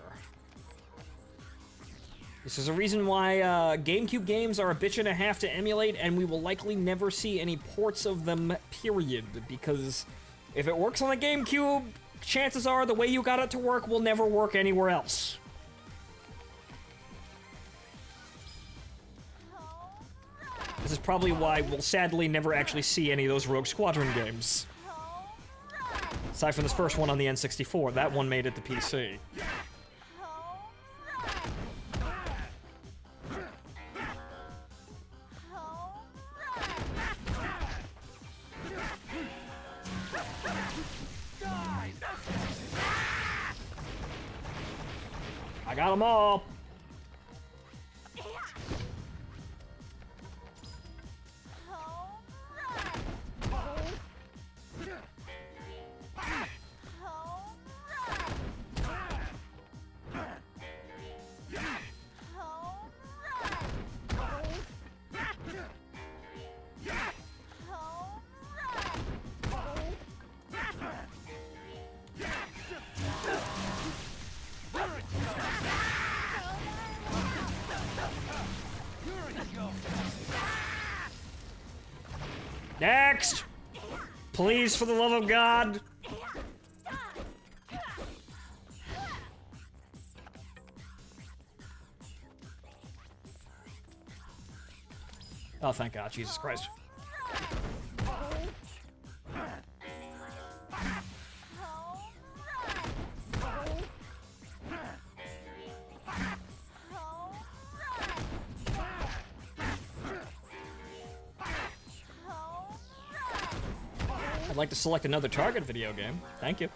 Speaker 1: This is a reason why GameCube games are a bitch and a half to emulate, and we will likely never see any ports of them, period. Because if it works on the GameCube, chances are the way you got it to work will never work anywhere else. This is probably why we'll sadly never actually see any of those Rogue Squadron games. Aside from this first one on the N64, that one made it to PC. I got them all. Next! Please, for the love of God! Oh, thank God, Jesus Christ. I'd like to select another target video game. Thank you.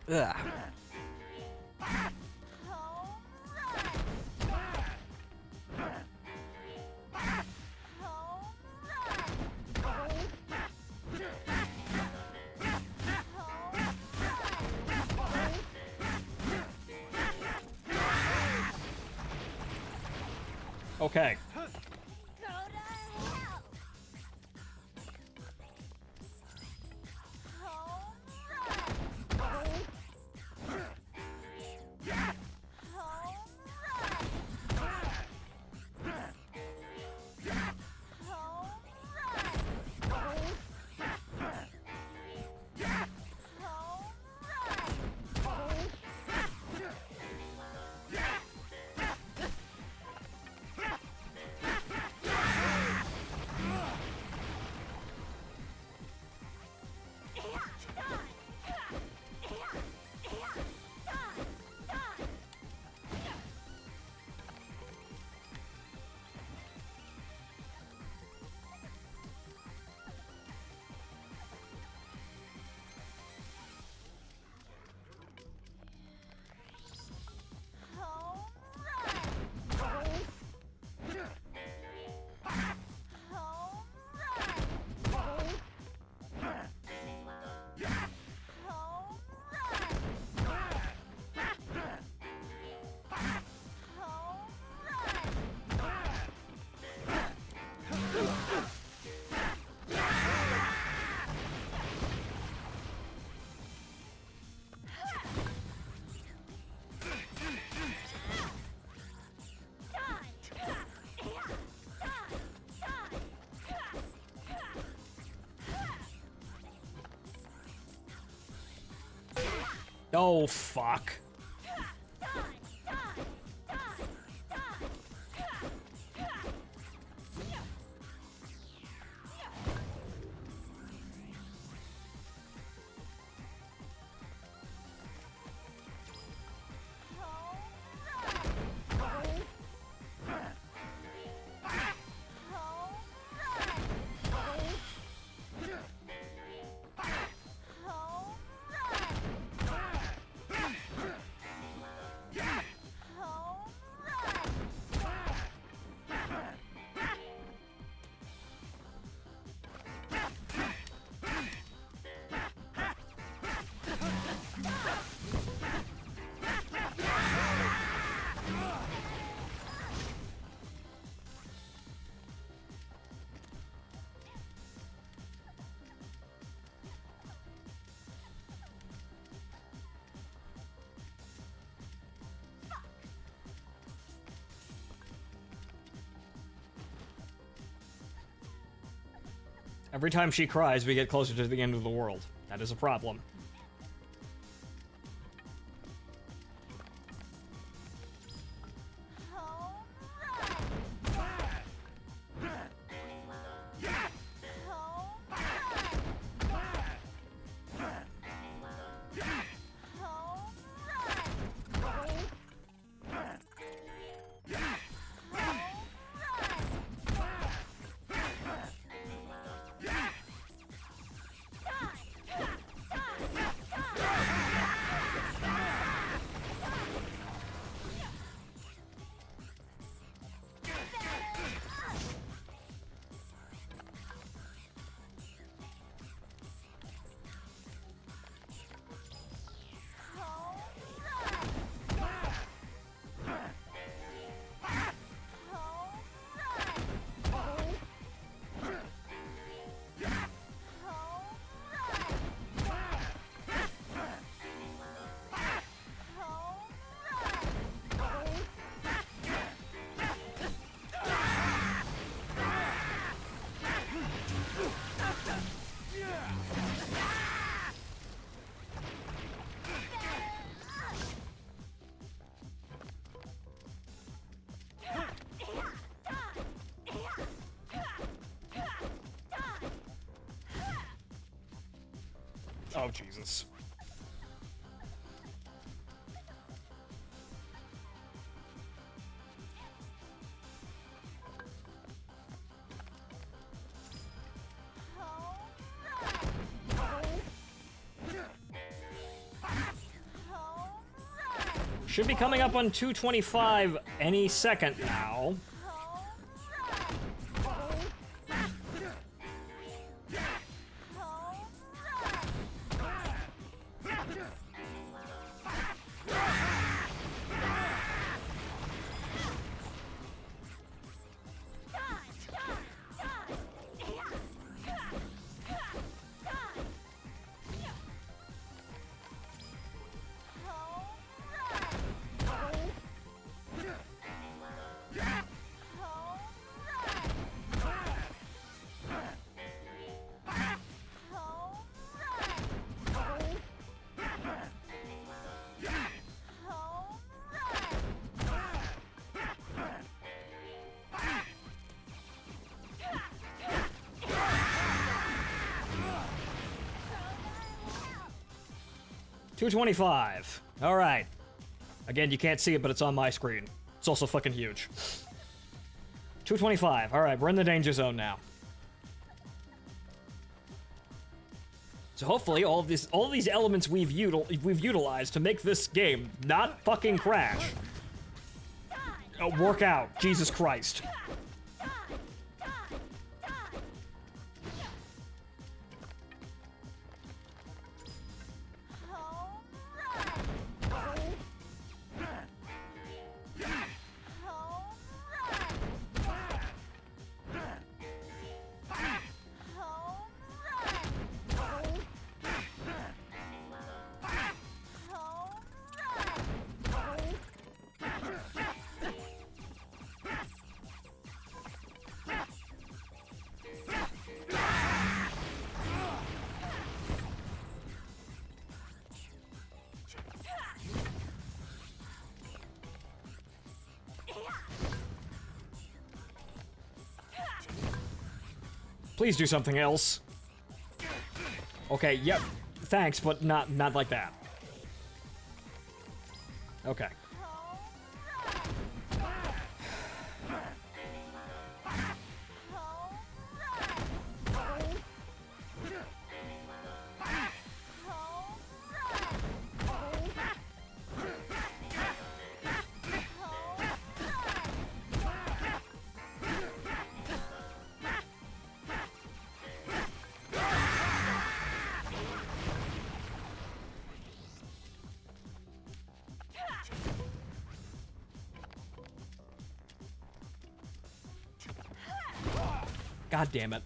Speaker 1: Ugh. Okay. Oh, fuck. Every time she cries, we get closer to the end of the world. That is a problem. Oh, Jesus. Should be coming up on 225 any second now. $225. All right. Again, you can't see it, but it's on my screen. It's also fucking huge. $225. All right, we're in the danger zone now. So hopefully, all of these elements we've utilized to make this game not fucking crash work out. Jesus Christ. Please do something else. Okay, yep. Thanks, but not like that. Okay. God damn it.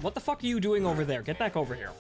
Speaker 1: What the fuck are you doing over there? Get back over here.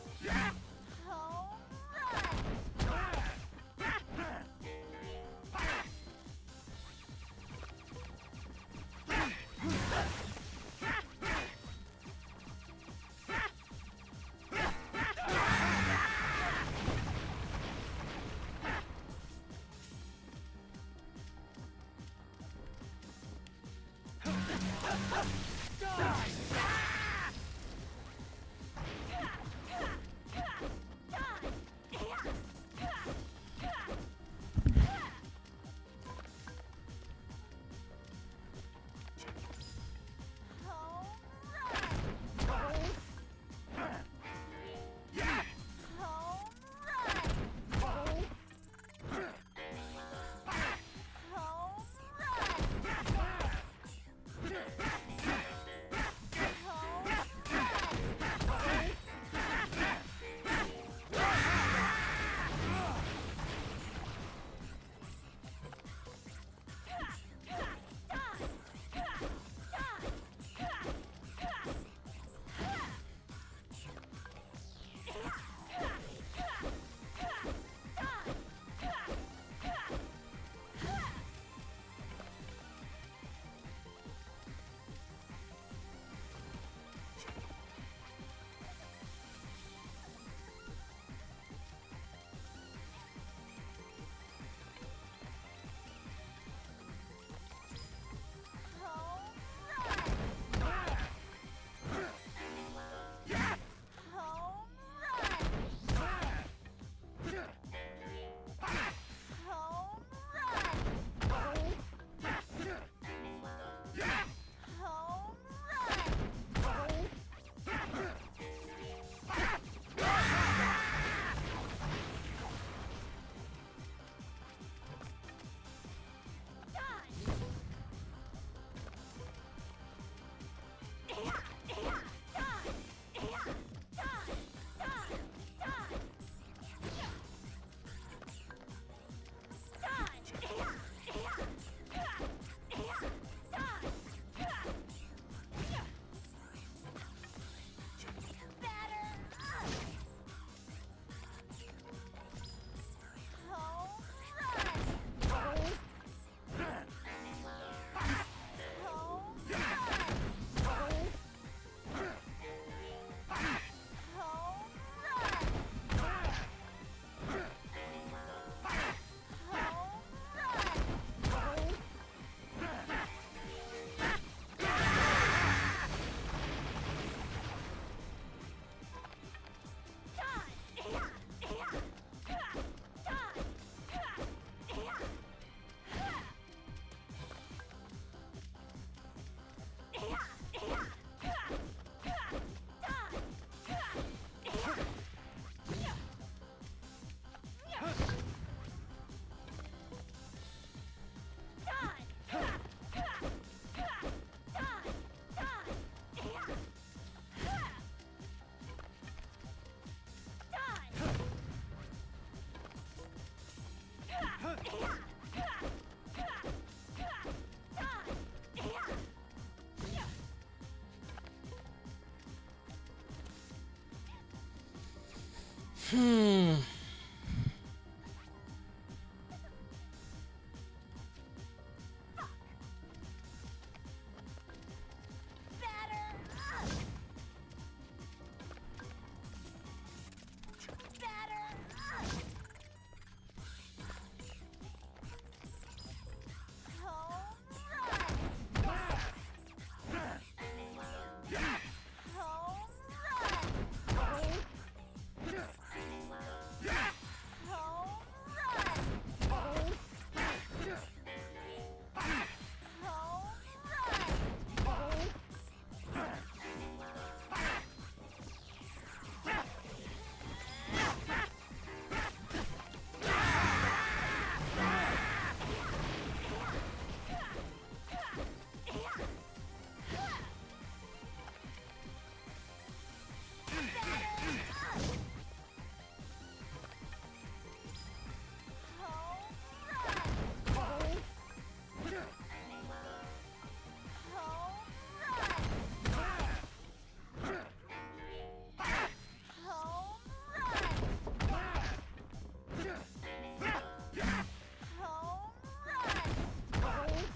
Speaker 1: Hmm.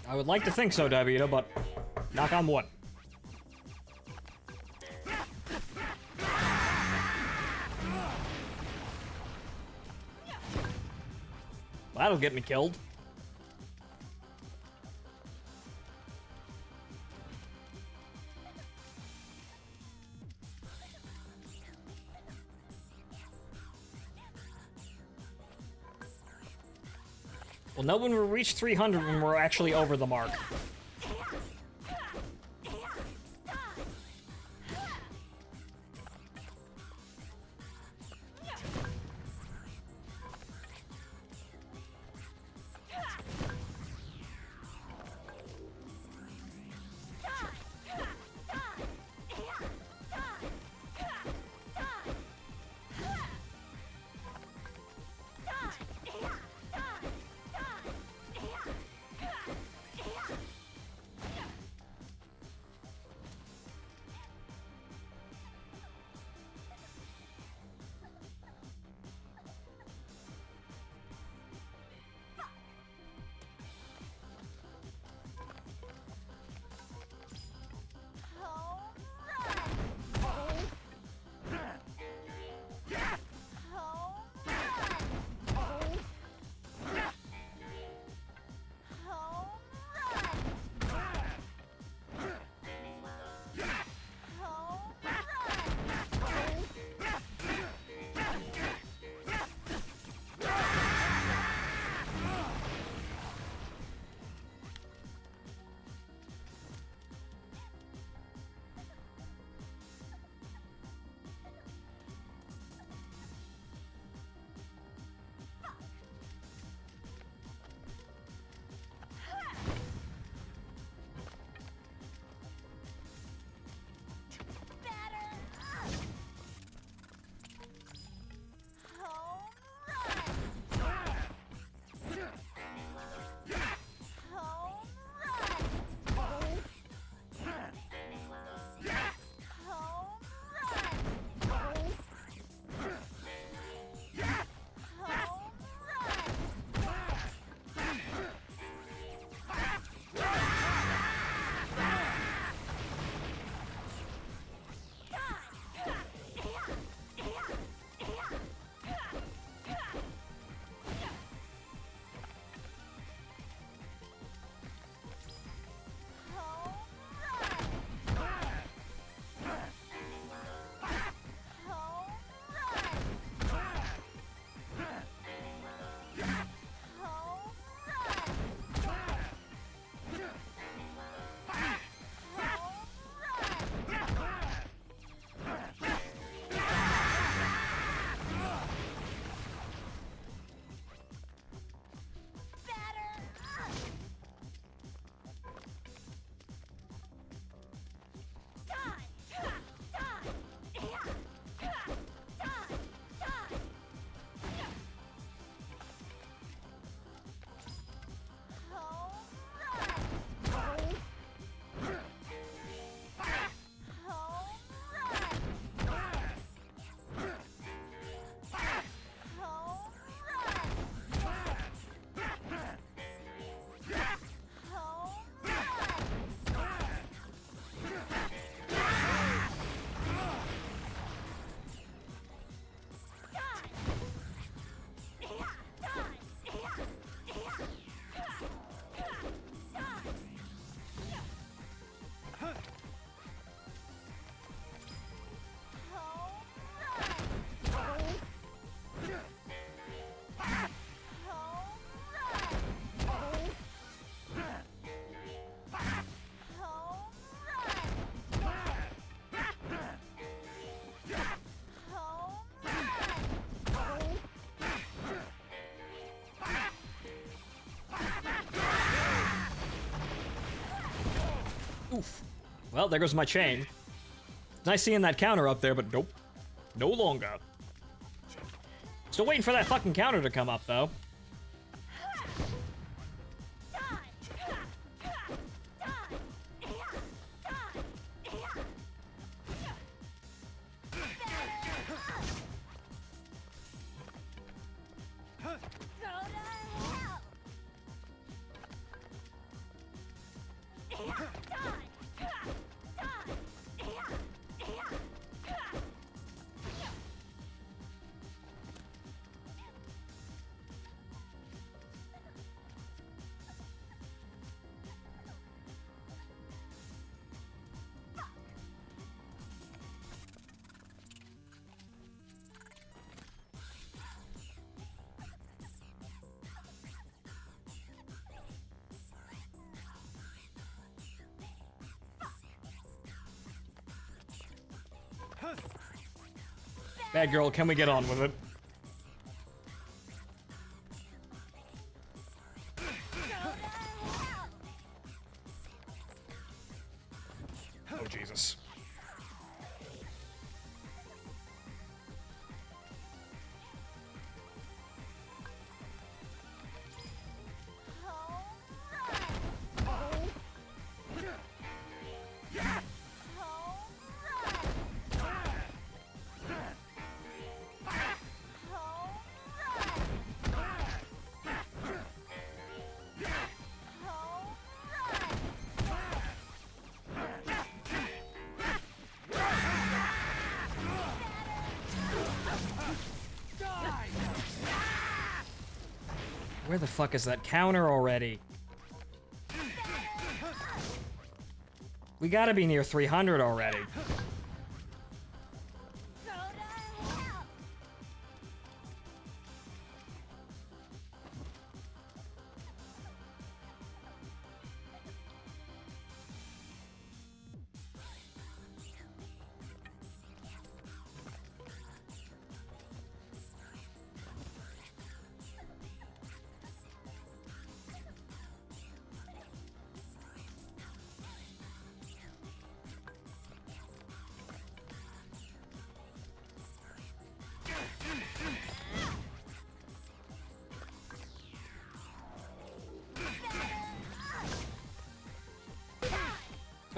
Speaker 1: I would like to think so, Davida, but knock on wood. That'll get me killed. We'll know when we reach 300 when we're actually over the mark. Oof. Well, there goes my chain. Nice seeing that counter up there, but nope. No longer. Still waiting for that fucking counter to come up, though. Bad girl, can we get on with it? Oh, Jesus. Where the fuck is that counter already? We gotta be near 300 already.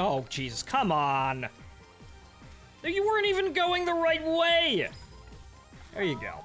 Speaker 1: Oh, Jesus, come on! You weren't even going the right way! There you go.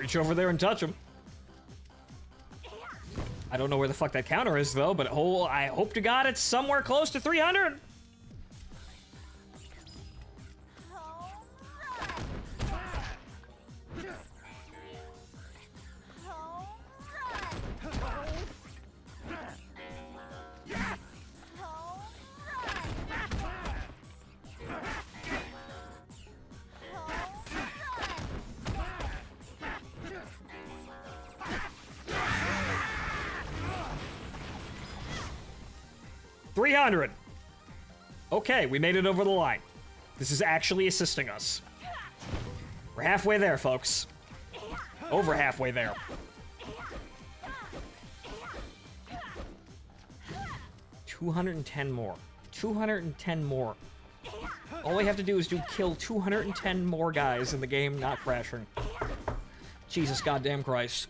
Speaker 1: Reach over there and touch him. I don't know where the fuck that counter is, though, but I hope to God it's somewhere close to 300. $300. Okay, we made it over the line. This is actually assisting us. We're halfway there, folks. Over halfway there. $210 more. 210 more. All we have to do is kill 210 more guys in the game not crashing. Jesus goddamn Christ.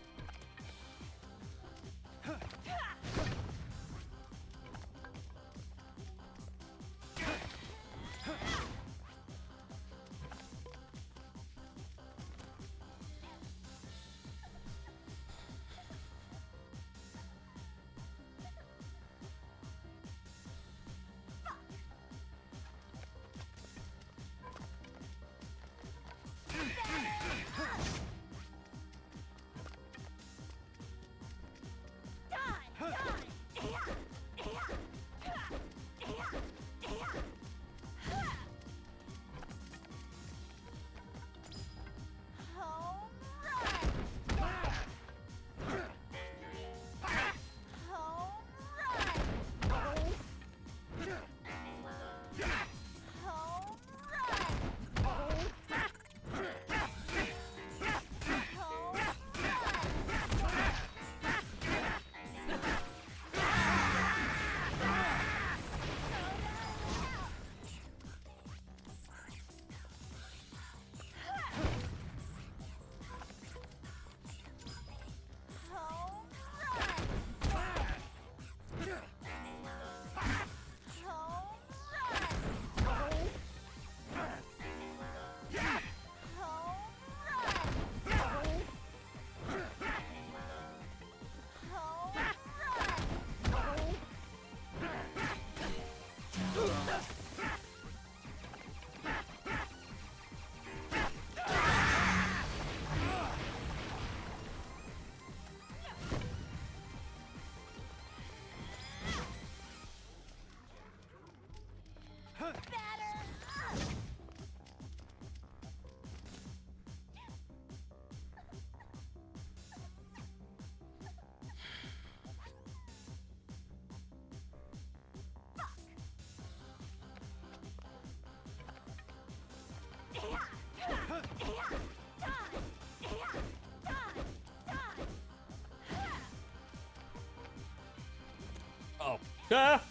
Speaker 1: Oh. Ah!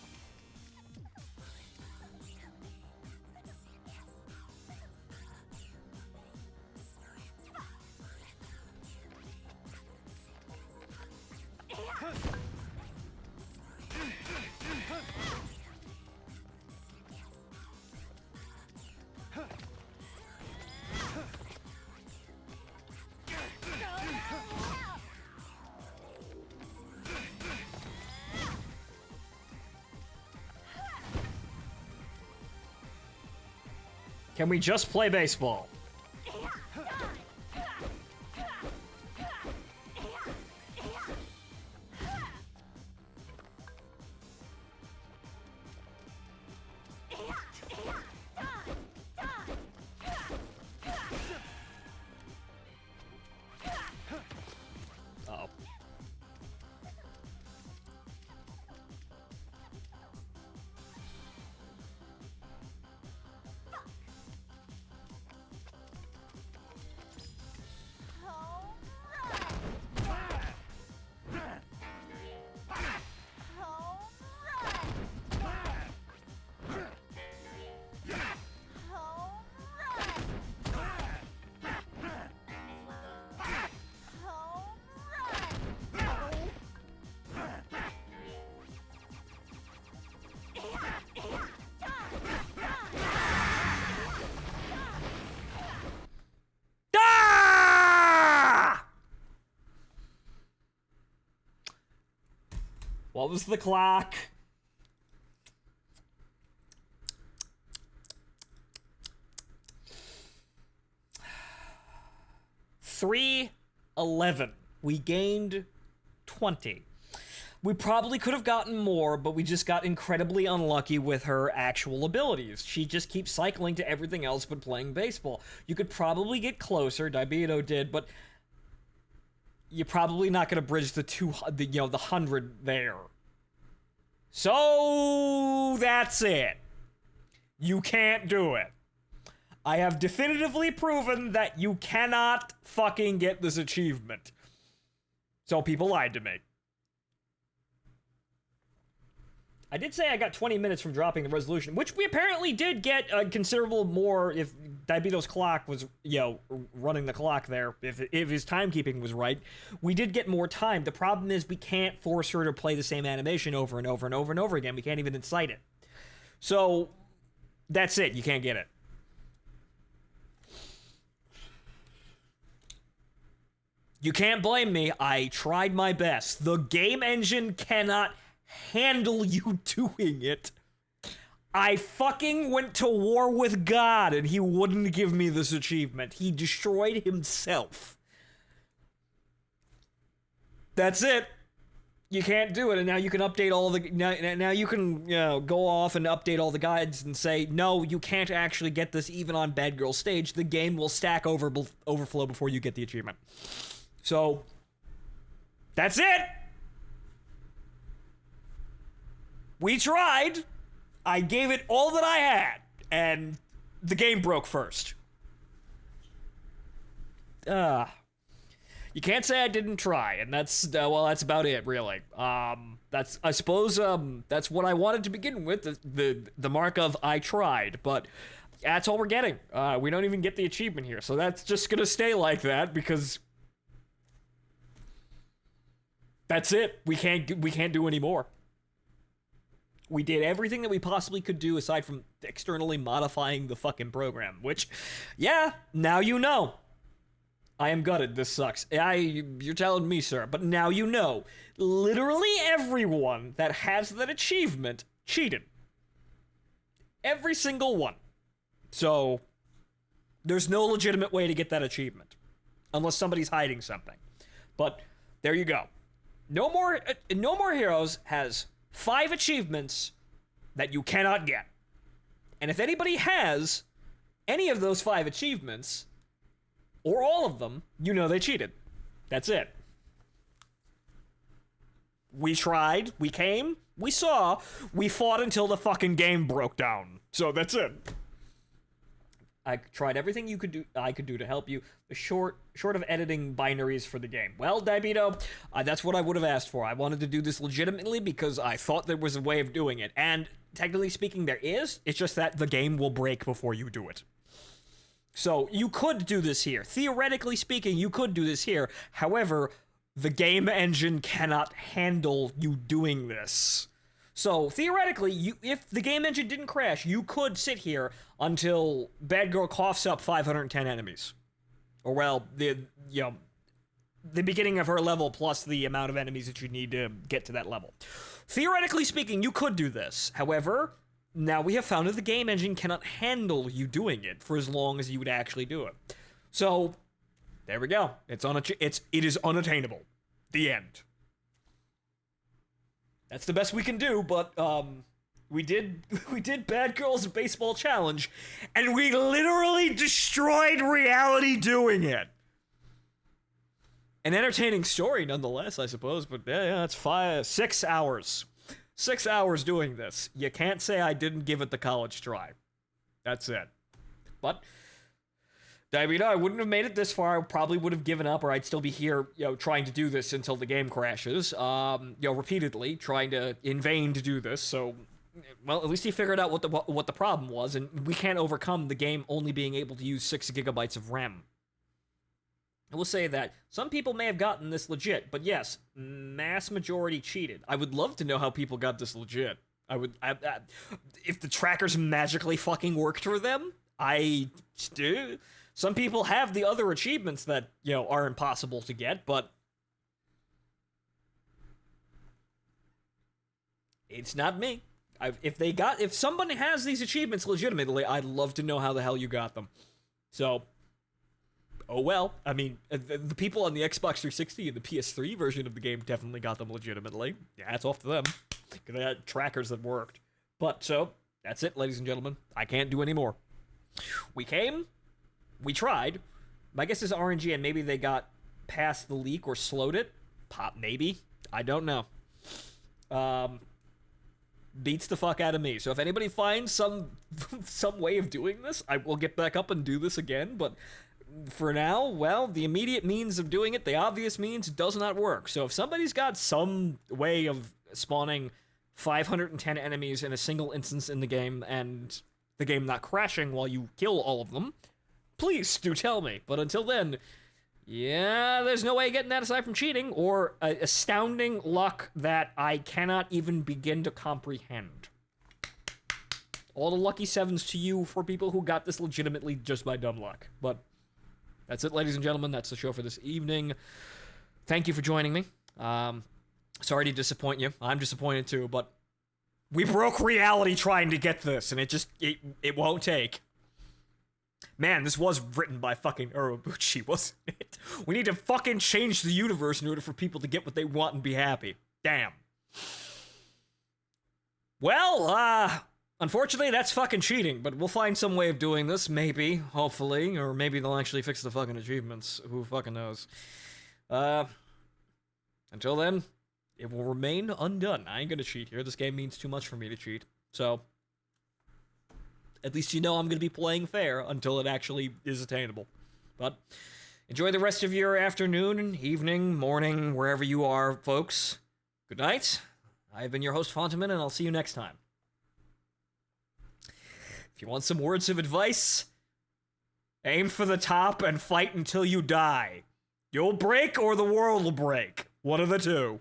Speaker 1: Can we just play baseball? Uh-oh. What was the clock? $311. We gained 20. We probably could have gotten more, but we just got incredibly unlucky with her actual abilities. She just keeps cycling to everything else but playing baseball. You could probably get closer, Diabeto did, but you're probably not going to bridge the 100 there. So that's it. You can't do it. I have definitively proven that you cannot fucking get this achievement. So people lied to me. I did say I got 20 minutes from dropping the resolution, which we apparently did get a considerable more if Diabeto's clock was, running the clock there, if his timekeeping was right. We did get more time. The problem is we can't force her to play the same animation over and over and over and over again. We can't even incite it. So, that's it. You can't get it. You can't blame me. I tried my best. The game engine cannot handle you doing it. I fucking went to war with God and he wouldn't give me this achievement. He destroyed himself. That's it. You can't do it, and now you can update all the now you can go off and update all the guides and say no, you can't actually get this even on Bad Girl stage. The game will stack overflow before you get the achievement. So that's it. We tried. I gave it all that I had, and the game broke first. You can't say I didn't try, and that's about it, really. I suppose that's what I wanted to begin with, the mark of I tried, but that's all we're getting. We don't even get the achievement here, so that's just gonna stay like that because that's it. We can't do any more. We did everything that we possibly could do aside from externally modifying the fucking program, which, yeah, now you know. I am gutted. This sucks. You're telling me, sir, but now you know. Literally everyone that has that achievement cheated. Every single one. So, there's no legitimate way to get that achievement. Unless somebody's hiding something. But, there you go. No More Heroes has 5 achievements that you cannot get. And if anybody has any of those 5 achievements, or all of them, you know they cheated. That's it. We tried, we came, we saw, we fought until the fucking game broke down. So that's it. I tried everything I could do to help you, short of editing binaries for the game. Well, Diabeto, that's what I would have asked for. I wanted to do this legitimately because I thought there was a way of doing it. And technically speaking, there is. It's just that the game will break before you do it. So, you could do this here. Theoretically speaking, you could do this here. However, the game engine cannot handle you doing this. So, theoretically, if the game engine didn't crash, you could sit here until Bad Girl coughs up 510 enemies. Or, well, the beginning of her level plus the amount of enemies that you need to get to that level. Theoretically speaking, you could do this. However, now we have found that the game engine cannot handle you doing it for as long as you would actually do it. So, there we go. It is unattainable. The end. That's the best we can do, but we did Bad Girls Baseball Challenge, and we literally destroyed reality doing it. An entertaining story, nonetheless, I suppose. But yeah, it's 6 hours. 6 hours doing this. You can't say I didn't give it the college try. That's it. But Diabeto, I wouldn't have made it this far. I probably would have given up, or I'd still be here, trying to do this until the game crashes. Repeatedly trying to in vain to do this. So, well, at least he figured out what the problem was, and we can't overcome the game only being able to use 6 gigabytes of RAM. I will say that some people may have gotten this legit, but yes, mass majority cheated. I would love to know how people got this legit. If the trackers magically fucking worked for them, some people have the other achievements that, are impossible to get, but It's not me. If somebody has these achievements legitimately, I'd love to know how the hell you got them. So, oh well. I mean, the people on the Xbox 360 and the PS3 version of the game definitely got them legitimately. Yeah, it's off to them. Because they had trackers that worked. But, so, that's it, ladies and gentlemen. I can't do any more. We came. We tried. My guess is RNG, and maybe they got past the leak or slowed it. Pop, maybe. I don't know. Beats the fuck out of me. So if anybody finds some way of doing this, I will get back up and do this again. But for now, well, the immediate means of doing it, the obvious means, does not work. So if somebody's got some way of spawning 510 enemies in a single instance in the game and the game not crashing while you kill all of them, please do tell me. But until then, yeah, there's no way of getting that aside from cheating or astounding luck that I cannot even begin to comprehend. All the lucky sevens to you for people who got this legitimately just by dumb luck. But that's it, ladies and gentlemen. That's the show for this evening. Thank you for joining me. Sorry to disappoint you. I'm disappointed too, but we broke reality trying to get this, and it won't take. Man, this was written by fucking Urobuchi, wasn't it? We need to fucking change the universe in order for people to get what they want and be happy. Damn. Well, unfortunately, that's fucking cheating, but we'll find some way of doing this, maybe, hopefully, or maybe they'll actually fix the fucking achievements. Who fucking knows? Until then, it will remain undone. I ain't gonna cheat here. This game means too much for me to cheat, so at least you know I'm going to be playing fair until it actually is attainable. But enjoy the rest of your afternoon, evening, morning, wherever you are, folks. Good night. I've been your host, Phontomen, and I'll see you next time. If you want some words of advice, aim for the top and fight until you die. You'll break or the world will break. One of the two.